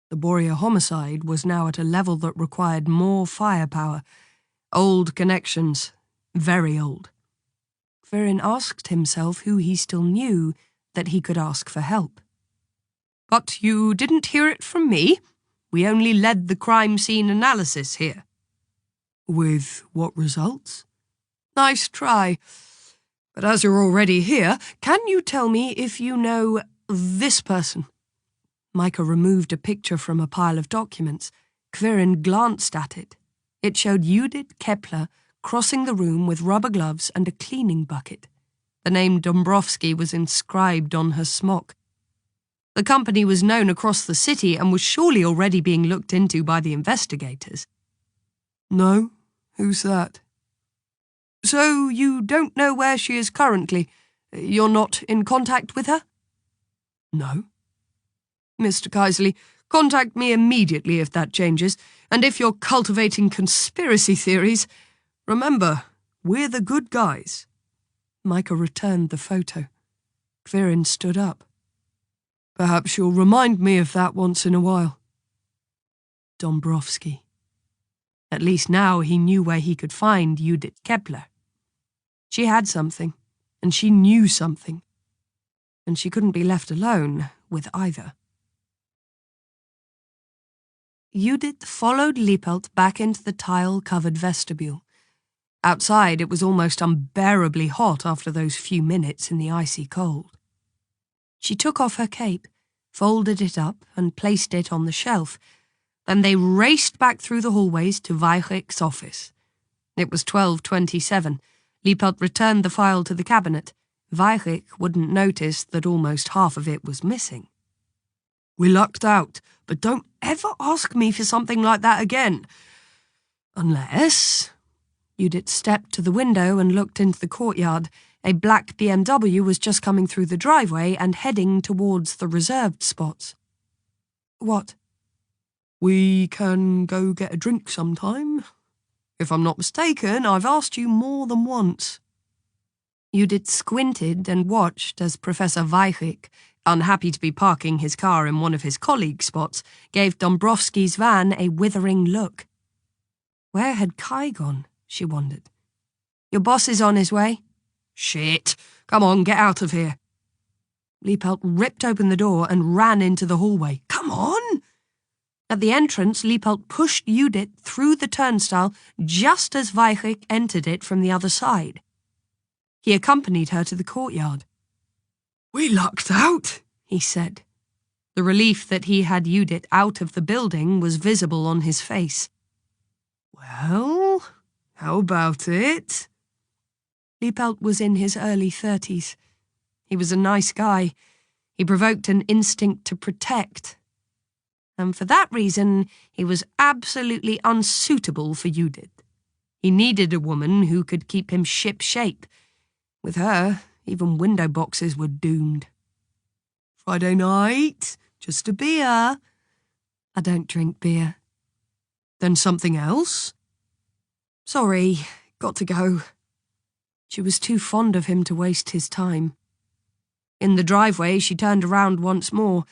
B: The Boria homicide was now at a level that required more firepower. Old connections. Very old. Quirin asked himself who he still knew that he could ask for help.
C: But you didn't hear it from me. We only led the crime scene analysis here. With what results? Nice try. But as you're already here, can you tell me if you know this person?
B: Micah removed a picture from a pile of documents. Quirin glanced at it. It showed Judith Kepler crossing the room with rubber gloves and a cleaning bucket. The name Dombrovsky was inscribed on her smock. The company was known across the city and was surely already being looked into by the investigators.
C: No? Who's that? So you don't know where she is currently? You're not in contact with her? No. Mr. Keiserly, contact me immediately if that changes, and if you're cultivating conspiracy theories, remember, we're the good guys.
B: Micah returned the photo. Quirin stood up.
C: Perhaps you'll remind me of that once in a while.
B: Dombrovsky. At least now he knew where he could find Judith Kepler. She had something, and she knew something, and she couldn't be left alone with either. Judith followed Liepelt back into the tile-covered vestibule. Outside, it was almost unbearably hot after those few minutes in the icy cold. She took off her cape, folded it up, and placed it on the shelf. Then they raced back through the hallways to Weichrich's office. It was 12:27. Liepelt returned the file to the cabinet. Weichrich wouldn't notice that almost half of it was missing.
C: We lucked out, but don't ever ask me for something like that again. Unless...
B: Judith stepped to the window and looked into the courtyard. A black BMW was just coming through the driveway and heading towards the reserved spots. What?
C: We can go get a drink sometime. If I'm not mistaken, I've asked you more than once.
B: Judith squinted and watched as Professor Weichrich, unhappy to be parking his car in one of his colleague spots, gave Dombrovsky's van a withering look. Where had Kai gone, she wondered. Your boss is on his way?
C: Shit. Come on, get out of here.
B: Liepelt ripped open the door and ran into the hallway.
C: Come on!
B: At the entrance, Liepelt pushed Judith through the turnstile just as Weichrich entered it from the other side. He accompanied her to the courtyard.
C: "We lucked out,"
B: he said. The relief that he had Judith out of the building was visible on his face.
C: "Well, how about it?"
B: Liepelt was in his early 30s. He was a nice guy. He provoked an instinct to protect. And for that reason, he was absolutely unsuitable for Judith. He needed a woman who could keep him ship-shape. With her, even window boxes were doomed.
C: "Friday night? Just a beer?"
B: "I don't drink beer."
C: "Then something else?"
B: "Sorry, got to go." She was too fond of him to waste his time. In the driveway, she turned around once more.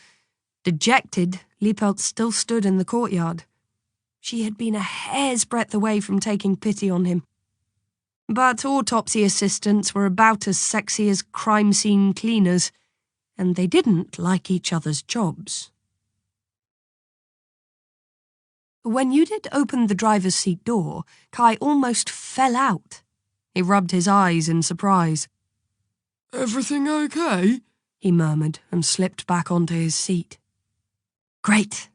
B: Dejected, Liepelt still stood in the courtyard. She had been a hair's breadth away from taking pity on him. But autopsy assistants were about as sexy as crime scene cleaners, and they didn't like each other's jobs. When Judith opened the driver's seat door, Kai almost fell out. He rubbed his eyes in surprise.
C: "Everything okay?"
B: he murmured and slipped back onto his seat. "Great."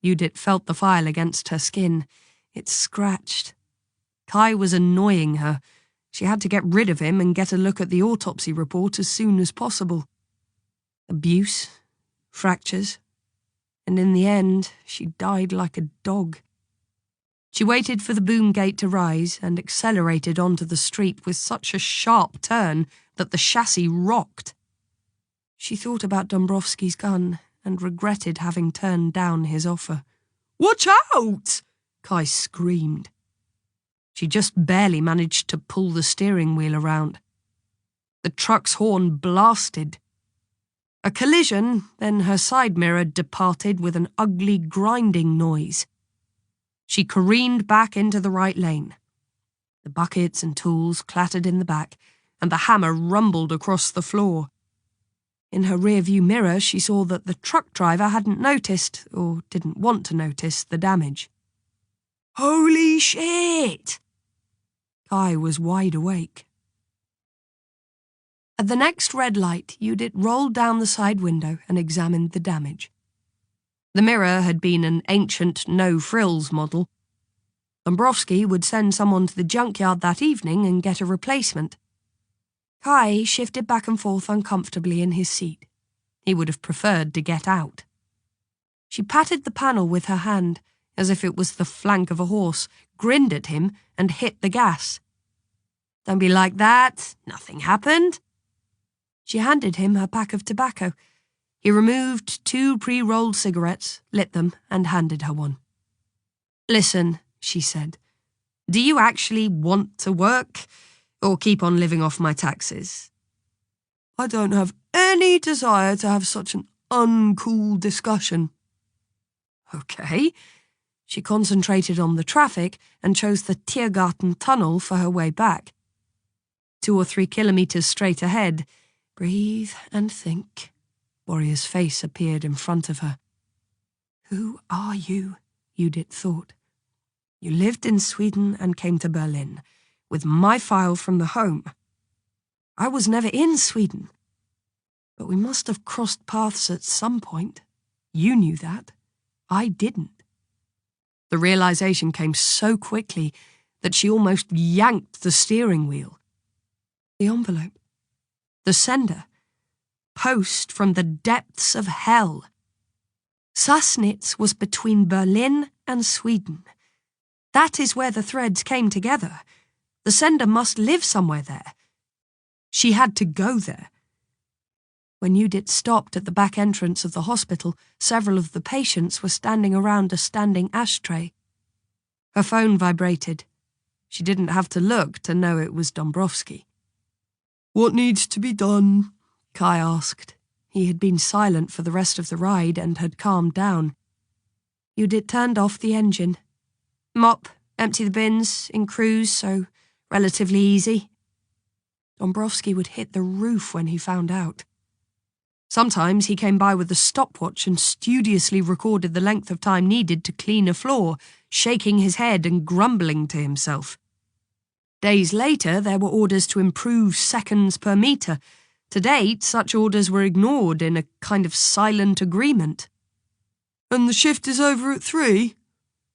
B: Judith felt the file against her skin. It scratched. Kai was annoying her. She had to get rid of him and get a look at the autopsy report as soon as possible. Abuse, fractures, and in the end, she died like a dog. She waited for the boom gate to rise and accelerated onto the street with such a sharp turn that the chassis rocked. She thought about Dombrowski's gun and regretted having turned down his offer.
C: "Watch out!"
B: Kai screamed. She just barely managed to pull the steering wheel around. The truck's horn blasted. A collision, then her side mirror departed with an ugly grinding noise. She careened back into the right lane. The buckets and tools clattered in the back, and the hammer rumbled across the floor. In her rearview mirror, she saw that the truck driver hadn't noticed, or didn't want to notice, the damage.
C: "Holy shit!"
B: Kai was wide awake. At the next red light, Judith rolled down the side window and examined the damage. The mirror had been an ancient no-frills model. Dombrowski would send someone to the junkyard that evening and get a replacement. Kai shifted back and forth uncomfortably in his seat. He would have preferred to get out. She patted the panel with her hand, as if it was the flank of a horse, grinned at him, and hit the gas. "Don't be like that. Nothing happened." She handed him her pack of tobacco. He removed 2 pre-rolled cigarettes, lit them, and handed her one. "Listen," she said, "do you actually want to work, or keep on living off my taxes?"
C: "I don't have any desire to have such an uncool discussion."
B: Okay. She concentrated on the traffic and chose the Tiergarten tunnel for her way back. 2 or 3 kilometres straight ahead. Breathe and think. Warrior's face appeared in front of her. "Who are you?" Judith thought. "You lived in Sweden and came to Berlin, with my file from the home. I was never in Sweden. But we must have crossed paths at some point. You knew that. I didn't." The realization came so quickly that she almost yanked the steering wheel. The envelope. The sender. Post from the depths of hell. Sassnitz was between Berlin and Sweden. That is where the threads came together. The sender must live somewhere there. She had to go there. When Judith stopped at the back entrance of the hospital, several of the patients were standing around a standing ashtray. Her phone vibrated. She didn't have to look to know it was Dombrowski.
C: "What needs to be done?"
B: Kai asked. He had been silent for the rest of the ride and had calmed down. Judith turned off the engine. "Mop, empty the bins, in cruise, so relatively easy." Dombrowski would hit the roof when he found out. Sometimes he came by with a stopwatch and studiously recorded the length of time needed to clean a floor, shaking his head and grumbling to himself. Days later, there were orders to improve seconds per metre. To date, such orders were ignored in a kind of silent agreement.
C: And the shift is over at 3?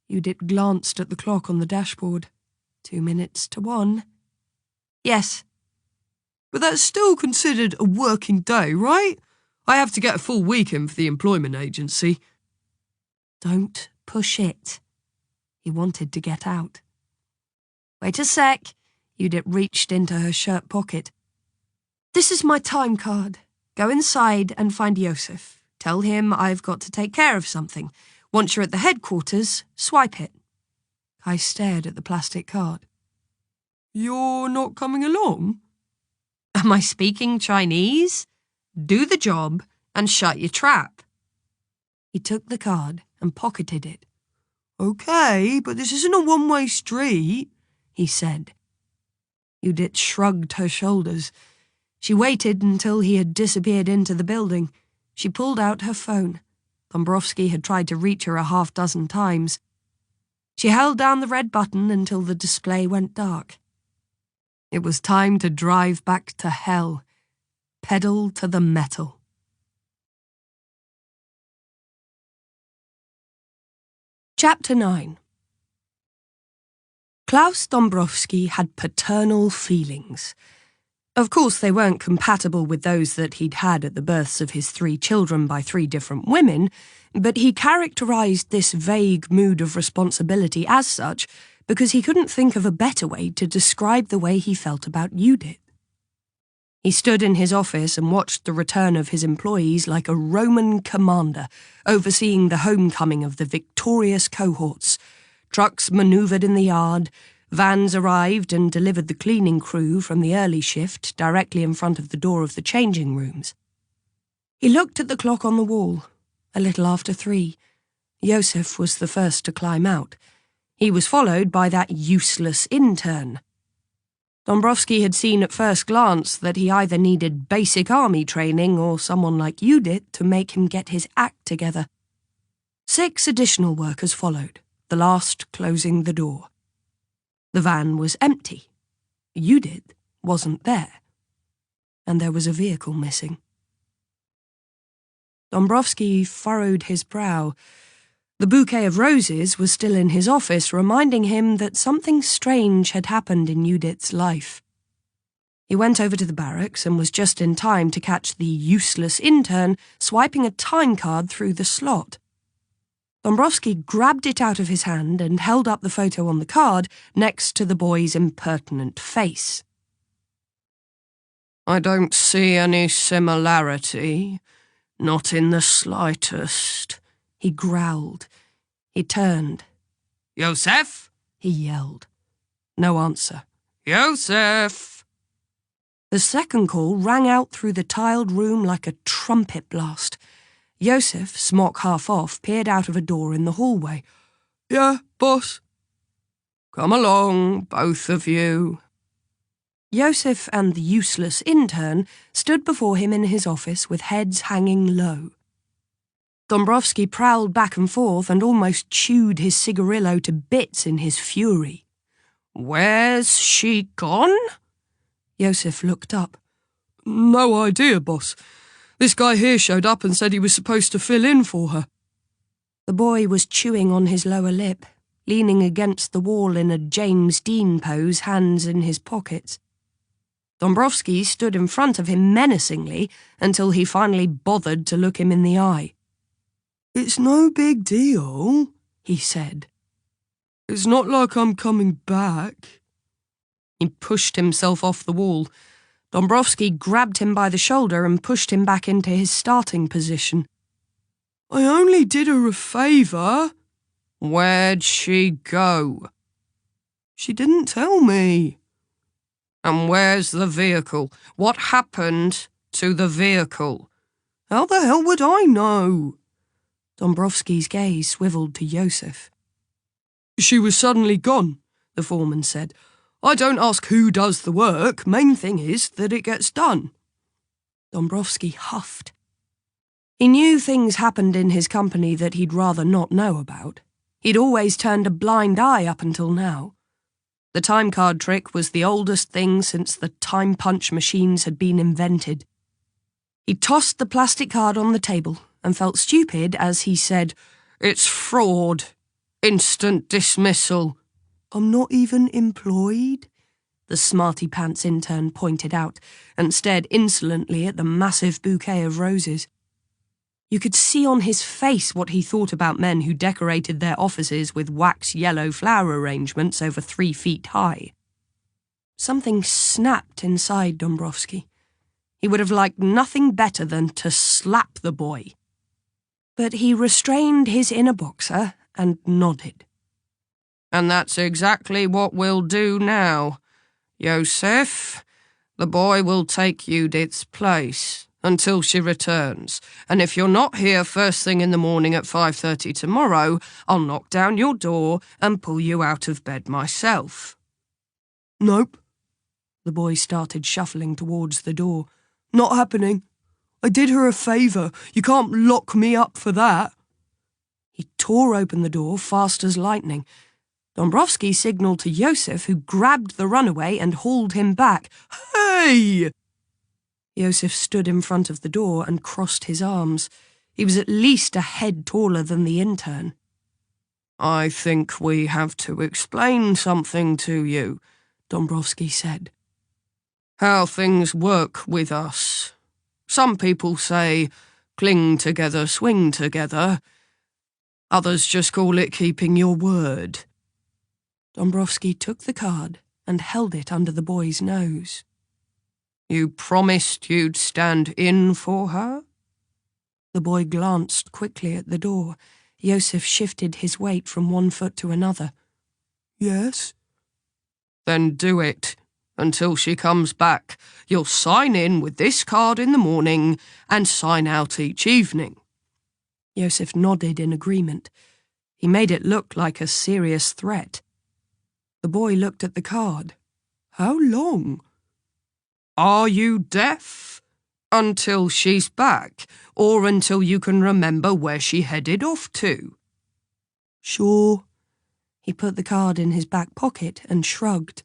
B: Judith glanced at the clock on the dashboard. 2 minutes to 1. Yes.
C: But that's still considered a working day, right? I have to get a full week in for the employment agency.
B: Don't push it. He wanted to get out. Wait a sec. Judith reached into her shirt pocket. This is my time card. Go inside and find Josef. Tell him I've got to take care of something. Once you're at the headquarters, swipe it. I stared at the plastic card.
C: You're not coming along?
B: Am I speaking Chinese? Do the job and shut your trap. He took the card and pocketed it.
C: Okay, but this isn't a one-way street,
B: he said. Judith shrugged her shoulders. She waited until he had disappeared into the building. She pulled out her phone. Dombrowski had tried to reach her 6 times. She held down the red button until the display went dark. It was time to drive back to hell. Pedal to the metal. Chapter 9. Klaus Dombrowski had paternal feelings. Of course, they weren't compatible with those that he'd had at the births of his 3 children by 3 different women, but he characterised this vague mood of responsibility as such because he couldn't think of a better way to describe the way he felt about Judith. He stood in his office and watched the return of his employees like a Roman commander, overseeing the homecoming of the victorious cohorts. Trucks manoeuvred in the yard, vans arrived and delivered the cleaning crew from the early shift directly in front of the door of the changing rooms. He looked at the clock on the wall, a little after 3. Josef was the first to climb out. He was followed by that useless intern. Dombrowski had seen at first glance that he either needed basic army training or someone like Judith to make him get his act together. 6 additional workers followed, the last closing the door. The van was empty. Judith wasn't there. And there was a vehicle missing. Dombrowski furrowed his brow. The bouquet of roses was still in his office, reminding him that something strange had happened in Judith's life. He went over to the barracks and was just in time to catch the useless intern swiping a time card through the slot. Dombrowski grabbed it out of his hand and held up the photo on the card next to the boy's impertinent face.
C: I don't see any similarity. Not in the slightest,
B: he growled. He turned.
C: Josef?
B: He yelled. No answer.
C: Josef!
B: The second call rang out through the tiled room like a trumpet blast. Josef, smock half off, peered out of a door in the hallway.
C: Yeah, boss? Come along, both of you.
B: Josef and the useless intern stood before him in his office with heads hanging low. Dombrowski prowled back and forth and almost chewed his cigarillo to bits in his fury.
C: Where's she gone?
B: Josef looked up.
C: No idea, boss. This guy here showed up and said he was supposed to fill in for her.
B: The boy was chewing on his lower lip, leaning against the wall in a James Dean pose, hands in his pockets. Dombrowski stood in front of him menacingly until he finally bothered to look him in the eye.
C: It's no big deal, he said. It's not like I'm coming back.
B: He pushed himself off the wall. Dombrowski grabbed him by the shoulder and pushed him back into his starting position.
C: I only did her a favour.
B: Where'd she go?
C: She didn't tell me.
B: And where's the vehicle? What happened to the vehicle?
C: How the hell would I know?
B: Dombrowski's gaze swiveled to Josef.
C: She was suddenly gone, the foreman said. I don't ask who does the work. Main thing is that it gets done.
B: Dombrowski huffed. He knew things happened in his company that he'd rather not know about. He'd always turned a blind eye up until now. The time card trick was the oldest thing since the time punch machines had been invented. He tossed the plastic card on the table and felt stupid as he said, "It's fraud. Instant dismissal." "I'm not even employed," the smarty pants intern pointed out and stared insolently at the massive bouquet of roses. You could see on his face what he thought about men who decorated their offices with wax yellow flower arrangements over 3 feet high. Something snapped inside Dombrowski. He would have liked nothing better than to slap the boy. But he restrained his inner boxer and nodded. "And that's exactly what we'll do now. Joseph, the boy will take Judith's place until she returns, and if you're not here first thing in the morning at 5:30 tomorrow, I'll knock down your door and pull you out of bed myself."
C: "Nope." The boy started shuffling towards the door. "Not happening. I did her a favour. You can't lock me up for that."
B: He tore open the door fast as lightning. Dombrowski signalled to Joseph, who grabbed the runaway and hauled him back.
C: "Hey!"
B: Joseph stood in front of the door and crossed his arms. He was at least a head taller than the intern.
C: "I think we have to explain something to you," Dombrowski said. "How things work with us. Some people say, cling together, swing together. Others just call it keeping your word."
B: Dombrowski took the card and held it under the boy's nose.
C: "You promised you'd stand in for her?"
B: The boy glanced quickly at the door. Joseph shifted his weight from one foot to another.
C: "Yes." "Then do it. Until she comes back. You'll sign in with this card in the morning and sign out each evening."
B: Joseph nodded in agreement. He made it look like a serious threat. The boy looked at the card.
C: "How long?" "Are you deaf? Until she's back, or until you can remember where she headed off to?"
B: "Sure." He put the card in his back pocket and shrugged.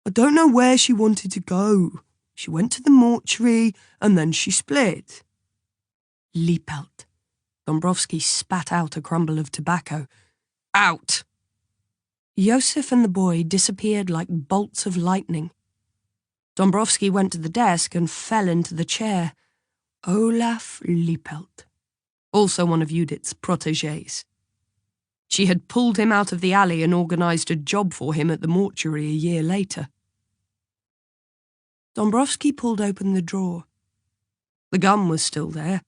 C: "I don't know where she wanted to go. She went to the mortuary, and then she split."
B: Liepelt. Dombrowski spat out a crumble of tobacco.
C: "Out!"
B: Joseph and the boy disappeared like bolts of lightning. Dombrowski went to the desk and fell into the chair. Olaf Liepelt, also one of Judith's protégés. She had pulled him out of the alley and organised a job for him at the mortuary a year later. Dombrowski pulled open the drawer. The gun was still there.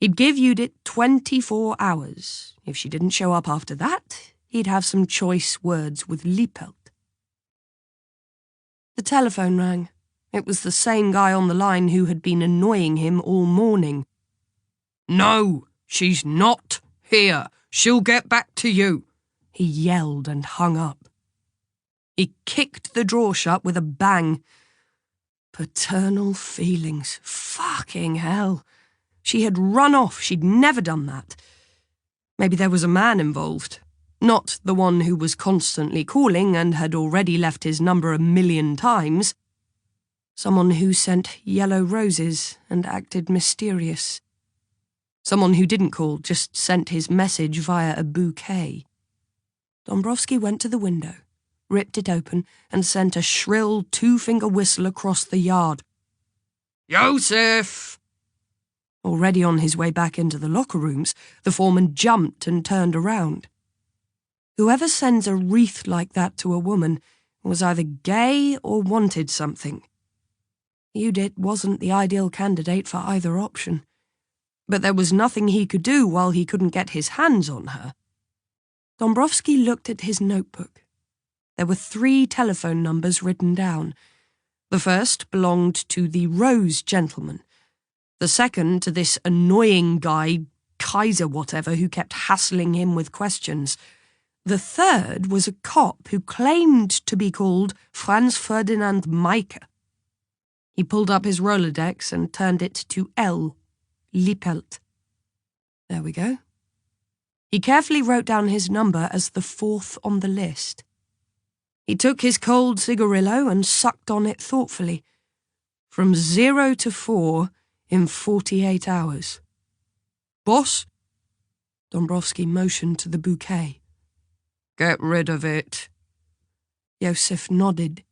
B: He'd give Judith 24 hours. If she didn't show up after that, he'd have some choice words with Liepelt. The telephone rang. It was the same guy on the line who had been annoying him all morning.
C: "No, she's not here. She'll get back to you,"
B: he yelled and hung up. He kicked the drawer shut with a bang. Paternal feelings. Fucking hell. She had run off. She'd never done that. Maybe there was a man involved. Not the one who was constantly calling and had already left his number 1,000,000 times. Someone who sent yellow roses and acted mysterious. Someone who didn't call, just sent his message via a bouquet. Dombrowski went to the window, ripped it open, and sent a shrill 2-finger whistle across the yard.
C: "Joseph!"
B: Already on his way back into the locker rooms, the foreman jumped and turned around. Whoever sends a wreath like that to a woman was either gay or wanted something. Judith wasn't the ideal candidate for either option. But there was nothing he could do while he couldn't get his hands on her. Dombrowski looked at his notebook. There were 3 telephone numbers written down. The first belonged to the Rose gentleman. The second to this annoying guy, Kaiser whatever, who kept hassling him with questions. The third was a cop who claimed to be called Franz Ferdinand Maike. He pulled up his Rolodex and turned it to L. Liepelt. There we go. He carefully wrote down his number as the 4th on the list. He took his cold cigarillo and sucked on it thoughtfully. From 0 to 4 in 48 hours. Boss? Dombrowski motioned to the bouquet. Get rid of it. Joseph nodded.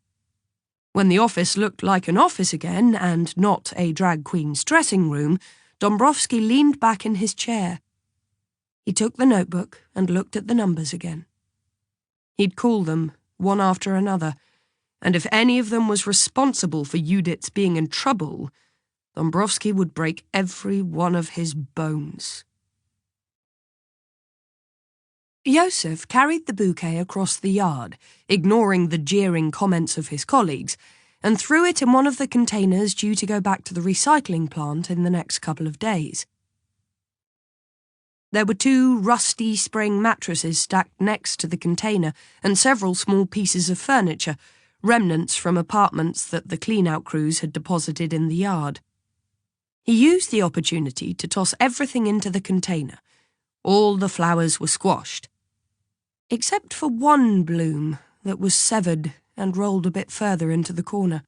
B: When the office looked like an office again, and not a drag queen's dressing room, Dombrowski leaned back in his chair. He took the notebook and looked at the numbers again. He'd call them, one after another, and if any of them was responsible for Judith's being in trouble, Dombrowski would break every one of his bones. Joseph carried the bouquet across the yard, ignoring the jeering comments of his colleagues, and threw it in one of the containers due to go back to the recycling plant in the next couple of days. There were 2 rusty spring mattresses stacked next to the container and several small pieces of furniture, remnants from apartments that the clean-out crews had deposited in the yard. He used the opportunity to toss everything into the container. All the flowers were squashed, except for one bloom that was severed and rolled a bit further into the corner.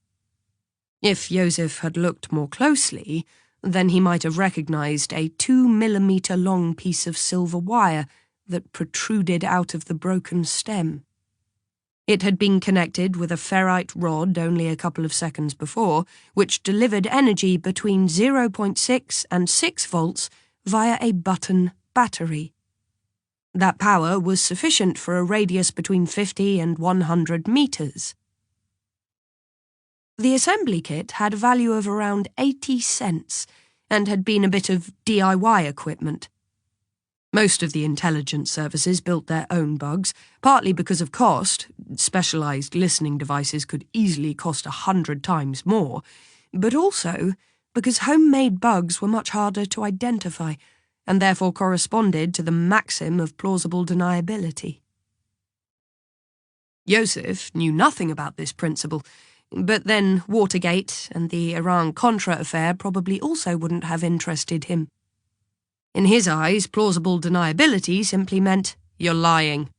B: If Joseph had looked more closely, then he might have recognized a 2-millimeter-long piece of silver wire that protruded out of the broken stem. It had been connected with a ferrite rod only a couple of seconds before, which delivered energy between 0.6 and 6 volts via a button battery. That power was sufficient for a radius between 50 and 100 meters. The assembly kit had a value of around 80 cents and had been a bit of DIY equipment. Most of the intelligence services built their own bugs, partly because of cost. Specialized listening devices could easily cost 100 times more, but also because homemade bugs were much harder to identify and therefore corresponded to the maxim of plausible deniability. Joseph knew nothing about this principle, but then Watergate and the Iran-Contra affair probably also wouldn't have interested him. In his eyes, plausible deniability simply meant you're lying.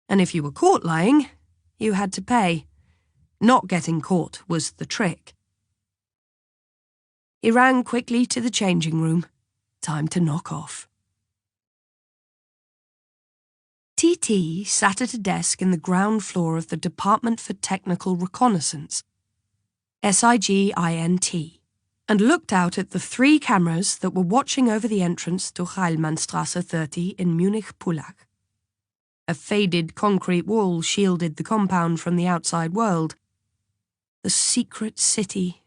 B: And if you were caught lying, you had to pay. Not getting caught was the trick. He ran quickly to the changing room. Time to knock off. TT sat at a desk in the ground floor of the Department for Technical Reconnaissance, SIGINT, and looked out at the 3 cameras that were watching over the entrance to Heilmannstrasse 30 in Munich-Pullach. A faded concrete wall shielded the compound from the outside world. The secret city,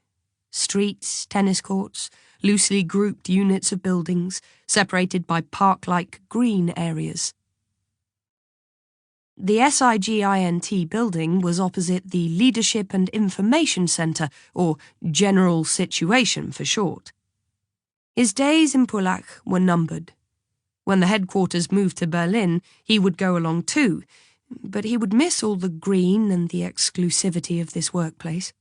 B: streets, tennis courts, loosely grouped units of buildings, separated by park-like green areas. The SIGINT building was opposite the Leadership and Information Centre, or General Situation for short. His days in Pullach were numbered. When the headquarters moved to Berlin, he would go along too, but he would miss all the green and the exclusivity of this workplace.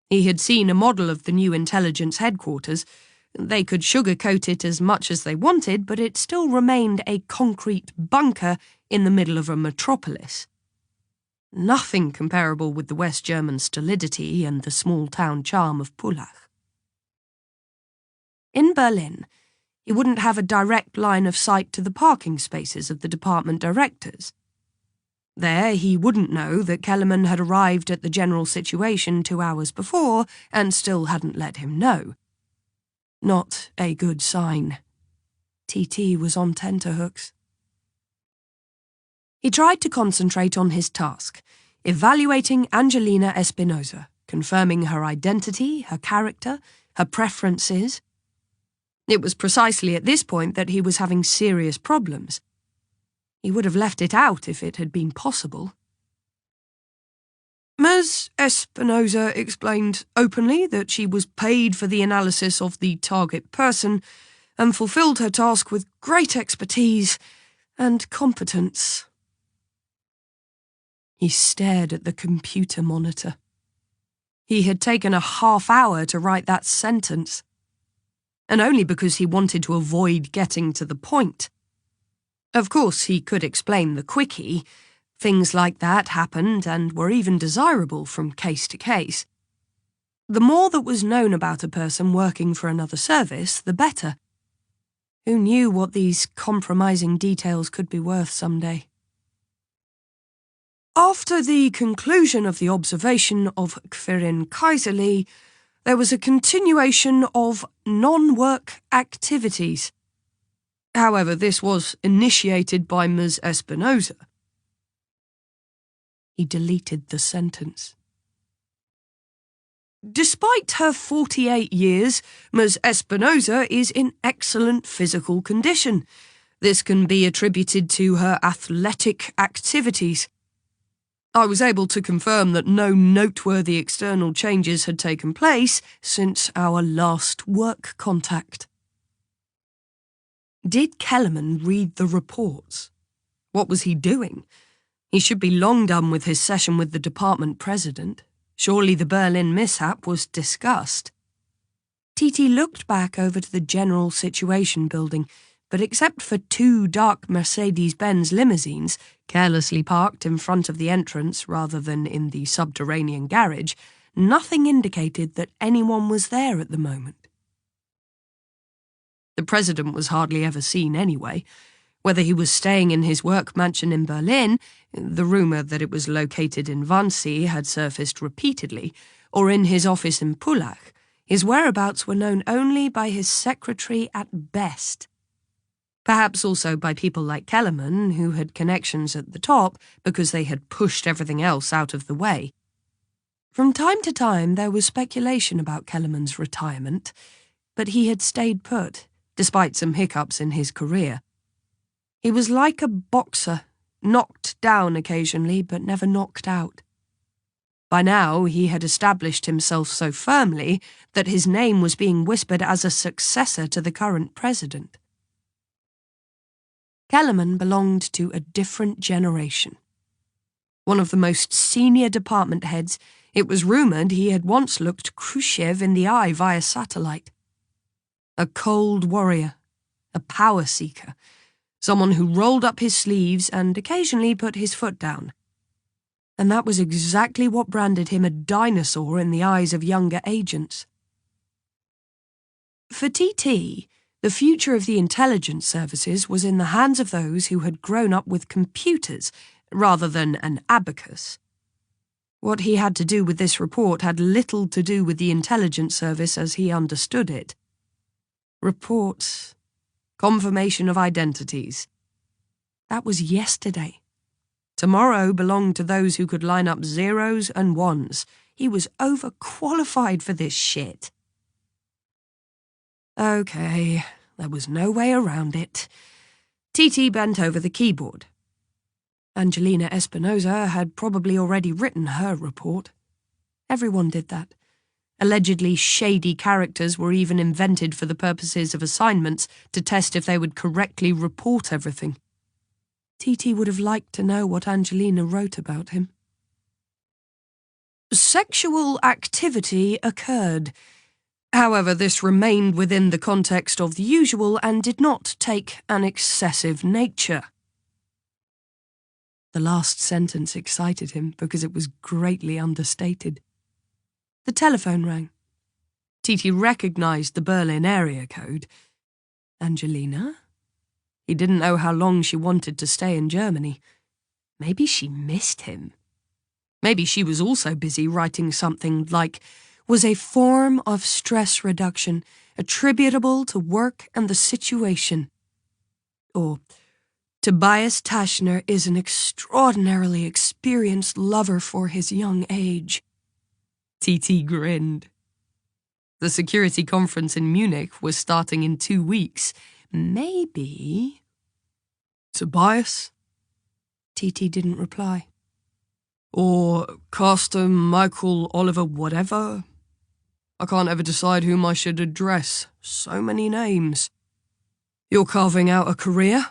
B: He had seen a model of the new intelligence headquarters. They could sugarcoat it as much as they wanted, but it still remained a concrete bunker in the middle of a metropolis. Nothing comparable with the West German stolidity and the small-town charm of Pullach. In Berlin, he wouldn't have a direct line of sight to the parking spaces of the department directors. There, he wouldn't know that Kellerman had arrived at the general situation 2 hours before and still hadn't let him know. Not a good sign. TT was on tenterhooks. He tried to concentrate on his task, evaluating Angelina Espinosa, confirming her identity, her character, her preferences. It was precisely at this point that he was having serious problems. He would have left it out if it had been possible. Ms. Espinosa explained openly that she was paid for the analysis of the target person and fulfilled her task with great expertise and competence. He stared at the computer monitor. He had taken a half hour to write that sentence, and only because he wanted to avoid getting to the point. Of course, he could explain the quickie, Things like that happened and were even desirable from case to case. The more that was known about a person working for another service, the better. Who knew what these compromising details could be worth someday?
C: After the conclusion of the observation of Karin Kaiserli, there was a continuation of non-work activities. However, this was initiated by Ms. Espinosa.
B: He deleted the sentence.
C: Despite her 48 years, Ms. Espinosa is in excellent physical condition. This can be attributed to her athletic activities. I was able to confirm that no noteworthy external changes had taken place since our last work contact.
B: Did Kellerman read the reports? What was he doing? He should be long done with his session with the department president. Surely the Berlin mishap was discussed. TT looked back over to the General Situation building, but except for 2 dark Mercedes-Benz limousines, carelessly parked in front of the entrance rather than in the subterranean garage, nothing indicated that anyone was there at the moment. The president was hardly ever seen anyway. Whether he was staying in his work mansion in Berlin, the rumour that it was located in Wannsee had surfaced repeatedly, or in his office in Pullach, his whereabouts were known only by his secretary at best. Perhaps also by people like Kellerman, who had connections at the top because they had pushed everything else out of the way. From time to time there was speculation about Kellerman's retirement, but he had stayed put, despite some hiccups in his career. He was like a boxer, knocked down occasionally but never knocked out. By now he had established himself so firmly that his name was being whispered as a successor to the current president. Kellerman belonged to a different generation. One of the most senior department heads, it was rumoured he had once looked Khrushchev in the eye via satellite. A cold warrior, a power seeker, someone who rolled up his sleeves and occasionally put his foot down. And that was exactly what branded him a dinosaur in the eyes of younger agents. For TT, the future of the intelligence services was in the hands of those who had grown up with computers rather than an abacus. What he had to do with this report had little to do with the intelligence service as he understood it. Reports, confirmation of identities. That was yesterday. Tomorrow belonged to those who could line up zeros and ones. He was overqualified for this shit. Okay, there was no way around it. TT bent over the keyboard. Angelina Espinosa had probably already written her report. Everyone did that. Allegedly shady characters were even invented for the purposes of assignments to test if they would correctly report everything. TT would have liked to know what Angelina wrote about him.
C: Sexual activity occurred. However, this remained within the context of the usual and did not take an excessive nature.
B: The last sentence excited him because it was greatly understated. The telephone rang. TT recognised the Berlin area code. Angelina? He didn't know how long she wanted to stay in Germany. Maybe she missed him. Maybe she was also busy writing something like, was a form of stress reduction attributable to work and the situation. Or, Tobias Taschner is an extraordinarily experienced lover for his young age. TT grinned. The security conference in Munich was starting in 2 weeks. Maybe...
C: Tobias?
B: TT didn't reply.
C: Or Carsten, Michael, Oliver, whatever. I can't ever decide whom I should address. So many names. You're carving out a career?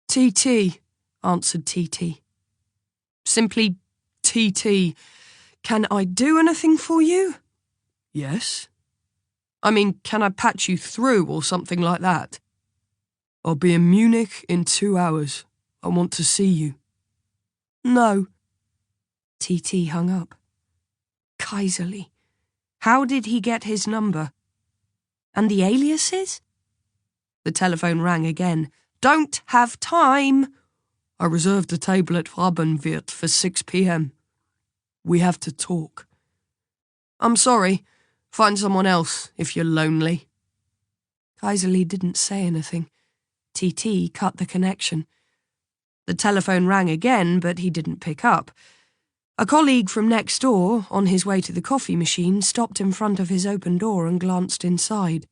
B: TT, answered TT.
C: Simply TT. Can I do anything for you? Yes. I mean, can I patch you through or something like that? I'll be in Munich in 2 hours. I want to see you. No.
B: TT hung up. Kaiserly. How did he get his number? And the aliases? The telephone rang again. Don't have time.
C: I reserved a table at Rabenwirt for 6 p.m. We have to talk. I'm sorry. Find someone else if you're lonely.
B: Kaiserly didn't say anything. TT cut the connection. The telephone rang again, but he didn't pick up. A colleague from next door, on his way to the coffee machine, stopped in front of his open door and glanced inside.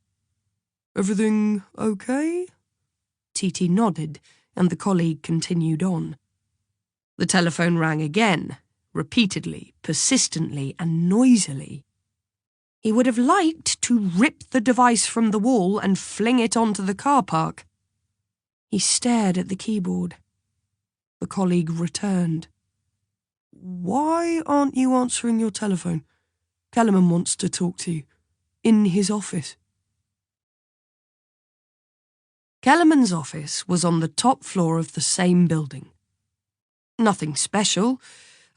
C: Everything okay?
B: TT nodded, and the colleague continued on. The telephone rang again, repeatedly, persistently, and noisily. He would have liked to rip the device from the wall and fling it onto the car park. He stared at the keyboard. The colleague returned.
C: Why aren't you answering your telephone? Kellerman wants to talk to you. In his office.
B: Kellerman's office was on the top floor of the same building. Nothing special.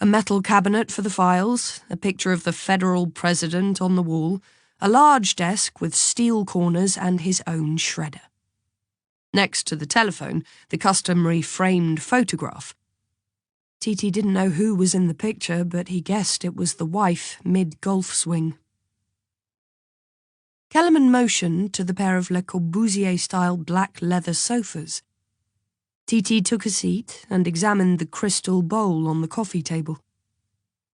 B: A metal cabinet for the files, a picture of the federal president on the wall, a large desk with steel corners and his own shredder. Next to the telephone, the customary framed photograph. TT didn't know who was in the picture, but he guessed it was the wife mid-golf swing. Kellerman motioned to the pair of Le Corbusier-style black leather sofas. TT took a seat and examined the crystal bowl on the coffee table.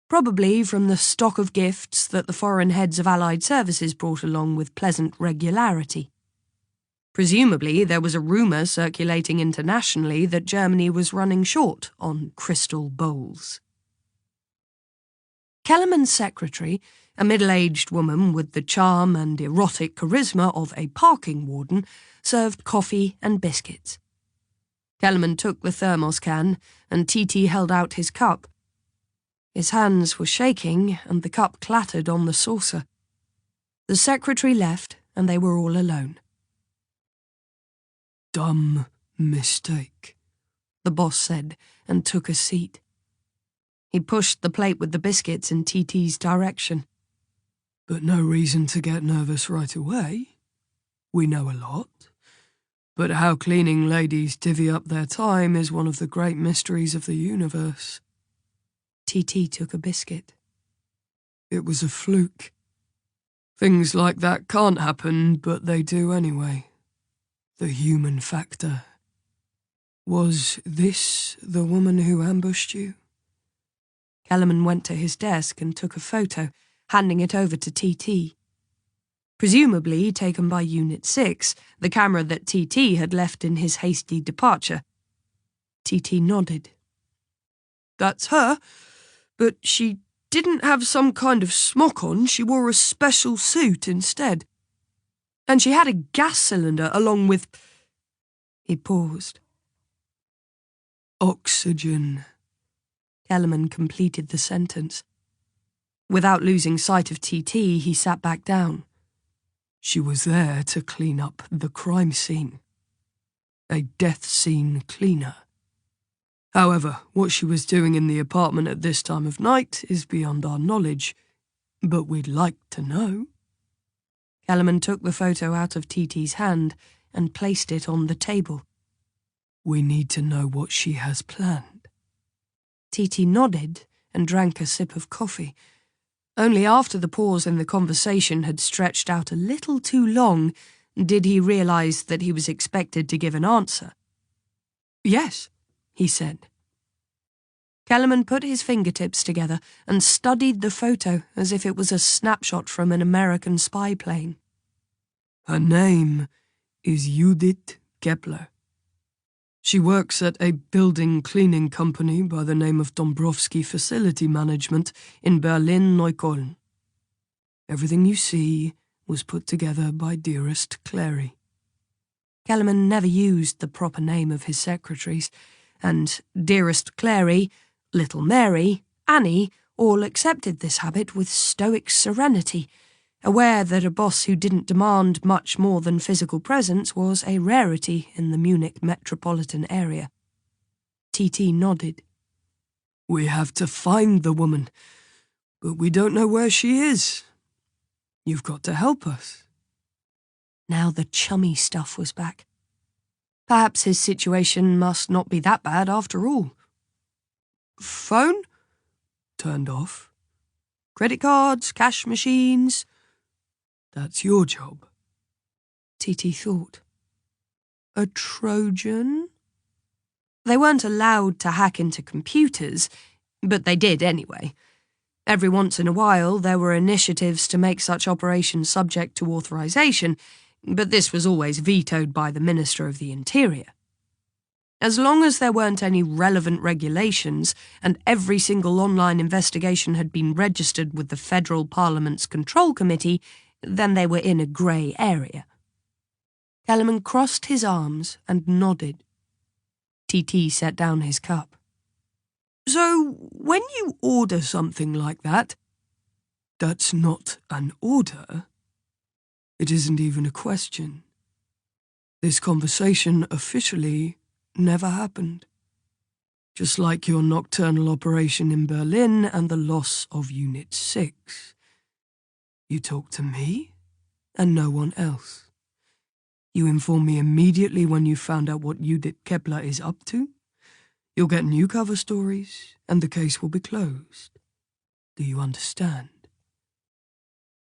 B: Probably from the stock of gifts that the foreign heads of Allied services brought along with pleasant regularity. Presumably, there was a rumour circulating internationally that Germany was running short on crystal bowls. Kellerman's secretary, a middle-aged woman with the charm and erotic charisma of a parking warden, served coffee and biscuits. Kellerman took the thermos can, and TT held out his cup. His hands were shaking, and the cup clattered on the saucer. The secretary left, and they were all alone.
C: Dumb mistake,
B: the boss said, and took a seat. He pushed the plate with the biscuits in TT's direction.
C: But no reason to get nervous right away. We know a lot. But how cleaning ladies divvy up their time is one of the great mysteries of the universe.
B: TT took a biscuit.
C: It was a fluke. Things like that can't happen, but they do anyway. The human factor. Was this the woman who ambushed you?
B: Kellerman went to his desk and took a photo, handing it over to TT. Presumably taken by Unit 6, the camera that TT had left in his hasty departure. TT nodded.
C: That's her, but she didn't have some kind of smock on, she wore a special suit instead. And she had a gas cylinder along with... He paused. Oxygen.
B: Kellerman completed the sentence. Without losing sight of TT, he sat back down.
C: She was there to clean up the crime scene. A death scene cleaner. However, what she was doing in the apartment at this time of night is beyond our knowledge, but we'd like to know.
B: Kellerman took the photo out of TT's hand and placed it on the table.
C: We need to know what she has planned.
B: TT nodded and drank a sip of coffee. Only after the pause in the conversation had stretched out a little too long did he realise that he was expected to give an answer.
C: Yes,
B: he said. Kellerman put his fingertips together and studied the photo as if it was a snapshot from an American spy plane.
C: Her name is Judith Kepler. She works at a building cleaning company by the name of Dombrowski Facility Management in Berlin-Neukölln. Everything you see was put together by dearest Clary.
B: Kellerman never used the proper name of his secretaries, and dearest Clary, little Mary, Annie, all accepted this habit with stoic serenity, aware that a boss who didn't demand much more than physical presence was a rarity in the Munich metropolitan area. TT nodded.
C: We have to find the woman, but we don't know where she is. You've got to help us.
B: Now the chummy stuff was back. Perhaps his situation must not be that bad after all.
C: Phone? Turned off. Credit cards, cash machines. That's your job.
B: TT thought.
C: A Trojan?
B: They weren't allowed to hack into computers, but they did anyway. Every once in a while, there were initiatives to make such operations subject to authorization, but this was always vetoed by the Minister of the Interior. As long as there weren't any relevant regulations and every single online investigation had been registered with the Federal Parliament's Control Committee, then they were in a grey area. Kellerman crossed his arms and nodded. TT set down his cup.
C: So, when you order something like that, that's not an order. It isn't even a question. This conversation officially never happened. Just like your nocturnal operation in Berlin and the loss of Unit 6. You talk to me and no one else. You inform me immediately when you found out what Judith Kepler is up to. You'll get new cover stories, and the case will be closed. Do you understand?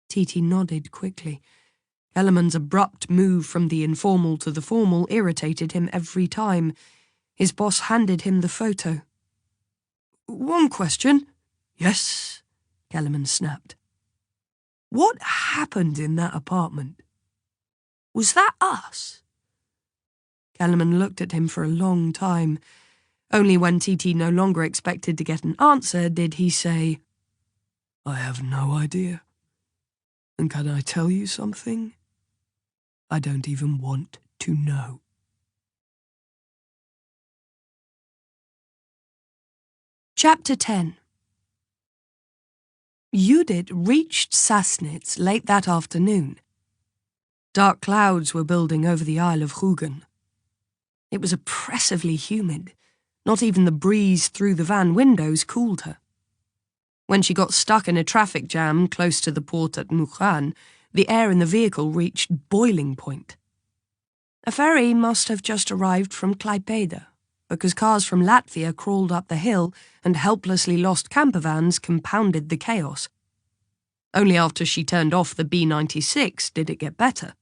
B: TT nodded quickly. Kellerman's abrupt move from the informal to the formal irritated him every time. His boss handed him the photo.
C: One question.
B: Yes, Kellerman snapped.
C: What happened in that apartment?
B: Was that us? Kellerman looked at him for a long time. Only when TT no longer expected to get an answer did he say,
C: I have no idea. And can I tell you something? I don't even want to know.
B: Chapter 10. Judith reached Sassnitz late that afternoon. Dark clouds were building over the Isle of Rügen. It was oppressively humid. Not even the breeze through the van windows cooled her. When she got stuck in a traffic jam close to the port at Nuchan, the air in the vehicle reached boiling point. A ferry must have just arrived from Klaipeda, because cars from Latvia crawled up the hill and helplessly lost campervans compounded the chaos. Only after she turned off the B96 did it get better.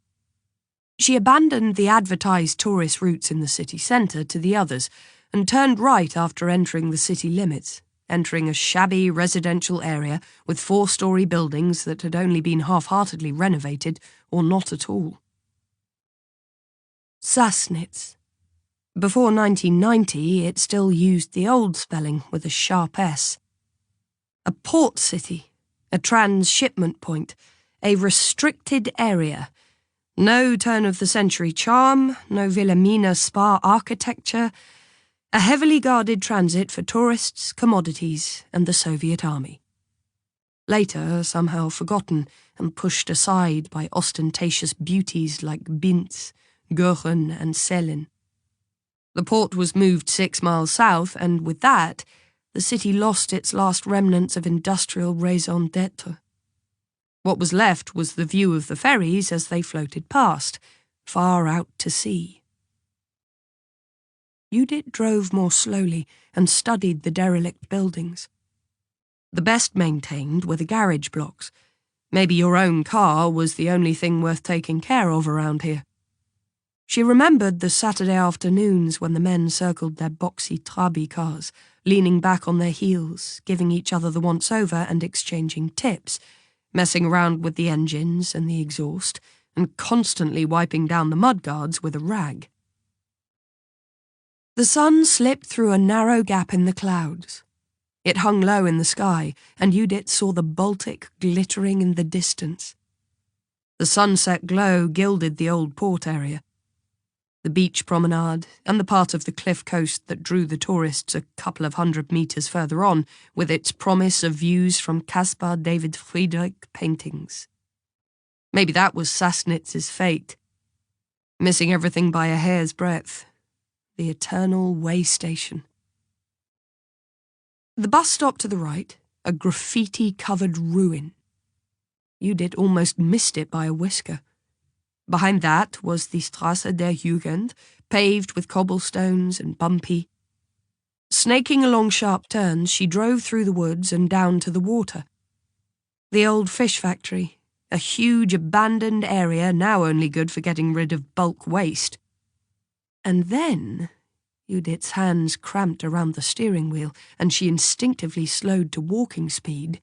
B: She abandoned the advertised tourist routes in the city centre to the others and turned right after entering the city limits, entering a shabby residential area with 4-story buildings that had only been half-heartedly renovated or not at all. Sassnitz. Before 1990, it still used the old spelling with a sharp S. A port city, a transshipment point, a restricted area. No turn-of-the-century charm, no Wilhelmina spa architecture, a heavily guarded transit for tourists, commodities, and the Soviet army. Later, somehow forgotten and pushed aside by ostentatious beauties like Binz, Göhren, and Selin. The port was moved 6 miles south, and with that, the city lost its last remnants of industrial raison d'etre. What was left was the view of the ferries as they floated past, far out to sea. Judith drove more slowly and studied the derelict buildings. The best maintained were the garage blocks. Maybe your own car was the only thing worth taking care of around here. She remembered the Saturday afternoons when the men circled their boxy Trabi cars, leaning back on their heels, giving each other the once-over and exchanging tips, messing around with the engines and the exhaust, and constantly wiping down the mudguards with a rag. The sun slipped through a narrow gap in the clouds. It hung low in the sky, and Judith saw the Baltic glittering in the distance. The sunset glow gilded the old port area. The beach promenade, and the part of the cliff coast that drew the tourists a couple of 100 metres further on, with its promise of views from Caspar David Friedrich paintings. Maybe that was Sassnitz's fate. Missing everything by a hair's breadth. The eternal way station. The bus stop to the right, a graffiti-covered ruin. Judith almost missed it by a whisker. Behind that was the Strasse der Jugend, paved with cobblestones and bumpy. Snaking along sharp turns, she drove through the woods and down to the water. The old fish factory, a huge abandoned area now only good for getting rid of bulk waste. And then Judith's hands cramped around the steering wheel and she instinctively slowed to walking speed.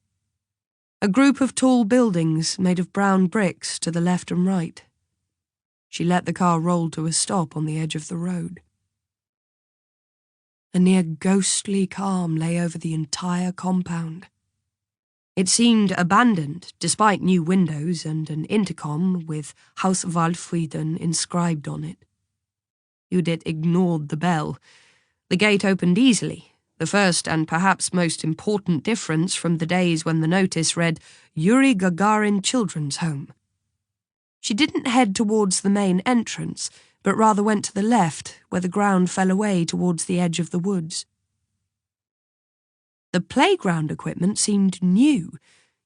B: A group of tall buildings made of brown bricks to the left and right. She let the car roll to a stop on the edge of the road. A near ghostly calm lay over the entire compound. It seemed abandoned, despite new windows and an intercom with Haus Waldfrieden inscribed on it. Judith ignored the bell. The gate opened easily, the first and perhaps most important difference from the days when the notice read Yuri Gagarin Children's Home. She didn't head towards the main entrance, but rather went to the left, where the ground fell away towards the edge of the woods. The playground equipment seemed new.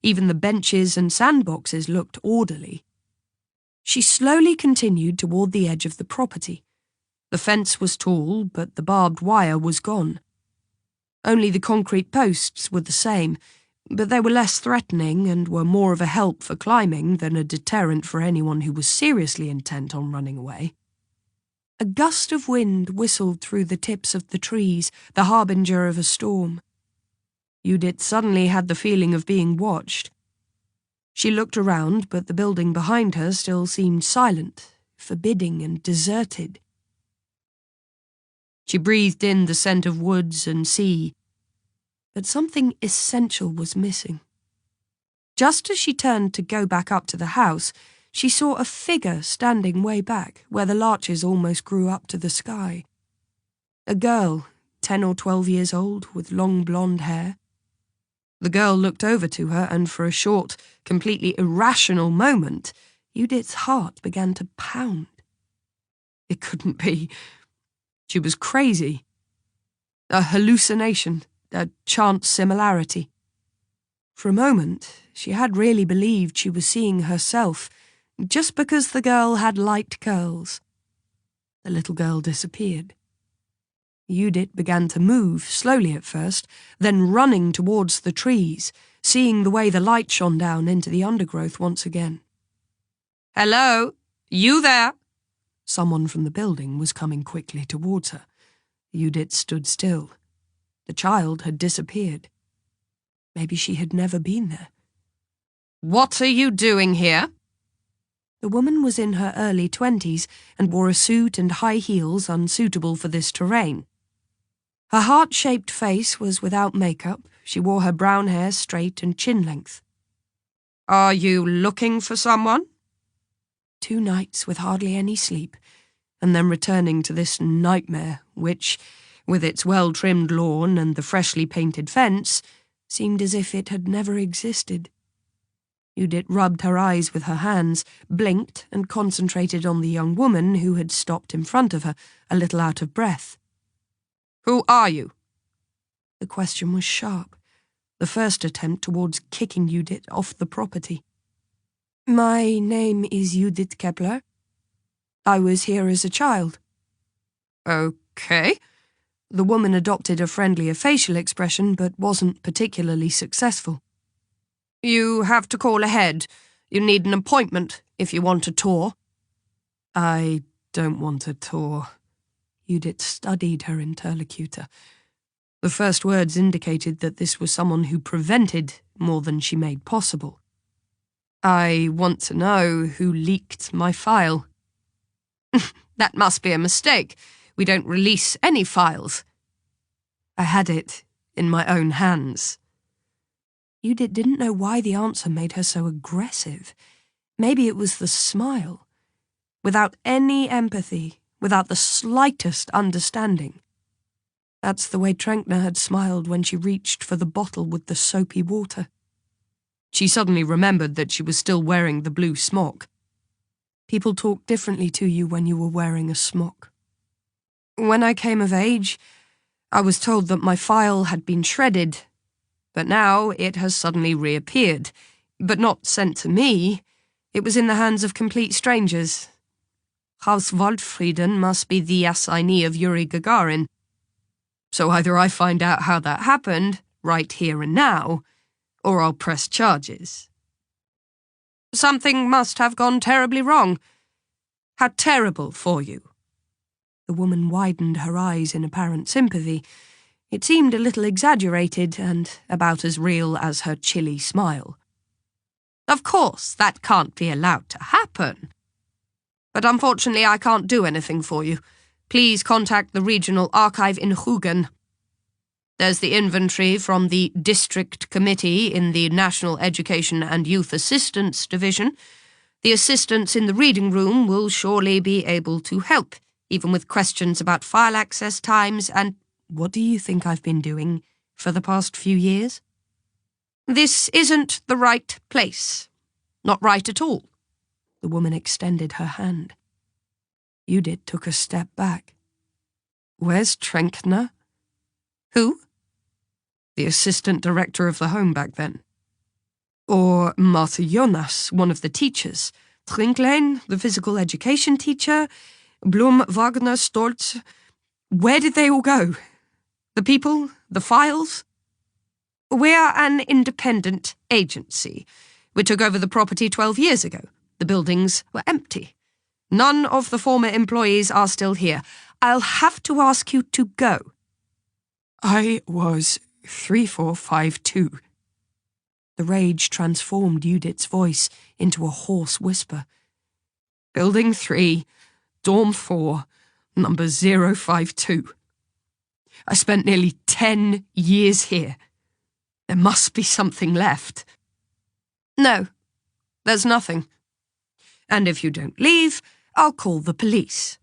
B: Even the benches and sandboxes looked orderly. She slowly continued toward the edge of the property. The fence was tall, but the barbed wire was gone. Only the concrete posts were the same, but they were less threatening and were more of a help for climbing than a deterrent for anyone who was seriously intent on running away. A gust of wind whistled through the tips of the trees, the harbinger of a storm. Judith suddenly had the feeling of being watched. She looked around, but the building behind her still seemed silent, forbidding and deserted. She breathed in the scent of woods and sea, but something essential was missing. Just as she turned to go back up to the house, she saw a figure standing way back, where the larches almost grew up to the sky. A girl, 10 or 12 years old, with long blonde hair. The girl looked over to her, and for a short, completely irrational moment, Judith's heart began to pound. It couldn't be. She was crazy. A hallucination, a chance similarity. For a moment, she had really believed she was seeing herself, just because the girl had light curls. The little girl disappeared. Judith began to move, slowly at first, then running towards the trees, seeing the way the light shone down into the undergrowth once again. "Hello? You there?" Someone from the building was coming quickly towards her. Judith stood still. The child had disappeared. Maybe she had never been there. "What are you doing here?" The woman was in her early 20s and wore a suit and high heels unsuitable for this terrain. Her heart-shaped face was without makeup. She wore her brown hair straight and chin-length. "Are you looking for someone?" 2 nights with hardly any sleep, and then returning to this nightmare which, with its well-trimmed lawn and the freshly painted fence, seemed as if it had never existed. Judith rubbed her eyes with her hands, blinked, and concentrated on the young woman who had stopped in front of her, a little out of breath. "Who are you?" The question was sharp, the first attempt towards kicking Judith off the property. "My name is Judith Kepler. I was here as a child." "Okay." The woman adopted a friendlier facial expression, but wasn't particularly successful. "You have to call ahead. You need an appointment if you want a tour." "I don't want a tour." Judith studied her interlocutor. The first words indicated that this was someone who prevented more than she made possible. "I want to know who leaked my file." "That must be a mistake. We don't release any files." "I had it in my own hands." Judith didn't know why the answer made her so aggressive. Maybe it was the smile. Without any empathy, without the slightest understanding. That's the way Trenkner had smiled when she reached for the bottle with the soapy water. She suddenly remembered that she was still wearing the blue smock. People talk differently to you when you were wearing a smock. "When I came of age, I was told that my file had been shredded, but now it has suddenly reappeared. But not sent to me. It was in the hands of complete strangers. Haus Waldfrieden must be the assignee of Yuri Gagarin. So either I find out how that happened, right here and now, or I'll press charges. Something must have gone terribly wrong. How terrible for you. The woman widened her eyes in apparent sympathy. It seemed a little exaggerated and about as real as her chilly smile. Of course, that can't be allowed to happen. But unfortunately, I can't do anything for you. Please contact the regional archive in Rügen. There's the inventory from the District Committee in the National Education and Youth Assistance Division. The assistants in the reading room will surely be able to help, even with questions about file access times and... What do you think I've been doing for the past few years? This isn't the right place. Not right at all. The woman extended her hand. Judith took a step back. Where's Trenkner? Who? The assistant director of the home back then. Or Martha Jonas, one of the teachers. Trinklein, the physical education teacher. Blum, Wagner, Stolz. Where did they all go? The people? The files? We're an independent agency. We took over the property 12 years ago. The buildings were empty. None of the former employees are still here. I'll have to ask you to go. I was 3452. The rage transformed Judith's voice into a hoarse whisper. Building 3, Dorm 4, number 052. I spent nearly 10 years here. There must be something left. No, there's nothing. And if you don't leave, I'll call the police.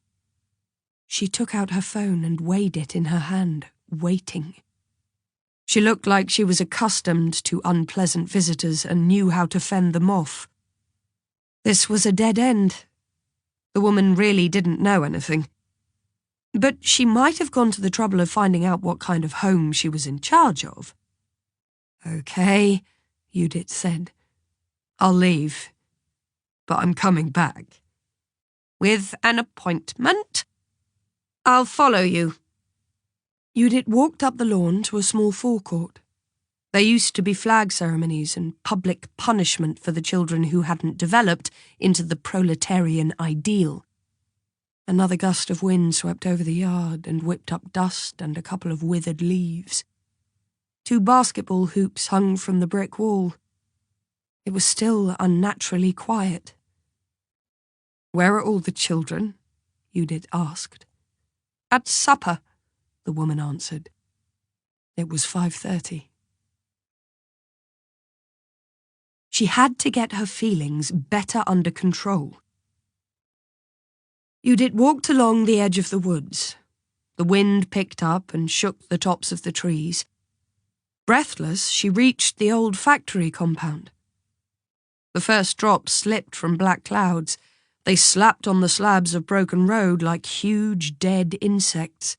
B: She took out her phone and weighed it in her hand, waiting. She looked like she was accustomed to unpleasant visitors and knew how to fend them off. This was a dead end. The woman really didn't know anything. But she might have gone to the trouble of finding out what kind of home she was in charge of. Okay, Judith said. I'll leave. But I'm coming back. With an appointment? I'll follow you. Judith walked up the lawn to a small forecourt. There used to be flag ceremonies and public punishment for the children who hadn't developed into the proletarian ideal. Another gust of wind swept over the yard and whipped up dust and a couple of withered leaves. 2 basketball hoops hung from the brick wall. It was still unnaturally quiet. Where are all the children? Judith asked. At supper, the woman answered. It was 5:30. She had to get her feelings better under control. Judith walked along the edge of the woods. The wind picked up and shook the tops of the trees. Breathless, she reached the old factory compound. The first drops slipped from black clouds. They slapped on the slabs of broken road like huge dead insects.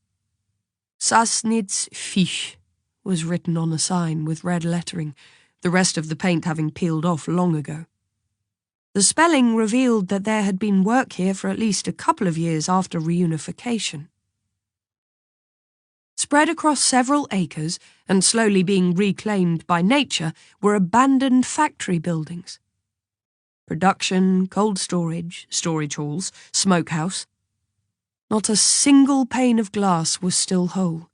B: Sassnitz Fisch was written on a sign with red lettering, the rest of the paint having peeled off long ago. The spelling revealed that there had been work here for at least a couple of years after reunification. Spread across several acres and slowly being reclaimed by nature were abandoned factory buildings. Production, cold storage, storage halls, smokehouse. Not a single pane of glass was still whole.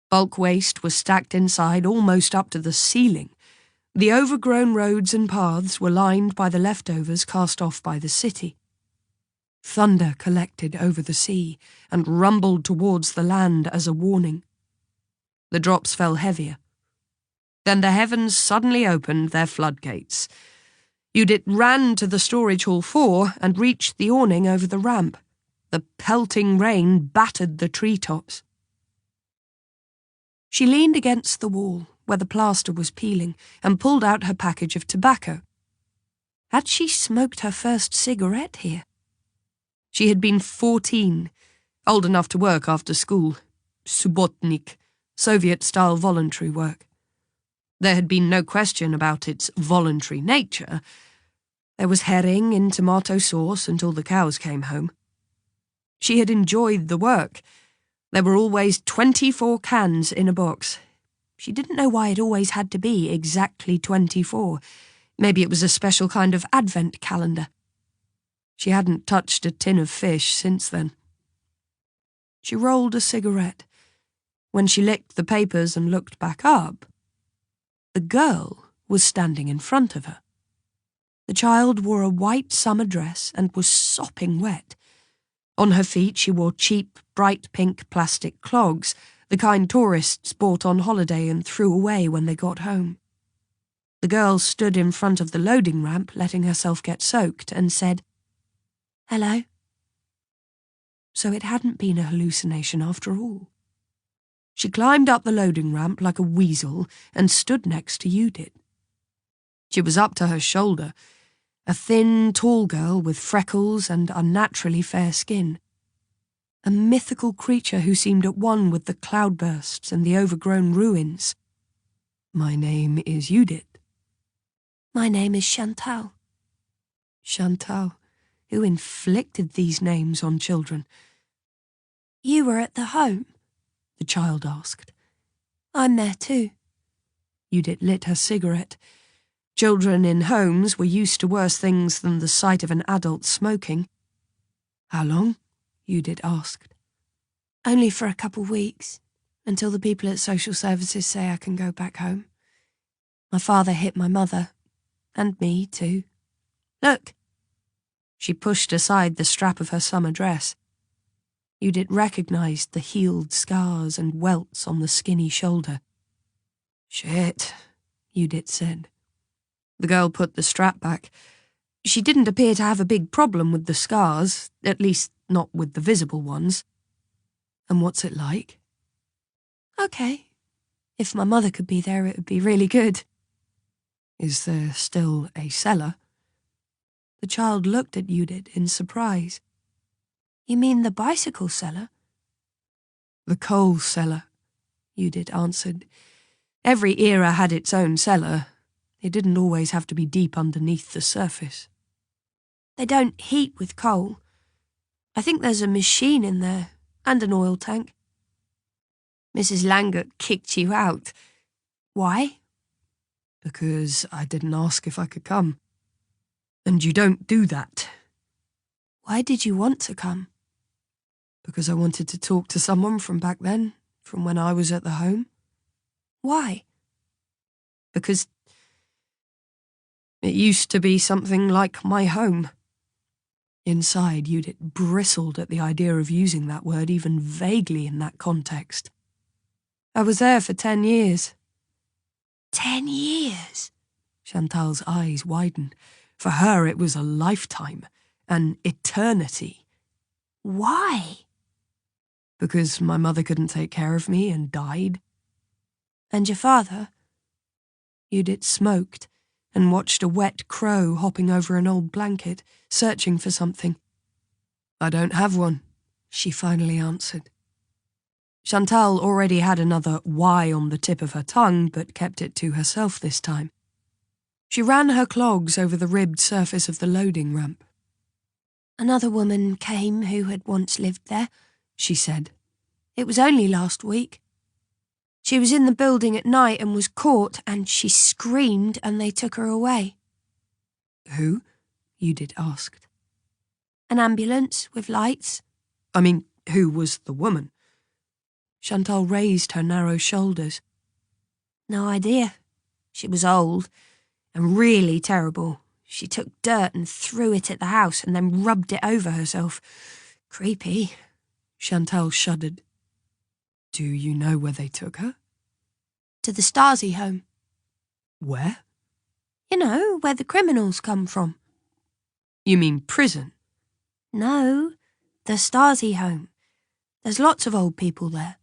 B: Bulk waste was stacked inside almost up to the ceiling. The overgrown roads and paths were lined by the leftovers cast off by the city. Thunder collected over the sea and rumbled towards the land as a warning. The drops fell heavier. Then the heavens suddenly opened their floodgates. Judith ran to the storage hall 4 and reached the awning over the ramp. The pelting rain battered the treetops. She leaned against the wall, where the plaster was peeling, and pulled out her package of tobacco. Had she smoked her first cigarette here? She had been 14, old enough to work after school.
C: subotnik, Soviet-style voluntary work. There had been no question about its voluntary nature. There was herring in tomato sauce until the cows came home. She had enjoyed the work. There were always 24 cans in a box. She didn't know why it always had to be exactly 24. Maybe it was a special kind of advent calendar. She hadn't touched a tin of fish since then. She rolled a cigarette. When she licked the papers and looked back up, the girl was standing in front of her. The child wore a white summer dress and was sopping wet. On her feet she wore cheap, bright pink plastic clogs, the kind tourists bought on holiday and threw away when they got home. The girl stood in front of the loading ramp, letting herself get soaked, and said, "Hello." So it hadn't been a hallucination after all. She climbed up the loading ramp like a weasel and stood next to Judith. She was up to her shoulder, a thin, tall girl with freckles and unnaturally fair skin. A mythical creature who seemed at one with the cloudbursts and the overgrown ruins. "My name is Judith."
E: "My name is Chantal."
C: Chantal. Who inflicted these names on children?
E: "You were at the home?"
C: the child asked.
E: "I'm there too."
C: Judith lit her cigarette. Children in homes were used to worse things than the sight of an adult smoking. "How long?" Judith asked.
E: "Only for a couple weeks, until the people at social services say I can go back home. My father hit my mother, and me too. Look."
C: She pushed aside the strap of her summer dress. Judith recognized the healed scars and welts on the skinny shoulder. "Shit," Judith said. The girl put the strap back. She didn't appear to have a big problem with the scars, at least not with the visible ones. "And what's it like?"
E: "Okay. If my mother could be there, it would be really good."
C: "Is there still a cellar?"
E: The child looked at Judith in surprise. "You mean the bicycle cellar?"
C: "The coal cellar," Judith answered. Every era had its own cellar. It didn't always have to be deep underneath the surface.
E: "They don't heat with coal. I think there's a machine in there, and an oil tank." "Mrs. Langert kicked you out. Why?"
C: "Because I didn't ask if I could come. And you don't do that."
E: "Why did you want to come?"
C: "Because I wanted to talk to someone from back then, from when I was at the home."
E: "Why?"
C: "Because it used to be something like my home." Inside, Judith bristled at the idea of using that word even vaguely in that context. "I was there for 10 years.
E: 10 years?
C: Chantal's eyes widened. For her, it was a lifetime, an eternity.
E: Why?
C: Because my mother couldn't take care of me and died.
E: And your father?
C: Judith smoked and watched a wet crow hopping over an old blanket, searching for something. "I don't have one," she finally answered. Chantal already had another "why" on the tip of her tongue, but kept it to herself this time. She ran her clogs over the ribbed surface of the loading ramp.
E: "Another woman came who had once lived there," she said. "It was only last week. She was in the building at night and was caught, and she screamed and they took her away."
C: "Who?" Judith asked.
E: "An ambulance with lights."
C: "I mean, who was the woman?" Chantal raised her narrow shoulders.
E: "No idea. She was old and really terrible. She took dirt and threw it at the house and then rubbed it over herself. Creepy."
C: Chantal shuddered. "Do you know where they took her?"
E: "To the Stasi home."
C: "Where?"
E: "You know, where the criminals come from."
C: "You mean prison?"
E: "No, the Stasi home. There's lots of old people there."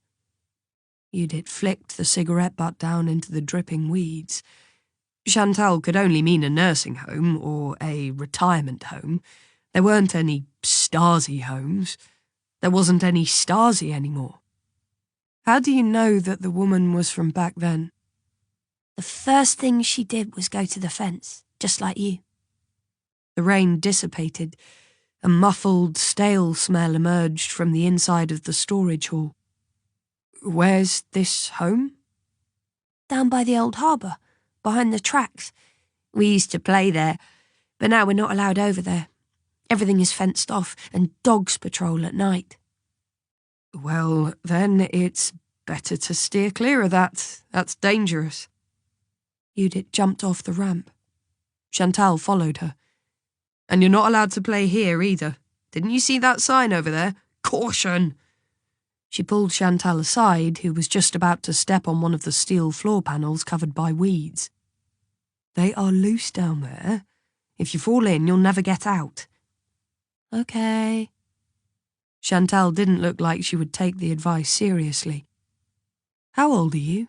C: Judith flicked the cigarette butt down into the dripping weeds. Chantal could only mean a nursing home or a retirement home. There weren't any Stasi homes. There wasn't any Stasi anymore. How do you know that the woman was from back then?
E: The first thing she did was go to the fence, just like you.
C: The rain dissipated. A muffled, stale smell emerged from the inside of the storage hall. Where's this home?
E: Down by the old harbour, behind the tracks. We used to play there, but now we're not allowed over there. Everything is fenced off, and dogs patrol at night.
C: Well, then it's better to steer clear of that. That's dangerous.
B: Judith jumped off the ramp.
C: Chantal followed her. And you're not allowed to play here either. Didn't you see that sign over there? Caution! She pulled Chantal aside, who was just about to step on one of the steel floor panels covered by weeds. They are loose down there. If you fall in, you'll never get out.
B: Okay.
C: Chantal didn't look like she would take the advice seriously. How old are you?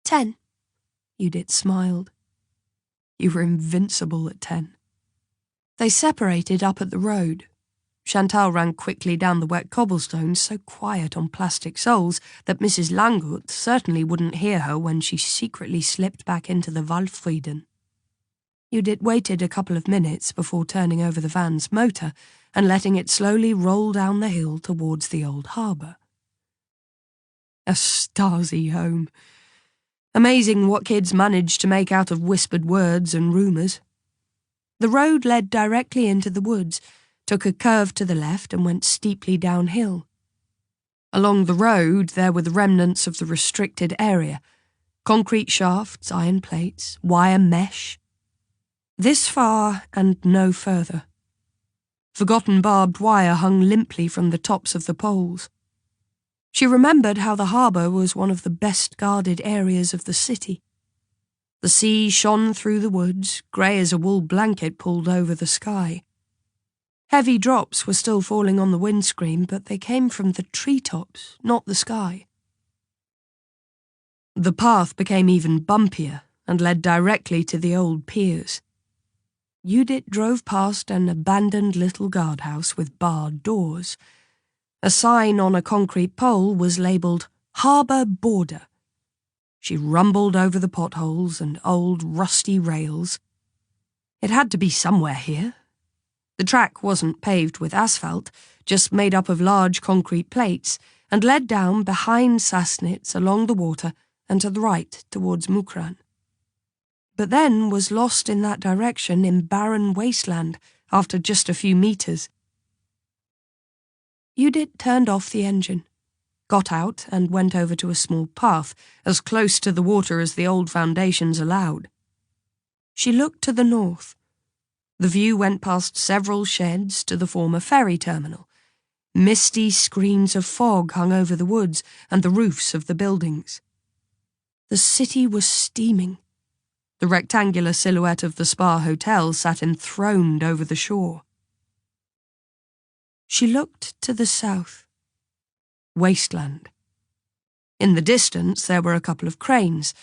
E: 10.
C: Judith smiled. You were invincible at 10. They separated up at the road. Chantal ran quickly down the wet cobblestones, so quiet on plastic soles that Mrs. Langut certainly wouldn't hear her when she secretly slipped back into the Waldfrieden. Judith waited a couple of minutes before turning over the van's motor and letting it slowly roll down the hill towards the old harbour. A Stasi home. Amazing what kids manage to make out of whispered words and rumours. The road led directly into the woods, took a curve to the left and went steeply downhill. Along the road there were the remnants of the restricted area. Concrete shafts, iron plates, wire mesh. This far and no further. Forgotten barbed wire hung limply from the tops of the poles. She remembered how the harbour was one of the best guarded areas of the city. The sea shone through the woods, grey as a wool blanket pulled over the sky. Heavy drops were still falling on the windscreen, but they came from the treetops, not the sky. The path became even bumpier and led directly to the old piers. Judith drove past an abandoned little guardhouse with barred doors. A sign on a concrete pole was labelled Harbour Border. She rumbled over the potholes and old rusty rails. It had to be somewhere here. The track wasn't paved with asphalt, just made up of large concrete plates, and led down behind Sassnitz along the water and to the right towards Mukran. But then was lost in that direction in barren wasteland after just a few metres. Judith turned off the engine, got out and went over to a small path, as close to the water as the old foundations allowed. She looked to the north. The view went past several sheds to the former ferry terminal. Misty screens of fog hung over the woods and the roofs of the buildings. The city was steaming. The rectangular silhouette of the Spa Hotel sat enthroned over the shore. She looked to the south. Wasteland. In the distance there were a couple of cranes.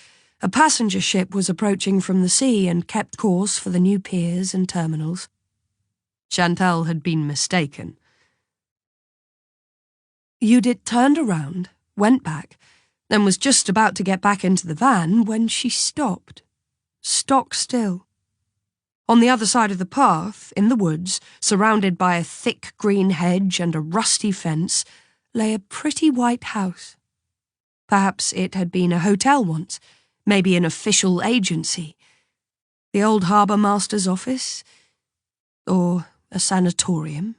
C: A passenger ship was approaching from the sea and kept course for the new piers and terminals. Chantal had been mistaken. Judith turned around, went back, then was just about to get back into the van when she stopped. Stock still. On the other side of the path, in the woods, surrounded by a thick green hedge and a rusty fence, lay a pretty white house. Perhaps it had been a hotel once, maybe an official agency, the old harbour master's office, or a sanatorium.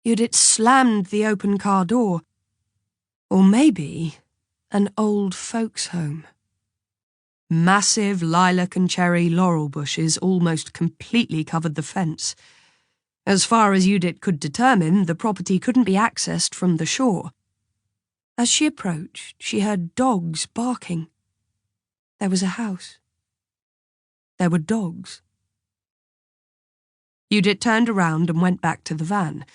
C: Judith slammed the open car door, or maybe an old folks' home. Massive lilac and cherry laurel bushes almost completely covered the fence. As far as Judith could determine, the property couldn't be accessed from the shore. As she approached, she heard dogs barking. There was a house. There were dogs. Judith turned around and went back to the van.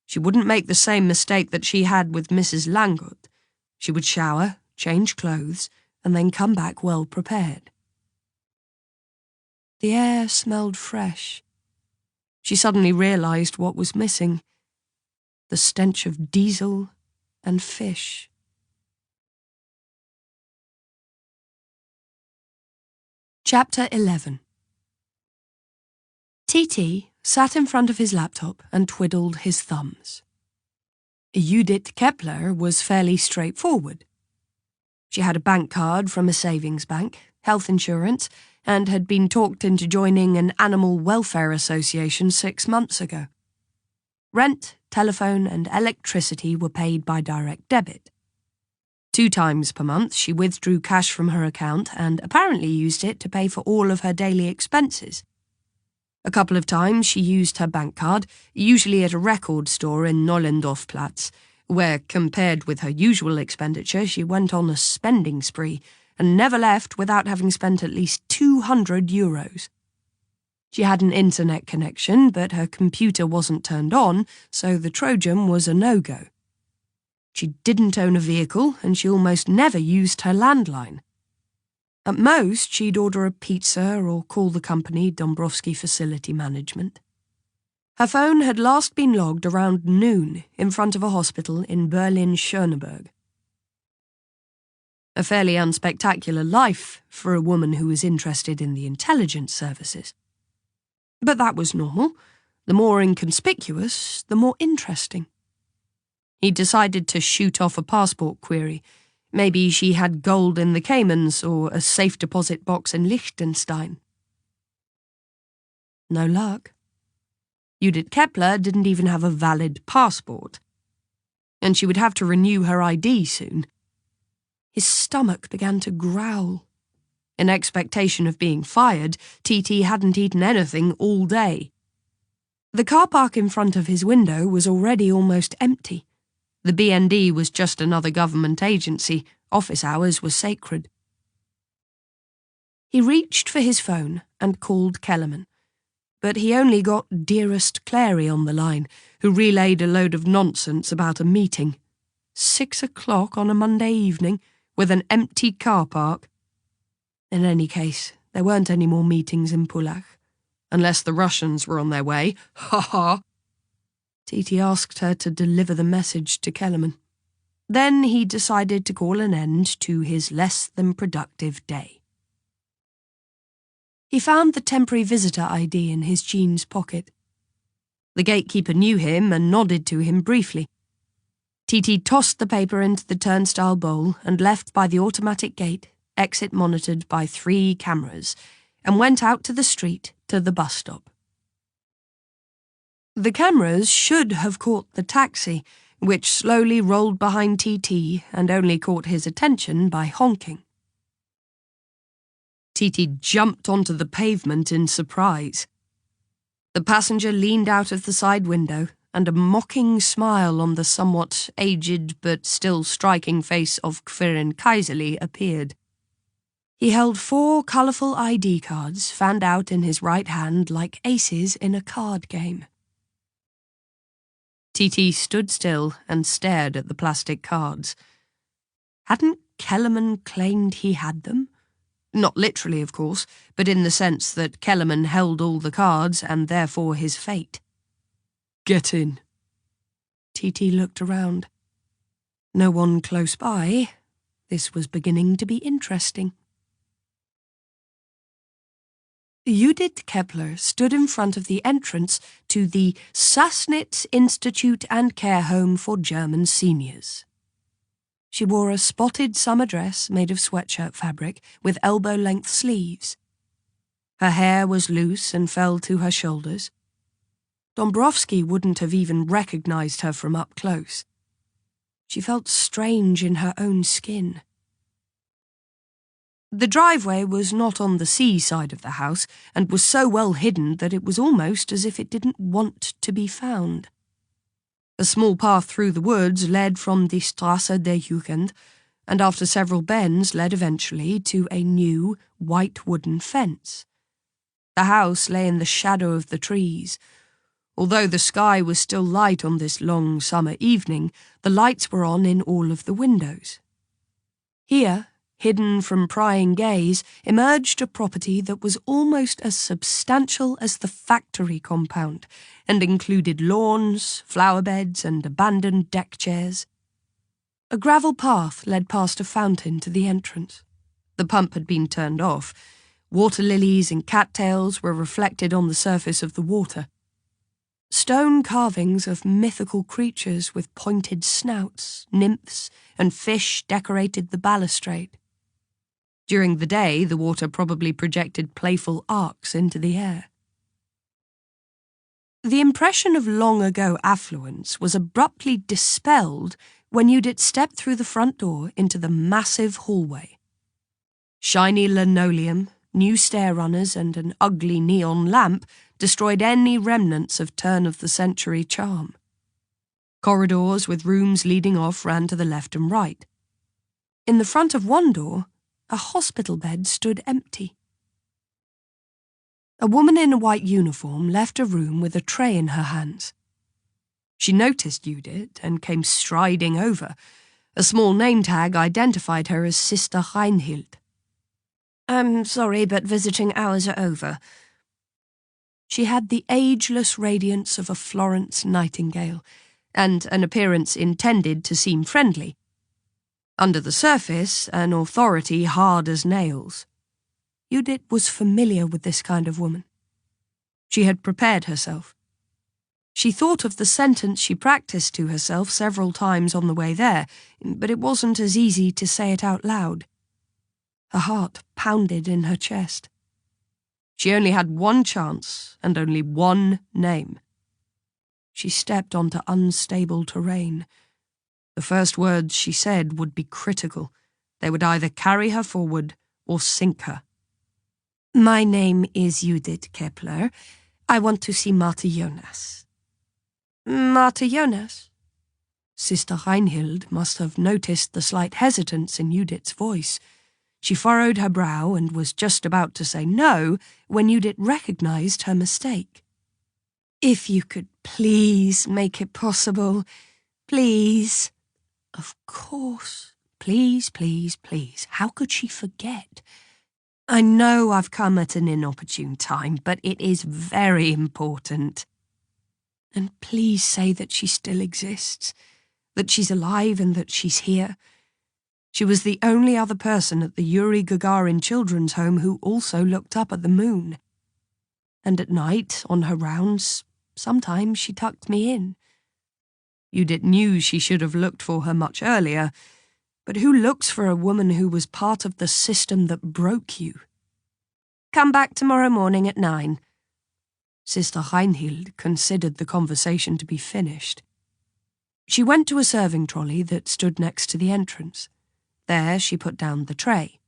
C: She wouldn't make the same mistake that she had with Mrs. Langut. She would shower, change clothes, and then come back well prepared. The air smelled fresh. She suddenly realised what was missing. The stench of diesel
B: and fish. Chapter 11. TT sat in front of his laptop and twiddled his thumbs. Judith Kepler was fairly straightforward. She had a bank card from a savings bank, health insurance, and had been talked into joining an animal welfare association 6 months ago. Rent, telephone, and electricity were paid by direct debit. 2 times per month she withdrew cash from her account and apparently used it to pay for all of her daily expenses. A couple of times she used her bank card, usually at a record store in Nollendorfplatz, where, compared with her usual expenditure, she went on a spending spree and never left without having spent at least €200. She had an internet connection, but her computer wasn't turned on, so the Trojan was a no-go. She didn't own a vehicle, and she almost never used her landline. At most, she'd order a pizza or call the company Dombrowski Facility Management. Her phone had last been logged around noon in front of a hospital in Berlin-Schöneberg. A fairly unspectacular life for a woman who was interested in the intelligence services. But that was normal. The more inconspicuous, the more interesting. He decided to shoot off a passport query. Maybe she had gold in the Caymans or a safe deposit box in Liechtenstein. No luck. Judith Kepler didn't even have a valid passport. And she would have to renew her ID soon. His stomach began to growl. In expectation of being fired, TT hadn't eaten anything all day. The car park in front of his window was already almost empty. The BND was just another government agency. Office hours were sacred. He reached for his phone and called Kellerman, but he only got Dearest Clary on the line, who relayed a load of nonsense about a meeting. 6 o'clock on a Monday evening, with an empty car park. In any case, there weren't any more meetings in Pullach, unless the Russians were on their way. Ha ha! TT asked her to deliver the message to Kellerman. Then he decided to call an end to his less-than-productive day. He found the temporary visitor ID in his jeans pocket. The gatekeeper knew him and nodded to him briefly. TT tossed the paper into the turnstile bowl and left by the automatic gate, exit monitored by 3 cameras, and went out to the street to the bus stop. The cameras should have caught the taxi, which slowly rolled behind TT and only caught his attention by honking. TT jumped onto the pavement in surprise. The passenger leaned out of the side window, and a mocking smile on the somewhat aged but still striking face of Quirin Kaiserli appeared. He held 4 colourful ID cards fanned out in his right hand like aces in a card game. TT stood still and stared at the plastic cards. Hadn't Kellerman claimed he had them? Not literally, of course, but in the sense that Kellerman held all the cards and therefore his fate.
C: Get in.
B: TT looked around. No one close by. This was beginning to be interesting. Judith Kepler stood in front of the entrance to the Sassnitz Institute and Care Home for German Seniors. She wore a spotted summer dress made of sweatshirt fabric with elbow-length sleeves. Her hair was loose and fell to her shoulders. Dombrowski wouldn't have even recognized her from up close. She felt strange in her own skin. The driveway was not on the sea side of the house and was so well hidden that it was almost as if it didn't want to be found. A small path through the woods led from the Strasse der Jugend, and after several bends led eventually to a new, white wooden fence. The house lay in the shadow of the trees. Although the sky was still light on this long summer evening, the lights were on in all of the windows. Here, hidden from prying gaze, emerged a property that was almost as substantial as the factory compound, and included lawns, flower beds, and abandoned deck chairs. A gravel path led past a fountain to the entrance. The pump had been turned off. Water lilies and cattails were reflected on the surface of the water. Stone carvings of mythical creatures with pointed snouts, nymphs, and fish decorated the balustrade. During the day, the water probably projected playful arcs into the air. The impression of long-ago affluence was abruptly dispelled when Judith stepped through the front door into the massive hallway. Shiny linoleum, new stair runners, and an ugly neon lamp destroyed any remnants of turn-of-the-century charm. Corridors with rooms leading off ran to the left and right. In the front of one door, a hospital bed stood empty. A woman in a white uniform left a room with a tray in her hands. She noticed Judith and came striding over. A small name tag identified her as Sister Reinhild.
E: "I'm sorry, but visiting hours are over."
B: She had the ageless radiance of a Florence nightingale, and an appearance intended to seem friendly. Under the surface, an authority hard as nails. Judith was familiar with this kind of woman. She had prepared herself. She thought of the sentence she practiced to herself several times on the way there, but it wasn't as easy to say it out loud. Her heart pounded in her chest. She only had one chance and only one name. She stepped onto unstable terrain. The first words she said would be critical. They would either carry her forward or sink her.
E: "My name is Judith Kepler. I want to see Martha Jonas."
B: Martha Jonas? Sister Reinhild must have noticed the slight hesitance in Judith's voice. She furrowed her brow and was just about to say no when Judith recognized her mistake.
E: "If you could please make it possible, please."
B: Of course. Please, please, please. How could she forget? "I know I've come at an inopportune time, but it is very important. And please say that she still exists, that she's alive and that she's here." She was the only other person at the Yuri Gagarin Children's Home who also looked up at the moon. And at night, on her rounds, sometimes she tucked me in. Judith knew she should have looked for her much earlier, but who looks for a woman who was part of the system that broke you?
E: "Come back tomorrow morning at 9.
B: Sister Reinhild considered the conversation to be finished. She went to a serving trolley that stood next to the entrance. There she put down the tray.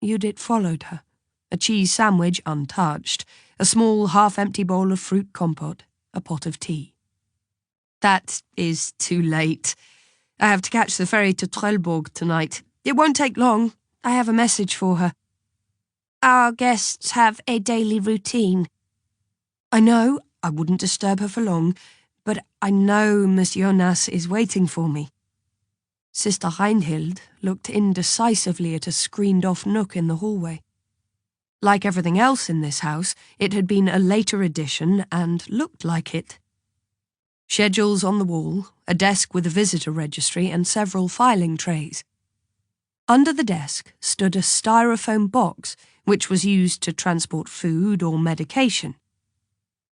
B: Judith followed her, a cheese sandwich untouched, a small half-empty bowl of fruit compote, a pot of tea. "That is too late. I have to catch the ferry to Trelleborg tonight. It won't take long. I have a message for her."
E: "Our guests have a daily routine."
B: "I know. I wouldn't disturb her for long, but I know Miss Jonas is waiting for me." Sister Reinhild looked indecisively at a screened-off nook in the hallway. Like everything else in this house, it had been a later addition and looked like it. Schedules on the wall, a desk with a visitor registry and several filing trays. Under the desk stood a styrofoam box which was used to transport food or medication.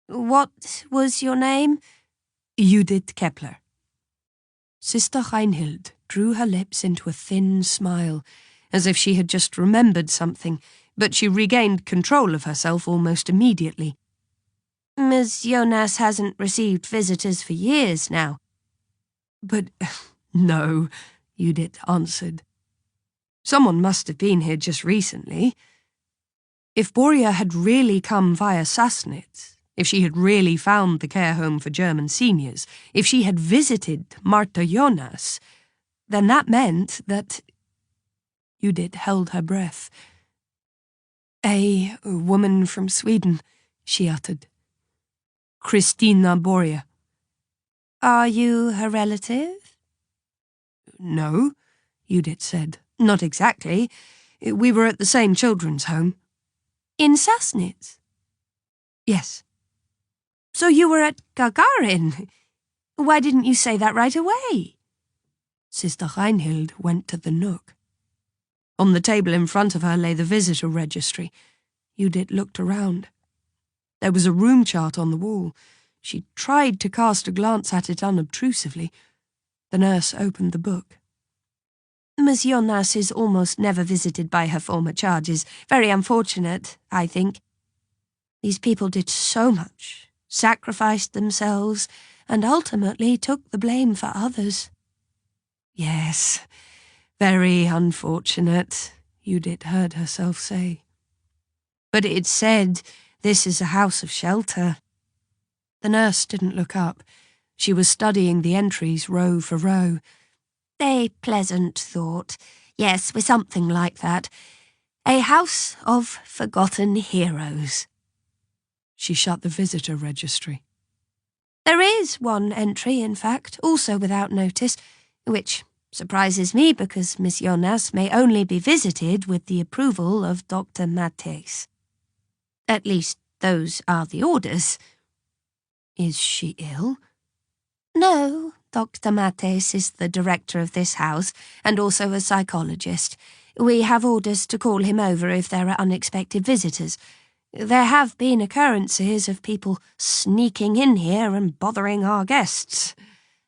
E: "What was your name?"
B: "Judith Kepler." Sister Reinhild drew her lips into a thin smile, as if she had just remembered something, but she regained control of herself almost immediately.
E: "Miss Jonas hasn't received visitors for years now."
B: "But no," Judith answered. "Someone must have been here just recently. If Boria had really come via Sassnitz, if she had really found the care home for German seniors, if she had visited Martha Jonas, then that meant that..." Judith held her breath. A woman from Sweden," she uttered. "Christina Boria."
E: "Are you her relative?"
B: "No," Judith said. "Not exactly. We were at the same children's home."
E: "In Sassnitz?"
B: "Yes."
E: "So you were at Gagarin? Why didn't you say that right away?"
B: Sister Reinhild went to the nook. On the table in front of her lay the visitor registry. Judith looked around. There was a room chart on the wall. She tried to cast a glance at it unobtrusively. The nurse opened the book. Miss Jonas is almost never visited by her former charges. Very unfortunate, I think. These people did so much, sacrificed themselves, and ultimately took the blame for others. Yes, very unfortunate, Judith heard herself say. But it said this is a house of shelter. The nurse didn't look up. She was studying the entries row for row. A pleasant thought. Yes, with something like that. A house of forgotten heroes. She shut the visitor registry. There is one entry, in fact, also without notice, which surprises me because Miss Jonas may only be visited with the approval of Dr. Mattes. At least those are the orders. Is she ill? No, Dr. Mattes is the director of this house and also a psychologist. We have orders to call him over if there are unexpected visitors. There have been occurrences of people sneaking in here and bothering our guests.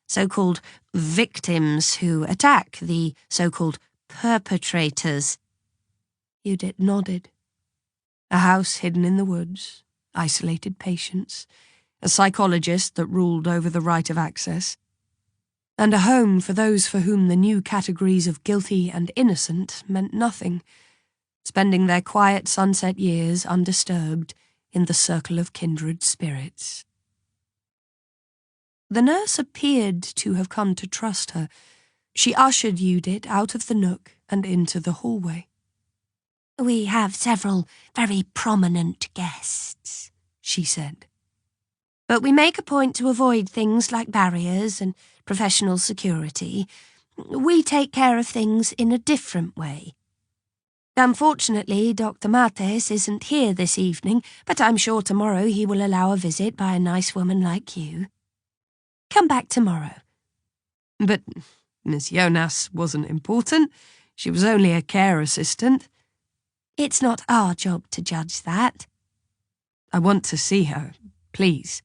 B: So-called victims who attack the so-called perpetrators. Judith nodded. A house hidden in the woods, isolated patients, a psychologist that ruled over the right of access, and a home for those for whom the new categories of guilty and innocent meant nothing, spending their quiet sunset years undisturbed in the circle of kindred spirits. The nurse appeared to have come to trust her. She ushered Judith out of the nook and into the hallway. We have several very prominent guests, she said. But we make a point to avoid things like barriers and professional security. We take care of things in a different way. Unfortunately, Dr. Mattes isn't here this evening, but I'm sure tomorrow he will allow a visit by a nice woman like you. Come back tomorrow. But Miss Jonas wasn't important. She was only a care assistant. It's not our job to judge that. I want to see her, please.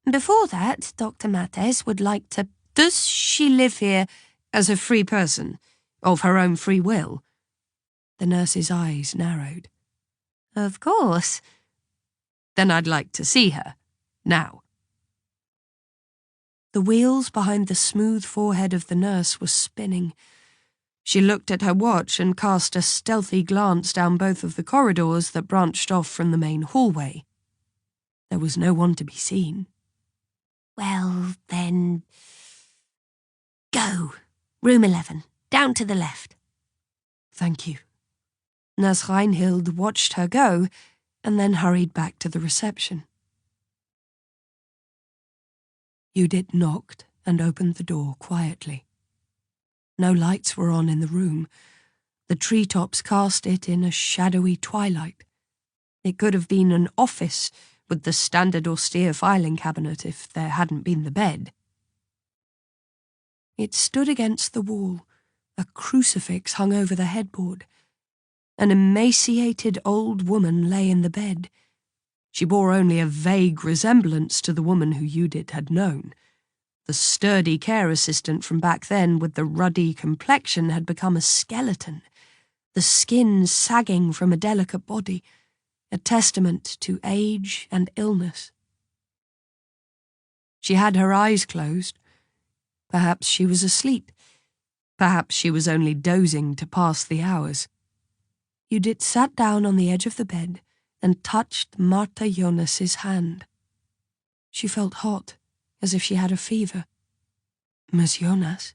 B: Before that, Dr. Mattes would like to... Does she live here as a free person, of her own free will? The nurse's eyes narrowed. Of course. Then I'd like to see her, now. The wheels behind the smooth forehead of the nurse were spinning. She looked at her watch and cast a stealthy glance down both of the corridors that branched off from the main hallway. There was no one to be seen. Well, then... Go. Room 11. Down to the left. Thank you. Nurse Reinhild watched her go and then hurried back to the reception. Judith knocked and opened the door quietly. No lights were on in the room. The treetops cast it in a shadowy twilight. It could have been an office with the standard austere filing cabinet if there hadn't been the bed. It stood against the wall. A crucifix hung over the headboard. An emaciated old woman lay in the bed. She bore only a vague resemblance to the woman who Judith had known. The sturdy care assistant from back then with the ruddy complexion had become a skeleton, the skin sagging from a delicate body, a testament to age and illness. She had her eyes closed. Perhaps she was asleep. Perhaps she was only dozing to pass the hours. Judith sat down on the edge of the bed and touched Martha Jonas's hand. She felt hot, as if she had a fever. Miss Jonas?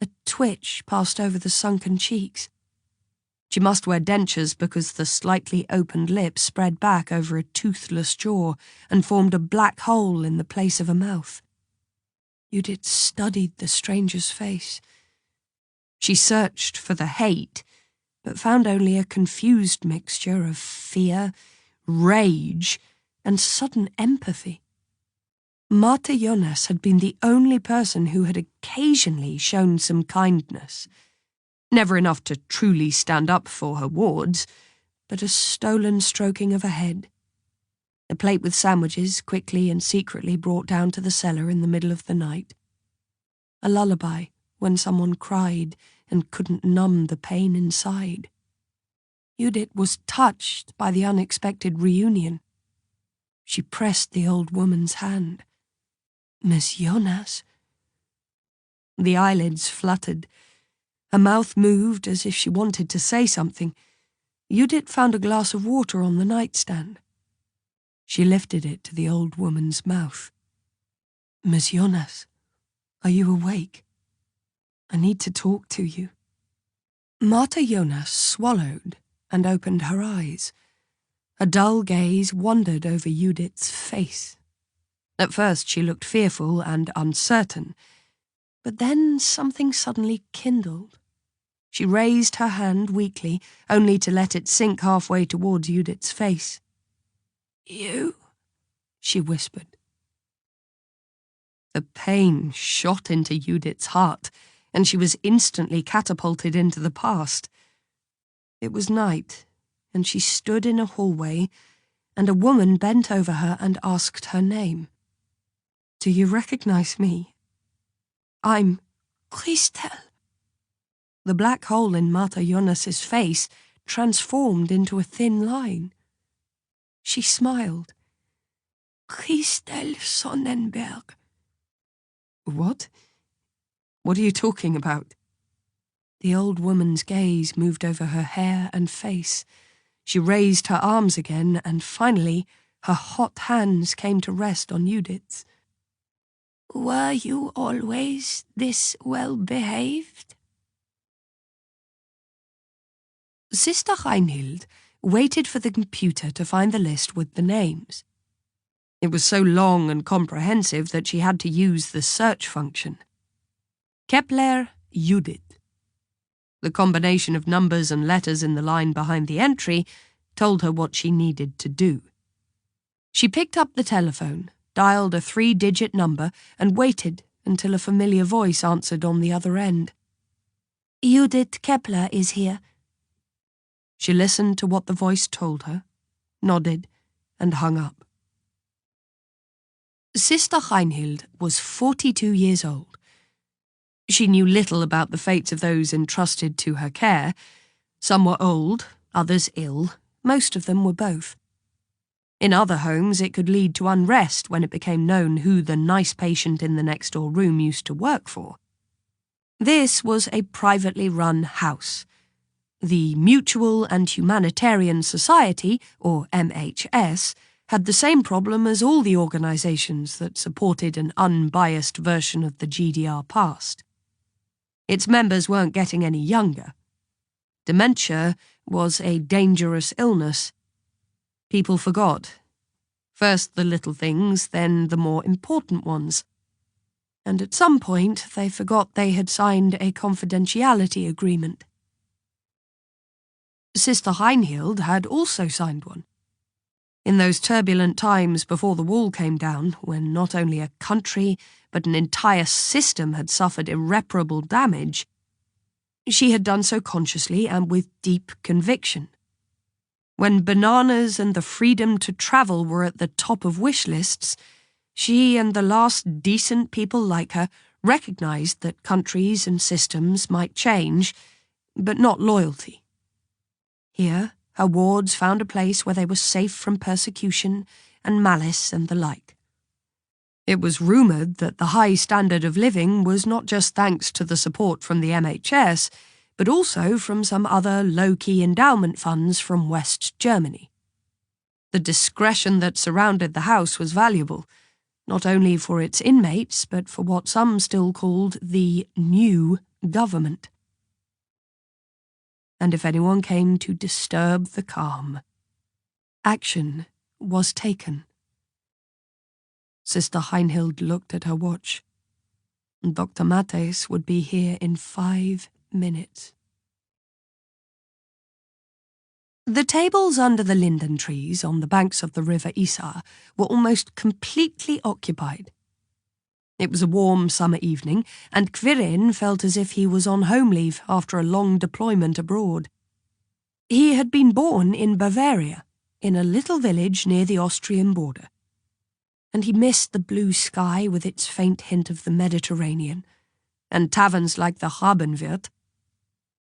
B: A twitch passed over the sunken cheeks. She must wear dentures because the slightly opened lips spread back over a toothless jaw and formed a black hole in the place of a mouth. Judith studied the stranger's face. She searched for the hate, but found only a confused mixture of fear, rage, and sudden empathy. Martha Jonas had been the only person who had occasionally shown some kindness. Never enough to truly stand up for her wards, but a stolen stroking of a head. A plate with sandwiches quickly and secretly brought down to the cellar in the middle of the night. A lullaby when someone cried and couldn't numb the pain inside. Judith was touched by the unexpected reunion. She pressed the old woman's hand. Miss Jonas? The eyelids fluttered. Her mouth moved as if she wanted to say something. Judith found a glass of water on the nightstand. She lifted it to the old woman's mouth. Miss Jonas, are you awake? I need to talk to you. Martha Jonas swallowed and opened her eyes. A dull gaze wandered over Judith's face. At first she looked fearful and uncertain, but then something suddenly kindled. She raised her hand weakly, only to let it sink halfway towards Judith's face. You, she whispered. The pain shot into Judith's heart, and she was instantly catapulted into the past. It was night, and she stood in a hallway, and a woman bent over her and asked her name. Do you recognize me? I'm Christelle. The black hole in Martha Jonas's face transformed into a thin line. She smiled. Christelle Sonnenberg. What? What are you talking about? The old woman's gaze moved over her hair and face. She raised her arms again, and finally her hot hands came to rest on Judith's. Were you always this well-behaved? Sister Reinhild waited for the computer to find the list with the names. It was so long and comprehensive that she had to use the search function. Kepler, Judith. The combination of numbers and letters in the line behind the entry told her what she needed to do. She picked up the telephone, dialed a 3-digit number, and waited until a familiar voice answered on the other end. Judith Kepler is here. She listened to what the voice told her, nodded, and hung up. Sister Reinhild was 42 years old. She knew little about the fates of those entrusted to her care. Some were old, others ill, most of them were both. In other homes, it could lead to unrest when it became known who the nice patient in the next-door room used to work for. This was a privately run house. The Mutual and Humanitarian Society, or MHS, had the same problem as all the organisations that supported an unbiased version of the GDR past. Its members weren't getting any younger. Dementia was a dangerous illness. People forgot. First the little things, then the more important ones. And at some point they forgot they had signed a confidentiality agreement. Sister Reinhild had also signed one. In those turbulent times before the wall came down, when not only a country but an entire system had suffered irreparable damage, she had done so consciously and with deep conviction. When bananas and the freedom to travel were at the top of wish lists, she and the last decent people like her recognized that countries and systems might change, but not loyalty. Here, her wards found a place where they were safe from persecution and malice and the like. It was rumoured that the high standard of living was not just thanks to the support from the MHS, but also from some other low-key endowment funds from West Germany. The discretion that surrounded the house was valuable, not only for its inmates, but for what some still called the new government. And if anyone came to disturb the calm, action was taken. Sister Reinhild looked at her watch. Dr. Mattes would be here in 5 minutes. The tables under the linden trees on the banks of the river Isar were almost completely occupied. It was a warm summer evening, and Quirin felt as if he was on home leave after a long deployment abroad. He had been born in Bavaria, in a little village near the Austrian border, and he missed the blue sky with its faint hint of the Mediterranean, and taverns like the Rabenwirt.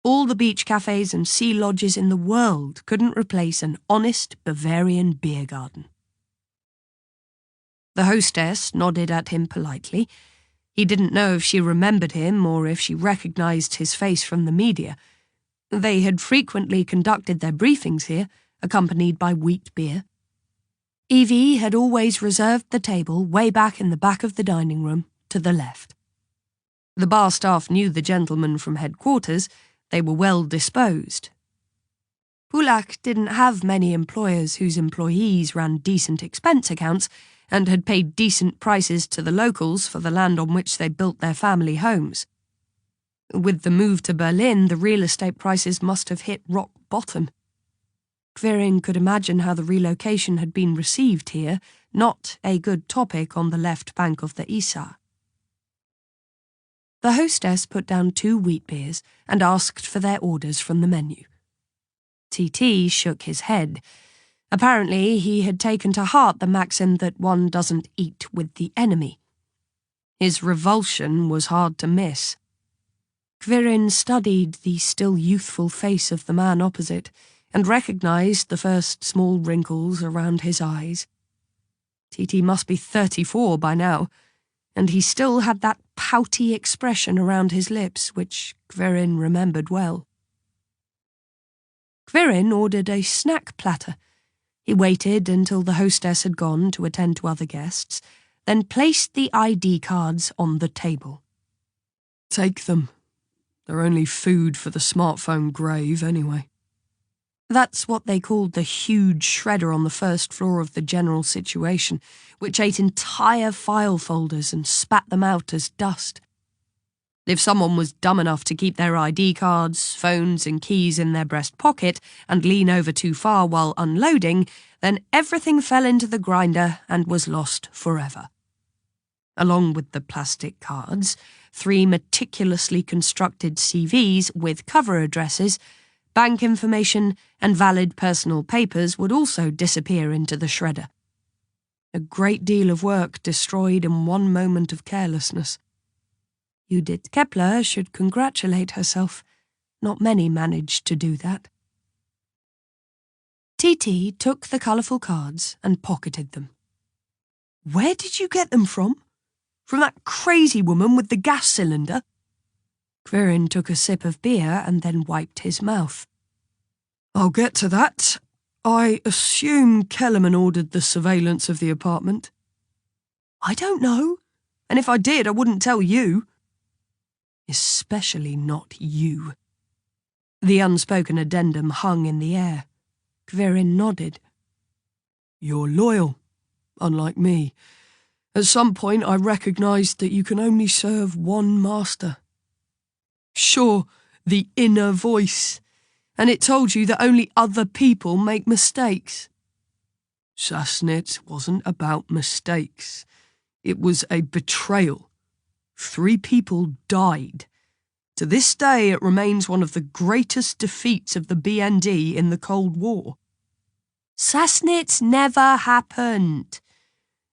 B: All the beach cafes and sea lodges in the world couldn't replace an honest Bavarian beer garden. The hostess nodded at him politely. He didn't know if she remembered him or if she recognized his face from the media. They had frequently conducted their briefings here, accompanied by wheat beer. Evie had always reserved the table way back in the back of the dining room, to the left. The bar staff knew the gentlemen from headquarters. They were well disposed. Pulak didn't have many employers whose employees ran decent expense accounts and had paid decent prices to the locals for the land on which they built their family homes. With the move to Berlin, the real estate prices must have hit rock bottom. Quirin could imagine how the relocation had been received here, not a good topic on the left bank of the Isar. The hostess put down 2 wheat beers and asked for their orders from the menu. T.T. shook his head. Apparently, he had taken to heart the maxim that one doesn't eat with the enemy. His revulsion was hard to miss. Quirin studied the still youthful face of the man opposite and recognized the first small wrinkles around his eyes. T.T. must be 34 by now, and he still had that pouty expression around his lips, which Quirin remembered well. Quirin ordered a snack platter. He waited until the hostess had gone to attend to other guests, then placed the ID cards on the table.
C: Take them. They're only food for the smartphone grave, anyway.
B: That's what they called the huge shredder on the first floor of the general situation, which ate entire file folders and spat them out as dust. If someone was dumb enough to keep their ID cards, phones and keys in their breast pocket and lean over too far while unloading, then everything fell into the grinder and was lost forever. Along with the plastic cards, 3 meticulously constructed CVs with cover addresses, bank information and valid personal papers would also disappear into the shredder. A great deal of work destroyed in one moment of carelessness. Judith Kepler should congratulate herself. Not many managed to do that. T.T. took the colourful cards and pocketed them.
C: Where did you get them from? From that crazy woman with the gas cylinder?
B: Quirin took a sip of beer and then wiped his mouth.
C: I'll get to that. I assume Kellerman ordered the surveillance of the apartment.
B: I don't know, and if I did, I wouldn't tell you. Especially not you. The unspoken addendum hung in the air. Quirin nodded.
C: You're loyal, unlike me. At some point I recognised that you can only serve one master. Sure, the inner voice, and it told you that only other people make mistakes. Sassnitz wasn't about mistakes. It was a betrayal. 3 people died. To this day, it remains one of the greatest defeats of the BND in the Cold War.
B: Sassnitz never happened.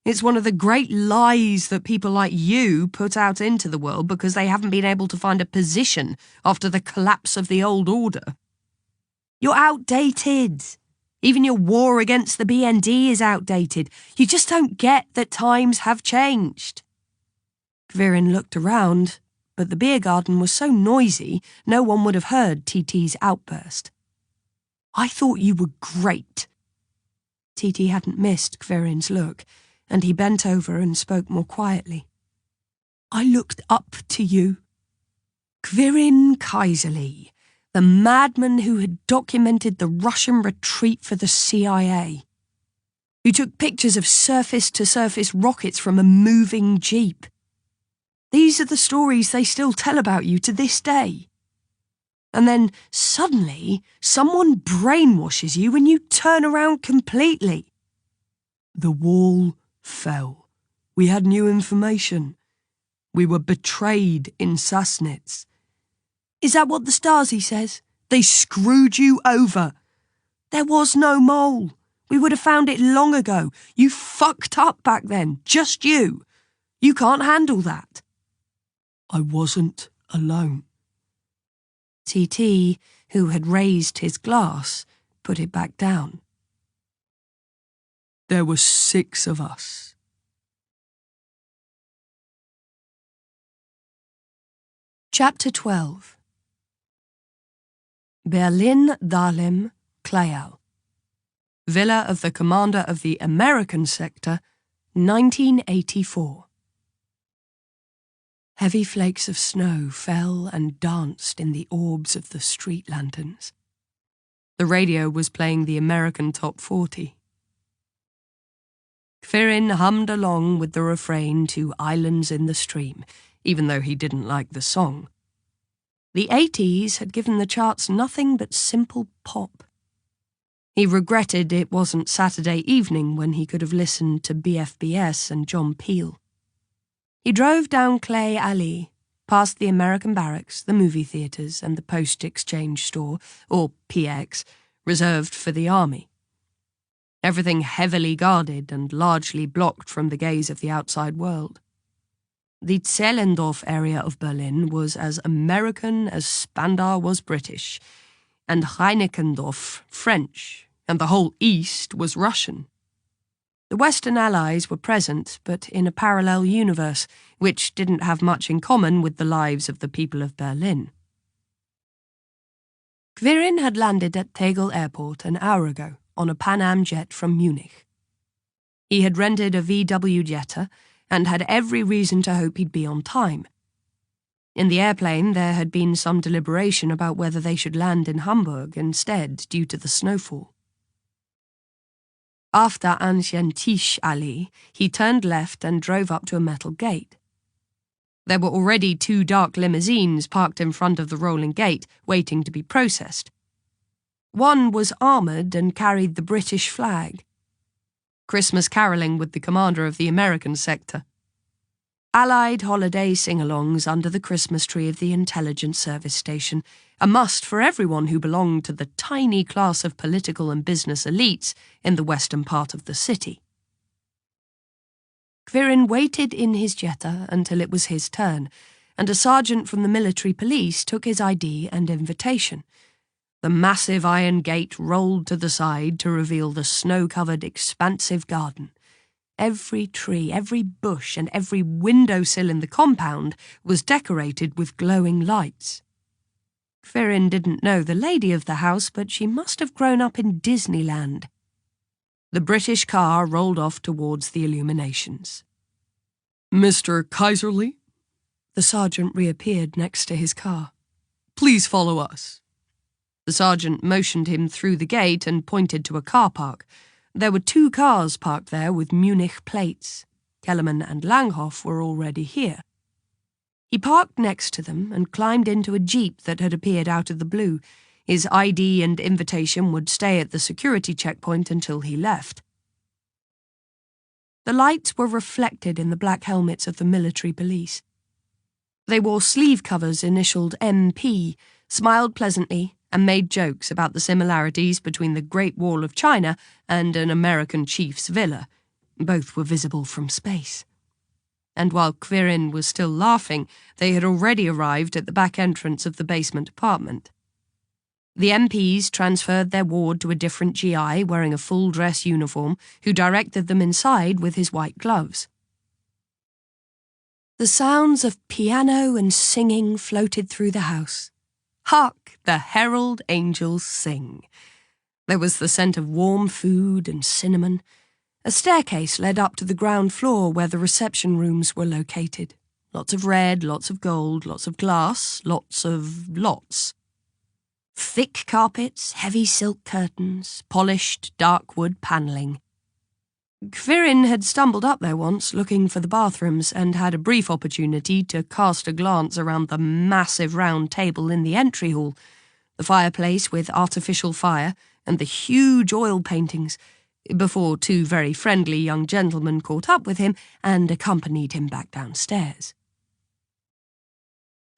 B: It's one of the great lies that people like you put out into the world because they haven't been able to find a position after the collapse of the old order. You're outdated. Even your war against the BND is outdated. You just don't get that times have changed. Quirin looked around, but the beer garden was so noisy no one would have heard T.T.'s outburst. I thought you were great. T.T. hadn't missed Quirin's look, and he bent over and spoke more quietly. I looked up to you. Quirin Kaiserly, the madman who had documented the Russian retreat for the CIA, who took pictures of surface-to-surface rockets from a moving jeep. These are the stories they still tell about you to this day. And then, suddenly, someone brainwashes you and you turn around completely.
C: The wall fell. We had new information. We were betrayed in Sassnitz.
B: Is that what the Stasi says?
C: They screwed you over.
B: There was no mole. We would have found it long ago. You fucked up back then, just you. You can't handle that.
C: I wasn't alone.
B: TT, who had raised his glass, put it back down.
C: There were 6 of us.
B: Chapter 12. Berlin-Dahlem, Kleal.
A: Villa of the Commander of the American Sector, 1984.
B: Heavy flakes of snow fell and danced in the orbs of the street lanterns.
A: The radio was playing the American Top 40. Kvirin hummed along with the refrain to Islands in the Stream, even though he didn't like the song.
B: The 80s had given the charts nothing but simple pop.
A: He regretted it wasn't Saturday evening when he could have listened to BFBS and John Peel.
B: He drove down Clay Alley, past the American barracks, the movie theatres and the post-exchange store, or PX,
A: reserved for the army. Everything heavily guarded and largely blocked from the gaze of the outside world. The Zehlendorf area of Berlin was as American as Spandau was British, and Reinickendorf French, and the whole East was Russian. The Western Allies were present, but in a parallel universe, which didn't have much in common with the lives of the people of Berlin.
B: Kvirin had landed at Tegel Airport an hour ago on a Pan Am jet from Munich.
A: He had rented a VW Jetta and had every reason to hope he'd be on time. In the airplane, there had been some deliberation about whether they should land in Hamburg instead due to the snowfall. After Anschentisch Allee, he turned left and drove up to a metal gate. There were already 2 dark limousines parked in front of the rolling gate, waiting to be processed. One was armoured and carried the British flag. Christmas carolling with the commander of the American sector. Allied holiday sing-alongs under the Christmas tree of the intelligence service station, a must for everyone who belonged to the tiny class of political and business elites in the western part of the city.
B: Kvirin waited in his Jetta until it was his turn, and a sergeant from the military police took his ID and invitation.
A: The massive iron gate rolled to the side to reveal the snow-covered, expansive garden. Every tree, every bush, and every windowsill in the compound was decorated with glowing lights.
B: Kvirin didn't know the lady of the house, but she must have grown up in Disneyland.
A: The British car rolled off towards the illuminations.
C: Mr. Kaiserly?
B: The sergeant reappeared next to his car.
C: Please follow us.
A: The sergeant motioned him through the gate and pointed to a car park. There were 2 cars parked there with Munich plates. Kellerman and Langhoff were already here.
B: He parked next to them and climbed into a jeep that had appeared out of the blue.
A: His ID and invitation would stay at the security checkpoint until he left.
B: The lights were reflected in the black helmets of the military police.
A: They wore sleeve covers initialed MP, smiled pleasantly, and made jokes about the similarities between the Great Wall of China and an American chief's villa. Both were visible from space. And while Kvirin was still laughing, they had already arrived at the back entrance of the basement apartment. The MPs transferred their ward to a different GI wearing a full-dress uniform, who directed them inside with his white gloves.
B: The sounds of piano and singing floated through the house.
A: Hark, the herald angels sing. There was the scent of warm food and cinnamon.
B: A staircase led up to the ground floor where the reception rooms were located.
A: Lots of red, lots of gold, lots of glass, lots of lots. Thick carpets, heavy silk curtains, polished dark wood panelling. Kvirin had stumbled up there once looking for the bathrooms and had a brief opportunity to cast a glance around the massive round table in the entry hall, the fireplace with artificial fire and the huge oil paintings, before 2 very friendly young gentlemen caught up with him and accompanied him back downstairs.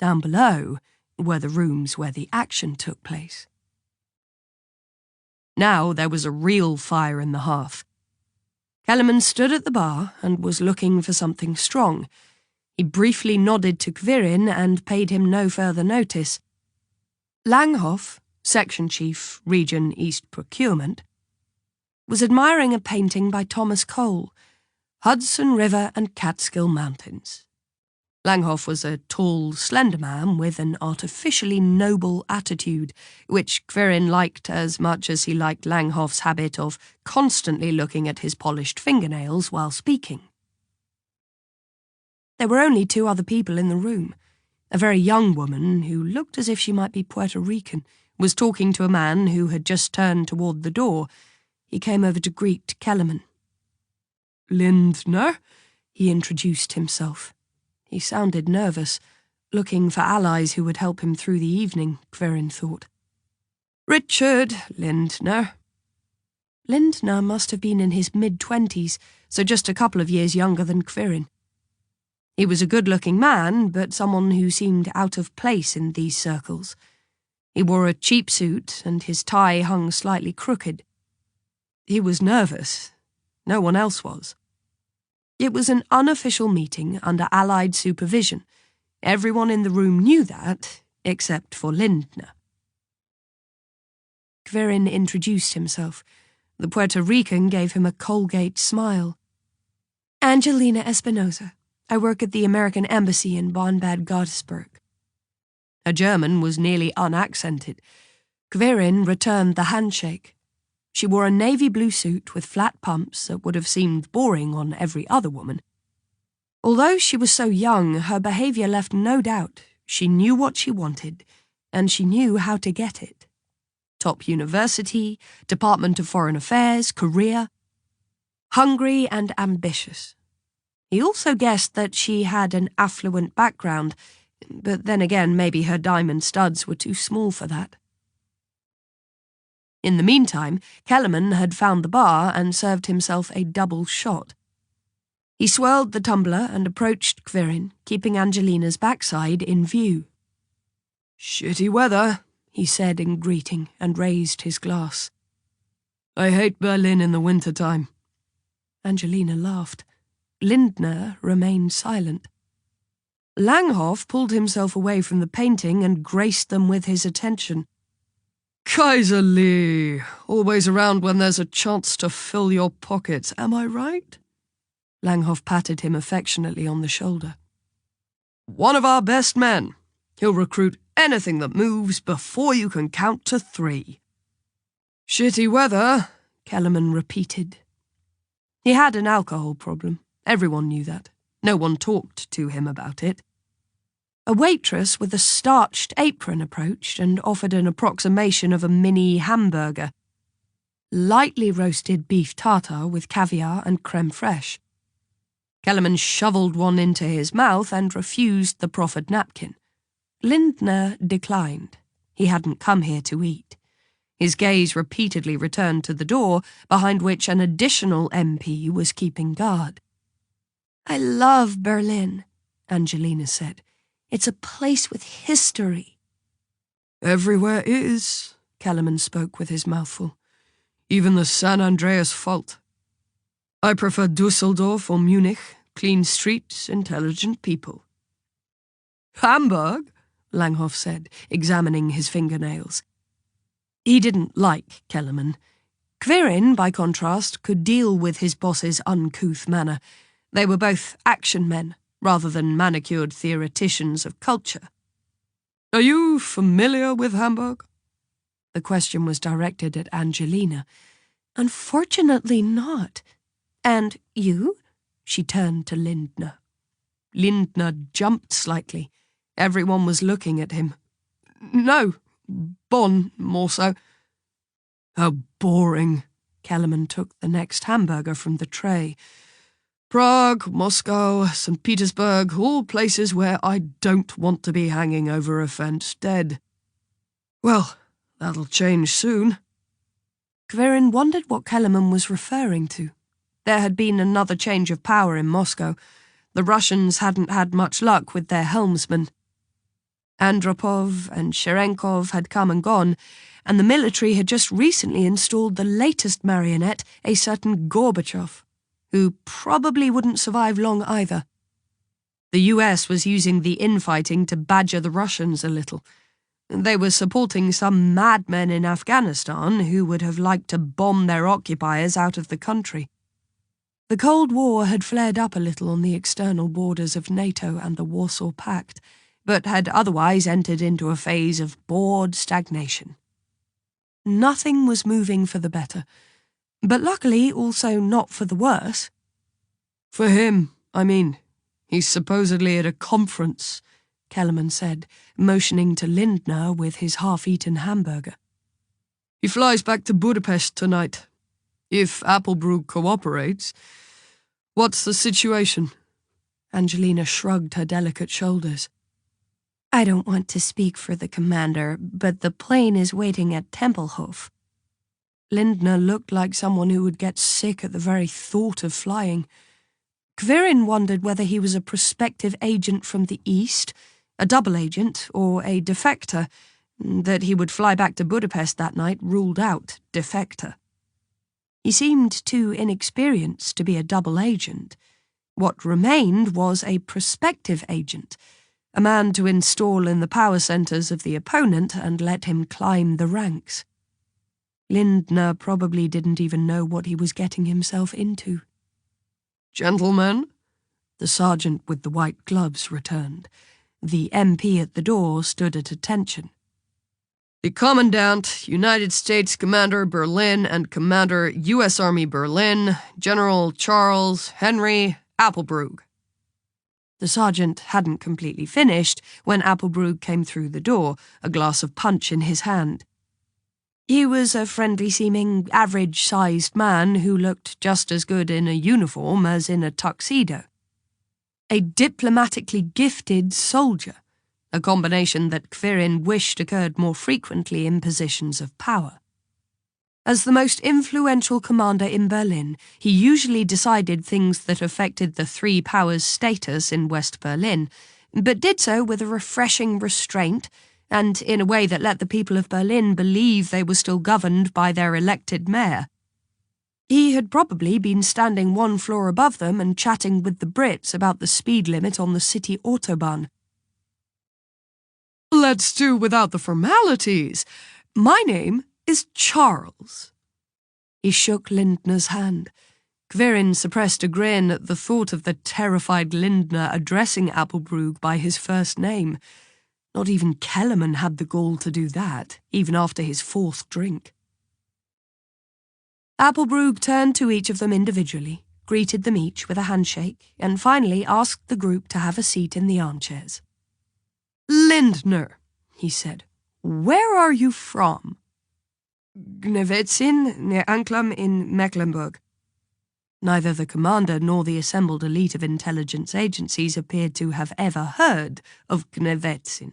B: Down below were the rooms where the action took place. Now there was a real fire in the hearth. Kellerman stood at the bar and was looking for something strong. He briefly nodded to Kvirin and paid him no further notice. Langhoff, Section Chief, Region East Procurement, was admiring a painting by Thomas Cole, Hudson River and Catskill Mountains. Langhoff was a tall, slender man with an artificially noble attitude, which Kvirin liked as much as he liked Langhoff's habit of constantly looking at his polished fingernails while speaking. There were only 2 other people in the room. A very young woman, who looked as if she might be Puerto Rican, was talking to a man who had just turned toward the door. He came over to greet Kellerman.
C: Lindner?
B: He introduced himself. He sounded nervous, looking for allies who would help him through the evening, Kvirin thought.
C: Richard Lindner.
B: Lindner must have been in his mid-20s, so just a couple of years younger than Kvirin. He was a good-looking man, but someone who seemed out of place in these circles. He wore a cheap suit, and his tie hung slightly crooked. He was nervous. No one else was. It was an unofficial meeting under Allied supervision. Everyone in the room knew that, except for Lindner. Kvirin introduced himself. The Puerto Rican gave him a Colgate smile.
E: Angelina Espinosa. I work at the American Embassy in Bonn-Bad Godesberg.
B: Her German was nearly unaccented. Kvirin returned the handshake. She wore a navy blue suit with flat pumps that would have seemed boring on every other woman. Although she was so young, her behaviour left no doubt. She knew what she wanted, and she knew how to get it. Top university, Department of Foreign Affairs, career. Hungry and ambitious. He also guessed that she had an affluent background, but then again maybe her diamond studs were too small for that. In the meantime, Kellerman had found the bar and served himself a double shot. He swirled the tumbler and approached Kvirin, keeping Angelina's backside in view.
C: Shitty weather,
B: he said in greeting, and raised his glass.
C: I hate Berlin in the winter-time.
B: Angelina laughed. Lindner remained silent. Langhoff pulled himself away from the painting and graced them with his attention.
C: Kaiserly, always around when there's a chance to fill your pockets, am I right?
B: Langhoff patted him affectionately on the shoulder.
C: One of our best men. He'll recruit anything that moves before you can count to 3. Shitty weather, Kellerman repeated.
B: He had an alcohol problem. Everyone knew that. No one talked to him about it. A waitress with a starched apron approached and offered an approximation of a mini hamburger. Lightly roasted beef tartare with caviar and creme fraiche. Kellerman shoveled one into his mouth and refused the proffered napkin. Lindner declined. He hadn't come here to eat. His gaze repeatedly returned to the door, behind which an additional MP was keeping guard.
E: I love Berlin, Angelina said. It's a place with history.
C: Everywhere is, Kellerman spoke with his mouth full. Even the San Andreas Fault. I prefer Dusseldorf or Munich, clean streets, intelligent people.
B: Hamburg, Langhoff said, examining his fingernails. He didn't like Kellerman. Kvirin, by contrast, could deal with his boss's uncouth manner. They were both action men, rather than manicured theoreticians of culture.
C: Are you familiar with Hamburg?
B: The question was directed at Angelina.
E: Unfortunately not. And you?
B: She turned to Lindner. Lindner jumped slightly. Everyone was looking at him.
C: No, Bonn, more so.
B: How boring. Kellerman took the next hamburger from the tray.
C: Prague, Moscow, St. Petersburg, all places where I don't want to be hanging over a fence dead. Well, that'll change soon.
B: Kvirin wondered what Kellerman was referring to. There had been another change of power in Moscow. The Russians hadn't had much luck with their helmsman. Andropov and Sherenkov had come and gone, and the military had just recently installed the latest marionette, a certain Gorbachev, who probably wouldn't survive long either. The US was using the infighting to badger the Russians a little. They were supporting some madmen in Afghanistan who would have liked to bomb their occupiers out of the country. The Cold War had flared up a little on the external borders of NATO and the Warsaw Pact, but had otherwise entered into a phase of bored stagnation. Nothing was moving for the better, but luckily also not for the worse.
C: For him, I mean. He's supposedly at a conference, Kellerman said, motioning to Lindner with his half-eaten hamburger. He flies back to Budapest tonight. If Applebrug cooperates. What's the situation?
B: Angelina shrugged her delicate shoulders. I don't want to speak for the commander, but the plane is waiting at Tempelhof. Lindner looked like someone who would get sick at the very thought of flying. Kvirin wondered whether he was a prospective agent from the East, a double agent, or a defector. That he would fly back to Budapest that night ruled out defector. He seemed too inexperienced to be a double agent. What remained was a prospective agent, a man to install in the power centres of the opponent and let him climb the ranks. Lindner probably didn't even know what he was getting himself into.
C: Gentlemen,
B: the sergeant with the white gloves returned. The MP at the door stood at attention.
C: The Commandant, United States Commander Berlin and Commander U.S. Army Berlin, General Charles Henry Applebrug.
B: The sergeant hadn't completely finished when Applebrug came through the door, a glass of punch in his hand. He was a friendly-seeming, average-sized man who looked just as good in a uniform as in a tuxedo. A diplomatically gifted soldier, a combination that Kvirin wished occurred more frequently in positions of power. As the most influential commander in Berlin, he usually decided things that affected the three powers' status in West Berlin, but did so with a refreshing restraint and in a way that let the people of Berlin believe they were still governed by their elected mayor. He had probably been standing one floor above them and chatting with the Brits about the speed limit on the city autobahn.
C: Let's do without the formalities. My name is Charles.
B: He shook Lindner's hand. Kvirin suppressed a grin at the thought of the terrified Lindner addressing Applebrug by his first name. Not even Kellerman had the gall to do that, even after his fourth drink. Applebrug turned to each of them individually, greeted them each with a handshake, and finally asked the group to have a seat in the armchairs.
C: Lindner, he said, where are you from?
B: Gnevetzin, near Anklam in Mecklenburg. Neither the commander nor the assembled elite of intelligence agencies appeared to have ever heard of Gnevetzin.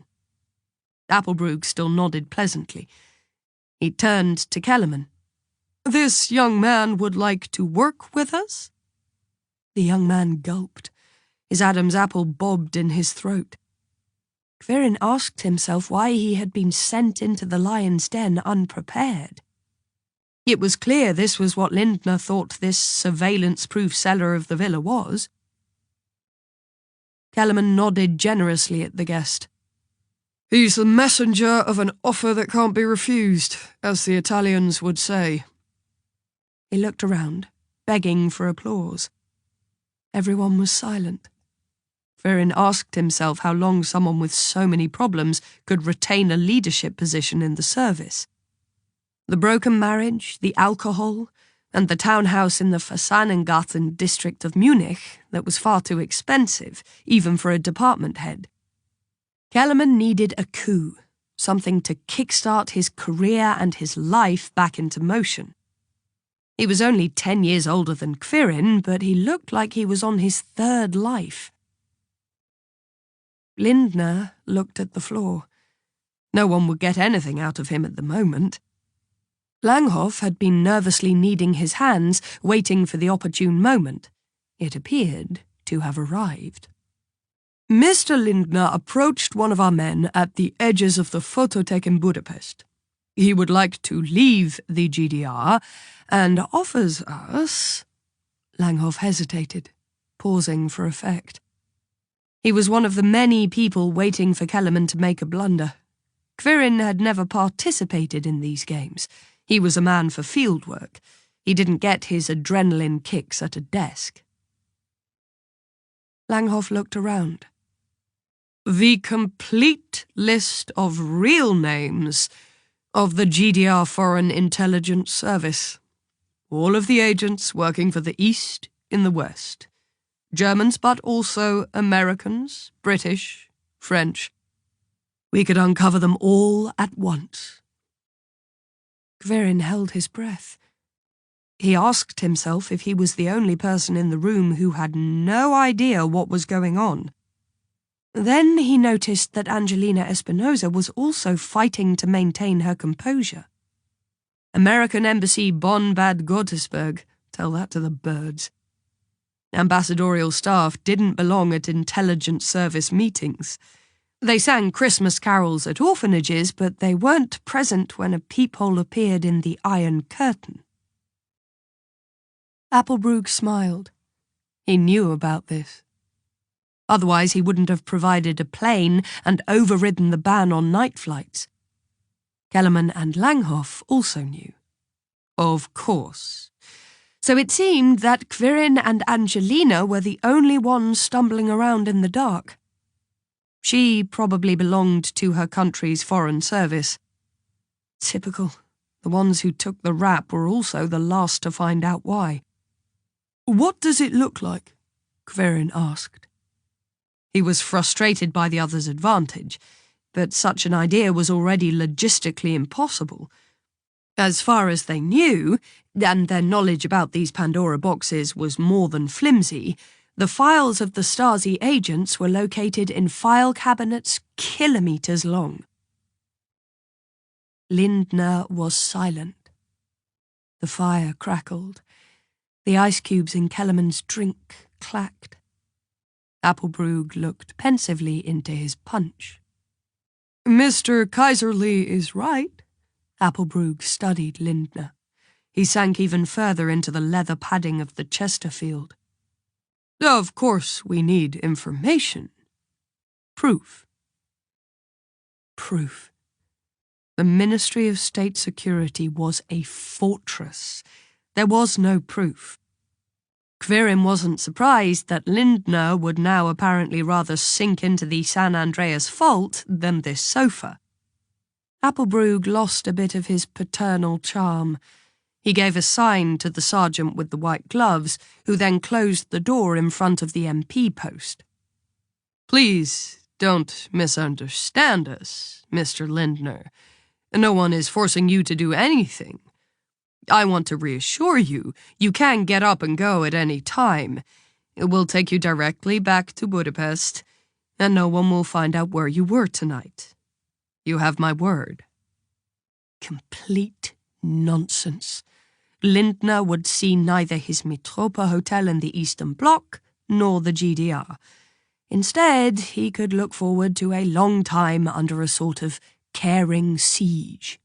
B: Applebrug still nodded pleasantly. He turned to Kellerman.
C: This young man would like to work with us?
B: The young man gulped. His Adam's apple bobbed in his throat. Kvirin asked himself why he had been sent into the lion's den unprepared. It was clear this was what Lindner thought this surveillance-proof cellar of the villa was. Kellerman nodded generously at the guest.
C: He's the messenger of an offer that can't be refused, as the Italians would say.
B: He looked around, begging for applause. Everyone was silent. Kvirin asked himself how long someone with so many problems could retain a leadership position in the service. The broken marriage, the alcohol, and the townhouse in the Fasanengarten district of Munich that was far too expensive, even for a department head. Kellerman needed a coup, something to kickstart his career and his life back into motion. He was only 10 years older than Kvirin, but he looked like he was on his third life. Lindner looked at the floor. No one would get anything out of him at the moment. Langhoff had been nervously kneading his hands, waiting for the opportune moment. It appeared to have arrived.
C: Mr. Lindner approached one of our men at the edges of the photothek in Budapest. He would like to leave the GDR and offers us—" Langhoff hesitated, pausing for effect. He was one of the many people waiting for Kellerman to make a blunder. Quirin had never participated in these games. He was a man for field work. He didn't get his adrenaline kicks at a desk. Langhoff looked around. "The complete list of real names of the GDR Foreign Intelligence Service. All of the agents working for the East in the West. Germans, but also Americans, British, French. We could uncover them all at once." Quirin held his breath. He asked himself if he was the only person in the room who had no idea what was going on. Then he noticed that Angelina Espinosa was also fighting to maintain her composure. American Embassy Bonn-Bad Godesberg, tell that to the birds. Ambassadorial staff didn't belong at intelligence service meetings. They sang Christmas carols at orphanages, but they weren't present when a peephole appeared in the Iron Curtain. Applebrug smiled. He knew about this. Otherwise, he wouldn't have provided a plane and overridden the ban on night flights. Kellerman and Langhoff also knew. Of course. So it seemed that Quirin and Angelina were the only ones stumbling around in the dark. She probably belonged to her country's foreign service. Typical. The ones who took the rap were also the last to find out why. "What does it look like?" Quirin asked. He was frustrated by the other's advantage, but such an idea was already logistically impossible. As far as they knew, and their knowledge about these Pandora boxes was more than flimsy, the files of the Stasi agents were located in file cabinets kilometers long. Lindner was silent. The fire crackled. The ice cubes in Kellerman's drink clacked. Applebrug looked pensively into his punch. "Mr. Kaiserly is right." Applebrug studied Lindner. He sank even further into the leather padding of the Chesterfield. "Of course we need information. Proof." Proof. The Ministry of State Security was a fortress. There was no proof. Quirin wasn't surprised that Lindner would now apparently rather sink into the San Andreas fault than this sofa. Applebrug lost a bit of his paternal charm. He gave a sign to the sergeant with the white gloves, who then closed the door in front of the MP post. "Please don't misunderstand us, Mr. Lindner. No one is forcing you to do anything. I want to reassure you, you can get up and go at any time. It will take you directly back to Budapest, and no one will find out where you were tonight. You have my word." Complete nonsense. Lindner would see neither his Mitropa hotel in the Eastern Bloc nor the GDR. Instead, he could look forward to a long time under a sort of caring siege.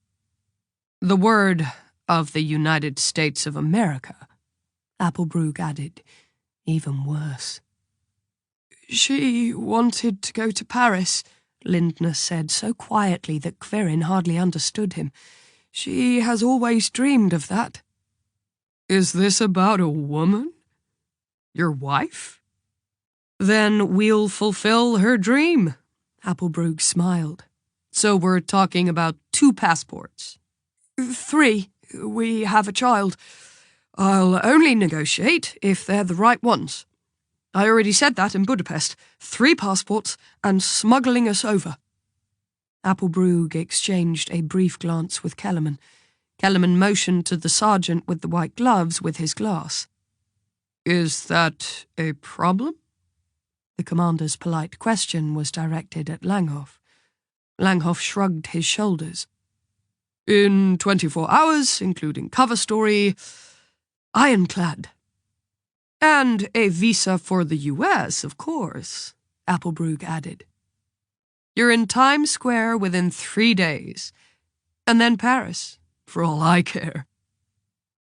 C: "The word of the United States of America," Applebrug added, even worse. "She wanted to go to Paris," Lindner said so quietly that Quirin hardly understood him. "She has always dreamed of that." "Is this about a woman? Your wife?" "Then we'll fulfill her dream," Applebrug smiled. "So we're talking about 2 passports." "3. We have a child. I'll only negotiate if they're the right ones. I already said that in Budapest. 3 passports and smuggling us over." Applebrug exchanged a brief glance with Kellerman. Kellerman motioned to the sergeant with the white gloves with his glass. "Is that a problem?" The commander's polite question was directed at Langhoff. Langhoff shrugged his shoulders. "In 24 hours, including cover story, ironclad. And a visa for the US, of course," Applebrug added. You're in Times Square within 3 days. And then Paris, for all I care.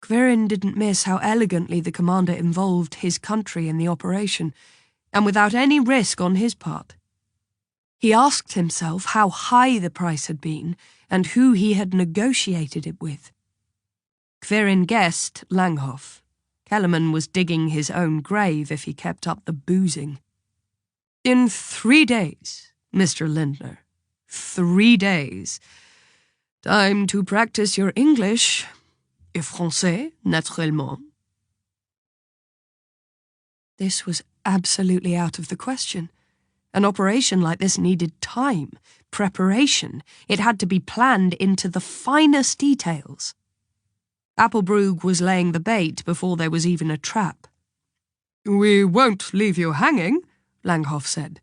B: Quirin didn't miss how elegantly the commander involved his country in the operation, and without any risk on his part. He asked himself how high the price had been and who he had negotiated it with. Quirin guessed Langhoff. Kellerman was digging his own grave if he kept up the boozing.
C: In 3 days, Mr. Lindner. 3 days. Time to practice your English. Et français, naturellement.
B: This was absolutely out of the question. An operation like this needed time, preparation. It had to be planned into the finest details. Applebrug was laying the bait before there was even a trap.
C: We won't leave you hanging, Langhoff said.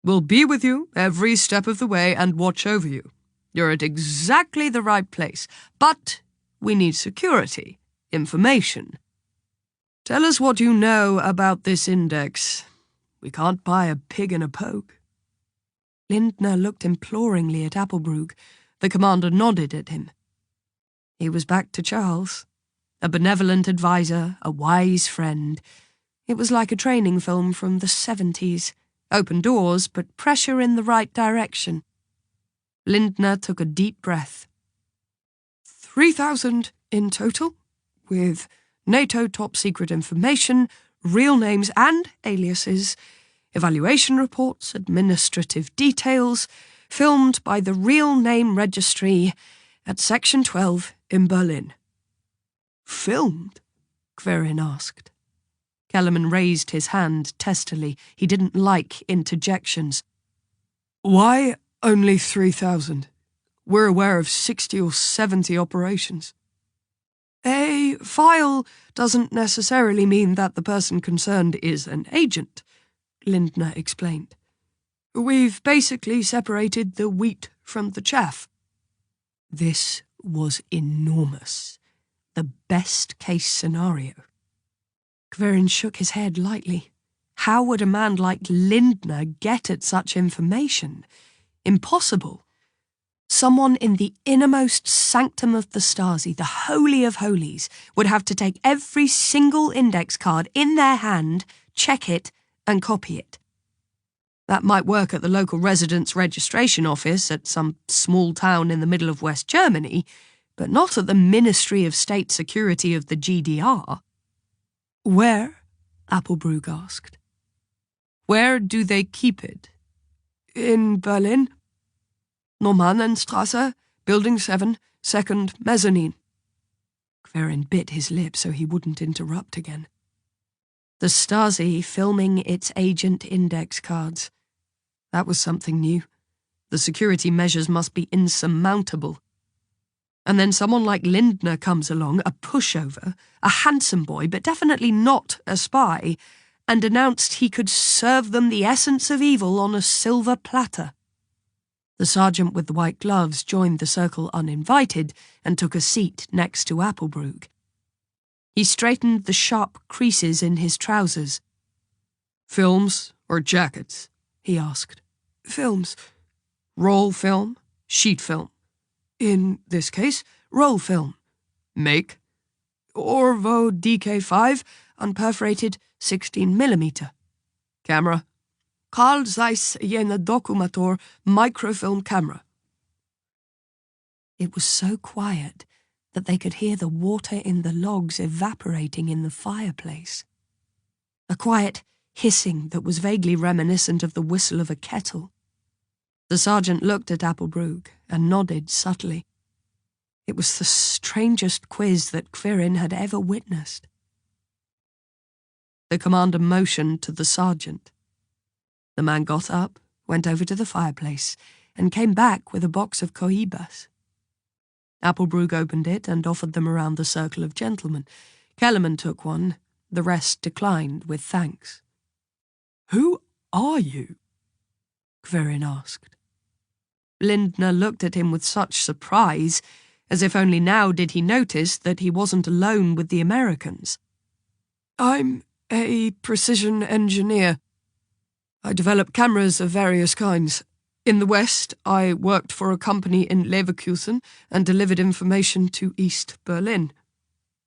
C: We'll be with you every step of the way and watch over you. You're at exactly the right place, but we need security, information. Tell us what you know about this index. We can't buy a pig in a poke.
B: Lindner looked imploringly at Applebrug. The commander nodded at him. He was back to Charles, a benevolent advisor, a wise friend. It was like a training film from the 70s. Open doors, but pressure in the right direction. Lindner took a deep breath.
C: 3,000 in total, with NATO top-secret information, real names and aliases, evaluation reports, administrative details, filmed by the Real Name Registry at Section 12 in Berlin.
B: Filmed? Quirin asked. Kellerman raised his hand testily. He didn't like interjections.
C: Why only 3,000? We're aware of 60 or 70 operations. A file doesn't necessarily mean that the person concerned is an agent, Lindner explained. We've basically separated the wheat from the chaff.
B: This was enormous. The best-case scenario. Quirin shook his head lightly. How would a man like Lindner get at such information? Impossible. Someone in the innermost sanctum of the Stasi, the Holy of Holies, would have to take every single index card in their hand, check it, and copy it. That might work at the local residence registration office at some small town in the middle of West Germany, but not at the Ministry of State Security of the GDR.
C: Where? Applebrug asked.
B: Where do they keep it?
C: In Berlin. Normannenstrasse, Building 7, second mezzanine.
B: Quirin bit his lip so he wouldn't interrupt again. The Stasi filming its agent index cards. That was something new. The security measures must be insurmountable. And then someone like Lindner comes along, a pushover, a handsome boy, but definitely not a spy, and announced he could serve them the essence of evil on a silver platter. The sergeant with the white gloves joined the circle uninvited and took a seat next to Applebrug. He straightened the sharp creases in his trousers.
C: Films or jackets?
B: He asked.
C: Films.
B: Roll film? Sheet film?
C: In this case, roll film.
B: Make?
C: Orvo DK5, unperforated 16mm.
B: Camera?
C: Carl Zeiss Jena Dokumator microfilm camera.
B: It was so quiet that they could hear the water in the logs evaporating in the fireplace. A quiet hissing that was vaguely reminiscent of the whistle of a kettle. The sergeant looked at Applebrug and nodded subtly. It was the strangest quiz that Quirin had ever witnessed. The commander motioned to the sergeant. The man got up, went over to the fireplace, and came back with a box of cohibas. Applebrug opened it and offered them around the circle of gentlemen. Kellerman took one. The rest declined with thanks.
C: Who are you?
B: Quirin asked. Lindner looked at him with such surprise, as if only now did he notice that he wasn't alone with the Americans.
C: I'm a precision engineer. I developed cameras of various kinds. In the West, I worked for a company in Leverkusen and delivered information to East Berlin.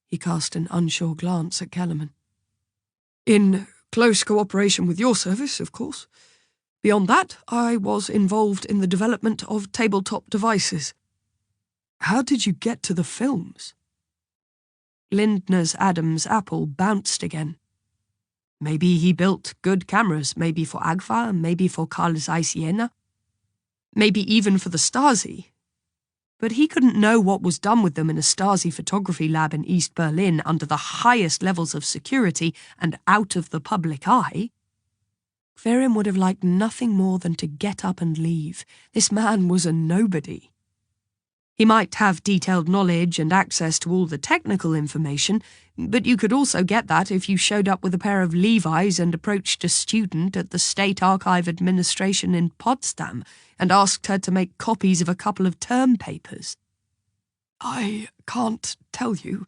C: He cast an unsure glance at Kellerman. In close cooperation with your service, of course. Beyond that, I was involved in the development of tabletop devices. How did you get to the films?
B: Lindner's Adam's apple bounced again. Maybe he built good cameras, maybe for Agfa, maybe for Carl Zeiss Jena, maybe even for the Stasi. But he couldn't know what was done with them in a Stasi photography lab in East Berlin under the highest levels of security and out of the public eye. Quirin would have liked nothing more than to get up and leave. This man was a nobody. He might have detailed knowledge and access to all the technical information, but you could also get that if you showed up with a pair of Levi's and approached a student at the State Archive Administration in Potsdam and asked her to make copies of a couple of term papers.
C: I can't tell you,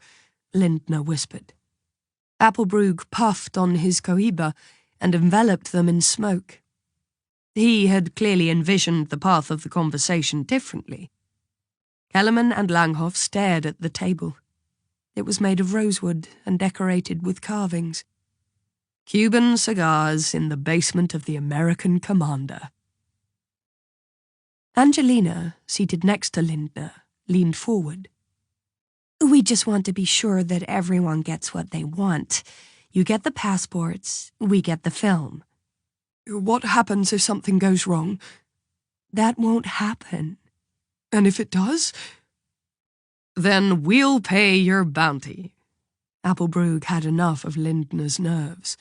B: Lindner whispered. Appelbrug puffed on his cohiba and enveloped them in smoke. He had clearly envisioned the path of the conversation differently. Kellerman and Langhoff stared at the table. It was made of rosewood and decorated with carvings. Cuban cigars in the basement of the American commander. Angelina, seated next to Lindner, leaned forward. We just want to be sure that everyone gets what they want. You get the passports, we get the film.
C: What happens if something goes wrong?
B: That won't happen.
C: And if it does?
B: Then we'll pay your bounty. Appelbrug had enough of Lindner's nerves.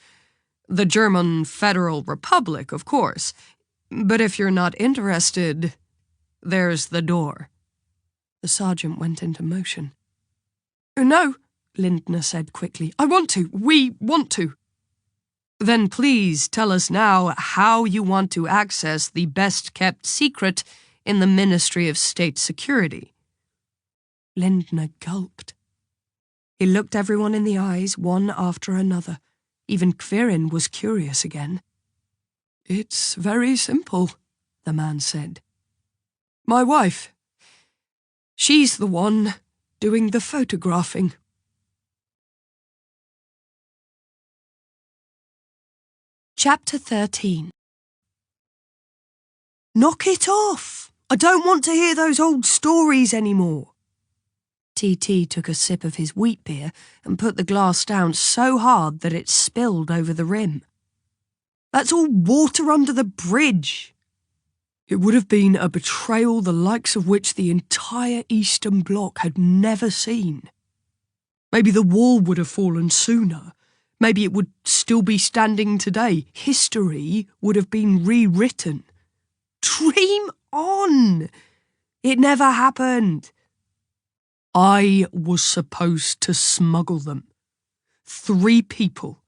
B: The German Federal Republic, of course. But if you're not interested, there's the door. The sergeant went into motion.
C: No, Lindner said quickly. I want to. We want to.
B: Then please tell us now how you want to access the best-kept secret in the Ministry of State Security.
C: Lindner gulped. He looked everyone in the eyes, one after another. Even Quirin was curious again. It's very simple, the man said. My wife. She's the one doing the photographing.
B: Chapter 13.
C: Knock it off! I don't want to hear those old stories anymore.
B: T.T. took a sip of his wheat beer and put the glass down so hard that it spilled over the rim.
C: That's all water under the bridge. It would have been a betrayal the likes of which the entire Eastern Bloc had never seen. Maybe the wall would have fallen sooner. Maybe it would still be standing today. History would have been rewritten. Dream on! It never happened. I was supposed to smuggle them. 3 people.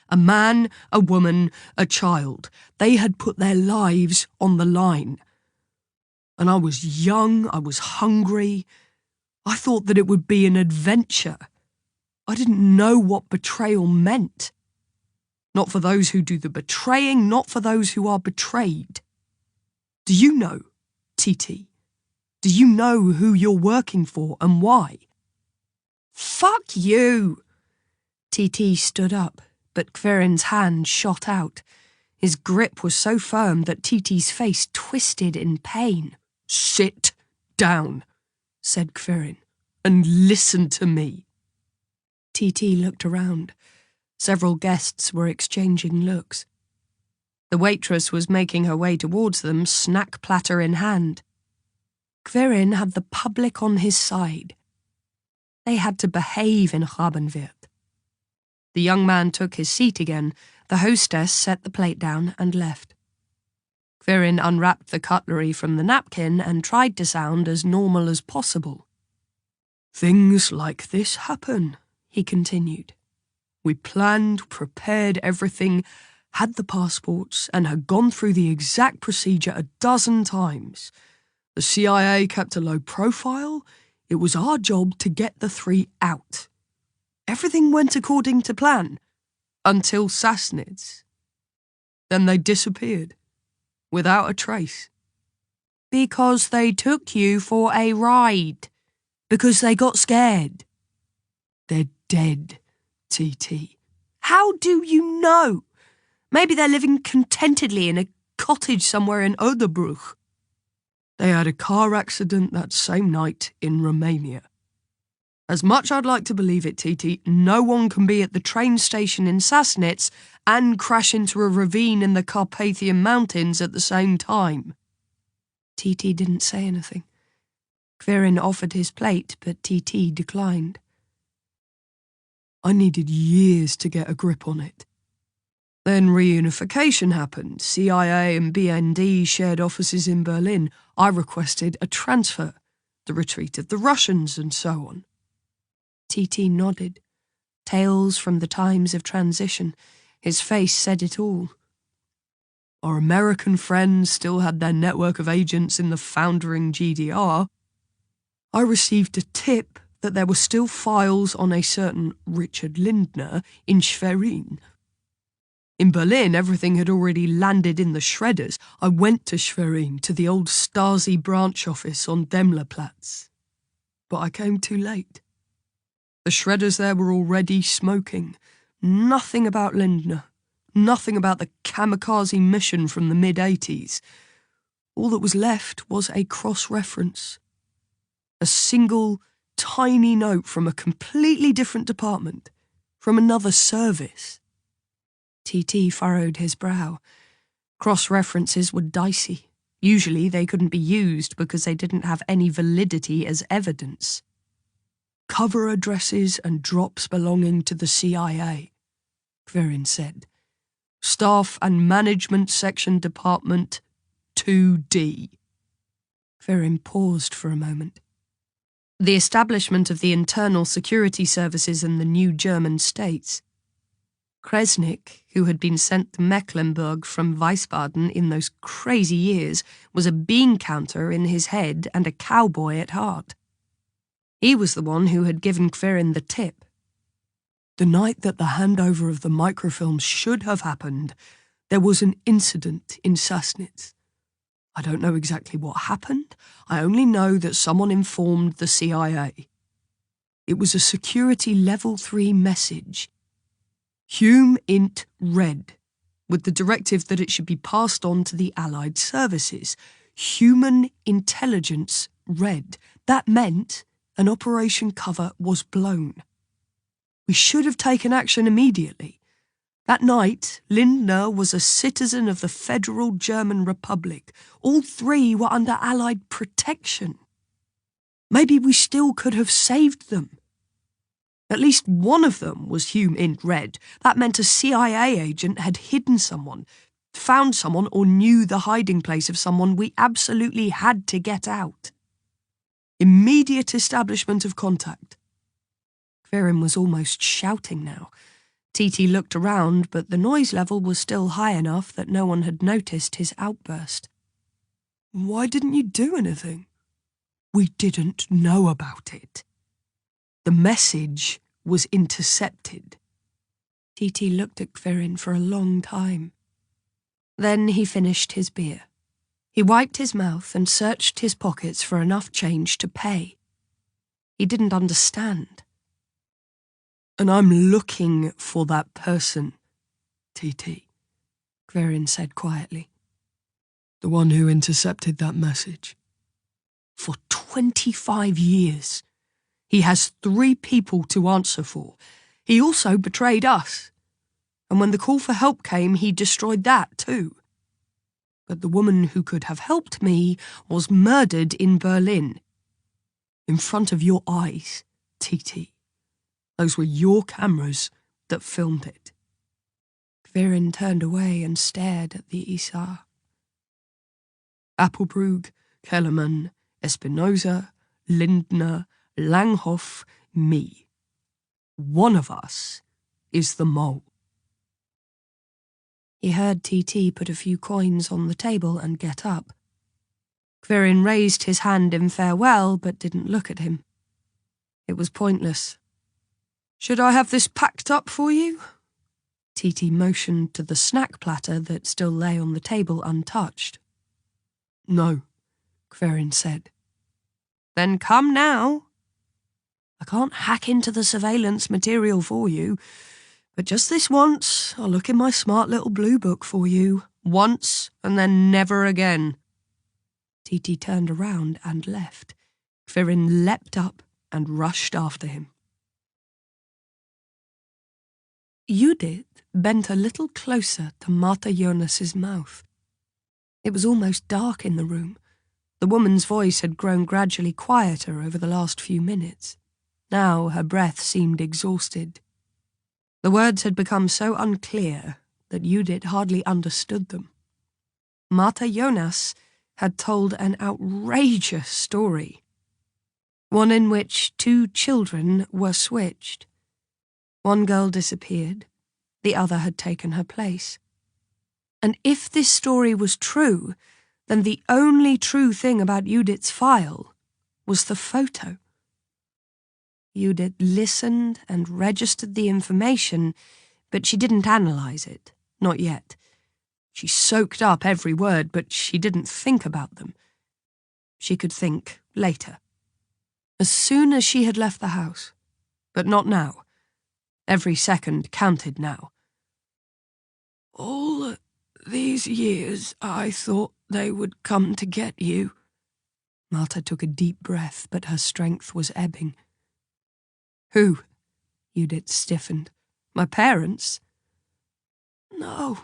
C: A man, a woman, a child. They had put their lives on the line. And I was young, I was hungry. I thought that it would be an adventure. I didn't know what betrayal meant. Not for those who do the betraying, not for those who are betrayed. Do you know, T.T.? Do you know who you're working for and why? Fuck you!
B: T.T. stood up, but Quirin's hand shot out. His grip was so firm that T.T.'s face twisted in pain.
C: Sit down, said Quirin, and listen to me.
B: T.T. looked around. Several guests were exchanging looks. The waitress was making her way towards them, snack platter in hand. Quirin had the public on his side. They had to behave in Rabenwirt. The young man took his seat again. The hostess set the plate down and left. Quirin unwrapped the cutlery from the napkin and tried to sound as normal as possible.
C: Things like this happen, he continued. We planned, prepared everything, had the passports, and had gone through the exact procedure a dozen times. The CIA kept a low profile. It was our job to get the 3 out. Everything went according to plan. Until Sassnitz. Then they disappeared, without a trace.
B: Because they took you for a ride. Because they got scared.
C: They're dead, TT.
B: How do you know? Maybe they're living contentedly in a cottage somewhere in Oderbruch.
C: They had a car accident that same night in Romania. As much I'd like to believe it, TT, no one can be at the train station in Sassnitz and crash into a ravine in the Carpathian Mountains at the same time.
B: TT didn't say anything. Quirin offered his plate, but TT declined.
C: I needed years to get a grip on it. Then reunification happened. CIA and BND shared offices in Berlin. I requested a transfer, the retreat of the Russians and so on.
B: TT nodded. Tales from the times of transition. His face said it all.
C: Our American friends still had their network of agents in the foundering GDR. I received a tip that there were still files on a certain Richard Lindner in Schwerin. In Berlin, everything had already landed in the shredders. I went to Schwerin, to the old Stasi branch office on Daimlerplatz. But I came too late. The shredders there were already smoking. Nothing about Lindner. Nothing about the kamikaze mission from the mid-80s. All that was left was a cross-reference. A single, tiny note from a completely different department, from another service.
B: TT furrowed his brow. Cross-references were dicey. Usually they couldn't be used because they didn't have any validity as evidence.
C: Cover addresses and drops belonging to the CIA, Quirin said. Staff and Management Section Department 2D.
B: Quirin paused for a moment. The establishment of the internal security services in the new German states. Kresnik, who had been sent to Mecklenburg from Wiesbaden in those crazy years, was a bean counter in his head and a cowboy at heart. He was the one who had given Quirin the tip.
C: The night that the handover of the microfilms should have happened, there was an incident in Sassnitz. I don't know exactly what happened. I only know that someone informed the CIA. It was a security level 3 message. Hume int red, with the directive that it should be passed on to the Allied services. Human intelligence red. That meant an operation cover was blown. We should have taken action immediately. That night, Lindner was a citizen of the Federal German Republic. All three were under Allied protection. Maybe we still could have saved them. At least one of them was Hume int red. That meant a CIA agent had hidden someone, found someone, or knew the hiding place of someone we absolutely had to get out. Immediate establishment of contact.
B: Quirin was almost shouting now. TT looked around, but the noise level was still high enough that no one had noticed his outburst.
C: Why didn't you do anything? We didn't know about it. The message was intercepted.
B: TT looked at Quirin for a long time. Then he finished his beer. He wiped his mouth and searched his pockets for enough change to pay. He didn't understand.
C: And I'm looking for that person, TT,
B: Quirin said quietly.
C: The one who intercepted that message. For 25 years. He has 3 people to answer for. He also betrayed us. And when the call for help came, he destroyed that too. But the woman who could have helped me was murdered in Berlin. In front of your eyes, TT. Those were your cameras that filmed it.
B: Quirin turned away and stared at the Isar.
C: Appelbrug, Kellerman, Espinosa, Lindner, Langhoff, me. One of us is the mole.
B: He heard TT put a few coins on the table and get up. Quirin raised his hand in farewell but didn't look at him. It was pointless.
C: Should I have this packed up for you?
B: Titi motioned to the snack platter that still lay on the table untouched.
C: No, Karin said.
B: Then come now. I can't hack into the surveillance material for you, but just this once, I'll look in my smart little blue book for you. Once, and then never again. Titi turned around and left. Karin leapt up and rushed after him. Judith bent a little closer to Martha Jonas's mouth. It was almost dark in the room. The woman's voice had grown gradually quieter over the last few minutes. Now her breath seemed exhausted. The words had become so unclear that Judith hardly understood them. Martha Jonas had told an outrageous story, one in which 2 children were switched. One girl disappeared, the other had taken her place. And if this story was true, then the only true thing about Judith's file was the photo. Judith listened and registered the information, but she didn't analyze it, not yet. She soaked up every word, but she didn't think about them. She could think later. As soon as she had left the house. But not now. Every second counted now.
C: All these years I thought they would come to get you.
B: Martha took a deep breath, but her strength was ebbing. Who? Judith stiffened. My parents?
C: No,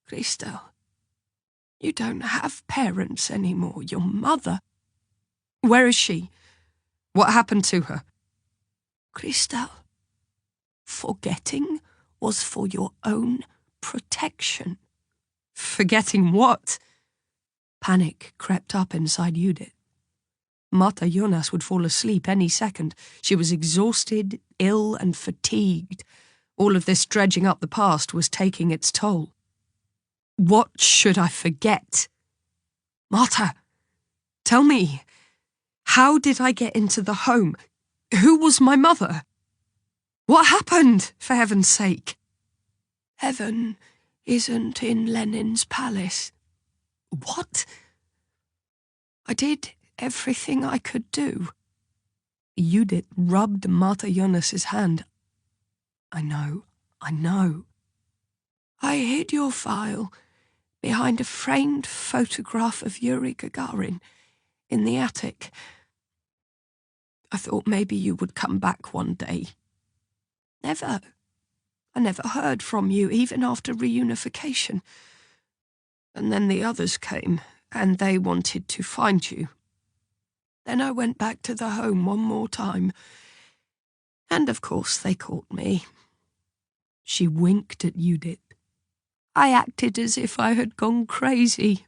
C: Christel. You don't have parents anymore. Your mother.
B: Where is she? What happened to her?
C: Christel, forgetting was for your own protection.
B: Forgetting what? Panic crept up inside Judith. Martha Jonas would fall asleep any second. She was exhausted, ill, and fatigued. All of this dredging up the past was taking its toll. What should I forget? Martha, tell me, how did I get into the home? Who was my mother? What happened, for heaven's sake?
C: Heaven isn't in Lenin's palace.
B: What?
C: I did everything I could do.
B: Judith rubbed Martha Jonas's hand. I know.
C: I hid your file behind a framed photograph of Yuri Gagarin in the attic. I thought maybe you would come back one day. Never. I never heard from you, even after reunification. And then the others came, and they wanted to find you. Then I went back to the home one more time. And of course they caught me.
B: She winked at Judith.
C: I acted as if I had gone crazy.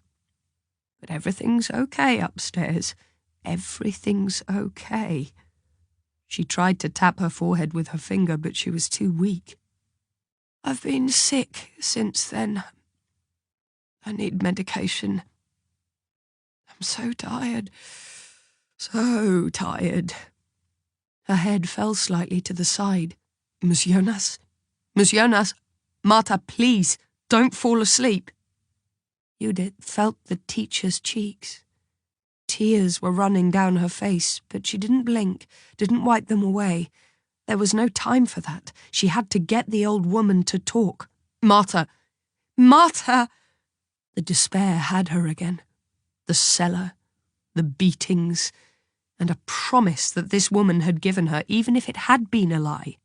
C: But everything's okay upstairs. Everything's okay.
B: She tried to tap her forehead with her finger, but she was too weak.
C: I've been sick since then. I need medication. I'm so tired. So tired.
B: Her head fell slightly to the side. Miss Jonas? Miss Jonas? Martha, please, don't fall asleep. Judith felt the teacher's cheeks. Tears were running down her face, but she didn't blink, didn't wipe them away. There was no time for that. She had to get the old woman to talk. Martha! Martha! The despair had her again. The cellar, the beatings, and a promise that this woman had given her, even if it had been a lie.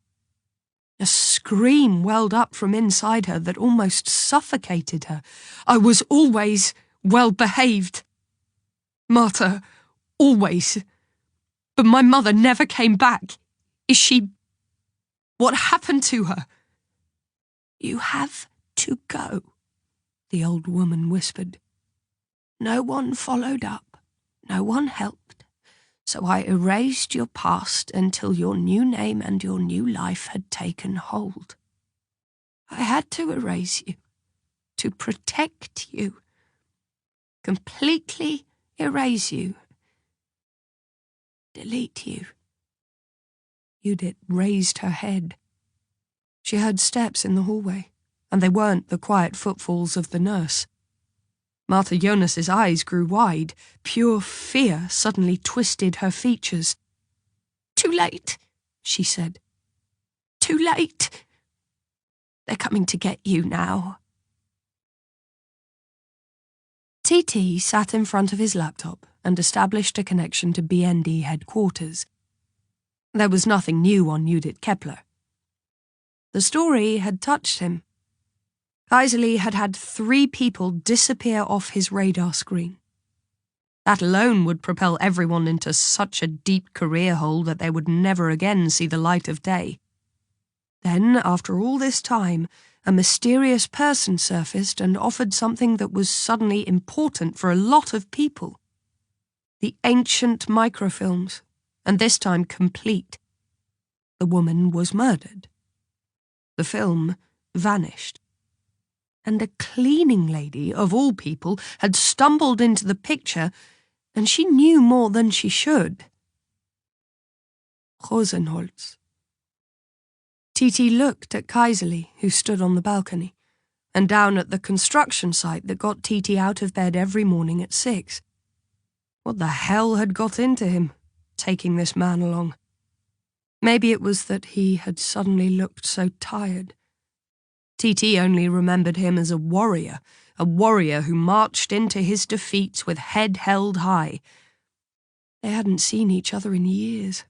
B: A scream welled up from inside her that almost suffocated her. I was always well behaved. Martha, always. But my mother never came back. Is she... What happened to her?
C: You have to go, the old woman whispered. No one followed up. No one helped. So I erased your past until your new name and your new life had taken hold. I had to erase you, to protect you, completely erase you, delete you.
B: Judith raised her head. She heard steps in the hallway. and they weren't the quiet footfalls of the nurse. Martha Jonas's eyes grew wide. Pure fear suddenly twisted her features. "Too late," she said. "Too late. They're coming to get you now." TT sat in front of his laptop and established a connection to BND headquarters. There was nothing new on Judith Kepler. The story had touched him. Kaiserli had had 3 people disappear off his radar screen. That alone would propel everyone into such a deep career hole that they would never again see the light of day. Then, after all this time, a mysterious person surfaced and offered something that was suddenly important for a lot of people. The ancient microfilms, and this time complete. The woman was murdered. The film vanished. And a cleaning lady, of all people, had stumbled into the picture, and she knew more than she should. Rosenholz. TT looked at Kaiserli, who stood on the balcony, and down at the construction site that got TT out of bed every morning at 6. What the hell had got into him, taking this man along? Maybe it was that he had suddenly looked so tired. TT only remembered him as a warrior who marched into his defeats with head held high. They hadn't seen each other in years.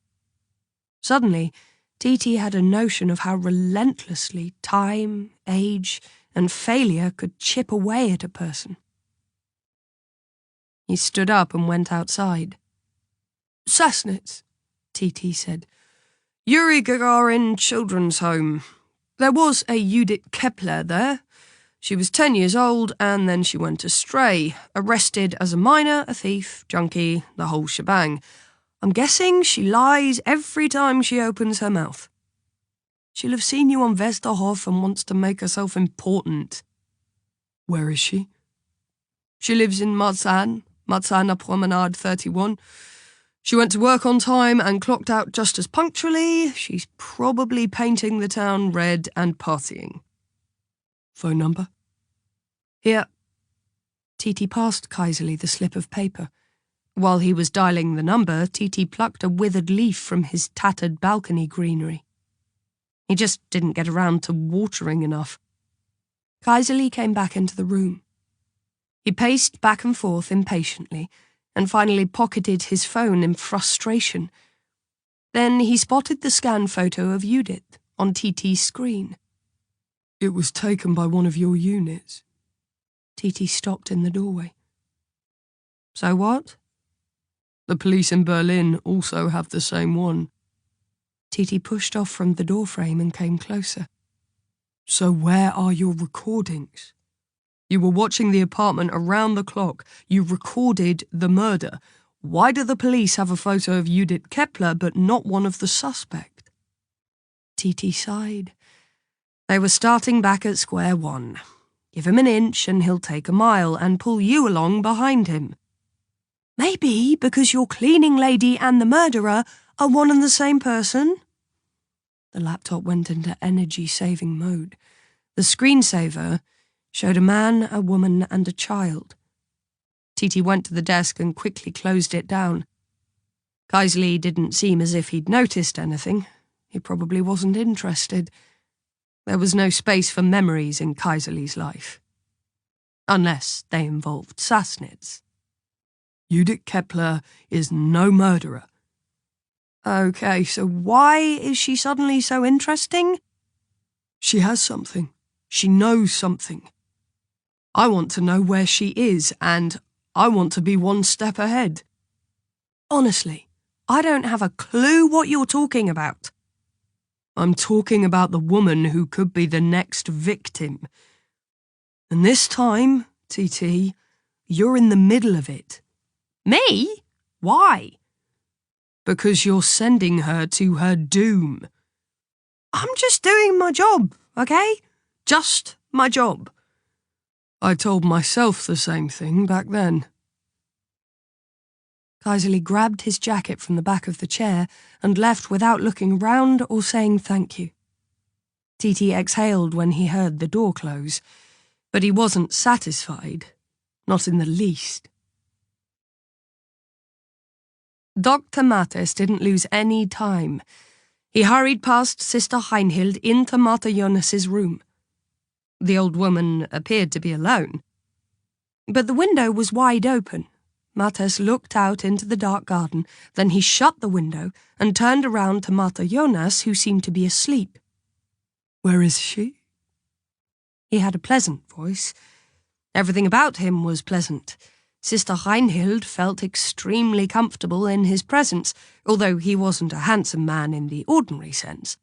B: Suddenly, TT had a notion of how relentlessly time, age, and failure could chip away at a person. He stood up and went outside. "Sassnitz," TT said. "Yuri Gagarin Children's Home. There was a Judith Kepler there. She was 10 years old, and then she went astray, arrested as a minor, a thief, junkie, the whole shebang. I'm guessing she lies every time she opens her mouth. She'll have seen you on Westerhof and wants to make herself important." "Where is she?" "She lives in Marzahner Promenade 31. She went to work on time and clocked out just as punctually. She's probably painting the town red and partying." "Phone number?" "Here." TT passed Kaiserli the slip of paper. While he was dialing the number, TT plucked a withered leaf from his tattered balcony greenery. He just didn't get around to watering enough. Kaiserli came back into the room. He paced back and forth impatiently, and finally pocketed his phone in frustration. Then he spotted the scanned photo of Judith on TT's screen. "It was taken by one of your units." TT stopped in the doorway. "So what?" "The police in Berlin also have the same one." TT pushed off from the doorframe and came closer. "So where are your recordings? You were watching the apartment around the clock. You recorded the murder. Why do the police have a photo of Judith Kepler but not one of the suspect?" TT sighed. They were starting back at square one. Give him an inch and he'll take a mile and pull you along behind him. "Maybe because your cleaning lady and the murderer are one and the same person?" The laptop went into energy-saving mode. The screensaver showed a man, a woman, and a child. TT went to the desk and quickly closed it down. Kaiserli didn't seem as if he'd noticed anything. He probably wasn't interested. There was no space for memories in Kaiserli's life. Unless they involved Sassnitz. Judith Kepler is no murderer. Okay, so why is she suddenly so interesting? She has something. She knows something. I want to know where she is, and I want to be one step ahead. Honestly, I don't have a clue what you're talking about. I'm talking about the woman who could be the next victim. And this time, TT, you're in the middle of it. Me? Why? Because you're sending her to her doom. I'm just doing my job, okay? Just my job. I told myself the same thing back then. Kaiserli grabbed his jacket from the back of the chair and left without looking round or saying thank you. TT exhaled when he heard the door close, but he wasn't satisfied, not in the least. Dr. Mattes didn't lose any time. He hurried past Sister Heinhild into Martha Jonas's room. The old woman appeared to be alone, but the window was wide open. Mattes looked out into the dark garden, then he shut the window and turned around to Martha Jonas, who seemed to be asleep.
C: Where is she?
B: He had a pleasant voice. Everything about him was pleasant. Sister Heinhild felt extremely comfortable in his presence, although he wasn't a handsome man in the ordinary sense.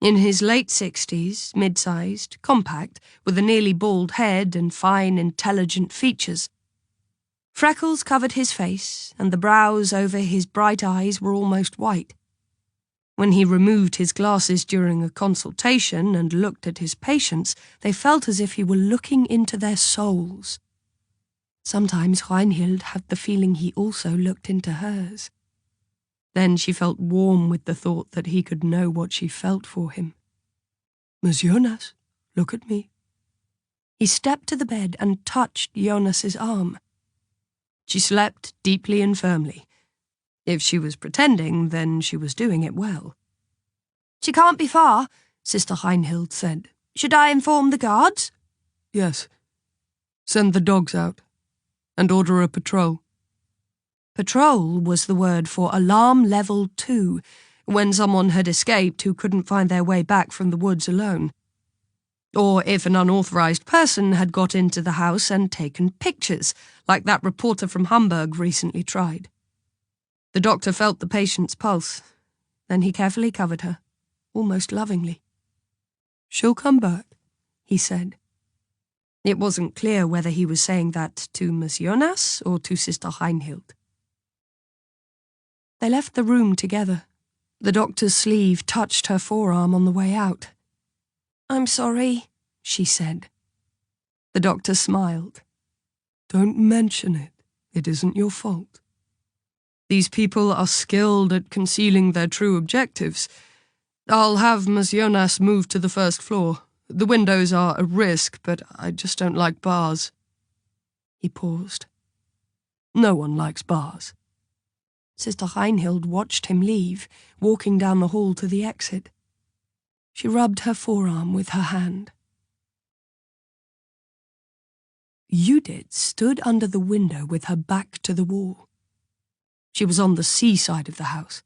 B: In his late 60s, mid-sized, compact, with a nearly bald head and fine, intelligent features. Freckles covered his face, and the brows over his bright eyes were almost white. When he removed his glasses during a consultation and looked at his patients, they felt as if he were looking into their souls. Sometimes Reinhild had the feeling he also looked into hers. Then she felt warm with the thought that he could know what she felt for him.
C: Miss Jonas, look at me.
B: He stepped to the bed and touched Jonas's arm. She slept deeply and firmly. If she was pretending, then she was doing it well.
E: She can't be far, Sister Heinhild said. Should I inform the guards?
C: Yes. Send the dogs out, and order a patrol.
B: Patrol was the word for alarm level 2, when someone had escaped who couldn't find their way back from the woods alone. Or if an unauthorized person had got into the house and taken pictures, like that reporter from Hamburg recently tried. The doctor felt the patient's pulse. Then he carefully covered her, almost lovingly.
C: She'll come back,
B: he said. It wasn't clear whether he was saying that to Miss Jonas or to Sister Heinhild. They left the room together. The doctor's sleeve touched her forearm on the way out.
E: I'm sorry, she said.
B: The doctor smiled.
C: Don't mention it. It isn't your fault.
B: These people are skilled at concealing their true objectives. I'll have Miss Jonas moved to the first floor. The windows are a risk, but I just don't like bars. He paused. No one likes bars. Sister Heinhild watched him leave, walking down the hall to the exit. She rubbed her forearm with her hand. Judith stood under the window with her back to the wall. She was on the seaside of the house.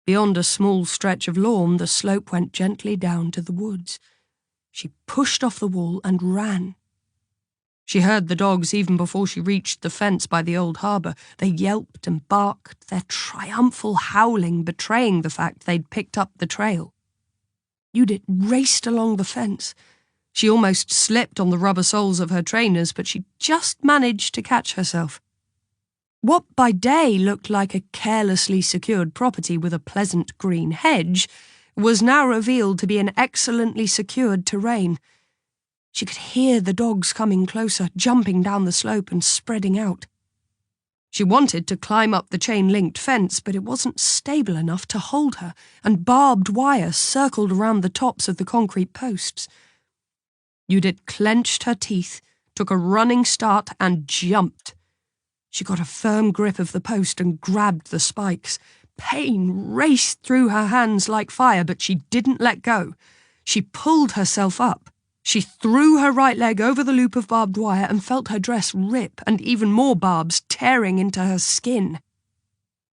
B: Beyond a small stretch of lawn, the slope went gently down to the woods. She pushed off the wall and ran. She heard the dogs even before she reached the fence by the old harbour. They yelped and barked, their triumphal howling betraying the fact they'd picked up the trail. Judith raced along the fence. She almost slipped on the rubber soles of her trainers, but she just managed to catch herself. What by day looked like a carelessly secured property with a pleasant green hedge was now revealed to be an excellently secured terrain. She could hear the dogs coming closer, jumping down the slope and spreading out. She wanted to climb up the chain-linked fence, but it wasn't stable enough to hold her, and barbed wire circled around the tops of the concrete posts. Judith clenched her teeth, took a running start, and jumped. She got a firm grip of the post and grabbed the spikes. Pain raced through her hands like fire, but she didn't let go. She pulled herself up. She threw her right leg over the loop of barbed wire and felt her dress rip and even more barbs tearing into her skin.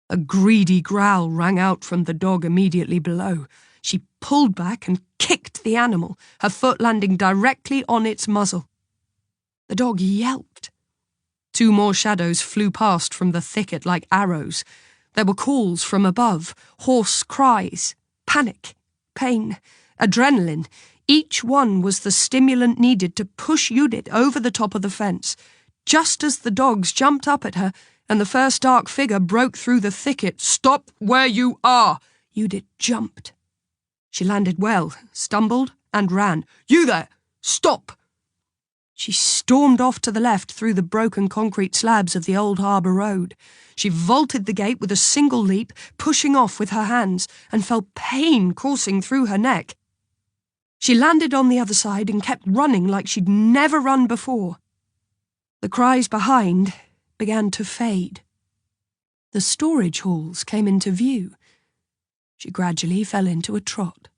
B: A greedy growl rang out from the dog immediately below. She pulled back and kicked the animal, her foot landing directly on its muzzle. The dog yelped. 2 more shadows flew past from the thicket like arrows. There were calls from above, hoarse cries, panic, pain, adrenaline. Each one was the stimulant needed to push Judith over the top of the fence. Just as the dogs jumped up at her and the first dark figure broke through the thicket, "Stop where you are!" Judith jumped. She landed well, stumbled, and ran. "You there! Stop!" She stormed off to the left through the broken concrete slabs of the old harbour road. She vaulted the gate with a single leap, pushing off with her hands, and felt pain coursing through her neck. She landed on the other side and kept running like she'd never run before. The cries behind began to fade. The storage halls came into view. She gradually fell into a trot.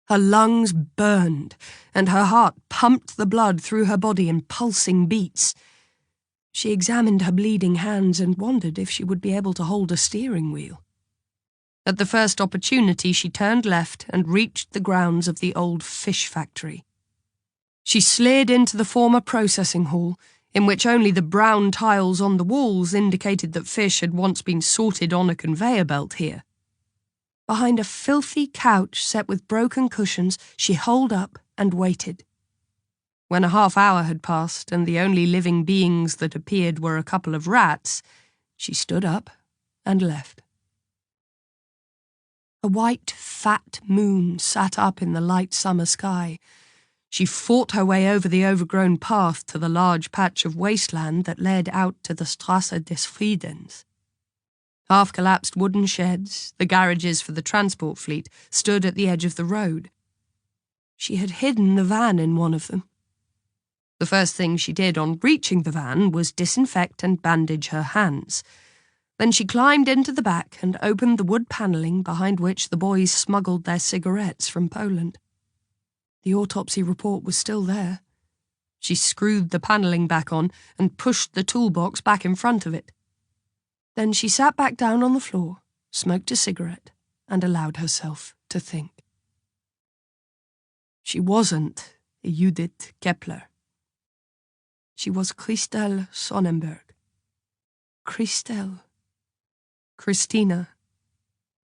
B: Her lungs burned, and her heart pumped the blood through her body in pulsing beats. She examined her bleeding hands and wondered if she would be able to hold a steering wheel. At the first opportunity, she turned left and reached the grounds of the old fish factory. She slid into the former processing hall, in which only the brown tiles on the walls indicated that fish had once been sorted on a conveyor belt here. Behind a filthy couch set with broken cushions, she holed up and waited. When a half-hour had passed and the only living beings that appeared were a couple of rats, she stood up and left. A white, fat moon sat up in the light summer sky. She fought her way over the overgrown path to the large patch of wasteland that led out to the Strasse des Friedens. Half-collapsed wooden sheds, the garages for the transport fleet, stood at the edge of the road. She had hidden the van in one of them. The first thing she did on reaching the van was disinfect and bandage her hands. Then she climbed into the back and opened the wood panelling behind which the boys smuggled their cigarettes from Poland. The autopsy report was still there. She screwed the panelling back on and pushed the toolbox back in front of it. Then she sat back down on the floor, smoked a cigarette, and allowed herself to think. She wasn't Judith Kepler. She was Christelle Sonnenberg. Christina.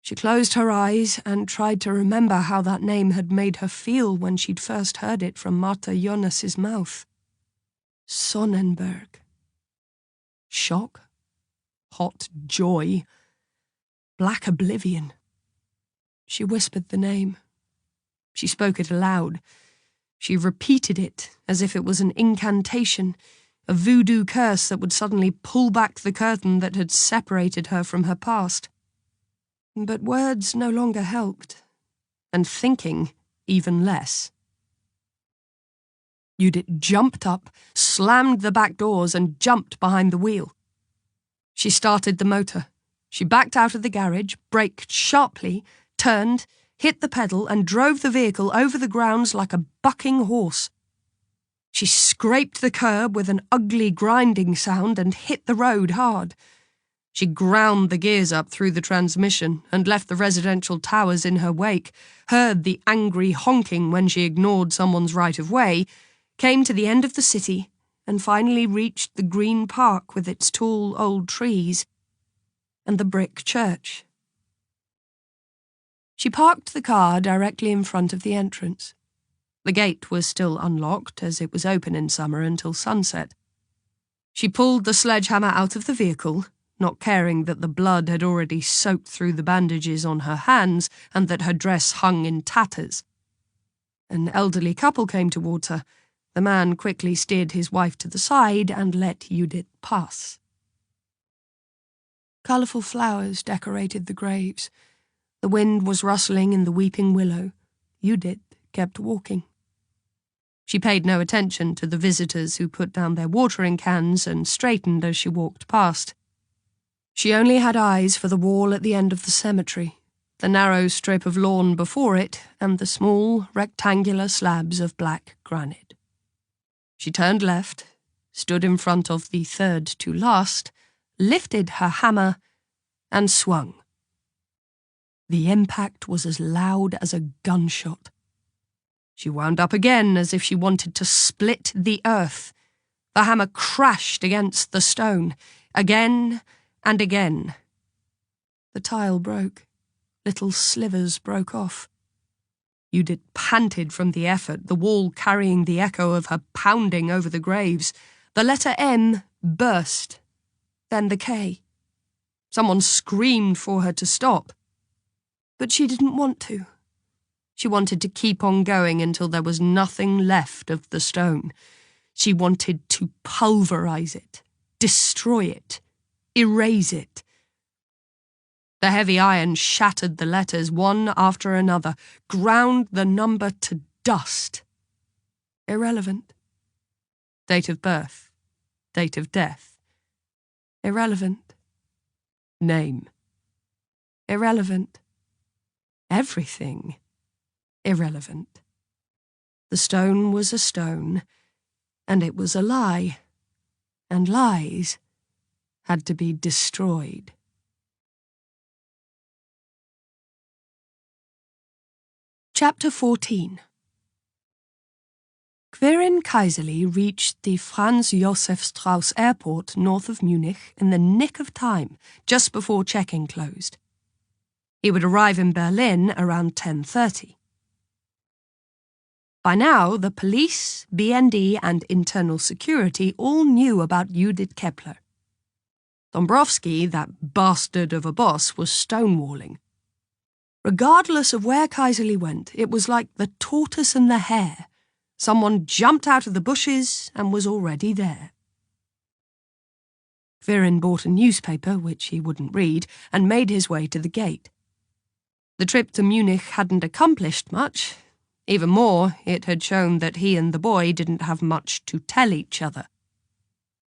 B: She closed her eyes and tried to remember how that name had made her feel when she'd first heard it from Martha Jonas's mouth. Sonnenberg. Shock? Hot joy? Black oblivion? She whispered the name. She spoke it aloud. She repeated it as if it was an incantation, a voodoo curse that would suddenly pull back the curtain that had separated her from her past. But words no longer helped, and thinking even less. Judith jumped up, slammed the back doors, and jumped behind the wheel. She started the motor. She backed out of the garage, braked sharply, turned, hit the pedal, and drove the vehicle over the grounds like a bucking horse. She scraped the curb with an ugly grinding sound and hit the road hard. She ground the gears up through the transmission and left the residential towers in her wake, heard the angry honking when she ignored someone's right of way, came to the end of the city, and finally reached the green park with its tall old trees and the brick church. She parked the car directly in front of the entrance. The gate was still unlocked, as it was open in summer until sunset. She pulled the sledgehammer out of the vehicle, not caring that the blood had already soaked through the bandages on her hands and that her dress hung in tatters. An elderly couple came towards her. The man quickly steered his wife to the side and let Judith pass. Colourful flowers decorated the graves. The wind was rustling in the weeping willow. Judith kept walking. She paid no attention to the visitors who put down their watering cans and straightened as she walked past. She only had eyes for the wall at the end of the cemetery, the narrow strip of lawn before it, and the small, rectangular slabs of black granite. She turned left, stood in front of the third to last, lifted her hammer, and swung. The impact was as loud as a gunshot. She wound up again as if she wanted to split the earth. The hammer crashed against the stone, again and again. The tile broke. Little slivers broke off. Judith panted from the effort, the wall carrying the echo of her pounding over the graves. The letter M burst, then the K. Someone screamed for her to stop. But she didn't want to. She wanted to keep on going until there was nothing left of the stone. She wanted to pulverize it, destroy it, erase it. The heavy iron shattered the letters one after another, ground the number to
C: dust. Irrelevant. Date of birth. Date of death. Irrelevant. Name. Irrelevant. Everything. Irrelevant. The stone was a stone, and it was a lie, and lies had to be destroyed. Chapter 14. Quirin Kaiserli reached the Franz Josef Strauss Airport north of Munich in the nick of time, just before check-in closed. He would arrive in Berlin around 10:30. By now, the police, BND and internal security all knew about Judith Kepler. Dombrowski, that bastard of a boss, was stonewalling. Regardless of where Kaiserli went, it was like the tortoise and the hare. Someone jumped out of the bushes and was already there. Quirin bought a newspaper, which he wouldn't read, and made his way to the gate. The trip to Munich hadn't accomplished much. Even more, it had shown that he and the boy didn't have much to tell each other.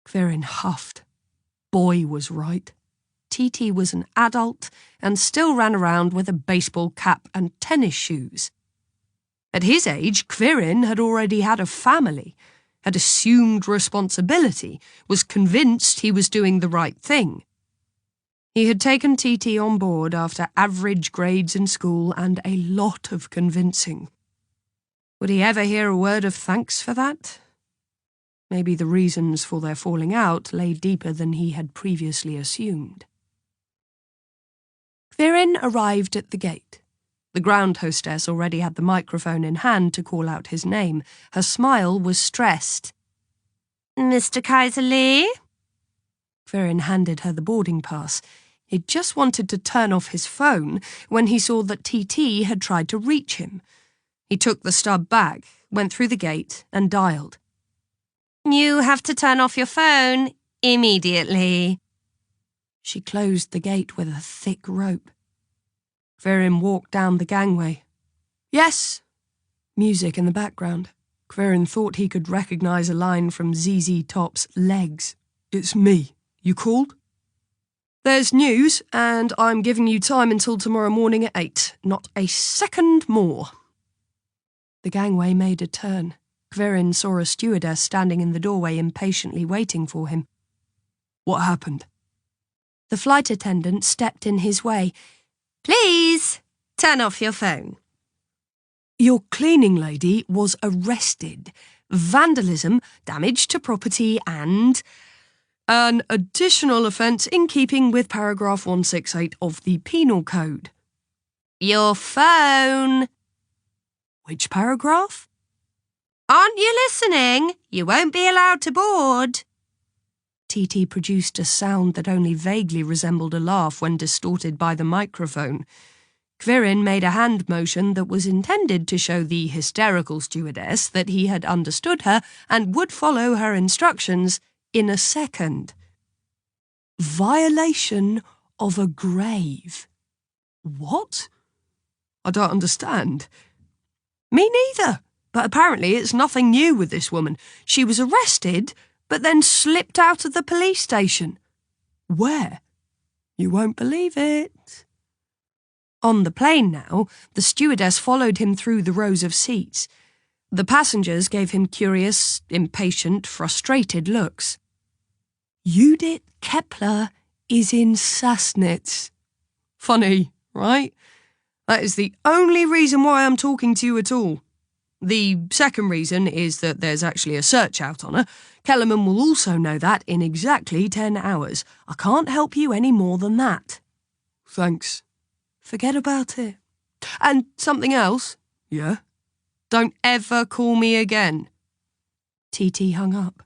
C: Quirin huffed. Boy was right. TT was an adult and still ran around with a baseball cap and tennis shoes. At his age, Quirin had already had a family, had assumed responsibility, was convinced he was doing the right thing. He had taken TT on board after average grades in school and a lot of convincing. Would he ever hear a word of thanks for that? Maybe the reasons for their falling out lay deeper than he had previously assumed. Quirin arrived at the gate. The ground hostess already had the microphone in hand to call out his name. Her smile was stressed.
E: Mr. Kaiserli?
C: Quirin handed her the boarding pass. He just wanted to turn off his phone when he saw that TT had tried to reach him. He took the stub back, went through the gate, and dialed.
E: You have to turn off your phone immediately.
C: She closed the gate with a thick rope. Quirin walked down the gangway. Yes! Music in the background. Quirin thought he could recognize a line from ZZ Top's Legs. It's me. You called? There's news, and I'm giving you time until tomorrow morning at 8. Not a second more. The gangway made a turn. Quirin saw a stewardess standing in the doorway impatiently waiting for him. What happened? The flight attendant stepped in his way.
E: Please, turn off your phone.
C: Your cleaning lady was arrested. Vandalism, damage to property, and an additional offence in keeping with paragraph 168 of the Penal Code.
E: Your phone.
C: Which paragraph?
E: Aren't you listening? You won't be allowed to board.
C: TT produced a sound that only vaguely resembled a laugh when distorted by the microphone. Quirin made a hand motion that was intended to show the hysterical stewardess that he had understood her and would follow her instructions in a second. Violation of a grave. What? I don't understand. Me neither, but apparently it's nothing new with this woman. She was arrested, but then slipped out of the police station. Where? You won't believe it. On the plane now, the stewardess followed him through the rows of seats. The passengers gave him curious, impatient, frustrated looks. Judith Kepler is in Sassnitz. Funny, right? That is the only reason why I'm talking to you at all. The second reason is that there's actually a search out on her. Kellerman will also know that in exactly 10 hours. I can't help you any more than that. Thanks. Forget about it. And something else. Yeah? Don't ever call me again. TT hung up.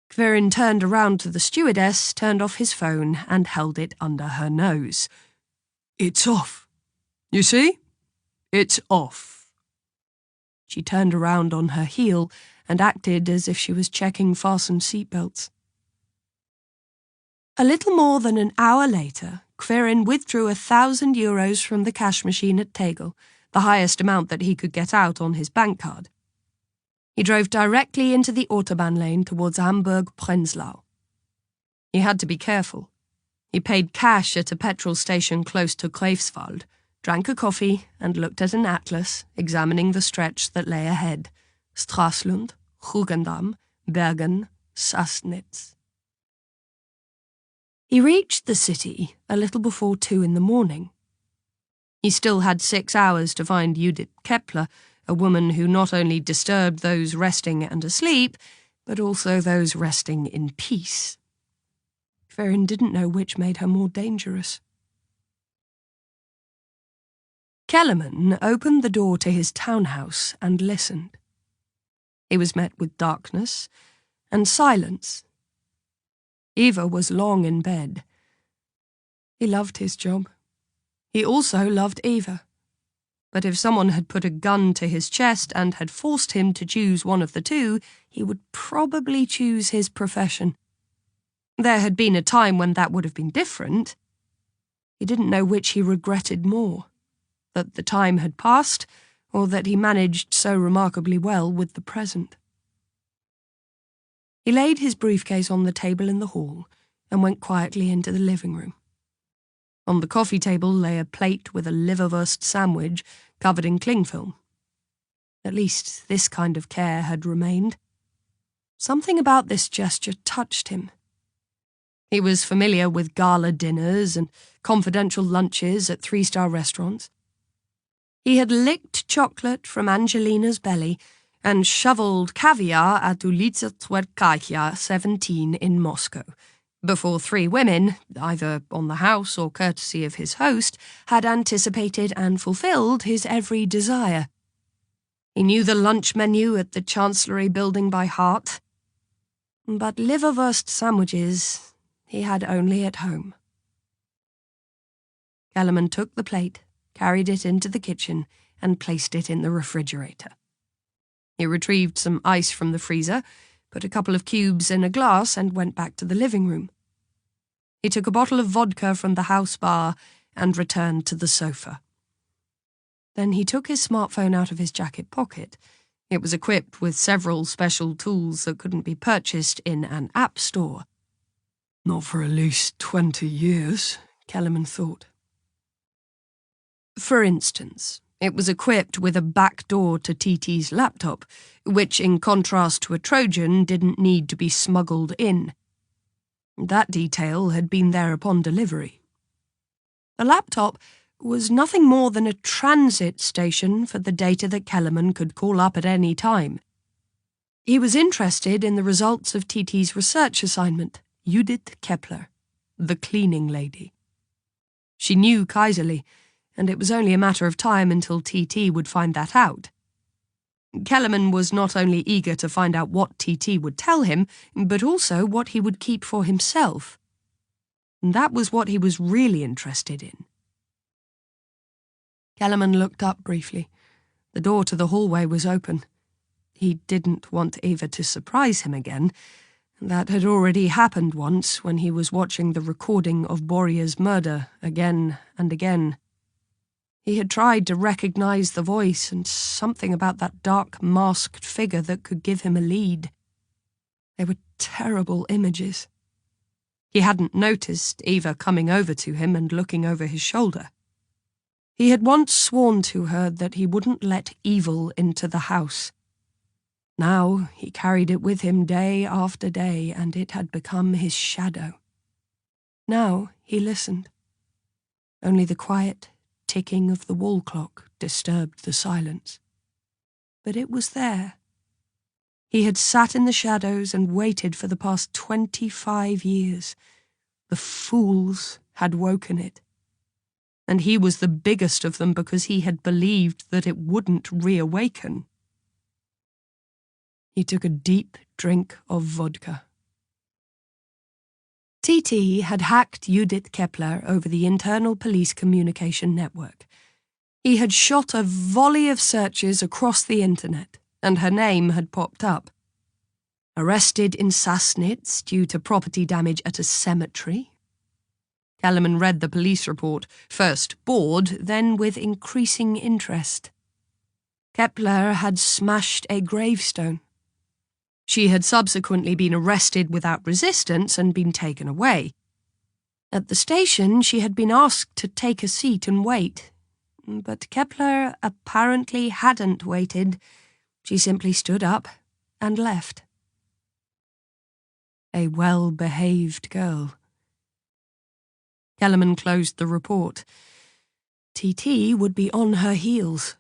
C: Quirin turned around to the stewardess, turned off his phone, and held it under her nose. It's off. You see? It's off. She turned around on her heel and acted as if she was checking fastened seatbelts. A little more than an hour later, Quirin withdrew €1,000 from the cash machine at Tegel,
B: the highest amount that he could get out on his bank card. He drove directly into the Autobahn lane towards Hamburg-Prenzlau. He had to be careful. He paid cash at a petrol station close to Greifswald, drank a coffee, and looked at an atlas, examining the stretch that lay ahead: Stralsund, Hugendam, Bergen, Sassnitz. He reached the city a little before 2 in the morning. He still had 6 hours to find Judith Kepler, a woman who not only disturbed those resting and asleep, but also those resting in peace. Verin didn't know which made her more dangerous. Kellerman opened the door to his townhouse and listened. He was met with darkness and silence. Eva was long in bed. He loved his job. He also loved Eva. But if someone had put a gun to his chest and had forced him to choose one of the two, he would probably choose his profession. There had been a time when that would have been different. He didn't know which he regretted more, that the time had passed, or that he managed so remarkably well with the present. He laid his briefcase on the table in the hall and went quietly into the living room. On the coffee table lay a plate with a liverwurst sandwich covered in cling film. At least this kind of care had remained. Something about this gesture touched him. He was familiar with gala dinners and confidential lunches at 3-star restaurants. He had licked chocolate from Angelina's belly and shoveled caviar at Ulica Twerkaya 17 in Moscow, before 3 women, either on the house or courtesy of his host, had anticipated and fulfilled his every desire. He knew the lunch menu at the Chancellery building by heart, but liverwurst sandwiches he had only at home. Kellerman took the plate, carried it into the kitchen, and placed it in the refrigerator. He retrieved some ice from the freezer, put a couple of cubes in a glass, and went back to the living room. He took a bottle of vodka from the house bar and returned to the sofa. Then he took his smartphone out of his jacket pocket. It was equipped with several special tools that couldn't be purchased in an app store.
C: Not for at least 20 years, Kellerman thought.
B: For instance, it was equipped with a back door to TT's laptop, which, in contrast to a Trojan, didn't need to be smuggled in. That detail had been there upon delivery. The laptop was nothing more than a transit station for the data that Kellerman could call up at any time. He was interested in the results of TT's research assignment, Judith Kepler, the cleaning lady. She knew Kaiserly, and it was only a matter of time until TT would find that out. Kellerman was not only eager to find out what TT would tell him, but also what he would keep for himself. And that was what he was really interested in. Kellerman looked up briefly. The door to the hallway was open. He didn't want Eva to surprise him again. That had already happened once when he was watching the recording of Boria's murder again and again. He had tried to recognize the voice and something about that dark, masked figure that could give him a lead. They were terrible images. He hadn't noticed Eva coming over to him and looking over his shoulder. He had once sworn to her that he wouldn't let evil into the house. Now he carried it with him day after day, and it had become his shadow. Now he listened. Only the quiet ticking of the wall clock disturbed the silence. But it was there. He had sat in the shadows and waited for the past 25 years. The fools had woken it. And he was the biggest of them because he had believed that it wouldn't reawaken. He took a deep drink of vodka. TT had hacked Judith Kepler over the internal police communication network. He had shot a volley of searches across the internet, and her name had popped up. Arrested in Sassnitz due to property damage at a cemetery. Kellerman read the police report, first bored, then with increasing interest. Kepler had smashed a gravestone. She had subsequently been arrested without resistance and been taken away. At the station, she had been asked to take a seat and wait, but Kepler apparently hadn't waited. She simply stood up and left. A well-behaved girl. Kellerman closed the report. TT would be on her heels.